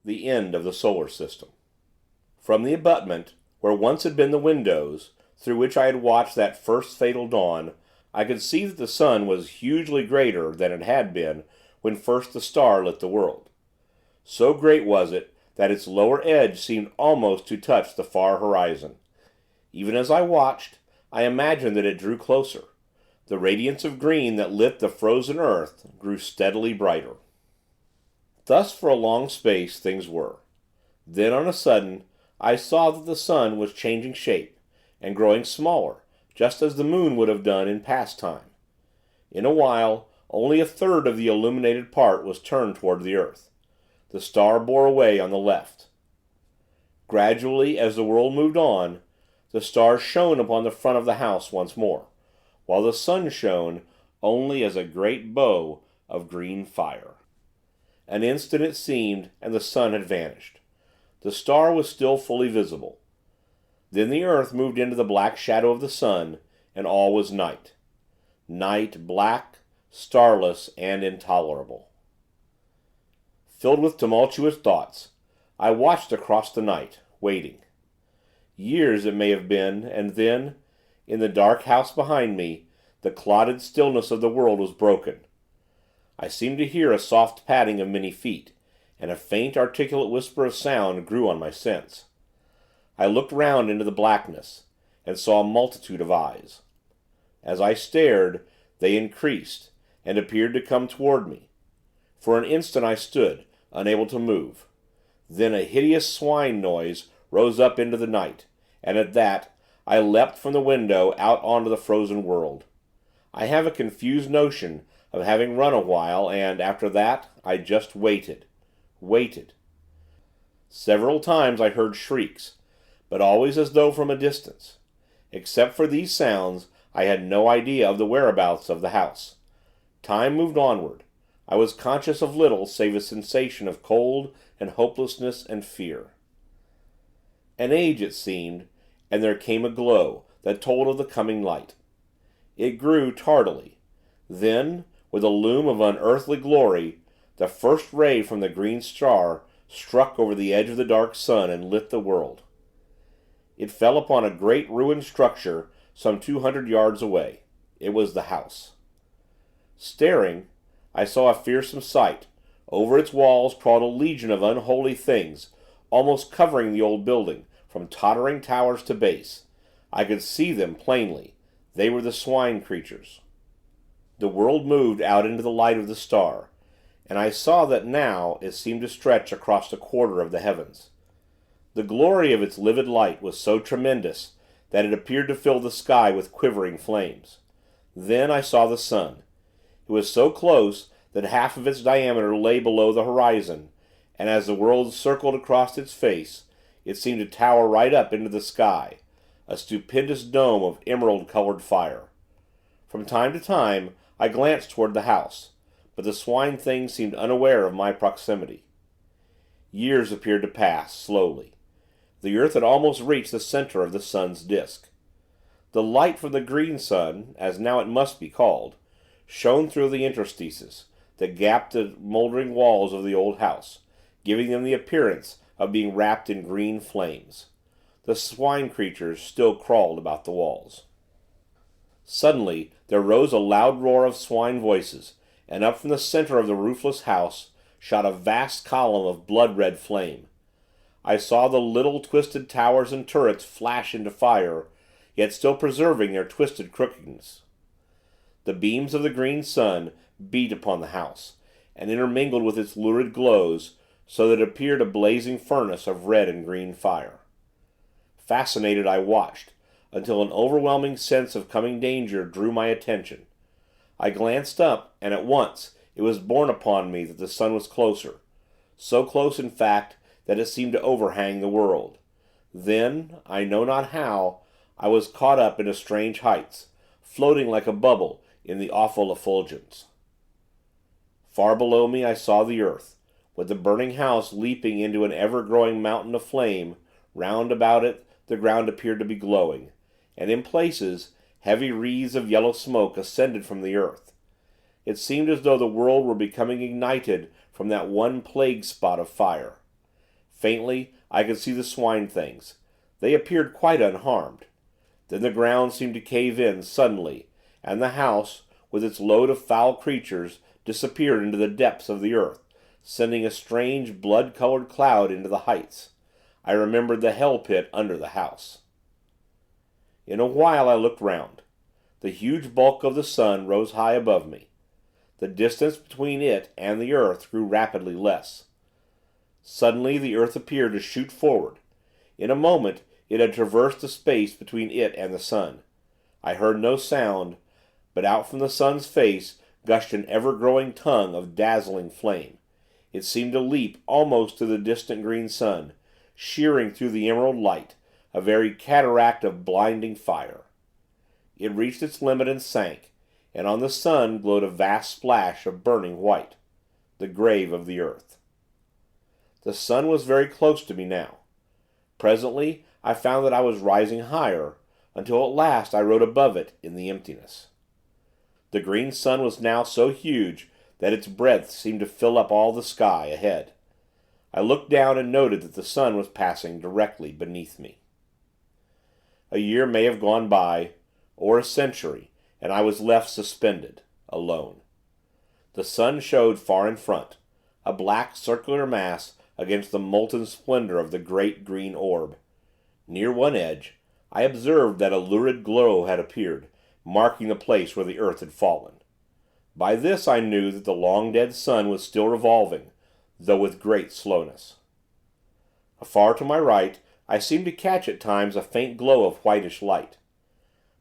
The end of the solar system. From the abutment, where once had been the windows, through which I had watched that first fatal dawn, I could see that the sun was hugely greater than it had been when first the star lit the world. So great was it, that its lower edge seemed almost to touch the far horizon. Even as I watched, I imagined that it drew closer. The radiance of green that lit the frozen earth grew steadily brighter. Thus for a long space things were. Then on a sudden I saw that the sun was changing shape, and growing smaller, just as the moon would have done in past time. In a while, only a third of the illuminated part was turned toward the earth. The star bore away on the left. Gradually, as the world moved on, the star shone upon the front of the house once more, while the sun shone only as a great bow of green fire. An instant it seemed, and the sun had vanished. The star was still fully visible. Then the earth moved into the black shadow of the sun, and all was night. Night, black, starless, and intolerable. Filled with tumultuous thoughts, I watched across the night, waiting. Years it may have been, and then, in the dark house behind me, the clotted stillness of the world was broken. I seemed to hear a soft padding of many feet, and a faint, articulate whisper of sound grew on my sense. I looked round into the blackness, and saw a multitude of eyes. As I stared, they increased, and appeared to come toward me. For an instant I stood, unable to move. Then a hideous swine noise rose up into the night, and at that, I leapt from the window out onto the frozen world. I have a confused notion of having run a while, and, after that, I just waited. Several times I heard shrieks, but always as though from a distance. Except for these sounds, I had no idea of the whereabouts of the house. Time moved onward. I was conscious of little save a sensation of cold and hopelessness and fear. An age it seemed, and there came a glow that told of the coming light. It grew tardily. Then, with a loom of unearthly glory, the first ray from the green star struck over the edge of the dark sun and lit the world. It fell upon a great ruined structure some 200 yards away. It was the house. Staring, I saw a fearsome sight. Over its walls crawled a legion of unholy things, almost covering the old building, from tottering towers to base. I could see them plainly. They were the swine creatures. The world moved out into the light of the star, and I saw that now it seemed to stretch across a quarter of the heavens. The glory of its livid light was so tremendous that it appeared to fill the sky with quivering flames. Then I saw the sun. It was so close that half of its diameter lay below the horizon, and as the world circled across its face, It seemed to tower right up into the sky, a stupendous dome of emerald-colored fire. From time to time, I glanced toward the house, but the Swine-Things seemed unaware of my proximity. Years appeared to pass, slowly. The earth had almost reached the center of the sun's disk. The light from the green sun, as now it must be called, shone through the interstices that gapped the moldering walls of the old house, giving them the appearance of being wrapped in green flames. The swine creatures still crawled about the walls. Suddenly, there rose a loud roar of swine voices, and up from the center of the roofless house shot a vast column of blood-red flame. I saw the little twisted towers and turrets flash into fire, yet still preserving their twisted crookedness. The beams of the green sun beat upon the house, and intermingled with its lurid glows, so that it appeared a blazing furnace of red and green fire. Fascinated, I watched, until an overwhelming sense of coming danger drew my attention. I glanced up, and at once it was borne upon me that the sun was closer, so close, in fact, that it seemed to overhang the world. Then, I know not how, I was caught up into strange heights, floating like a bubble in the awful effulgence. Far below me I saw the earth, with the burning house leaping into an ever-growing mountain of flame. Round about it the ground appeared to be glowing, and in places heavy wreaths of yellow smoke ascended from the earth. It seemed as though the world were becoming ignited from that one plague spot of fire. Faintly I could see the Swine-Things. They appeared quite unharmed. Then the ground seemed to cave in suddenly, and the house, with its load of foul creatures, disappeared into the depths of the earth, sending a strange blood-colored cloud into the heights. I remembered the hell pit under the house. In a while I looked round. The huge bulk of the sun rose high above me. The distance between it and the earth grew rapidly less. Suddenly the earth appeared to shoot forward. In a moment it had traversed the space between it and the sun. I heard no sound, but out from the sun's face gushed an ever-growing tongue of dazzling flame. It seemed to leap almost to the distant green sun, shearing through the emerald light, a very cataract of blinding fire. It reached its limit and sank, and on the sun glowed a vast splash of burning white, the grave of the earth. The sun was very close to me now. Presently I found that I was rising higher, until at last I rode above it in the emptiness. The green sun was now so huge that its breadth seemed to fill up all the sky ahead. I looked down and noted that the sun was passing directly beneath me. A year may have gone by, or a century, and I was left suspended, alone. The sun showed far in front, a black circular mass against the molten splendor of the great green orb. Near one edge, I observed that a lurid glow had appeared, marking the place where the earth had fallen. By this I knew that the long-dead sun was still revolving, though with great slowness. Afar to my right, I seemed to catch at times a faint glow of whitish light.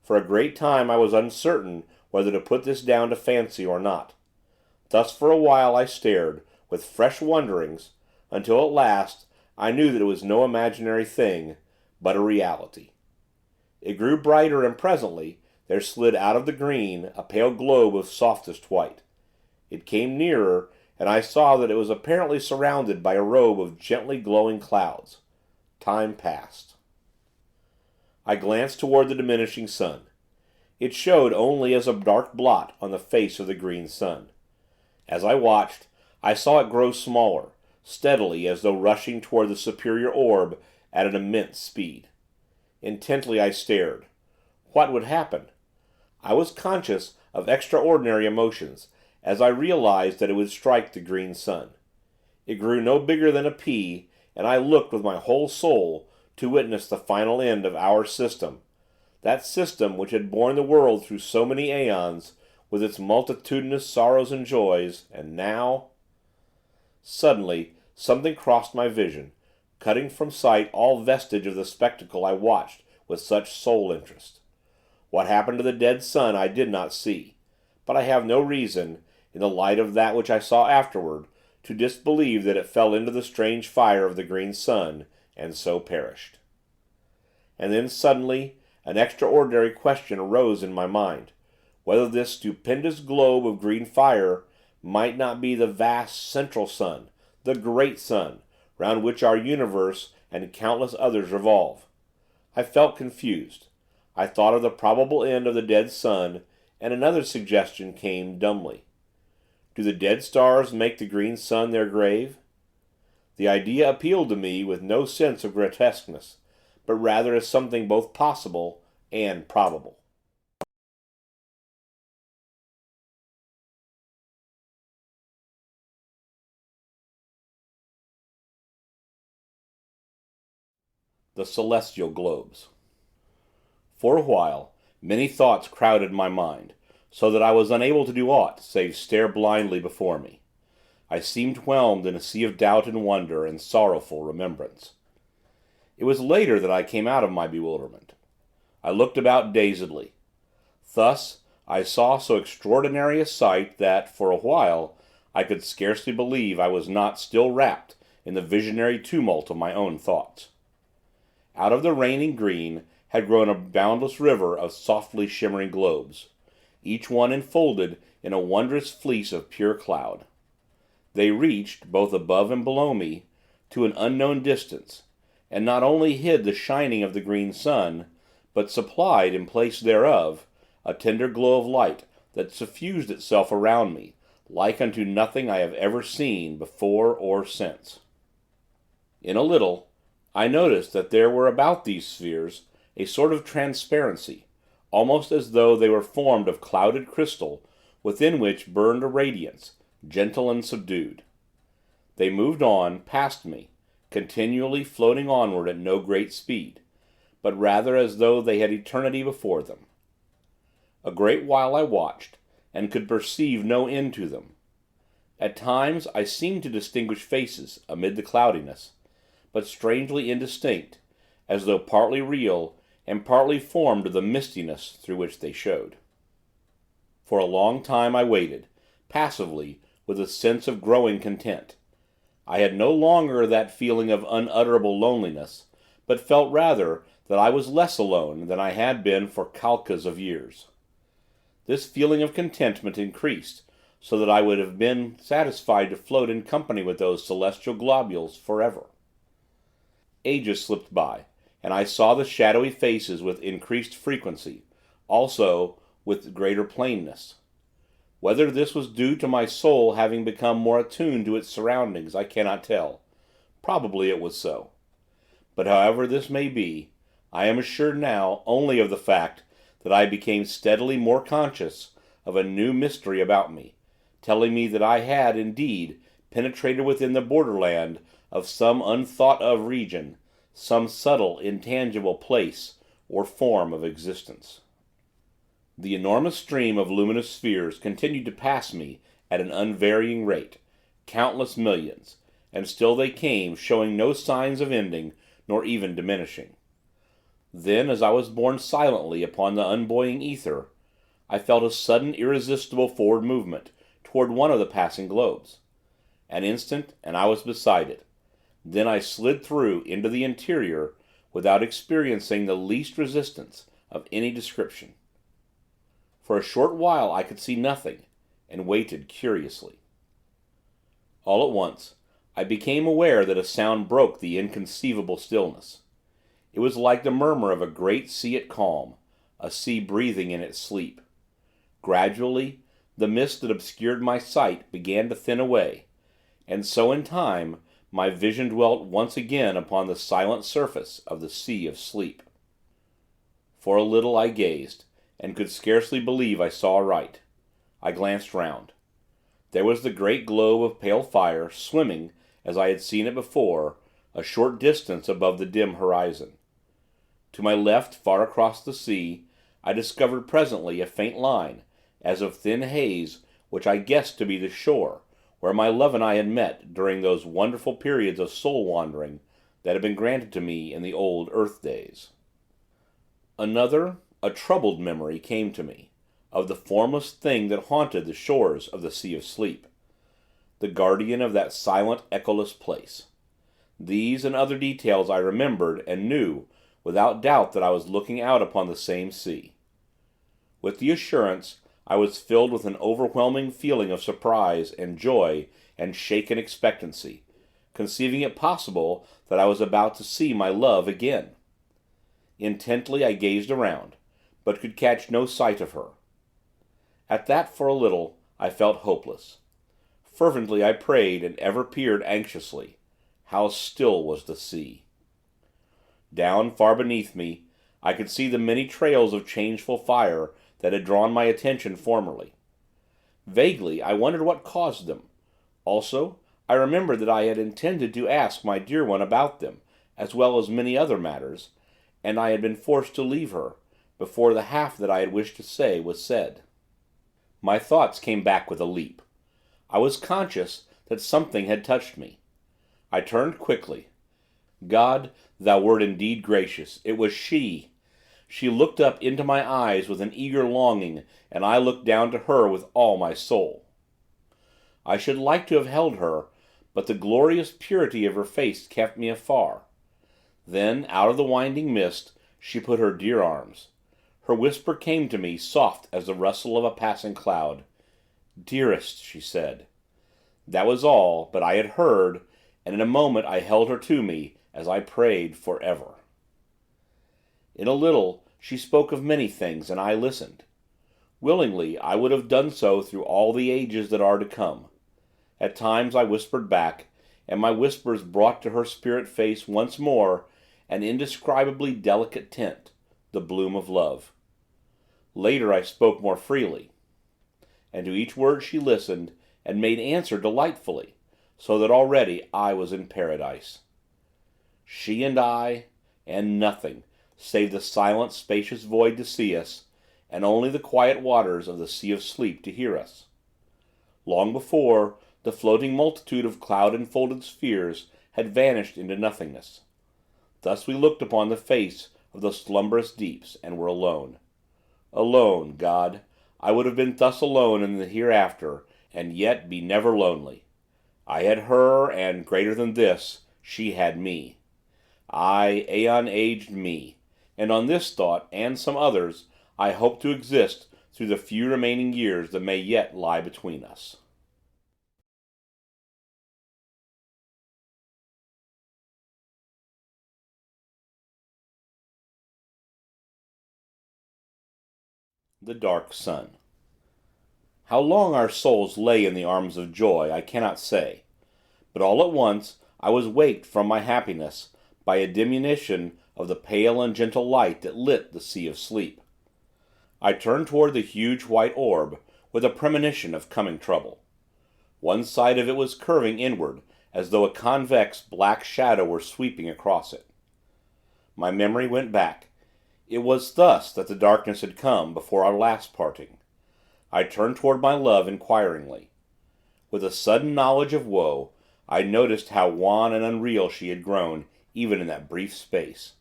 For a great time I was uncertain whether to put this down to fancy or not. Thus for a while I stared, with fresh wonderings, until at last I knew that it was no imaginary thing, but a reality. It grew brighter, and presently there slid out of the green a pale globe of softest white. It came nearer, and I saw that it was apparently surrounded by a robe of gently glowing clouds. Time passed. I glanced toward the diminishing sun. It showed only as a dark blot on the face of the green sun. As I watched, I saw it grow smaller, steadily, as though rushing toward the superior orb at an immense speed. Intently I stared. What would happen? I was conscious of extraordinary emotions, as I realized that it would strike the green sun. It grew no bigger than a pea, and I looked with my whole soul to witness the final end of our system, that system which had borne the world through so many aeons, with its multitudinous sorrows and joys, and now... Suddenly, something crossed my vision, cutting from sight all vestige of the spectacle I watched with such soul interest. What happened to the dead sun I did not see, but I have no reason, in the light of that which I saw afterward, to disbelieve that it fell into the strange fire of the green sun, and so perished. And then, suddenly, an extraordinary question arose in my mind, whether this stupendous globe of green fire might not be the vast central sun, the great sun, round which our universe and countless others revolve. I felt confused. I thought of the probable end of the dead sun, and another suggestion came dumbly. Do the dead stars make the green sun their grave? The idea appealed to me with no sense of grotesqueness, but rather as something both possible and probable. The celestial globes. For a while, many thoughts crowded my mind, so that I was unable to do aught save stare blindly before me. I seemed whelmed in a sea of doubt and wonder and sorrowful remembrance. It was later that I came out of my bewilderment. I looked about dazedly. Thus, I saw so extraordinary a sight that, for a while, I could scarcely believe I was not still wrapped in the visionary tumult of my own thoughts. Out of the reigning green had grown a boundless river of softly shimmering globes, each one enfolded in a wondrous fleece of pure cloud. They reached, both above and below me, to an unknown distance, and not only hid the shining of the green sun, but supplied, in place thereof, a tender glow of light that suffused itself around me, like unto nothing I have ever seen before or since. In a little, I noticed that there were about these spheres a sort of transparency, almost as though they were formed of clouded crystal, within which burned a radiance, gentle and subdued. They moved on, past me, continually floating onward at no great speed, but rather as though they had eternity before them. A great while I watched, and could perceive no end to them. At times I seemed to distinguish faces, amid the cloudiness, but strangely indistinct, as though partly real, and partly formed of the mistiness through which they showed. For a long time I waited, passively, with a sense of growing content. I had no longer that feeling of unutterable loneliness, but felt rather that I was less alone than I had been for kalpas of years. This feeling of contentment increased, so that I would have been satisfied to float in company with those celestial globules forever. Ages slipped by, and I saw the shadowy faces with increased frequency, also with greater plainness. Whether this was due to my soul having become more attuned to its surroundings, I cannot tell. Probably it was so. But however this may be, I am assured now only of the fact that I became steadily more conscious of a new mystery about me, telling me that I had, indeed, penetrated within the borderland of some unthought of region, some subtle, intangible place or form of existence. The enormous stream of luminous spheres continued to pass me at an unvarying rate, countless millions, and still they came, showing no signs of ending, nor even diminishing. Then, as I was borne silently upon the unbuoying ether, I felt a sudden irresistible forward movement toward one of the passing globes. An instant, and I was beside it. Then I slid through into the interior without experiencing the least resistance of any description. For a short while I could see nothing, and waited curiously. All at once I became aware that a sound broke the inconceivable stillness. It was like the murmur of a great sea at calm, a sea breathing in its sleep. Gradually the mist that obscured my sight began to thin away, and so in time my vision dwelt once again upon the silent surface of the sea of sleep. For a little I gazed, and could scarcely believe I saw aright. I glanced round. There was the great globe of pale fire, swimming, as I had seen it before, a short distance above the dim horizon. To my left, far across the sea, I discovered presently a faint line, as of thin haze, which I guessed to be the shore, where my love and I had met during those wonderful periods of soul wandering that had been granted to me in the old earth days. Another, a troubled memory came to me, of the formless thing that haunted the shores of the Sea of Sleep, the guardian of that silent, echoless place. These and other details I remembered, and knew, without doubt, that I was looking out upon the same sea. With the assurance, I was filled with an overwhelming feeling of surprise, and joy, and shaken expectancy, conceiving it possible that I was about to see my love again. Intently I gazed around, but could catch no sight of her. At that, for a little, I felt hopeless. Fervently I prayed, and ever peered anxiously. How still was the sea! Down, far beneath me, I could see the many trails of changeful fire that had drawn my attention formerly. Vaguely, I wondered what caused them. Also, I remembered that I had intended to ask my dear one about them, as well as many other matters, and I had been forced to leave her, before the half that I had wished to say was said. My thoughts came back with a leap. I was conscious that something had touched me. I turned quickly. God, thou wert indeed gracious. It was she. She looked up into my eyes with an eager longing, and I looked down to her with all my soul. I should like to have held her, but the glorious purity of her face kept me afar. Then, out of the winding mist, she put her dear arms. Her whisper came to me, soft as the rustle of a passing cloud. "Dearest," she said. That was all, but I had heard, and in a moment I held her to me, as I prayed for ever. In a little, she spoke of many things, and I listened. Willingly, I would have done so through all the ages that are to come. At times I whispered back, and my whispers brought to her spirit face once more an indescribably delicate tint, the bloom of love. Later I spoke more freely, and to each word she listened, and made answer delightfully, so that already I was in paradise. She and I, and nothing, save the silent, spacious void to see us, and only the quiet waters of the Sea of Sleep to hear us. Long before, the floating multitude of cloud-enfolded spheres had vanished into nothingness. Thus we looked upon the face of the slumberous deeps, and were alone. Alone, God, I would have been thus alone in the hereafter, and yet be never lonely. I had her, and, greater than this, she had me. I, aeon-aged me, and on this thought, and some others, I hope to exist through the few remaining years that may yet lie between us. The Dark Sun. How long our souls lay in the arms of joy, I cannot say, but all at once I was waked from my happiness by a diminution of the pale and gentle light that lit the Sea of Sleep. I turned toward the huge white orb, with a premonition of coming trouble. One side of it was curving inward, as though a convex black shadow were sweeping across it. My memory went back. It was thus that the darkness had come, before our last parting. I turned toward my love, inquiringly. With a sudden knowledge of woe, I noticed how wan and unreal she had grown, even in that brief space.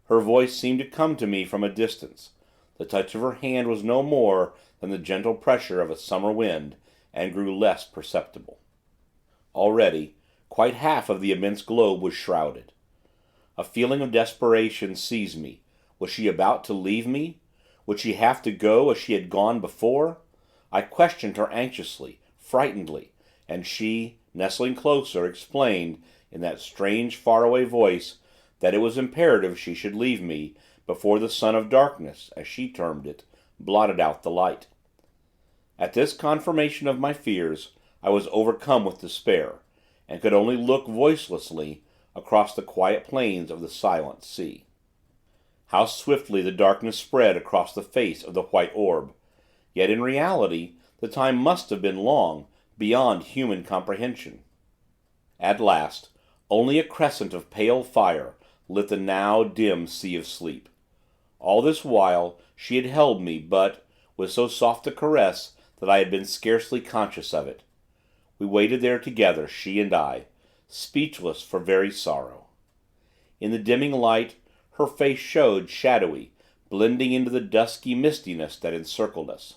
Her voice seemed to come to me from a distance. The touch of her hand was no more than the gentle pressure of a summer wind, and grew less perceptible. Already, quite half of the immense globe was shrouded. A feeling of desperation seized me. Was she about to leave me? Would she have to go as she had gone before? I questioned her anxiously, frightenedly, and she, nestling closer, explained, in that strange, faraway voice, that it was imperative she should leave me, before the sun of darkness, as she termed it, blotted out the light. At this confirmation of my fears, I was overcome with despair, and could only look, voicelessly, across the quiet plains of the silent sea. How swiftly the darkness spread across the face of the white orb, yet in reality the time must have been long, beyond human comprehension. At last, only a crescent of pale fire lit the now dim Sea of Sleep. All this while she had held me, but with so soft a caress that I had been scarcely conscious of it. We waited there together, she and I, speechless for very sorrow. In the dimming light, her face showed shadowy, blending into the dusky mistiness that encircled us.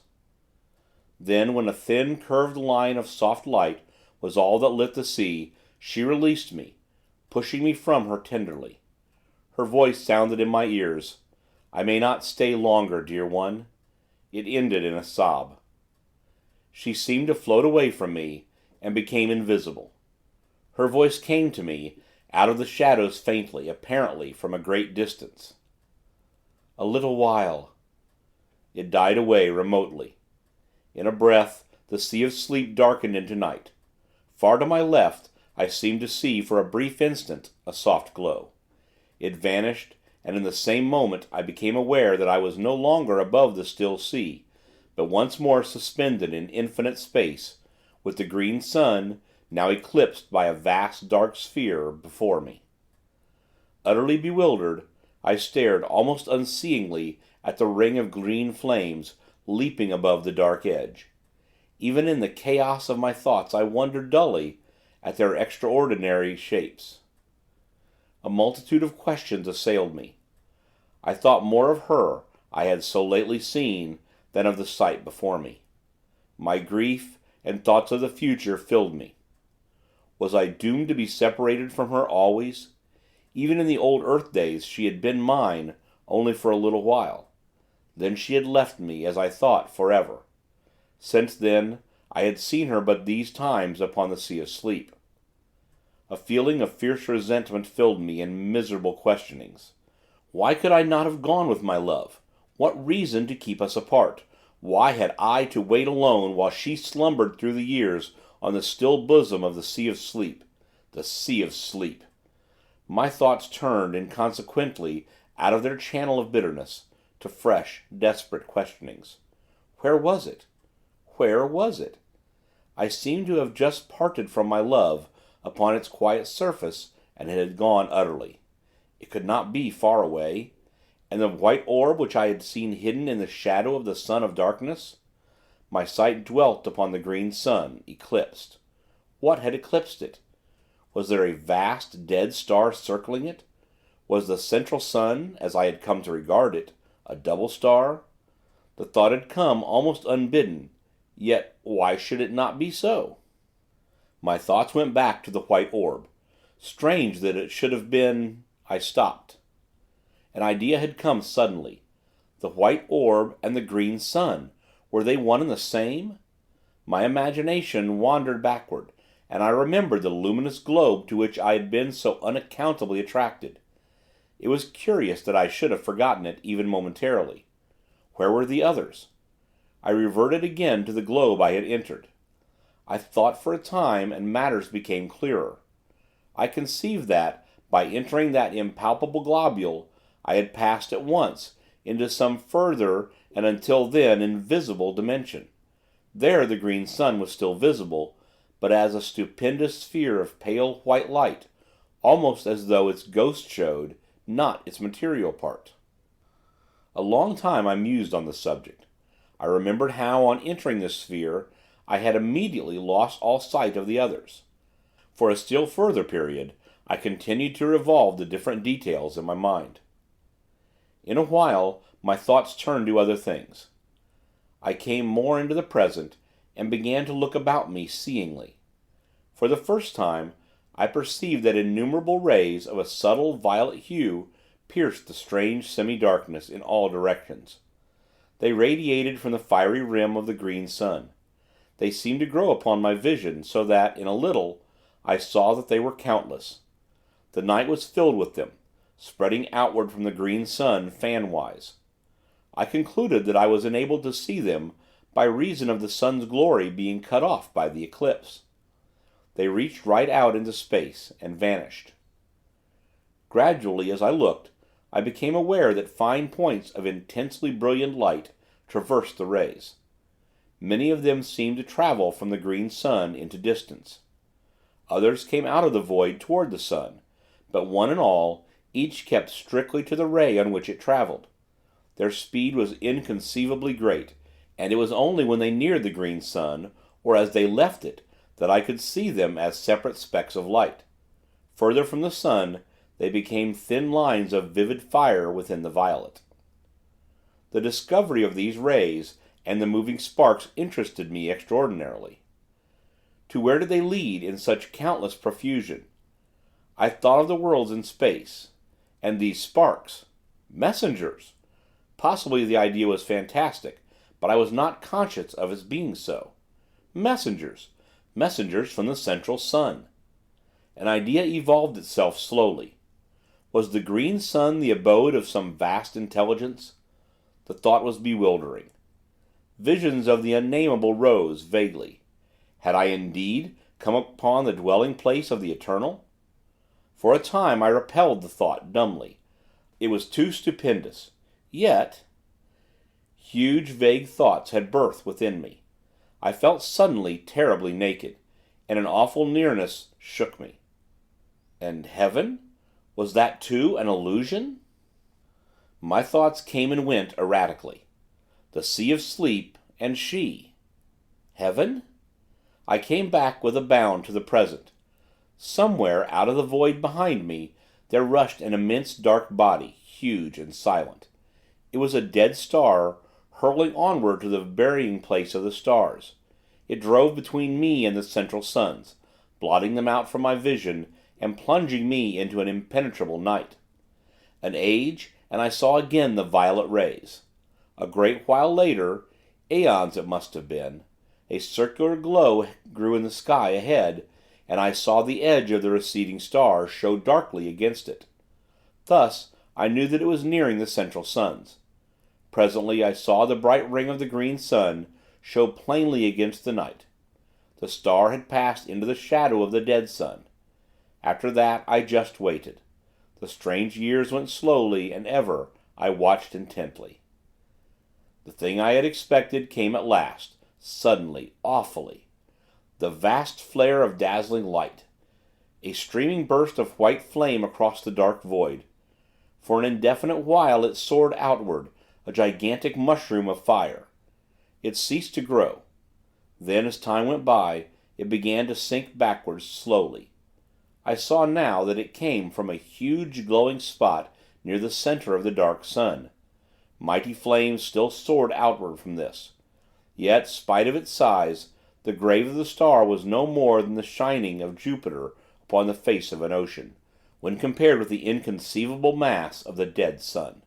Then, when a thin, curved line of soft light was all that lit the sea, she released me, pushing me from her tenderly. Her voice sounded in my ears. "I may not stay longer, dear one." It ended in a sob. She seemed to float away from me, and became invisible. Her voice came to me, out of the shadows faintly, apparently from a great distance. "A little while." It died away, remotely. In a breath, the sea of sleep darkened into night. Far to my left, I seemed to see, for a brief instant, a soft glow. It vanished, and in the same moment, I became aware that I was no longer above the still sea, but once more suspended in infinite space, with the green sun, now eclipsed by a vast, dark sphere, before me. Utterly bewildered, I stared, almost unseeingly, at the ring of green flames, leaping above the dark edge. Even in the chaos of my thoughts, I wondered dully at their extraordinary shapes. A multitude of questions assailed me. I thought more of her I had so lately seen, than of the sight before me. My grief, and thoughts of the future, filled me. Was I doomed to be separated from her always? Even in the old earth days, she had been mine, only for a little while. Then she had left me, as I thought, forever. Since then, I had seen her but these times upon the Sea of Sleep. A feeling of fierce resentment filled me, in miserable questionings. Why could I not have gone with my love? What reason to keep us apart? Why had I to wait alone, while she slumbered through the years on the still bosom of the Sea of Sleep? The Sea of Sleep! My thoughts turned, inconsequently, out of their channel of bitterness, to fresh, desperate questionings. Where was it? Where was it? I seemed to have just parted from my love, upon its quiet surface, and it had gone utterly. It could not be far away. And the white orb which I had seen hidden in the shadow of the sun of darkness? My sight dwelt upon the green sun, eclipsed. What had eclipsed it? Was there a vast, dead star circling it? Was the central sun, as I had come to regard it, a double star? The thought had come, almost unbidden, yet why should it not be so? My thoughts went back to the white orb. Strange that it should have been... I stopped. An idea had come suddenly. The white orb and the green sun, were they one and the same? My imagination wandered backward, and I remembered the luminous globe to which I had been so unaccountably attracted. It was curious that I should have forgotten it, even momentarily. Where were the others? I reverted again to the globe I had entered. I thought for a time, and matters became clearer. I conceived that, by entering that impalpable globule, I had passed at once into some further, and until then invisible, dimension. There the green sun was still visible, but as a stupendous sphere of pale white light, almost as though its ghost showed, not its material part. A long time I mused on the subject. I remembered how, on entering this sphere, I had immediately lost all sight of the others. For a still further period, I continued to revolve the different details in my mind. In a while, my thoughts turned to other things. I came more into the present, and began to look about me, seeingly. For the first time, I perceived that innumerable rays of a subtle violet hue pierced the strange semi-darkness in all directions. They radiated from the fiery rim of the green sun. They seemed to grow upon my vision, so that, in a little, I saw that they were countless. The night was filled with them, spreading outward from the green sun, fan-wise. I concluded that I was enabled to see them, by reason of the sun's glory being cut off by the eclipse. They reached right out into space, and vanished. Gradually, as I looked, I became aware that fine points of intensely brilliant light traversed the rays. Many of them seemed to travel from the green sun into distance. Others came out of the void toward the sun, but one and all, each kept strictly to the ray on which it traveled. Their speed was inconceivably great, and it was only when they neared the green sun, or as they left it, that I could see them as separate specks of light. Further from the sun, they became thin lines of vivid fire within the violet. The discovery of these rays and the moving sparks interested me extraordinarily. To where did they lead in such countless profusion? I thought of the worlds in space, and these sparks. Messengers! Possibly the idea was fantastic, but I was not conscious of its being so. Messengers! Messengers from the central sun! An idea evolved itself slowly. Was the green sun the abode of some vast intelligence? The thought was bewildering. Visions of the unnameable rose, vaguely. Had I indeed come upon the dwelling place of the eternal? For a time I repelled the thought, dumbly. It was too stupendous. Yet huge, vague thoughts had birth within me. I felt suddenly terribly naked, and an awful nearness shook me. And heaven? Was that, too, an illusion? My thoughts came and went erratically. The sea of sleep, and she. Heaven? I came back with a bound to the present. Somewhere, out of the void behind me, there rushed an immense dark body, huge and silent. It was a dead star, hurling onward to the burying place of the stars. It drove between me and the central suns, blotting them out from my vision, and plunging me into an impenetrable night. An age, and I saw again the violet rays. A great while later, aeons it must have been, a circular glow grew in the sky ahead, and I saw the edge of the receding star show darkly against it. Thus, I knew that it was nearing the central suns. Presently I saw the bright ring of the green sun show plainly against the night. The star had passed into the shadow of the dead sun. After that, I just waited. The strange years went slowly, and ever I watched intently. The thing I had expected came at last, suddenly, awfully. The vast flare of dazzling light. A streaming burst of white flame across the dark void. For an indefinite while it soared outward, a gigantic mushroom of fire. It ceased to grow. Then, as time went by, it began to sink backwards, slowly. I saw now that it came from a huge glowing spot near the center of the dark sun. Mighty flames still soared outward from this. Yet, spite of its size, the grave of the star was no more than the shining of Jupiter upon the face of an ocean, when compared with the inconceivable mass of the dead sun.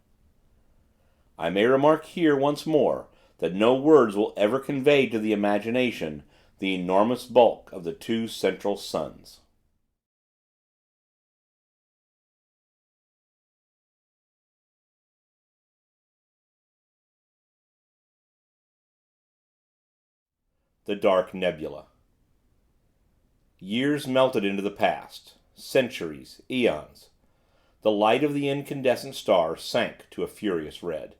I may remark here, once more, that no words will ever convey to the imagination the enormous bulk of the two central suns. The Dark Nebula. Years melted into the past. Centuries, eons. The light of the incandescent star sank to a furious red.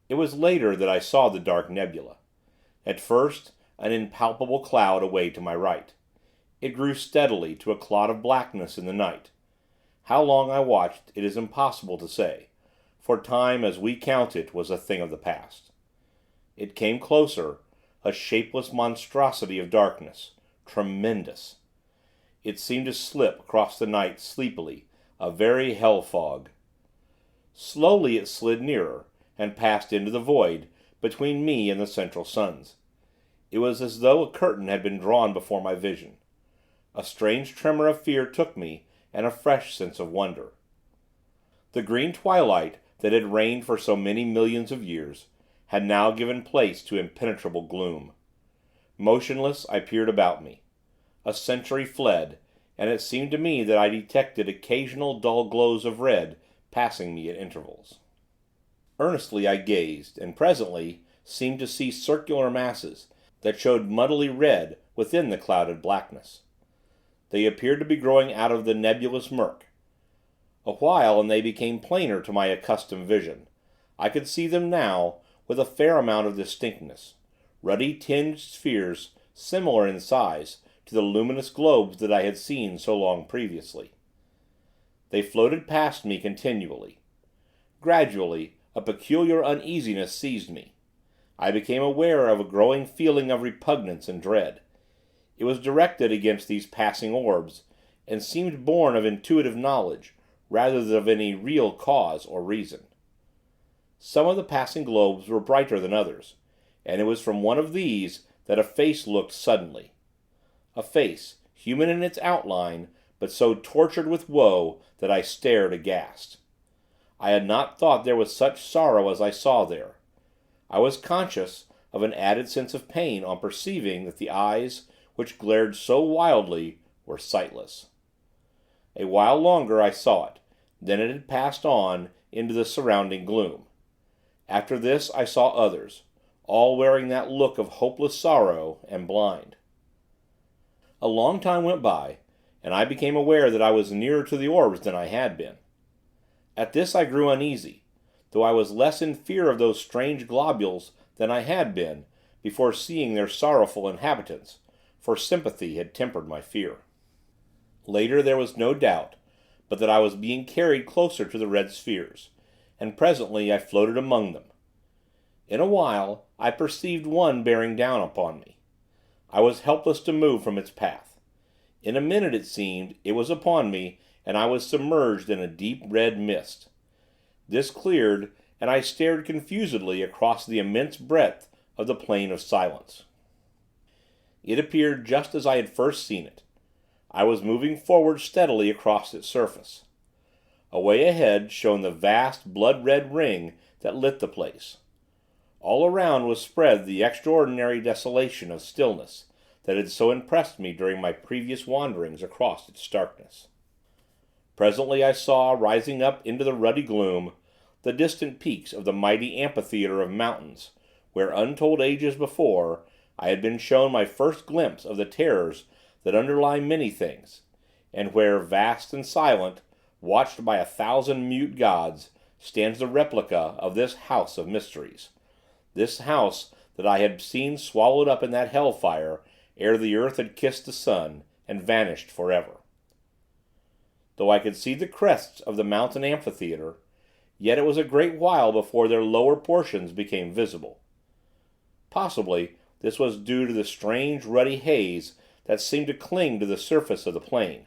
It was later that I saw the Dark Nebula. At first, an impalpable cloud away to my right. It grew steadily to a clot of blackness in the night. How long I watched it is impossible to say, for time as we count it was a thing of the past. It came closer, a shapeless monstrosity of darkness, tremendous. It seemed to slip across the night sleepily, a very hell fog. Slowly it slid nearer, and passed into the void, between me and the central suns. It was as though a curtain had been drawn before my vision. A strange tremor of fear took me, and a fresh sense of wonder. The green twilight that had reigned for so many millions of years had now given place to impenetrable gloom. Motionless, I peered about me. A century fled, and it seemed to me that I detected occasional dull glows of red passing me at intervals. Earnestly I gazed, and presently seemed to see circular masses that showed muddily red within the clouded blackness. They appeared to be growing out of the nebulous murk. A while, and they became plainer to my accustomed vision. I could see them now, with a fair amount of distinctness, ruddy tinged spheres, similar in size to the luminous globes that I had seen so long previously. They floated past me continually. Gradually, a peculiar uneasiness seized me. I became aware of a growing feeling of repugnance and dread. It was directed against these passing orbs, and seemed born of intuitive knowledge, rather than of any real cause or reason. Some of the passing globes were brighter than others, and it was from one of these that a face looked suddenly. A face, human in its outline, but so tortured with woe that I stared aghast. I had not thought there was such sorrow as I saw there. I was conscious of an added sense of pain on perceiving that the eyes, which glared so wildly, were sightless. A while longer I saw it, then it had passed on into the surrounding gloom. After this I saw others, all wearing that look of hopeless sorrow, and blind. A long time went by, and I became aware that I was nearer to the orbs than I had been. At this I grew uneasy, though I was less in fear of those strange globules than I had been before seeing their sorrowful inhabitants, for sympathy had tempered my fear. Later there was no doubt but that I was being carried closer to the red spheres, and presently I floated among them. In a while I perceived one bearing down upon me. I was helpless to move from its path. In a minute, it seemed, it was upon me, and I was submerged in a deep red mist. This cleared, and I stared confusedly across the immense breadth of the plain of silence. It appeared just as I had first seen it. I was moving forward steadily across its surface. Away ahead shone the vast blood-red ring that lit the place. All around was spread the extraordinary desolation of stillness that had so impressed me during my previous wanderings across its darkness. Presently I saw, rising up into the ruddy gloom, the distant peaks of the mighty amphitheater of mountains, where untold ages before I had been shown my first glimpse of the terrors that underlie many things, and where, vast and silent, watched by 1,000 mute gods, stands the replica of this house of mysteries, this house that I had seen swallowed up in that hellfire ere the earth had kissed the sun, and vanished forever. Though I could see the crests of the mountain amphitheater, yet it was a great while before their lower portions became visible. Possibly this was due to the strange ruddy haze that seemed to cling to the surface of the plain.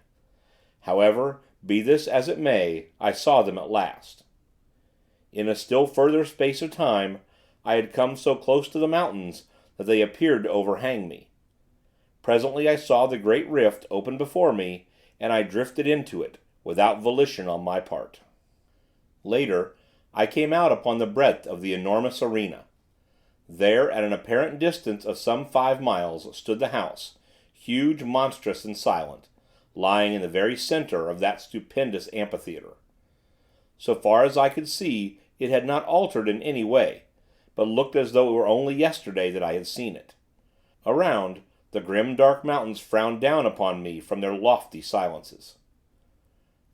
However, be this as it may, I saw them at last. In a still further space of time I had come so close to the mountains that they appeared to overhang me. Presently I saw the great rift open before me, and I drifted into it, without volition on my part. Later, I came out upon the breadth of the enormous arena. There, at an apparent distance of some 5 miles, stood the house, huge, monstrous, and silent, lying in the very center of that stupendous amphitheater. So far as I could see, it had not altered in any way, but looked as though it were only yesterday that I had seen it. Around, the grim dark mountains frowned down upon me from their lofty silences.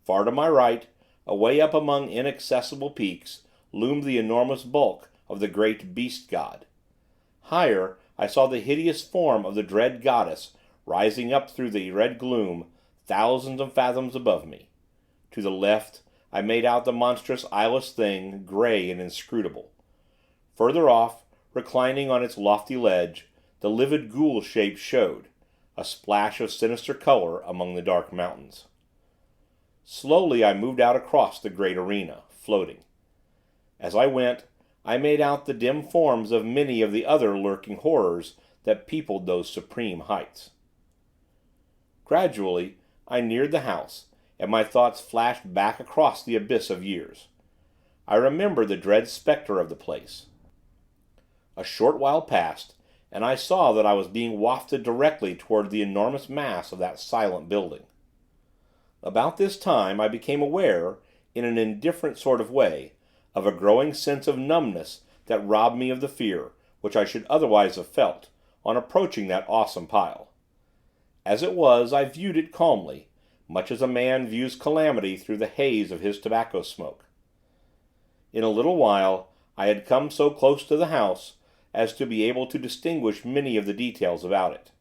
Far to my right, away up among inaccessible peaks, loomed the enormous bulk of the great beast god. Higher, I saw the hideous form of the dread goddess rising up through the red gloom, thousands of fathoms above me. To the left, I made out the monstrous eyeless thing, gray and inscrutable. Further off, reclining on its lofty ledge, the livid ghoul shape showed, a splash of sinister color among the dark mountains. Slowly I moved out across the great arena, floating. As I went, I made out the dim forms of many of the other lurking horrors that peopled those supreme heights. Gradually, I neared the house, and my thoughts flashed back across the abyss of years. I remembered the dread specter of the place. A short while passed, and I saw that I was being wafted directly toward the enormous mass of that silent building. About this time I became aware, in an indifferent sort of way, of a growing sense of numbness that robbed me of the fear, which I should otherwise have felt, on approaching that awesome pile. As it was, I viewed it calmly, much as a man views calamity through the haze of his tobacco smoke. In a little while, I had come so close to the house as to be able to distinguish many of the details about it.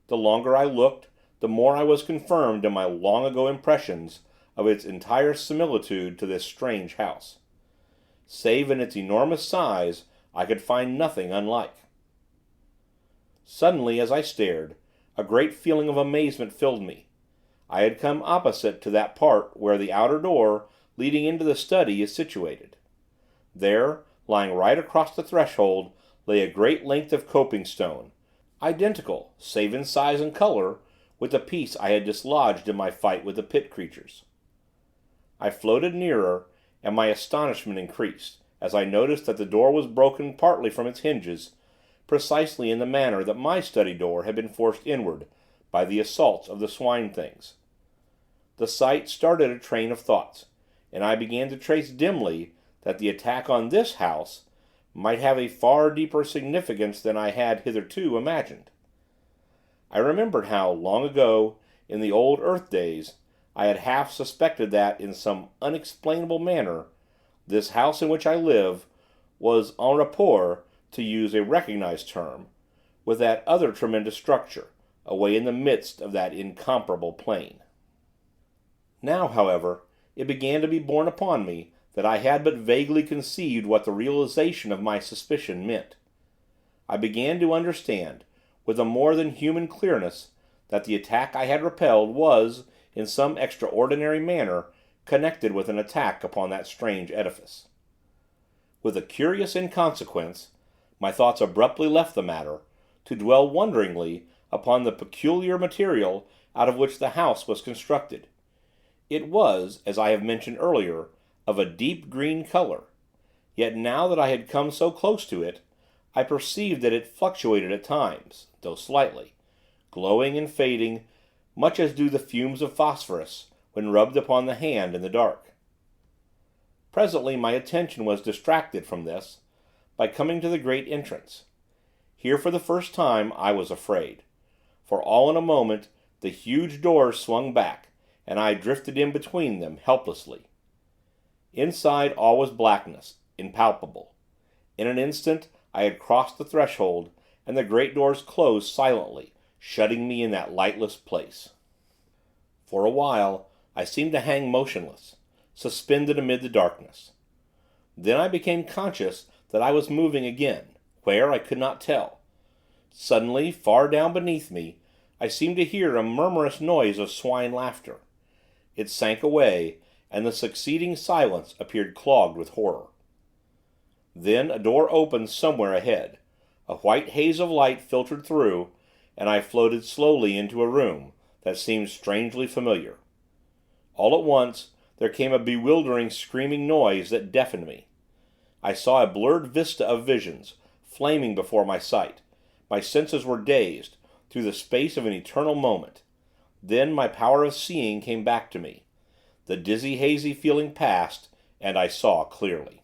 The longer I looked, the more I was confirmed in my long ago impressions of its entire similitude to this strange house. Save in its enormous size, I could find nothing unlike. Suddenly, as I stared, a great feeling of amazement filled me. I had come opposite to that part where the outer door, leading into the study, is situated. There, lying right across the threshold, lay a great length of coping stone, identical, save in size and color, with the piece I had dislodged in my fight with the pit creatures. I floated nearer, and my astonishment increased, as I noticed that the door was broken partly from its hinges, precisely in the manner that my study door had been forced inward, by the assaults of the Swine-Things. The sight started a train of thoughts, and I began to trace dimly that the attack on this house might have a far deeper significance than I had hitherto imagined. I remembered how, long ago, in the old earth days, I had half suspected that, in some unexplainable manner, this house in which I live was en rapport, to use a recognized term, with that other tremendous structure, away in the midst of that incomparable plain. Now, however, it began to be borne upon me that I had but vaguely conceived what the realization of my suspicion meant. I began to understand, with a more than human clearness, that the attack I had repelled was, in some extraordinary manner, connected with an attack upon that strange edifice. With a curious inconsequence, my thoughts abruptly left the matter, to dwell wonderingly upon the peculiar material out of which the house was constructed. It was, as I have mentioned earlier, of a deep green color, yet now that I had come so close to it, I perceived that it fluctuated at times, though slightly, glowing and fading, much as do the fumes of phosphorus, when rubbed upon the hand in the dark. Presently my attention was distracted from this, by coming to the great entrance. Here, for the first time, I was afraid, for all in a moment the huge doors swung back, and I drifted in between them, helplessly. Inside all was blackness, impalpable. In an instant I had crossed the threshold, and the great doors closed silently, shutting me in that lightless place. For a while I seemed to hang motionless, suspended amid the darkness. Then I became conscious that I was moving again, where I could not tell. Suddenly, far down beneath me, I seemed to hear a murmurous noise of swine laughter. It sank away, and the succeeding silence appeared clogged with horror. Then a door opened somewhere ahead, a white haze of light filtered through, and I floated slowly into a room that seemed strangely familiar. All at once there came a bewildering screaming noise that deafened me. I saw a blurred vista of visions, flaming before my sight. My senses were dazed, through the space of an eternal moment. Then my power of seeing came back to me. The dizzy, hazy feeling passed, and I saw clearly.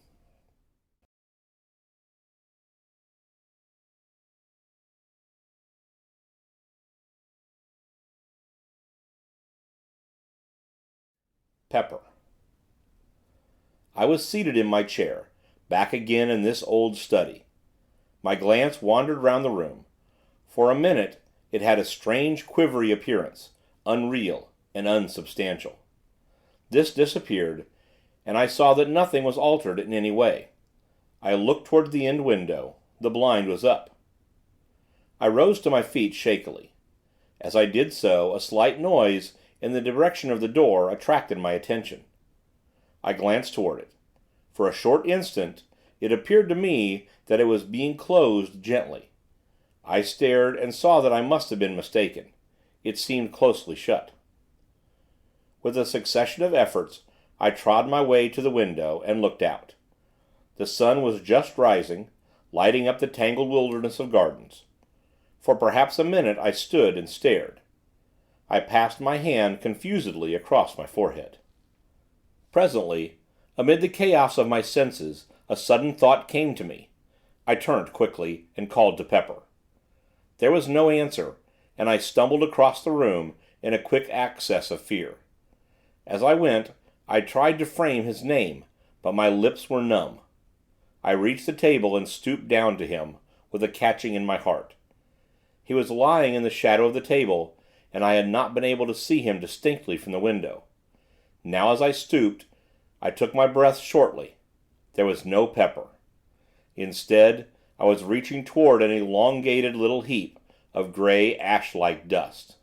Pepper. I was seated in my chair, back again in this old study. My glance wandered round the room. For a minute, it had a strange, quivery appearance, unreal and unsubstantial. This disappeared, and I saw that nothing was altered in any way. I looked toward the end window. The blind was up. I rose to my feet, shakily. As I did so, a slight noise, in the direction of the door, attracted my attention. I glanced toward it. For a short instant, it appeared to me that it was being closed, gently. I stared, and saw that I must have been mistaken. It seemed closely shut. With a succession of efforts, I trod my way to the window, and looked out. The sun was just rising, lighting up the tangled wilderness of gardens. For perhaps a minute I stood and stared. I passed my hand confusedly across my forehead. Presently, amid the chaos of my senses, a sudden thought came to me. I turned quickly, and called to Pepper. There was no answer, and I stumbled across the room, in a quick access of fear. As I went, I tried to frame his name, but my lips were numb. I reached the table, and stooped down to him, with a catching in my heart. He was lying in the shadow of the table, and I had not been able to see him distinctly from the window. Now, as I stooped, I took my breath shortly. There was no Pepper. Instead, I was reaching toward an elongated little heap of grey, ash-like dust.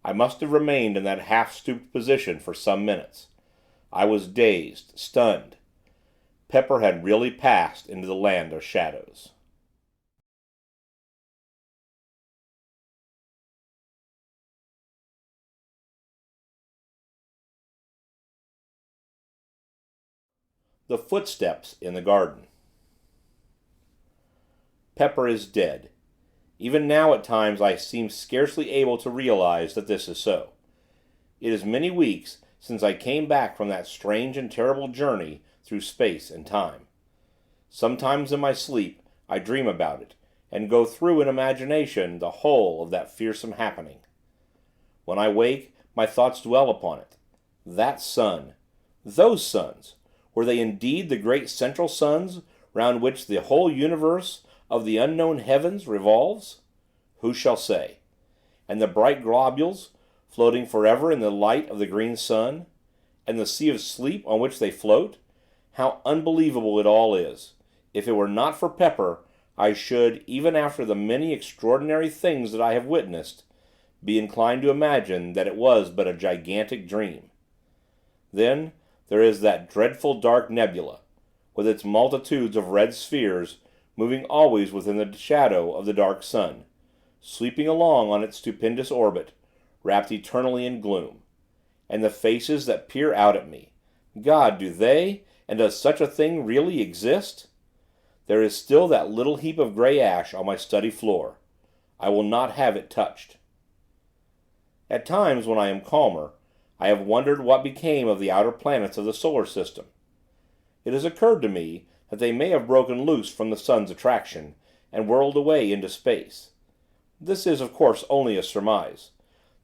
I must have remained in that half-stooped position for some minutes. I was dazed, stunned. Pepper had really passed into the land of shadows. The footsteps in the garden. Pepper is dead. Even now at times I seem scarcely able to realize that this is so. It is many weeks since I came back from that strange and terrible journey through space and time. Sometimes in my sleep I dream about it, and go through in imagination the whole of that fearsome happening. When I wake, my thoughts dwell upon it. That sun! Those suns! Were they indeed the great central suns round which the whole universe of the unknown heavens revolves? Who shall say? And the bright globules, floating forever in the light of the green sun? And the sea of sleep on which they float? How unbelievable it all is! If it were not for Pepper, I should, even after the many extraordinary things that I have witnessed, be inclined to imagine that it was but a gigantic dream. Then, there is that dreadful Dark Nebula, with its multitudes of red spheres, moving always within the shadow of the dark sun, sweeping along on its stupendous orbit, wrapped eternally in gloom. And the faces that peer out at me. God, do they, and does such a thing really exist? There is still that little heap of gray ash on my study floor. I will not have it touched. At times, when I am calmer, I have wondered what became of the outer planets of the solar system. It has occurred to me that they may have broken loose from the sun's attraction, and whirled away into space. This is, of course, only a surmise.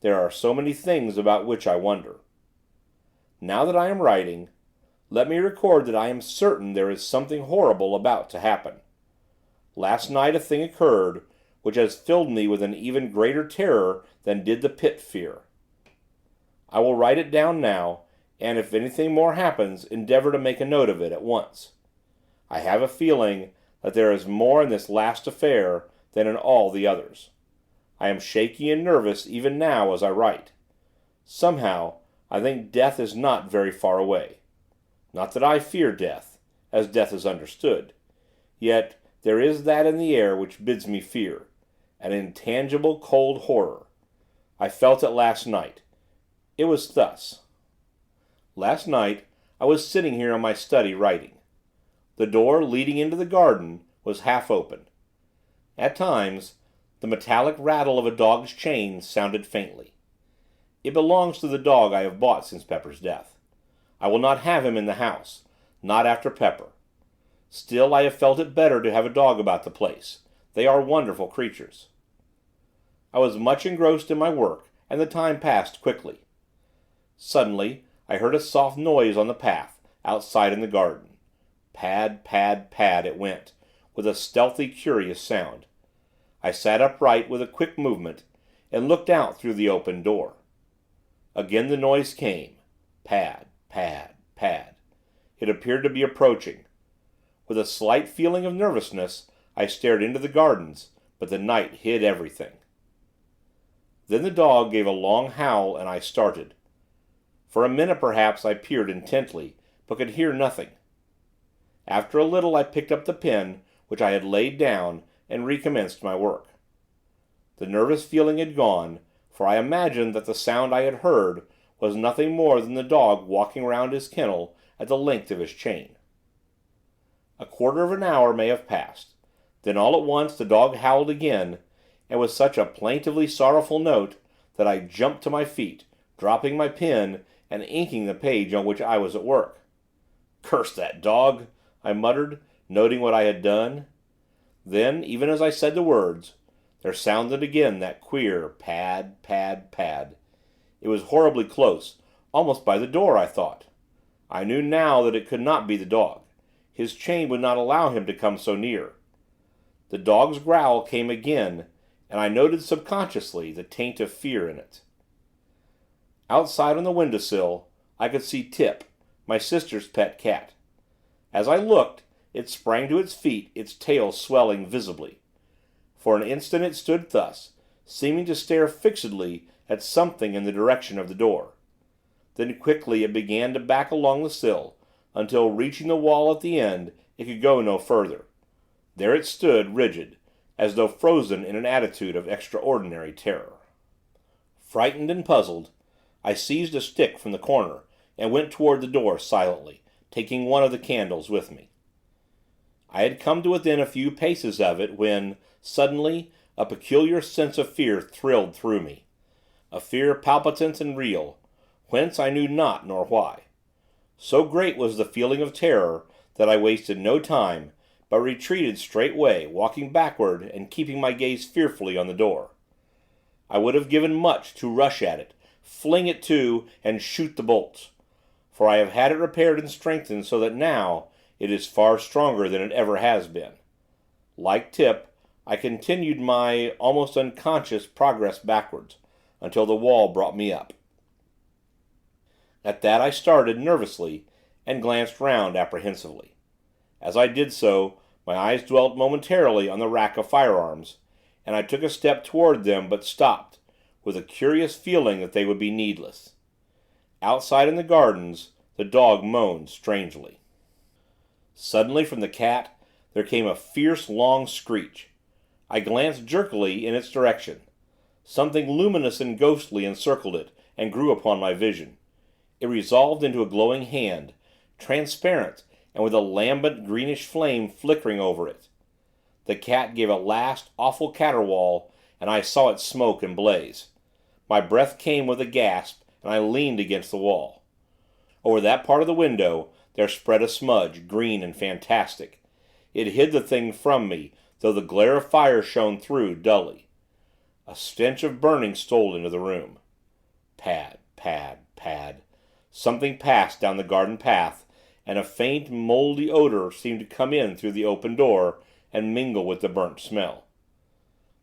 There are so many things about which I wonder. Now that I am writing, let me record that I am certain there is something horrible about to happen. Last night a thing occurred which has filled me with an even greater terror than did the pit fear. I will write it down now, and if anything more happens, endeavor to make a note of it at once. I have a feeling that there is more in this last affair than in all the others. I am shaky and nervous even now as I write. Somehow, I think death is not very far away. Not that I fear death, as death is understood. Yet, there is that in the air which bids me fear. An intangible, cold horror. I felt it last night. It was thus. Last night, I was sitting here in my study writing. The door leading into the garden was half open. At times, the metallic rattle of a dog's chain sounded faintly. It belongs to the dog I have bought since Pepper's death. I will not have him in the house, not after Pepper. Still, I have felt it better to have a dog about the place. They are wonderful creatures. I was much engrossed in my work, and the time passed quickly. Suddenly, I heard a soft noise on the path, outside in the garden. Pad, pad, pad it went, with a stealthy, curious sound. I sat upright with a quick movement, and looked out through the open door. Again the noise came. Pad, pad, pad. It appeared to be approaching. With a slight feeling of nervousness, I stared into the gardens, but the night hid everything. Then the dog gave a long howl, and I started. For a minute, perhaps, I peered intently, but could hear nothing. After a little, I picked up the pen, which I had laid down, and recommenced my work. The nervous feeling had gone, for I imagined that the sound I had heard was nothing more than the dog walking round his kennel at the length of his chain. A quarter of an hour may have passed. Then all at once the dog howled again, and with such a plaintively sorrowful note that I jumped to my feet, dropping my pen and inking the page on which I was at work. "Curse that dog!" I muttered, noting what I had done. Then, even as I said the words, there sounded again that queer pad, pad, pad. It was horribly close, almost by the door, I thought. I knew now that it could not be the dog. His chain would not allow him to come so near. The dog's growl came again, and I noted subconsciously the taint of fear in it. Outside on the windowsill, I could see Tip, my sister's pet cat. As I looked, it sprang to its feet, its tail swelling visibly. For an instant it stood thus, seeming to stare fixedly at something in the direction of the door. Then quickly it began to back along the sill, until, reaching the wall at the end, it could go no further. There it stood, rigid, as though frozen in an attitude of extraordinary terror. Frightened and puzzled, I seized a stick from the corner, and went toward the door, silently, taking one of the candles with me. I had come to within a few paces of it when, suddenly, a peculiar sense of fear thrilled through me. A fear palpitant and real, whence I knew not nor why. So great was the feeling of terror that I wasted no time, but retreated straightway, walking backward and keeping my gaze fearfully on the door. I would have given much to rush at it, fling it to, and shoot the bolts, for I have had it repaired and strengthened so that now it is far stronger than it ever has been. Like Tip, I continued my almost unconscious progress backwards, until the wall brought me up. At that I started, nervously, and glanced round, apprehensively. As I did so, my eyes dwelt momentarily on the rack of firearms, and I took a step toward them, but stopped, with a curious feeling that they would be needless. Outside in the gardens, the dog moaned strangely. Suddenly, from the cat, there came a fierce, long screech. I glanced jerkily in its direction. Something luminous and ghostly encircled it, and grew upon my vision. It resolved into a glowing hand, transparent, and with a lambent, greenish flame flickering over it. The cat gave a last, awful caterwaul, and I saw it smoke and blaze. My breath came with a gasp, and I leaned against the wall. Over that part of the window, there spread a smudge, green and fantastic. It hid the thing from me, though the glare of fire shone through, dully. A stench of burning stole into the room. Pad, pad, pad. Something passed down the garden path, and a faint, moldy odor seemed to come in through the open door, and mingle with the burnt smell.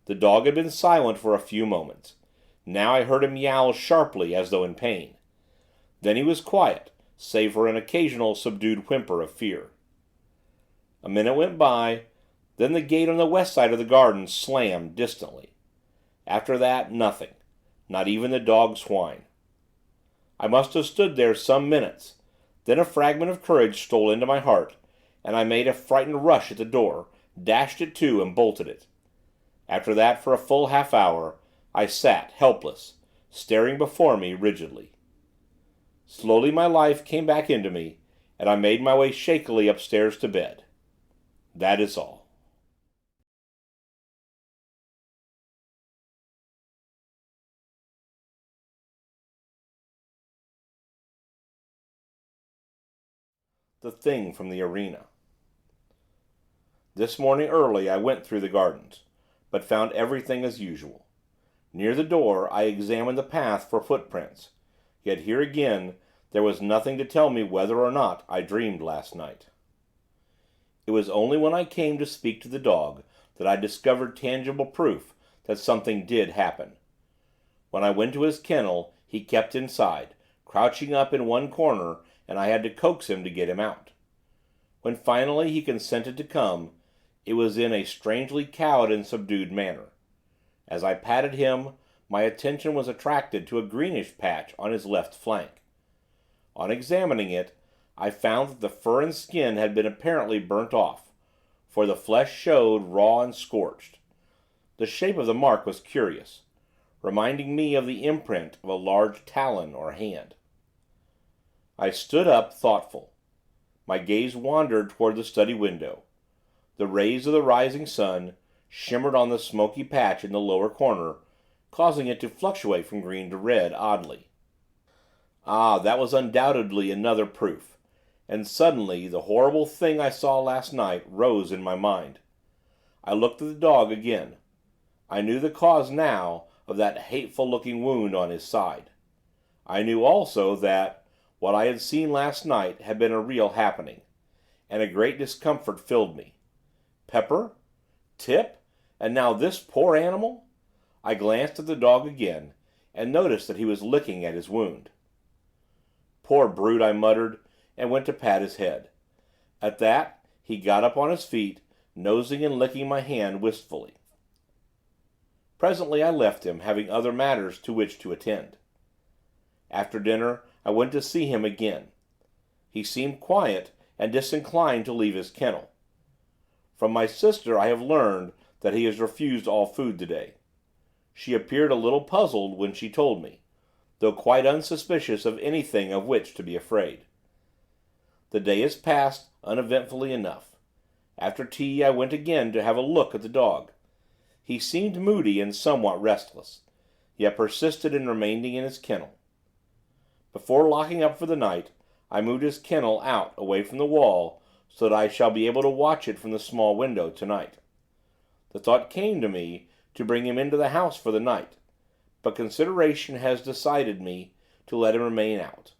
The dog had been silent for a few moments. Now I heard him yowl sharply, as though in pain. Then he was quiet, save for an occasional subdued whimper of fear. A minute went by, then the gate on the west side of the garden slammed, distantly. After that, nothing. Not even the dog's whine. I must have stood there some minutes. Then a fragment of courage stole into my heart, and I made a frightened rush at the door, dashed it to, and bolted it. After that, for a full half hour, I sat, helpless, staring before me, rigidly. Slowly my life came back into me, and I made my way shakily upstairs to bed. That is all. The thing from the arena. This morning early I went through the gardens, but found everything as usual. Near the door I examined the path for footprints, yet here again there was nothing to tell me whether or not I dreamed last night. It was only when I came to speak to the dog that I discovered tangible proof that something did happen. When I went to his kennel he kept inside, crouching up in one corner, and I had to coax him to get him out. When finally he consented to come, it was in a strangely cowed and subdued manner. As I patted him, my attention was attracted to a greenish patch on his left flank. On examining it, I found that the fur and skin had been apparently burnt off, for the flesh showed raw and scorched. The shape of the mark was curious, reminding me of the imprint of a large talon or hand. I stood up, thoughtful. My gaze wandered toward the study window. The rays of the rising sun shimmered on the smoky patch in the lower corner, causing it to fluctuate from green to red, oddly. Ah, that was undoubtedly another proof, and suddenly the horrible thing I saw last night rose in my mind. I looked at the dog again. I knew the cause now of that hateful-looking wound on his side. I knew also that what I had seen last night had been a real happening, and a great discomfort filled me. Pepper? Tip? And now this poor animal? I glanced at the dog again, and noticed that he was licking at his wound. Poor brute, I muttered, and went to pat his head. At that, he got up on his feet, nosing and licking my hand wistfully. Presently I left him, having other matters to which to attend. After dinner, I went to see him again. He seemed quiet, and disinclined to leave his kennel. From my sister I have learned that he has refused all food today. She appeared a little puzzled when she told me, though quite unsuspicious of anything of which to be afraid. The day has passed uneventfully enough. After tea I went again to have a look at the dog. He seemed moody and somewhat restless, yet persisted in remaining in his kennel. Before locking up for the night, I moved his kennel out away from the wall so that I shall be able to watch it from the small window tonight. The thought came to me to bring him into the house for the night, but consideration has decided me to let him remain out.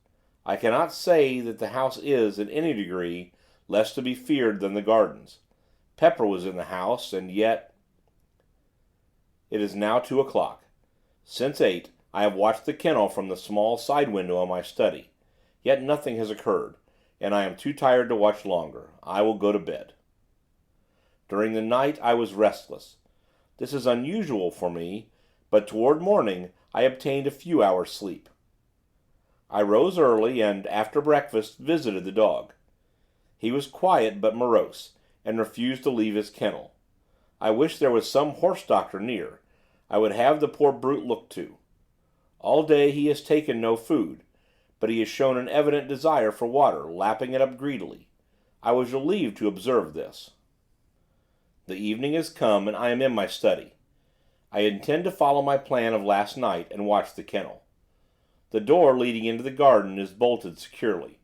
I cannot say that the house is, in any degree, less to be feared than the gardens. Pepper was in the house, and yet... It is now 2 o'clock. Since 8, I have watched the kennel from the small side window in my study, yet nothing has occurred, and I am too tired to watch longer. I will go to bed. During the night I was restless. This is unusual for me, but toward morning I obtained a few hours' sleep. I rose early, and, after breakfast, visited the dog. He was quiet but morose, and refused to leave his kennel. I wish there was some horse doctor near. I would have the poor brute looked to. All day he has taken no food, but he has shown an evident desire for water, lapping it up greedily. I was relieved to observe this. The evening has come, and I am in my study. I intend to follow my plan of last night, and watch the kennel. The door leading into the garden is bolted securely.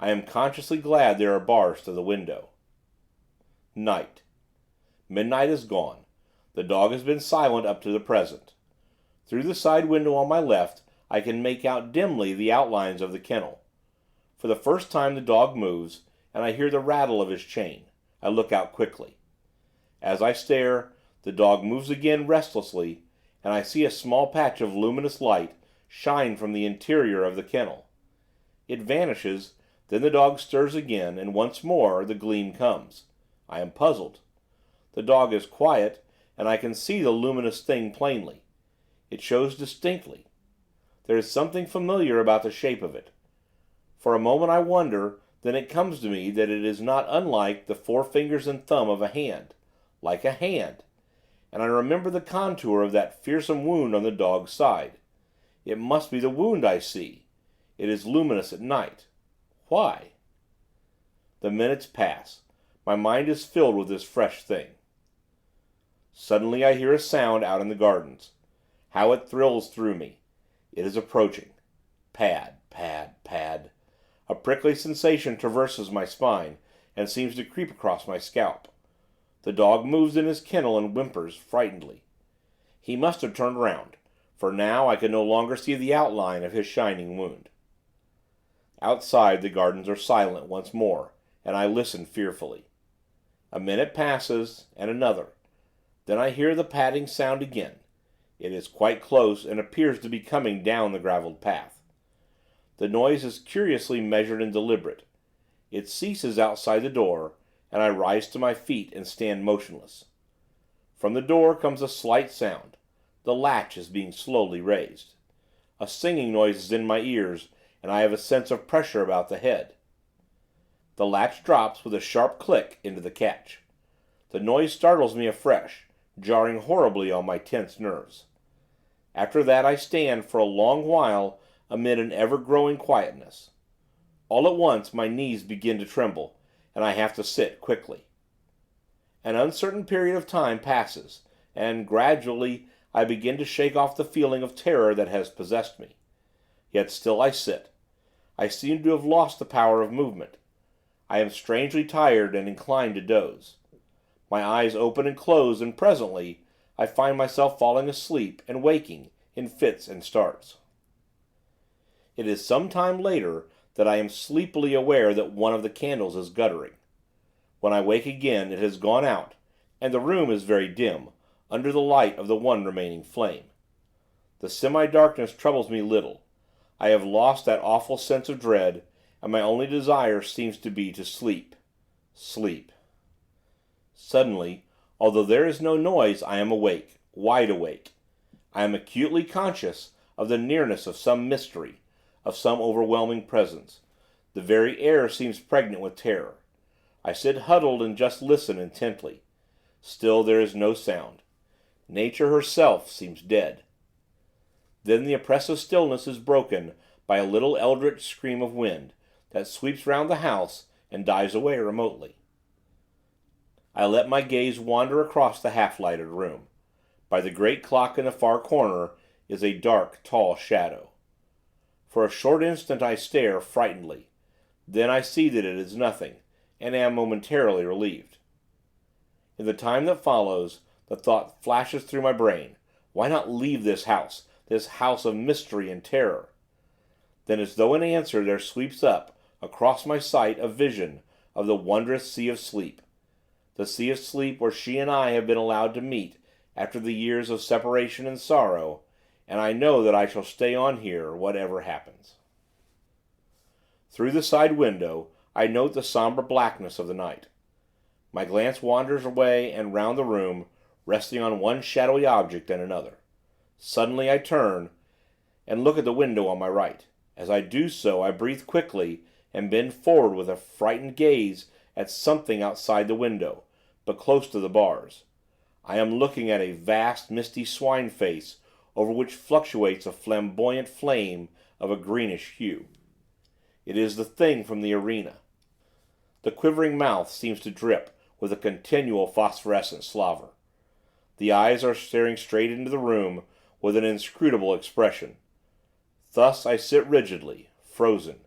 I am consciously glad there are bars to the window. Night. Midnight is gone. The dog has been silent up to the present. Through the side window on my left I can make out dimly the outlines of the kennel. For the first time the dog moves, and I hear the rattle of his chain. I look out quickly. As I stare, the dog moves again restlessly, and I see a small patch of luminous light shine from the interior of the kennel. It vanishes, then the dog stirs again, and once more the gleam comes. I am puzzled. The dog is quiet, and I can see the luminous thing plainly. It shows distinctly. There is something familiar about the shape of it. For a moment I wonder, then it comes to me that it is not unlike the 4 fingers and thumb of a hand. Like a hand. And I remember the contour of that fearsome wound on the dog's side. It must be the wound I see. It is luminous at night. Why? The minutes pass. My mind is filled with this fresh thing. Suddenly I hear a sound out in the gardens. How it thrills through me. It is approaching. Pad, pad, pad. A prickly sensation traverses my spine, and seems to creep across my scalp. The dog moves in his kennel and whimpers frightenedly. He must have turned round, for now I can no longer see the outline of his shining wound. Outside the gardens are silent once more, and I listen fearfully. A minute passes, and another. Then I hear the padding sound again. It is quite close, and appears to be coming down the gravelled path. The noise is curiously measured and deliberate. It ceases outside the door, and I rise to my feet and stand motionless. From the door comes a slight sound. The latch is being slowly raised. A singing noise is in my ears, and I have a sense of pressure about the head. The latch drops with a sharp click into the catch. The noise startles me afresh, jarring horribly on my tense nerves. After that I stand for a long while amid an ever-growing quietness. All at once my knees begin to tremble, and I have to sit quickly. An uncertain period of time passes, and, gradually, I begin to shake off the feeling of terror that has possessed me. Yet still I sit. I seem to have lost the power of movement. I am strangely tired and inclined to doze. My eyes open and close, and presently I find myself falling asleep and waking in fits and starts. It is some time later that I am sleepily aware that one of the candles is guttering. When I wake again it has gone out, and the room is very dim, under the light of the one remaining flame. The semi-darkness troubles me little. I have lost that awful sense of dread, and my only desire seems to be to sleep. Sleep. Suddenly, although there is no noise, I am awake, wide awake. I am acutely conscious of the nearness of some mystery, of some overwhelming presence. The very air seems pregnant with terror. I sit huddled and just listen intently. Still there is no sound. Nature herself seems dead. Then the oppressive stillness is broken by a little eldritch scream of wind, that sweeps round the house and dies away remotely. I let my gaze wander across the half-lighted room. By the great clock in the far corner is a dark, tall shadow. For a short instant I stare, frightenedly. Then I see that it is nothing, and am momentarily relieved. In the time that follows, the thought flashes through my brain, why not leave this house of mystery and terror? Then, as though in answer, there sweeps up, across my sight, a vision of the wondrous Sea of Sleep. The Sea of Sleep where she and I have been allowed to meet after the years of separation and sorrow, and I know that I shall stay on here, whatever happens. Through the side window, I note the somber blackness of the night. My glance wanders away and round the room, resting on one shadowy object and another. Suddenly I turn, and look at the window on my right. As I do so, I breathe quickly, and bend forward with a frightened gaze at something outside the window, but close to the bars. I am looking at a vast, misty swine face, over which fluctuates a flamboyant flame of a greenish hue. It is the thing from the arena. The quivering mouth seems to drip with a continual phosphorescent slaver. The eyes are staring straight into the room with an inscrutable expression. Thus I sit rigidly, frozen.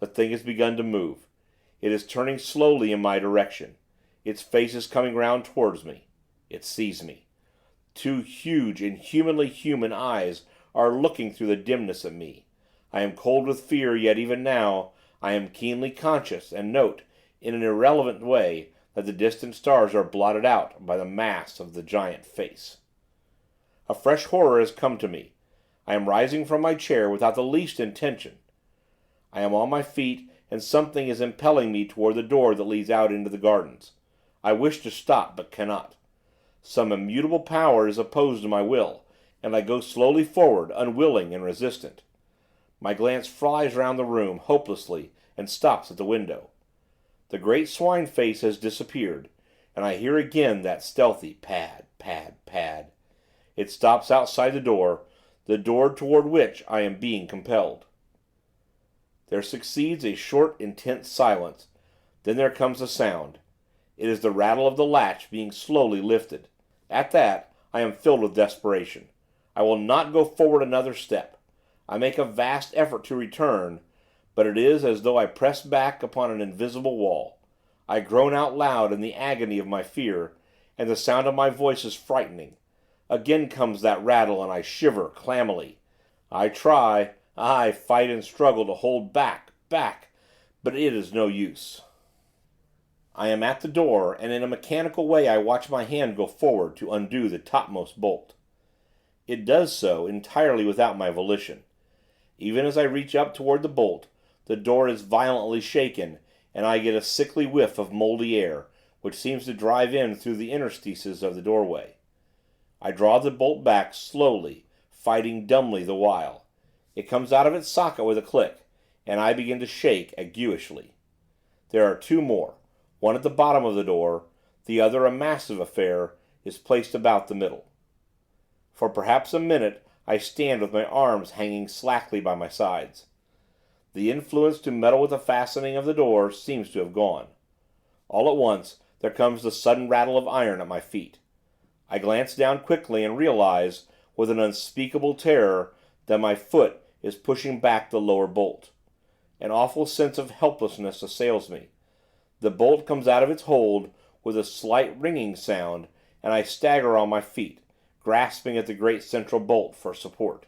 The thing has begun to move. It is turning slowly in my direction. Its face is coming round towards me. It sees me. Two huge, inhumanly human eyes are looking through the dimness at me. I am cold with fear, yet even now, I am keenly conscious, and note, in an irrelevant way, that the distant stars are blotted out by the mass of the giant face. A fresh horror has come to me. I am rising from my chair without the least intention. I am on my feet, and something is impelling me toward the door that leads out into the gardens. I wish to stop, but cannot. Some immutable power is opposed to my will, and I go slowly forward, unwilling and resistant. My glance flies round the room, hopelessly, and stops at the window. The great swine face has disappeared, and I hear again that stealthy pad, pad, pad. It stops outside the door toward which I am being compelled. There succeeds a short, intense silence. Then there comes a sound. It is the rattle of the latch being slowly lifted. At that, I am filled with desperation. I will not go forward another step. I make a vast effort to return, but it is as though I press back upon an invisible wall. I groan out loud in the agony of my fear, and the sound of my voice is frightening. Again comes that rattle, and I shiver clammily. I fight and struggle to hold back, but it is no use. I am at the door, and in a mechanical way I watch my hand go forward to undo the topmost bolt. It does so, entirely without my volition. Even as I reach up toward the bolt, the door is violently shaken, and I get a sickly whiff of moldy air, which seems to drive in through the interstices of the doorway. I draw the bolt back, slowly, fighting dumbly the while. It comes out of its socket with a click, and I begin to shake, aguishly. There are two more. One at the bottom of the door, the other, a massive affair, is placed about the middle. For perhaps a minute I stand with my arms hanging slackly by my sides. The influence to meddle with the fastening of the door seems to have gone. All at once there comes the sudden rattle of iron at my feet. I glance down quickly and realize, with an unspeakable terror, that my foot is pushing back the lower bolt. An awful sense of helplessness assails me. The bolt comes out of its hold with a slight ringing sound, and I stagger on my feet, grasping at the great central bolt for support.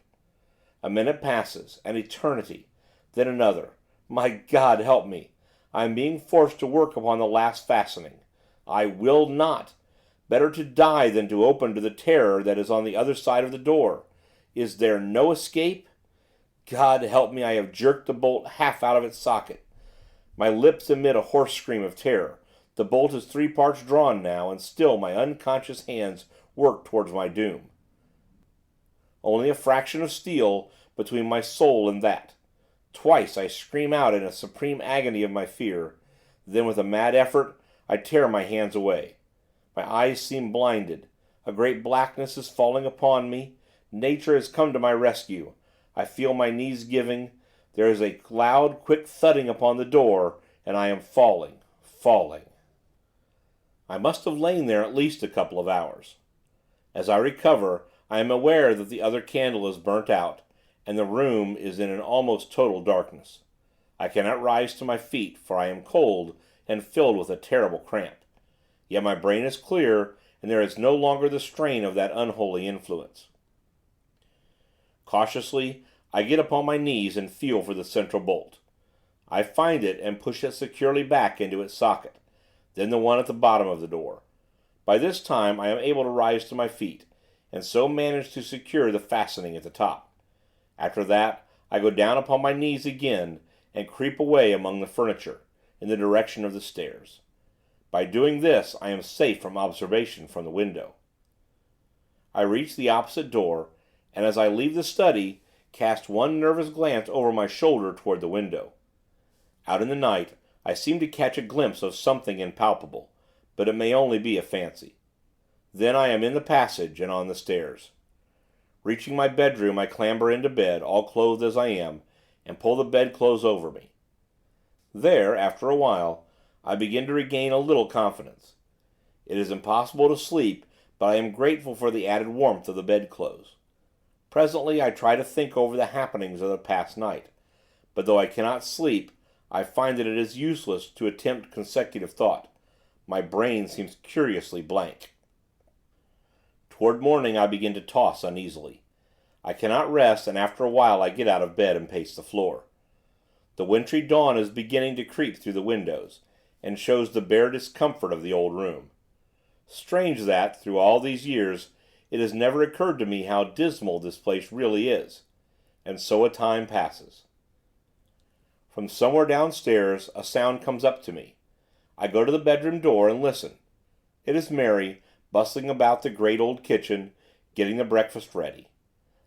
A minute passes, an eternity, then another. My God, help me! I am being forced to work upon the last fastening. I will not! Better to die than to open to the terror that is on the other side of the door. Is there no escape? God help me, I have jerked the bolt half out of its socket. My lips emit a hoarse scream of terror. The bolt is 3 parts drawn now, and still my unconscious hands work towards my doom. Only a fraction of steel between my soul and that. Twice I scream out in a supreme agony of my fear. Then, with a mad effort, I tear my hands away. My eyes seem blinded. A great blackness is falling upon me. Nature has come to my rescue. I feel my knees giving. There is a loud, quick thudding upon the door, and I am falling. I must have lain there at least a couple of hours. As I recover, I am aware that the other candle is burnt out, and the room is in an almost total darkness. I cannot rise to my feet, for I am cold, and filled with a terrible cramp. Yet my brain is clear, and there is no longer the strain of that unholy influence. Cautiously, I get upon my knees and feel for the central bolt. I find it and push it securely back into its socket, then the one at the bottom of the door. By this time I am able to rise to my feet, and so manage to secure the fastening at the top. After that, I go down upon my knees again, and creep away among the furniture, in the direction of the stairs. By doing this, I am safe from observation from the window. I reach the opposite door, and as I leave the study, cast one nervous glance over my shoulder toward the window. Out in the night, I seem to catch a glimpse of something impalpable, but it may only be a fancy. Then I am in the passage, and on the stairs. Reaching my bedroom, I clamber into bed, all clothed as I am, and pull the bedclothes over me. There, after a while, I begin to regain a little confidence. It is impossible to sleep, but I am grateful for the added warmth of the bedclothes. Presently, I try to think over the happenings of the past night, but though I cannot sleep, I find that it is useless to attempt consecutive thought. My brain seems curiously blank. Toward morning, I begin to toss uneasily. I cannot rest, and after a while I get out of bed and pace the floor. The wintry dawn is beginning to creep through the windows, and shows the bare discomfort of the old room. Strange that, through all these years, it has never occurred to me how dismal this place really is. And so a time passes. From somewhere downstairs, a sound comes up to me. I go to the bedroom door and listen. It is Mary, bustling about the great old kitchen, getting the breakfast ready.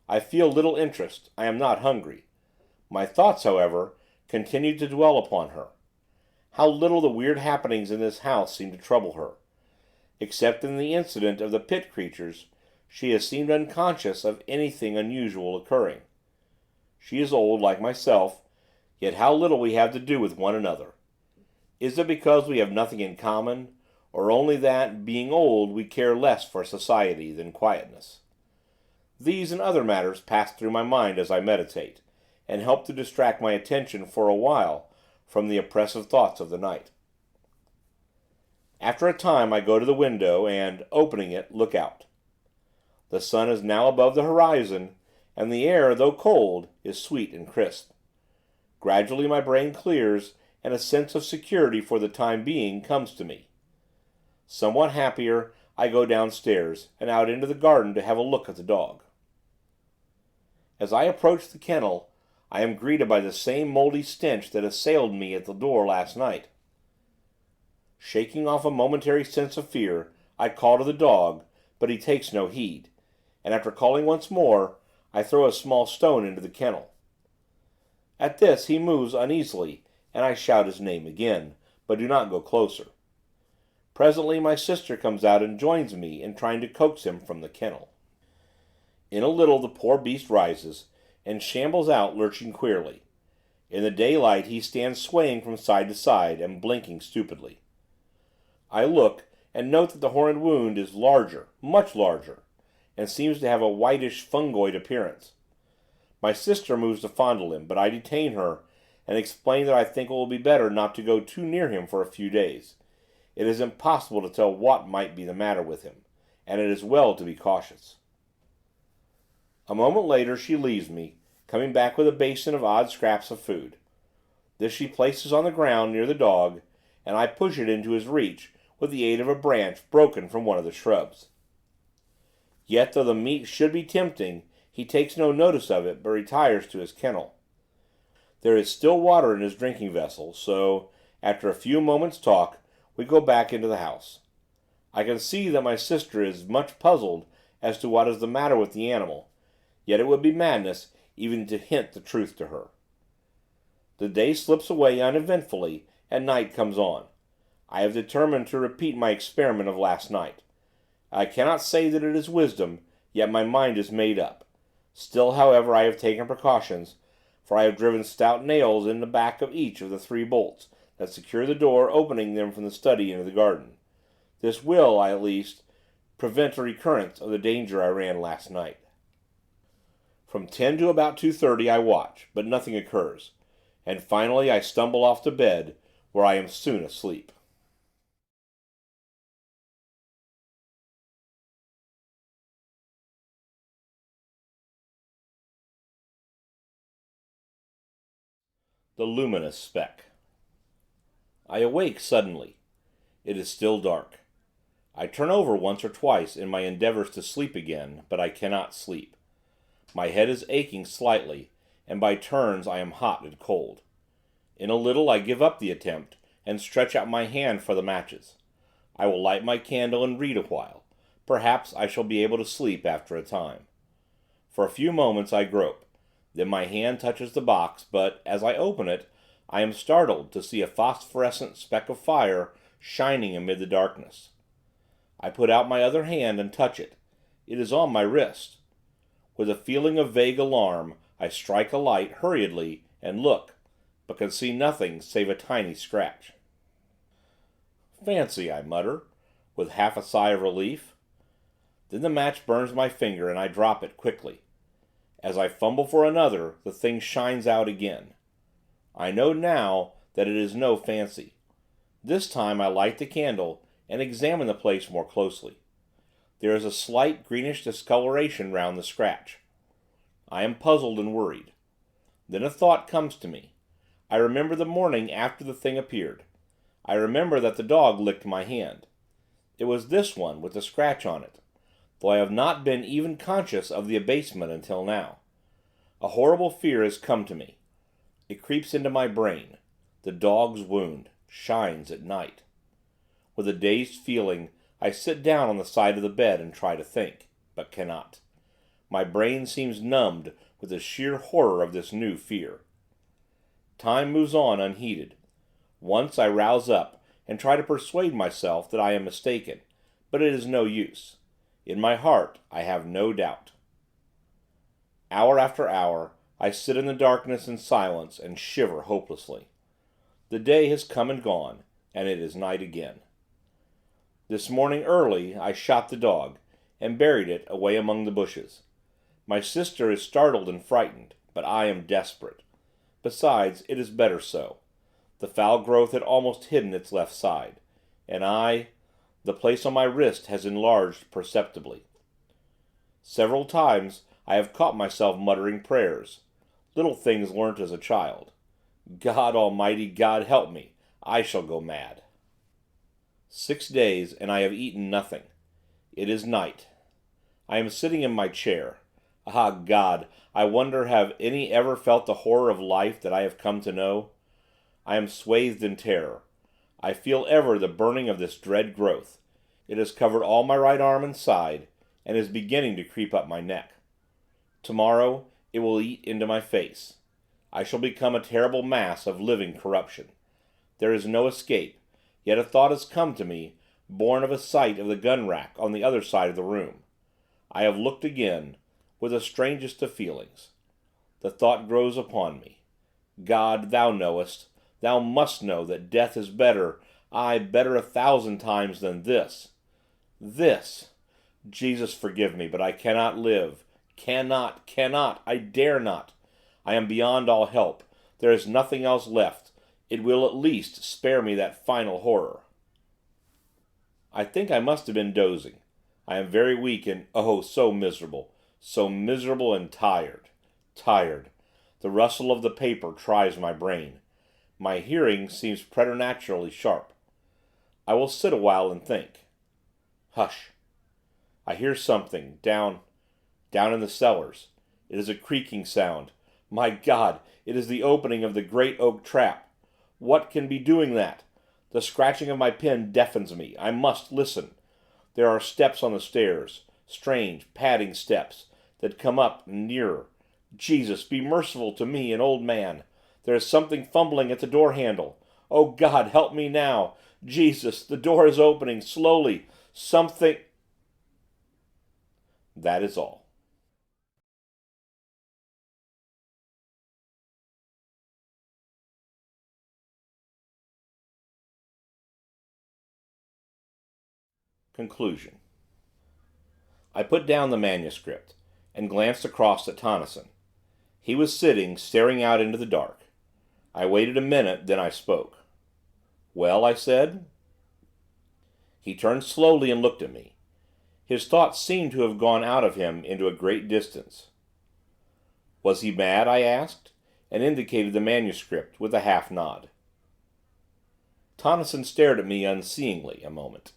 I feel little interest. I am not hungry. My thoughts, however, continue to dwell upon her. How little the weird happenings in this house seem to trouble her. Except in the incident of the pit creatures, she has seemed unconscious of anything unusual occurring. She is old, like myself, yet how little we have to do with one another. Is it because we have nothing in common, or only that, being old, we care less for society than quietness? These and other matters pass through my mind as I meditate, and help to distract my attention for a while from the oppressive thoughts of the night. After a time I go to the window, and, opening it, look out. The sun is now above the horizon, and the air, though cold, is sweet and crisp. Gradually my brain clears, and a sense of security for the time being comes to me. Somewhat happier, I go downstairs, and out into the garden to have a look at the dog. As I approach the kennel, I am greeted by the same moldy stench that assailed me at the door last night. Shaking off a momentary sense of fear, I call to the dog, but he takes no heed, and after calling once more, I throw a small stone into the kennel. At this he moves uneasily, and I shout his name again, but do not go closer. Presently my sister comes out and joins me in trying to coax him from the kennel. In a little the poor beast rises, and shambles out, lurching queerly. In the daylight he stands swaying from side to side, and blinking stupidly. I look, and note that the horrid wound is larger, much larger, and seems to have a whitish fungoid appearance. My sister moves to fondle him, but I detain her, and explain that I think it will be better not to go too near him for a few days. It is impossible to tell what might be the matter with him, and it is well to be cautious. A moment later she leaves me, coming back with a basin of odd scraps of food. This she places on the ground near the dog, and I push it into his reach with the aid of a branch broken from one of the shrubs. Yet, though the meat should be tempting, he takes no notice of it, but retires to his kennel. There is still water in his drinking vessel, so, after a few moments' talk, we go back into the house. I can see that my sister is much puzzled as to what is the matter with the animal, yet it would be madness even to hint the truth to her. The day slips away uneventfully, and night comes on. I have determined to repeat my experiment of last night. I cannot say that it is wisdom, yet my mind is made up. Still, however, I have taken precautions, for I have driven stout nails in the back of each of the 3 bolts that secure the door opening them from the study into the garden. This will, at least, prevent a recurrence of the danger I ran last night. From 10 to about 2:30 I watch, but nothing occurs, and finally I stumble off to bed, where I am soon asleep. The Luminous Speck. I awake suddenly. It is still dark. I turn over once or twice in my endeavors to sleep again, but I cannot sleep. My head is aching slightly, and by turns I am hot and cold. In a little I give up the attempt, and stretch out my hand for the matches. I will light my candle and read a while. Perhaps I shall be able to sleep after a time. For a few moments I grope. Then my hand touches the box, but, as I open it, I am startled to see a phosphorescent speck of fire shining amid the darkness. I put out my other hand and touch it. It is on my wrist. With a feeling of vague alarm, I strike a light hurriedly and look, but can see nothing save a tiny scratch. Fancy, I mutter, with half a sigh of relief. Then the match burns my finger and I drop it quickly. As I fumble for another, the thing shines out again. I know now that it is no fancy. This time I light the candle and examine the place more closely. There is a slight greenish discoloration round the scratch. I am puzzled and worried. Then a thought comes to me. I remember the morning after the thing appeared. I remember that the dog licked my hand. It was this one with the scratch on it, though I have not been even conscious of the abasement until now. A horrible fear has come to me. It creeps into my brain. The dog's wound shines at night. With a dazed feeling, I sit down on the side of the bed and try to think, but cannot. My brain seems numbed with the sheer horror of this new fear. Time moves on unheeded. Once I rouse up and try to persuade myself that I am mistaken, but it is no use. In my heart, I have no doubt. Hour after hour, I sit in the darkness and silence and shiver hopelessly. The day has come and gone, and it is night again. This morning early, I shot the dog, and buried it away among the bushes. My sister is startled and frightened, but I am desperate. Besides, it is better so. The foul growth had almost hidden its left side, and the place on my wrist has enlarged perceptibly. Several times I have caught myself muttering prayers, little things learnt as a child. God Almighty, God help me, I shall go mad. 6 days, and I have eaten nothing. It is night. I am sitting in my chair. Ah, God, I wonder have any ever felt the horror of life that I have come to know? I am swathed in terror. I feel ever the burning of this dread growth. It has covered all my right arm and side, and is beginning to creep up my neck. Tomorrow, it will eat into my face. I shall become a terrible mass of living corruption. There is no escape, yet a thought has come to me, born of a sight of the gun rack on the other side of the room. I have looked again, with the strangest of feelings. The thought grows upon me. God, thou knowest, thou must know that death is better, aye, better 1,000 times than this. This! Jesus forgive me, but I cannot live. Cannot, I dare not. I am beyond all help. There is nothing else left. It will at least spare me that final horror. I think I must have been dozing. I am very weak and, oh, so miserable and tired. The rustle of the paper tries my brain. My hearing seems preternaturally sharp. I will sit a while and think. Hush! I hear something, down in the cellars. It is a creaking sound. My God, it is the opening of the great oak trap. What can be doing that? The scratching of my pen deafens me. I must listen. There are steps on the stairs, strange, padding steps, that come up nearer. Jesus, be merciful to me, an old man. There is something fumbling at the door handle. Oh, God, help me now. Jesus, the door is opening, slowly. Something... That is all. Conclusion. I put down the manuscript, and glanced across at Tonneson. He was sitting, staring out into the dark. I waited a minute, then I spoke. "Well?" I said. He turned slowly and looked at me. His thoughts seemed to have gone out of him into a great distance. "Was he mad?" I asked, and indicated the manuscript with a half nod. Tonneson stared at me unseeingly a moment.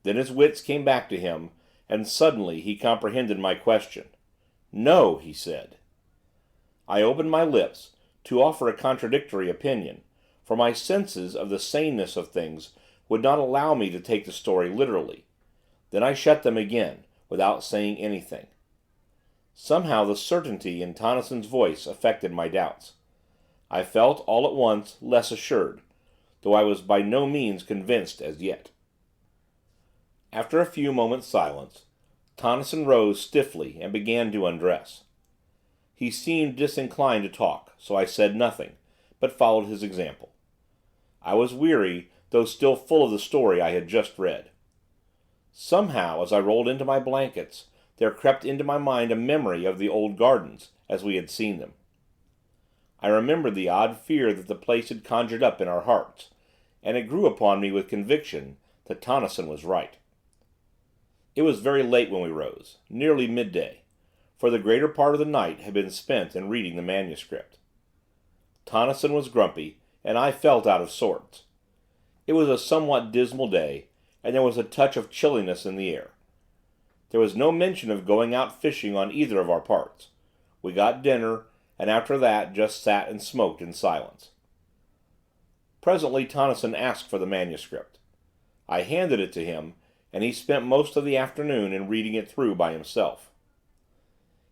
Then his wits came back to him, and suddenly he comprehended my question. "No," he said. I opened my lips to offer a contradictory opinion, for my senses of the saneness of things would not allow me to take the story literally. Then I shut them again, without saying anything. Somehow the certainty in Tonneson's voice affected my doubts. I felt, all at once, less assured, though I was by no means convinced as yet. After a few moments' silence, Tonneson rose stiffly and began to undress. He seemed disinclined to talk, so I said nothing, but followed his example. I was weary, though still full of the story I had just read. Somehow, as I rolled into my blankets, there crept into my mind a memory of the old gardens, as we had seen them. I remembered the odd fear that the place had conjured up in our hearts, and it grew upon me with conviction that Tonneson was right. It was very late when we rose, nearly midday, for the greater part of the night had been spent in reading the manuscript. Tonneson was grumpy, and I felt out of sorts. It was a somewhat dismal day, and there was a touch of chilliness in the air. There was no mention of going out fishing on either of our parts. We got dinner, and after that just sat and smoked in silence. Presently Tonneson asked for the manuscript. I handed it to him, and he spent most of the afternoon in reading it through by himself.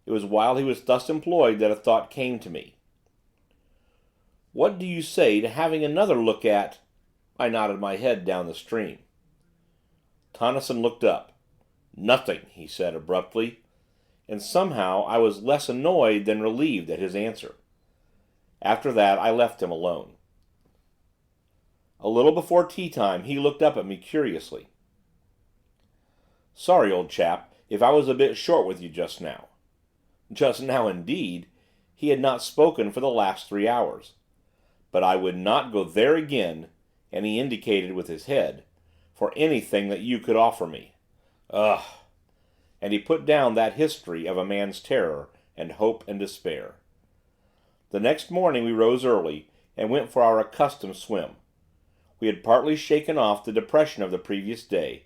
It was while he was thus employed that a thought came to me. "What do you say to having another look at—" I nodded my head down the stream. Tonneson looked up. "Nothing," he said abruptly, and somehow I was less annoyed than relieved at his answer. After that I left him alone. A little before tea time he looked up at me curiously. "Sorry, old chap, if I was a bit short with you just now." Just now, indeed! He had not spoken for the last 3 hours. "But I would not go there again," and he indicated with his head, "for anything that you could offer me. Ugh!" And he put down that history of a man's terror, and hope and despair. The next morning we rose early, and went for our accustomed swim. We had partly shaken off the depression of the previous day,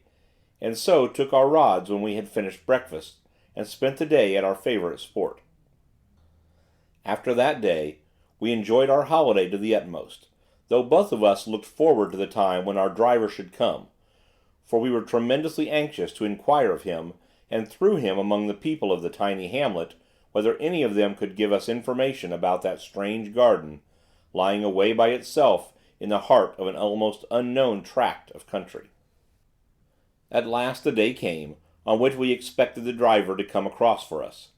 and so took our rods when we had finished breakfast, and spent the day at our favourite sport. After that day, we enjoyed our holiday to the utmost, though both of us looked forward to the time when our driver should come, for we were tremendously anxious to inquire of him, and through him among the people of the tiny hamlet, whether any of them could give us information about that strange garden, lying away by itself in the heart of an almost unknown tract of country. At last the day came on which we expected the driver to come across for us.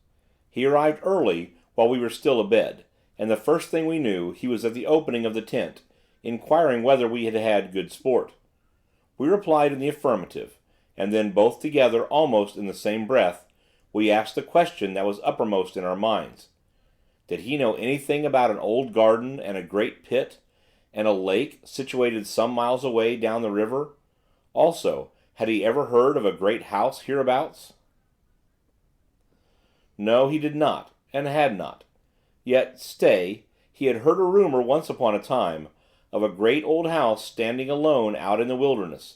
He arrived early while we were still abed, and the first thing we knew he was at the opening of the tent, inquiring whether we had had good sport. We replied in the affirmative, and then both together, almost in the same breath, we asked the question that was uppermost in our minds. Did he know anything about an old garden and a great pit, and a lake situated some miles away down the river? Also, had he ever heard of a great house hereabouts? No, he did not, and had not. Yet, stay, he had heard a rumour once upon a time, of a great old house standing alone out in the wilderness,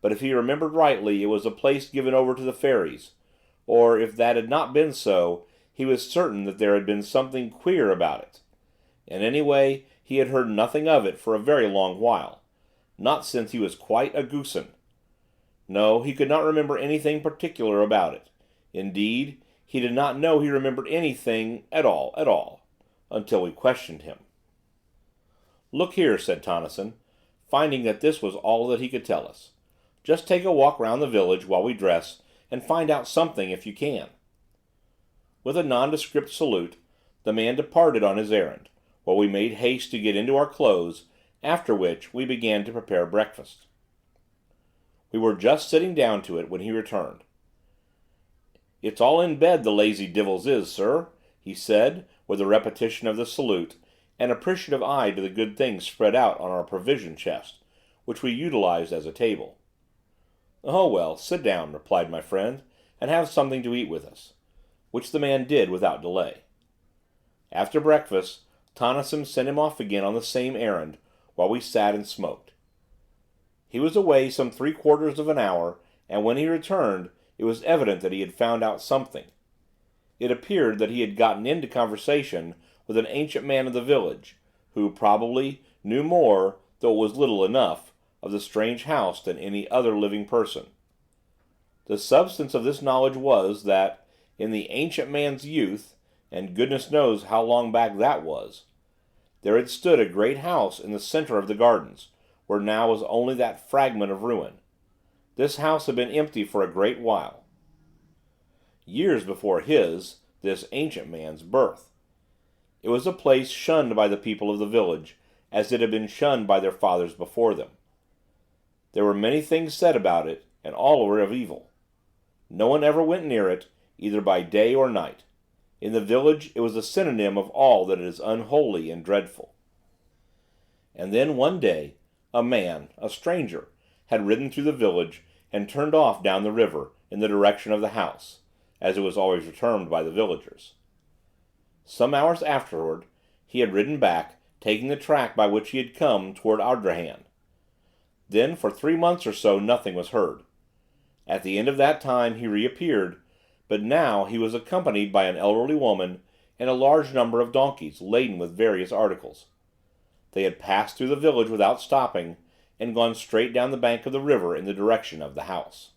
but if he remembered rightly it was a place given over to the fairies, or, if that had not been so, he was certain that there had been something queer about it. And anyway, he had heard nothing of it for a very long while, not since he was quite a goosen. No, he could not remember anything particular about it. Indeed, he did not know he remembered anything at all, until we questioned him. "Look here," said Tonneson, finding that this was all that he could tell us. "Just take a walk round the village while we dress, and find out something if you can." With a nondescript salute, the man departed on his errand, while we made haste to get into our clothes, after which we began to prepare breakfast. We were just sitting down to it when he returned. "It's all in bed, the lazy divils is, sir," he said, with a repetition of the salute, an appreciative eye to the good things spread out on our provision chest, which we utilized as a table. "Oh, well, sit down," replied my friend, "and have something to eat with us," which the man did without delay. After breakfast, Tonnison sent him off again on the same errand, while we sat and smoked. He was away some 3/4 of an hour, and when he returned, it was evident that he had found out something. It appeared that he had gotten into conversation with an ancient man of the village, who, probably, knew more, though it was little enough, of the strange house than any other living person. The substance of this knowledge was, that, in the ancient man's youth, and goodness knows how long back that was, there had stood a great house in the center of the gardens, where now was only that fragment of ruin. This house had been empty for a great while. Years before this ancient man's, birth. It was a place shunned by the people of the village, as it had been shunned by their fathers before them. There were many things said about it, and all were of evil. No one ever went near it, either by day or night. In the village it was a synonym of all that is unholy and dreadful. And then, one day, a man, a stranger, had ridden through the village and turned off down the river in the direction of the house, as it was always termed by the villagers. Some hours afterward, he had ridden back, taking the track by which he had come toward Ardrahan. Then, for 3 months or so, nothing was heard. At the end of that time he reappeared, but now he was accompanied by an elderly woman and a large number of donkeys laden with various articles. They had passed through the village without stopping, and gone straight down the bank of the river in the direction of the house.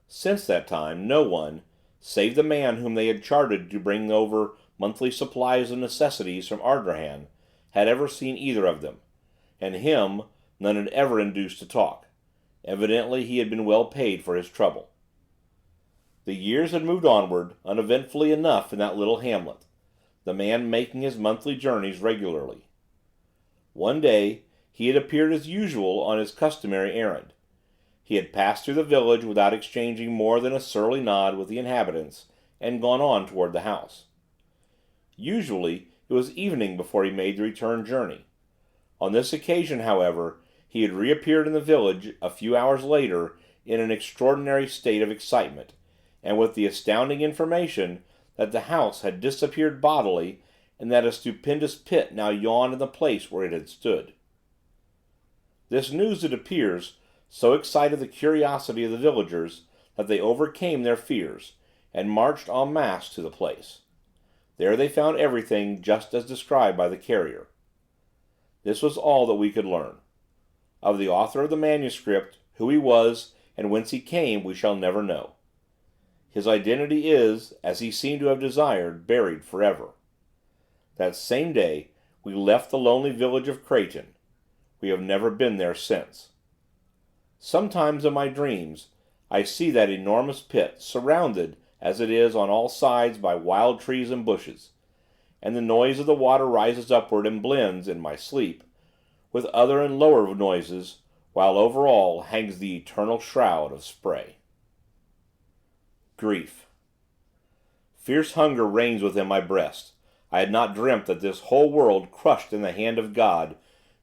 Since that time no one, save the man whom they had chartered to bring over monthly supplies of necessities from Ardrahan, had ever seen either of them, and him none had ever induced to talk. Evidently he had been well paid for his trouble. The years had moved onward, uneventfully enough in that little hamlet, the man making his monthly journeys regularly. One day he had appeared as usual on his customary errand. He had passed through the village without exchanging more than a surly nod with the inhabitants, and gone on toward the house. Usually it was evening before he made the return journey. On this occasion, however, he had reappeared in the village a few hours later in an extraordinary state of excitement, and with the astounding information that the house had disappeared bodily, and that a stupendous pit now yawned in the place where it had stood. This news, it appears, so excited the curiosity of the villagers that they overcame their fears, and marched en masse to the place. There they found everything just as described by the carrier. This was all that we could learn. Of the author of the manuscript, who he was, and whence he came, we shall never know. His identity is, as he seemed to have desired, buried forever. That same day we left the lonely village of Crayton. We have never been there since. Sometimes in my dreams I see that enormous pit, surrounded, as it is, on all sides by wild trees and bushes, and the noise of the water rises upward and blends, in my sleep, with other and lower noises, while over all hangs the eternal shroud of spray. Grief. Fierce hunger reigns within my breast. I had not dreamt that this whole world, crushed in the hand of God,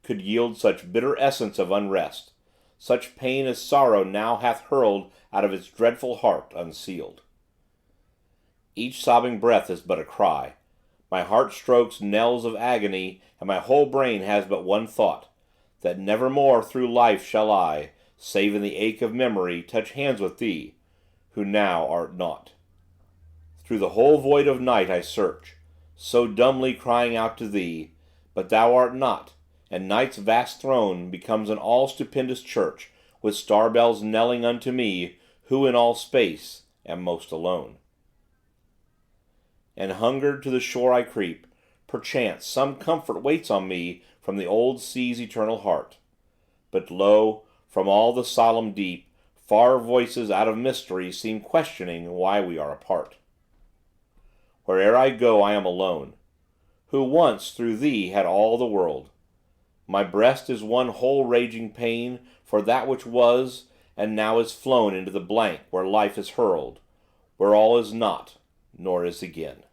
could yield such bitter essence of unrest, such pain as sorrow now hath hurled out of its dreadful heart unsealed. Each sobbing breath is but a cry. My heart strokes knells of agony, and my whole brain has but one thought, that never more through life shall I, save in the ache of memory, touch hands with thee, who now art not. Through the whole void of night I search, so dumbly crying out to thee, but thou art not, and night's vast throne becomes an all-stupendous church, with star bells knelling unto me, who in all space am most alone. And hungered to the shore I creep, perchance some comfort waits on me from the old sea's eternal heart. But lo, from all the solemn deep, far voices out of mystery seem questioning why we are apart. Where'er I go I am alone, who once through thee had all the world. My breast is one whole raging pain for that which was, and now is flown into the blank where life is hurled, where all is not, nor is again.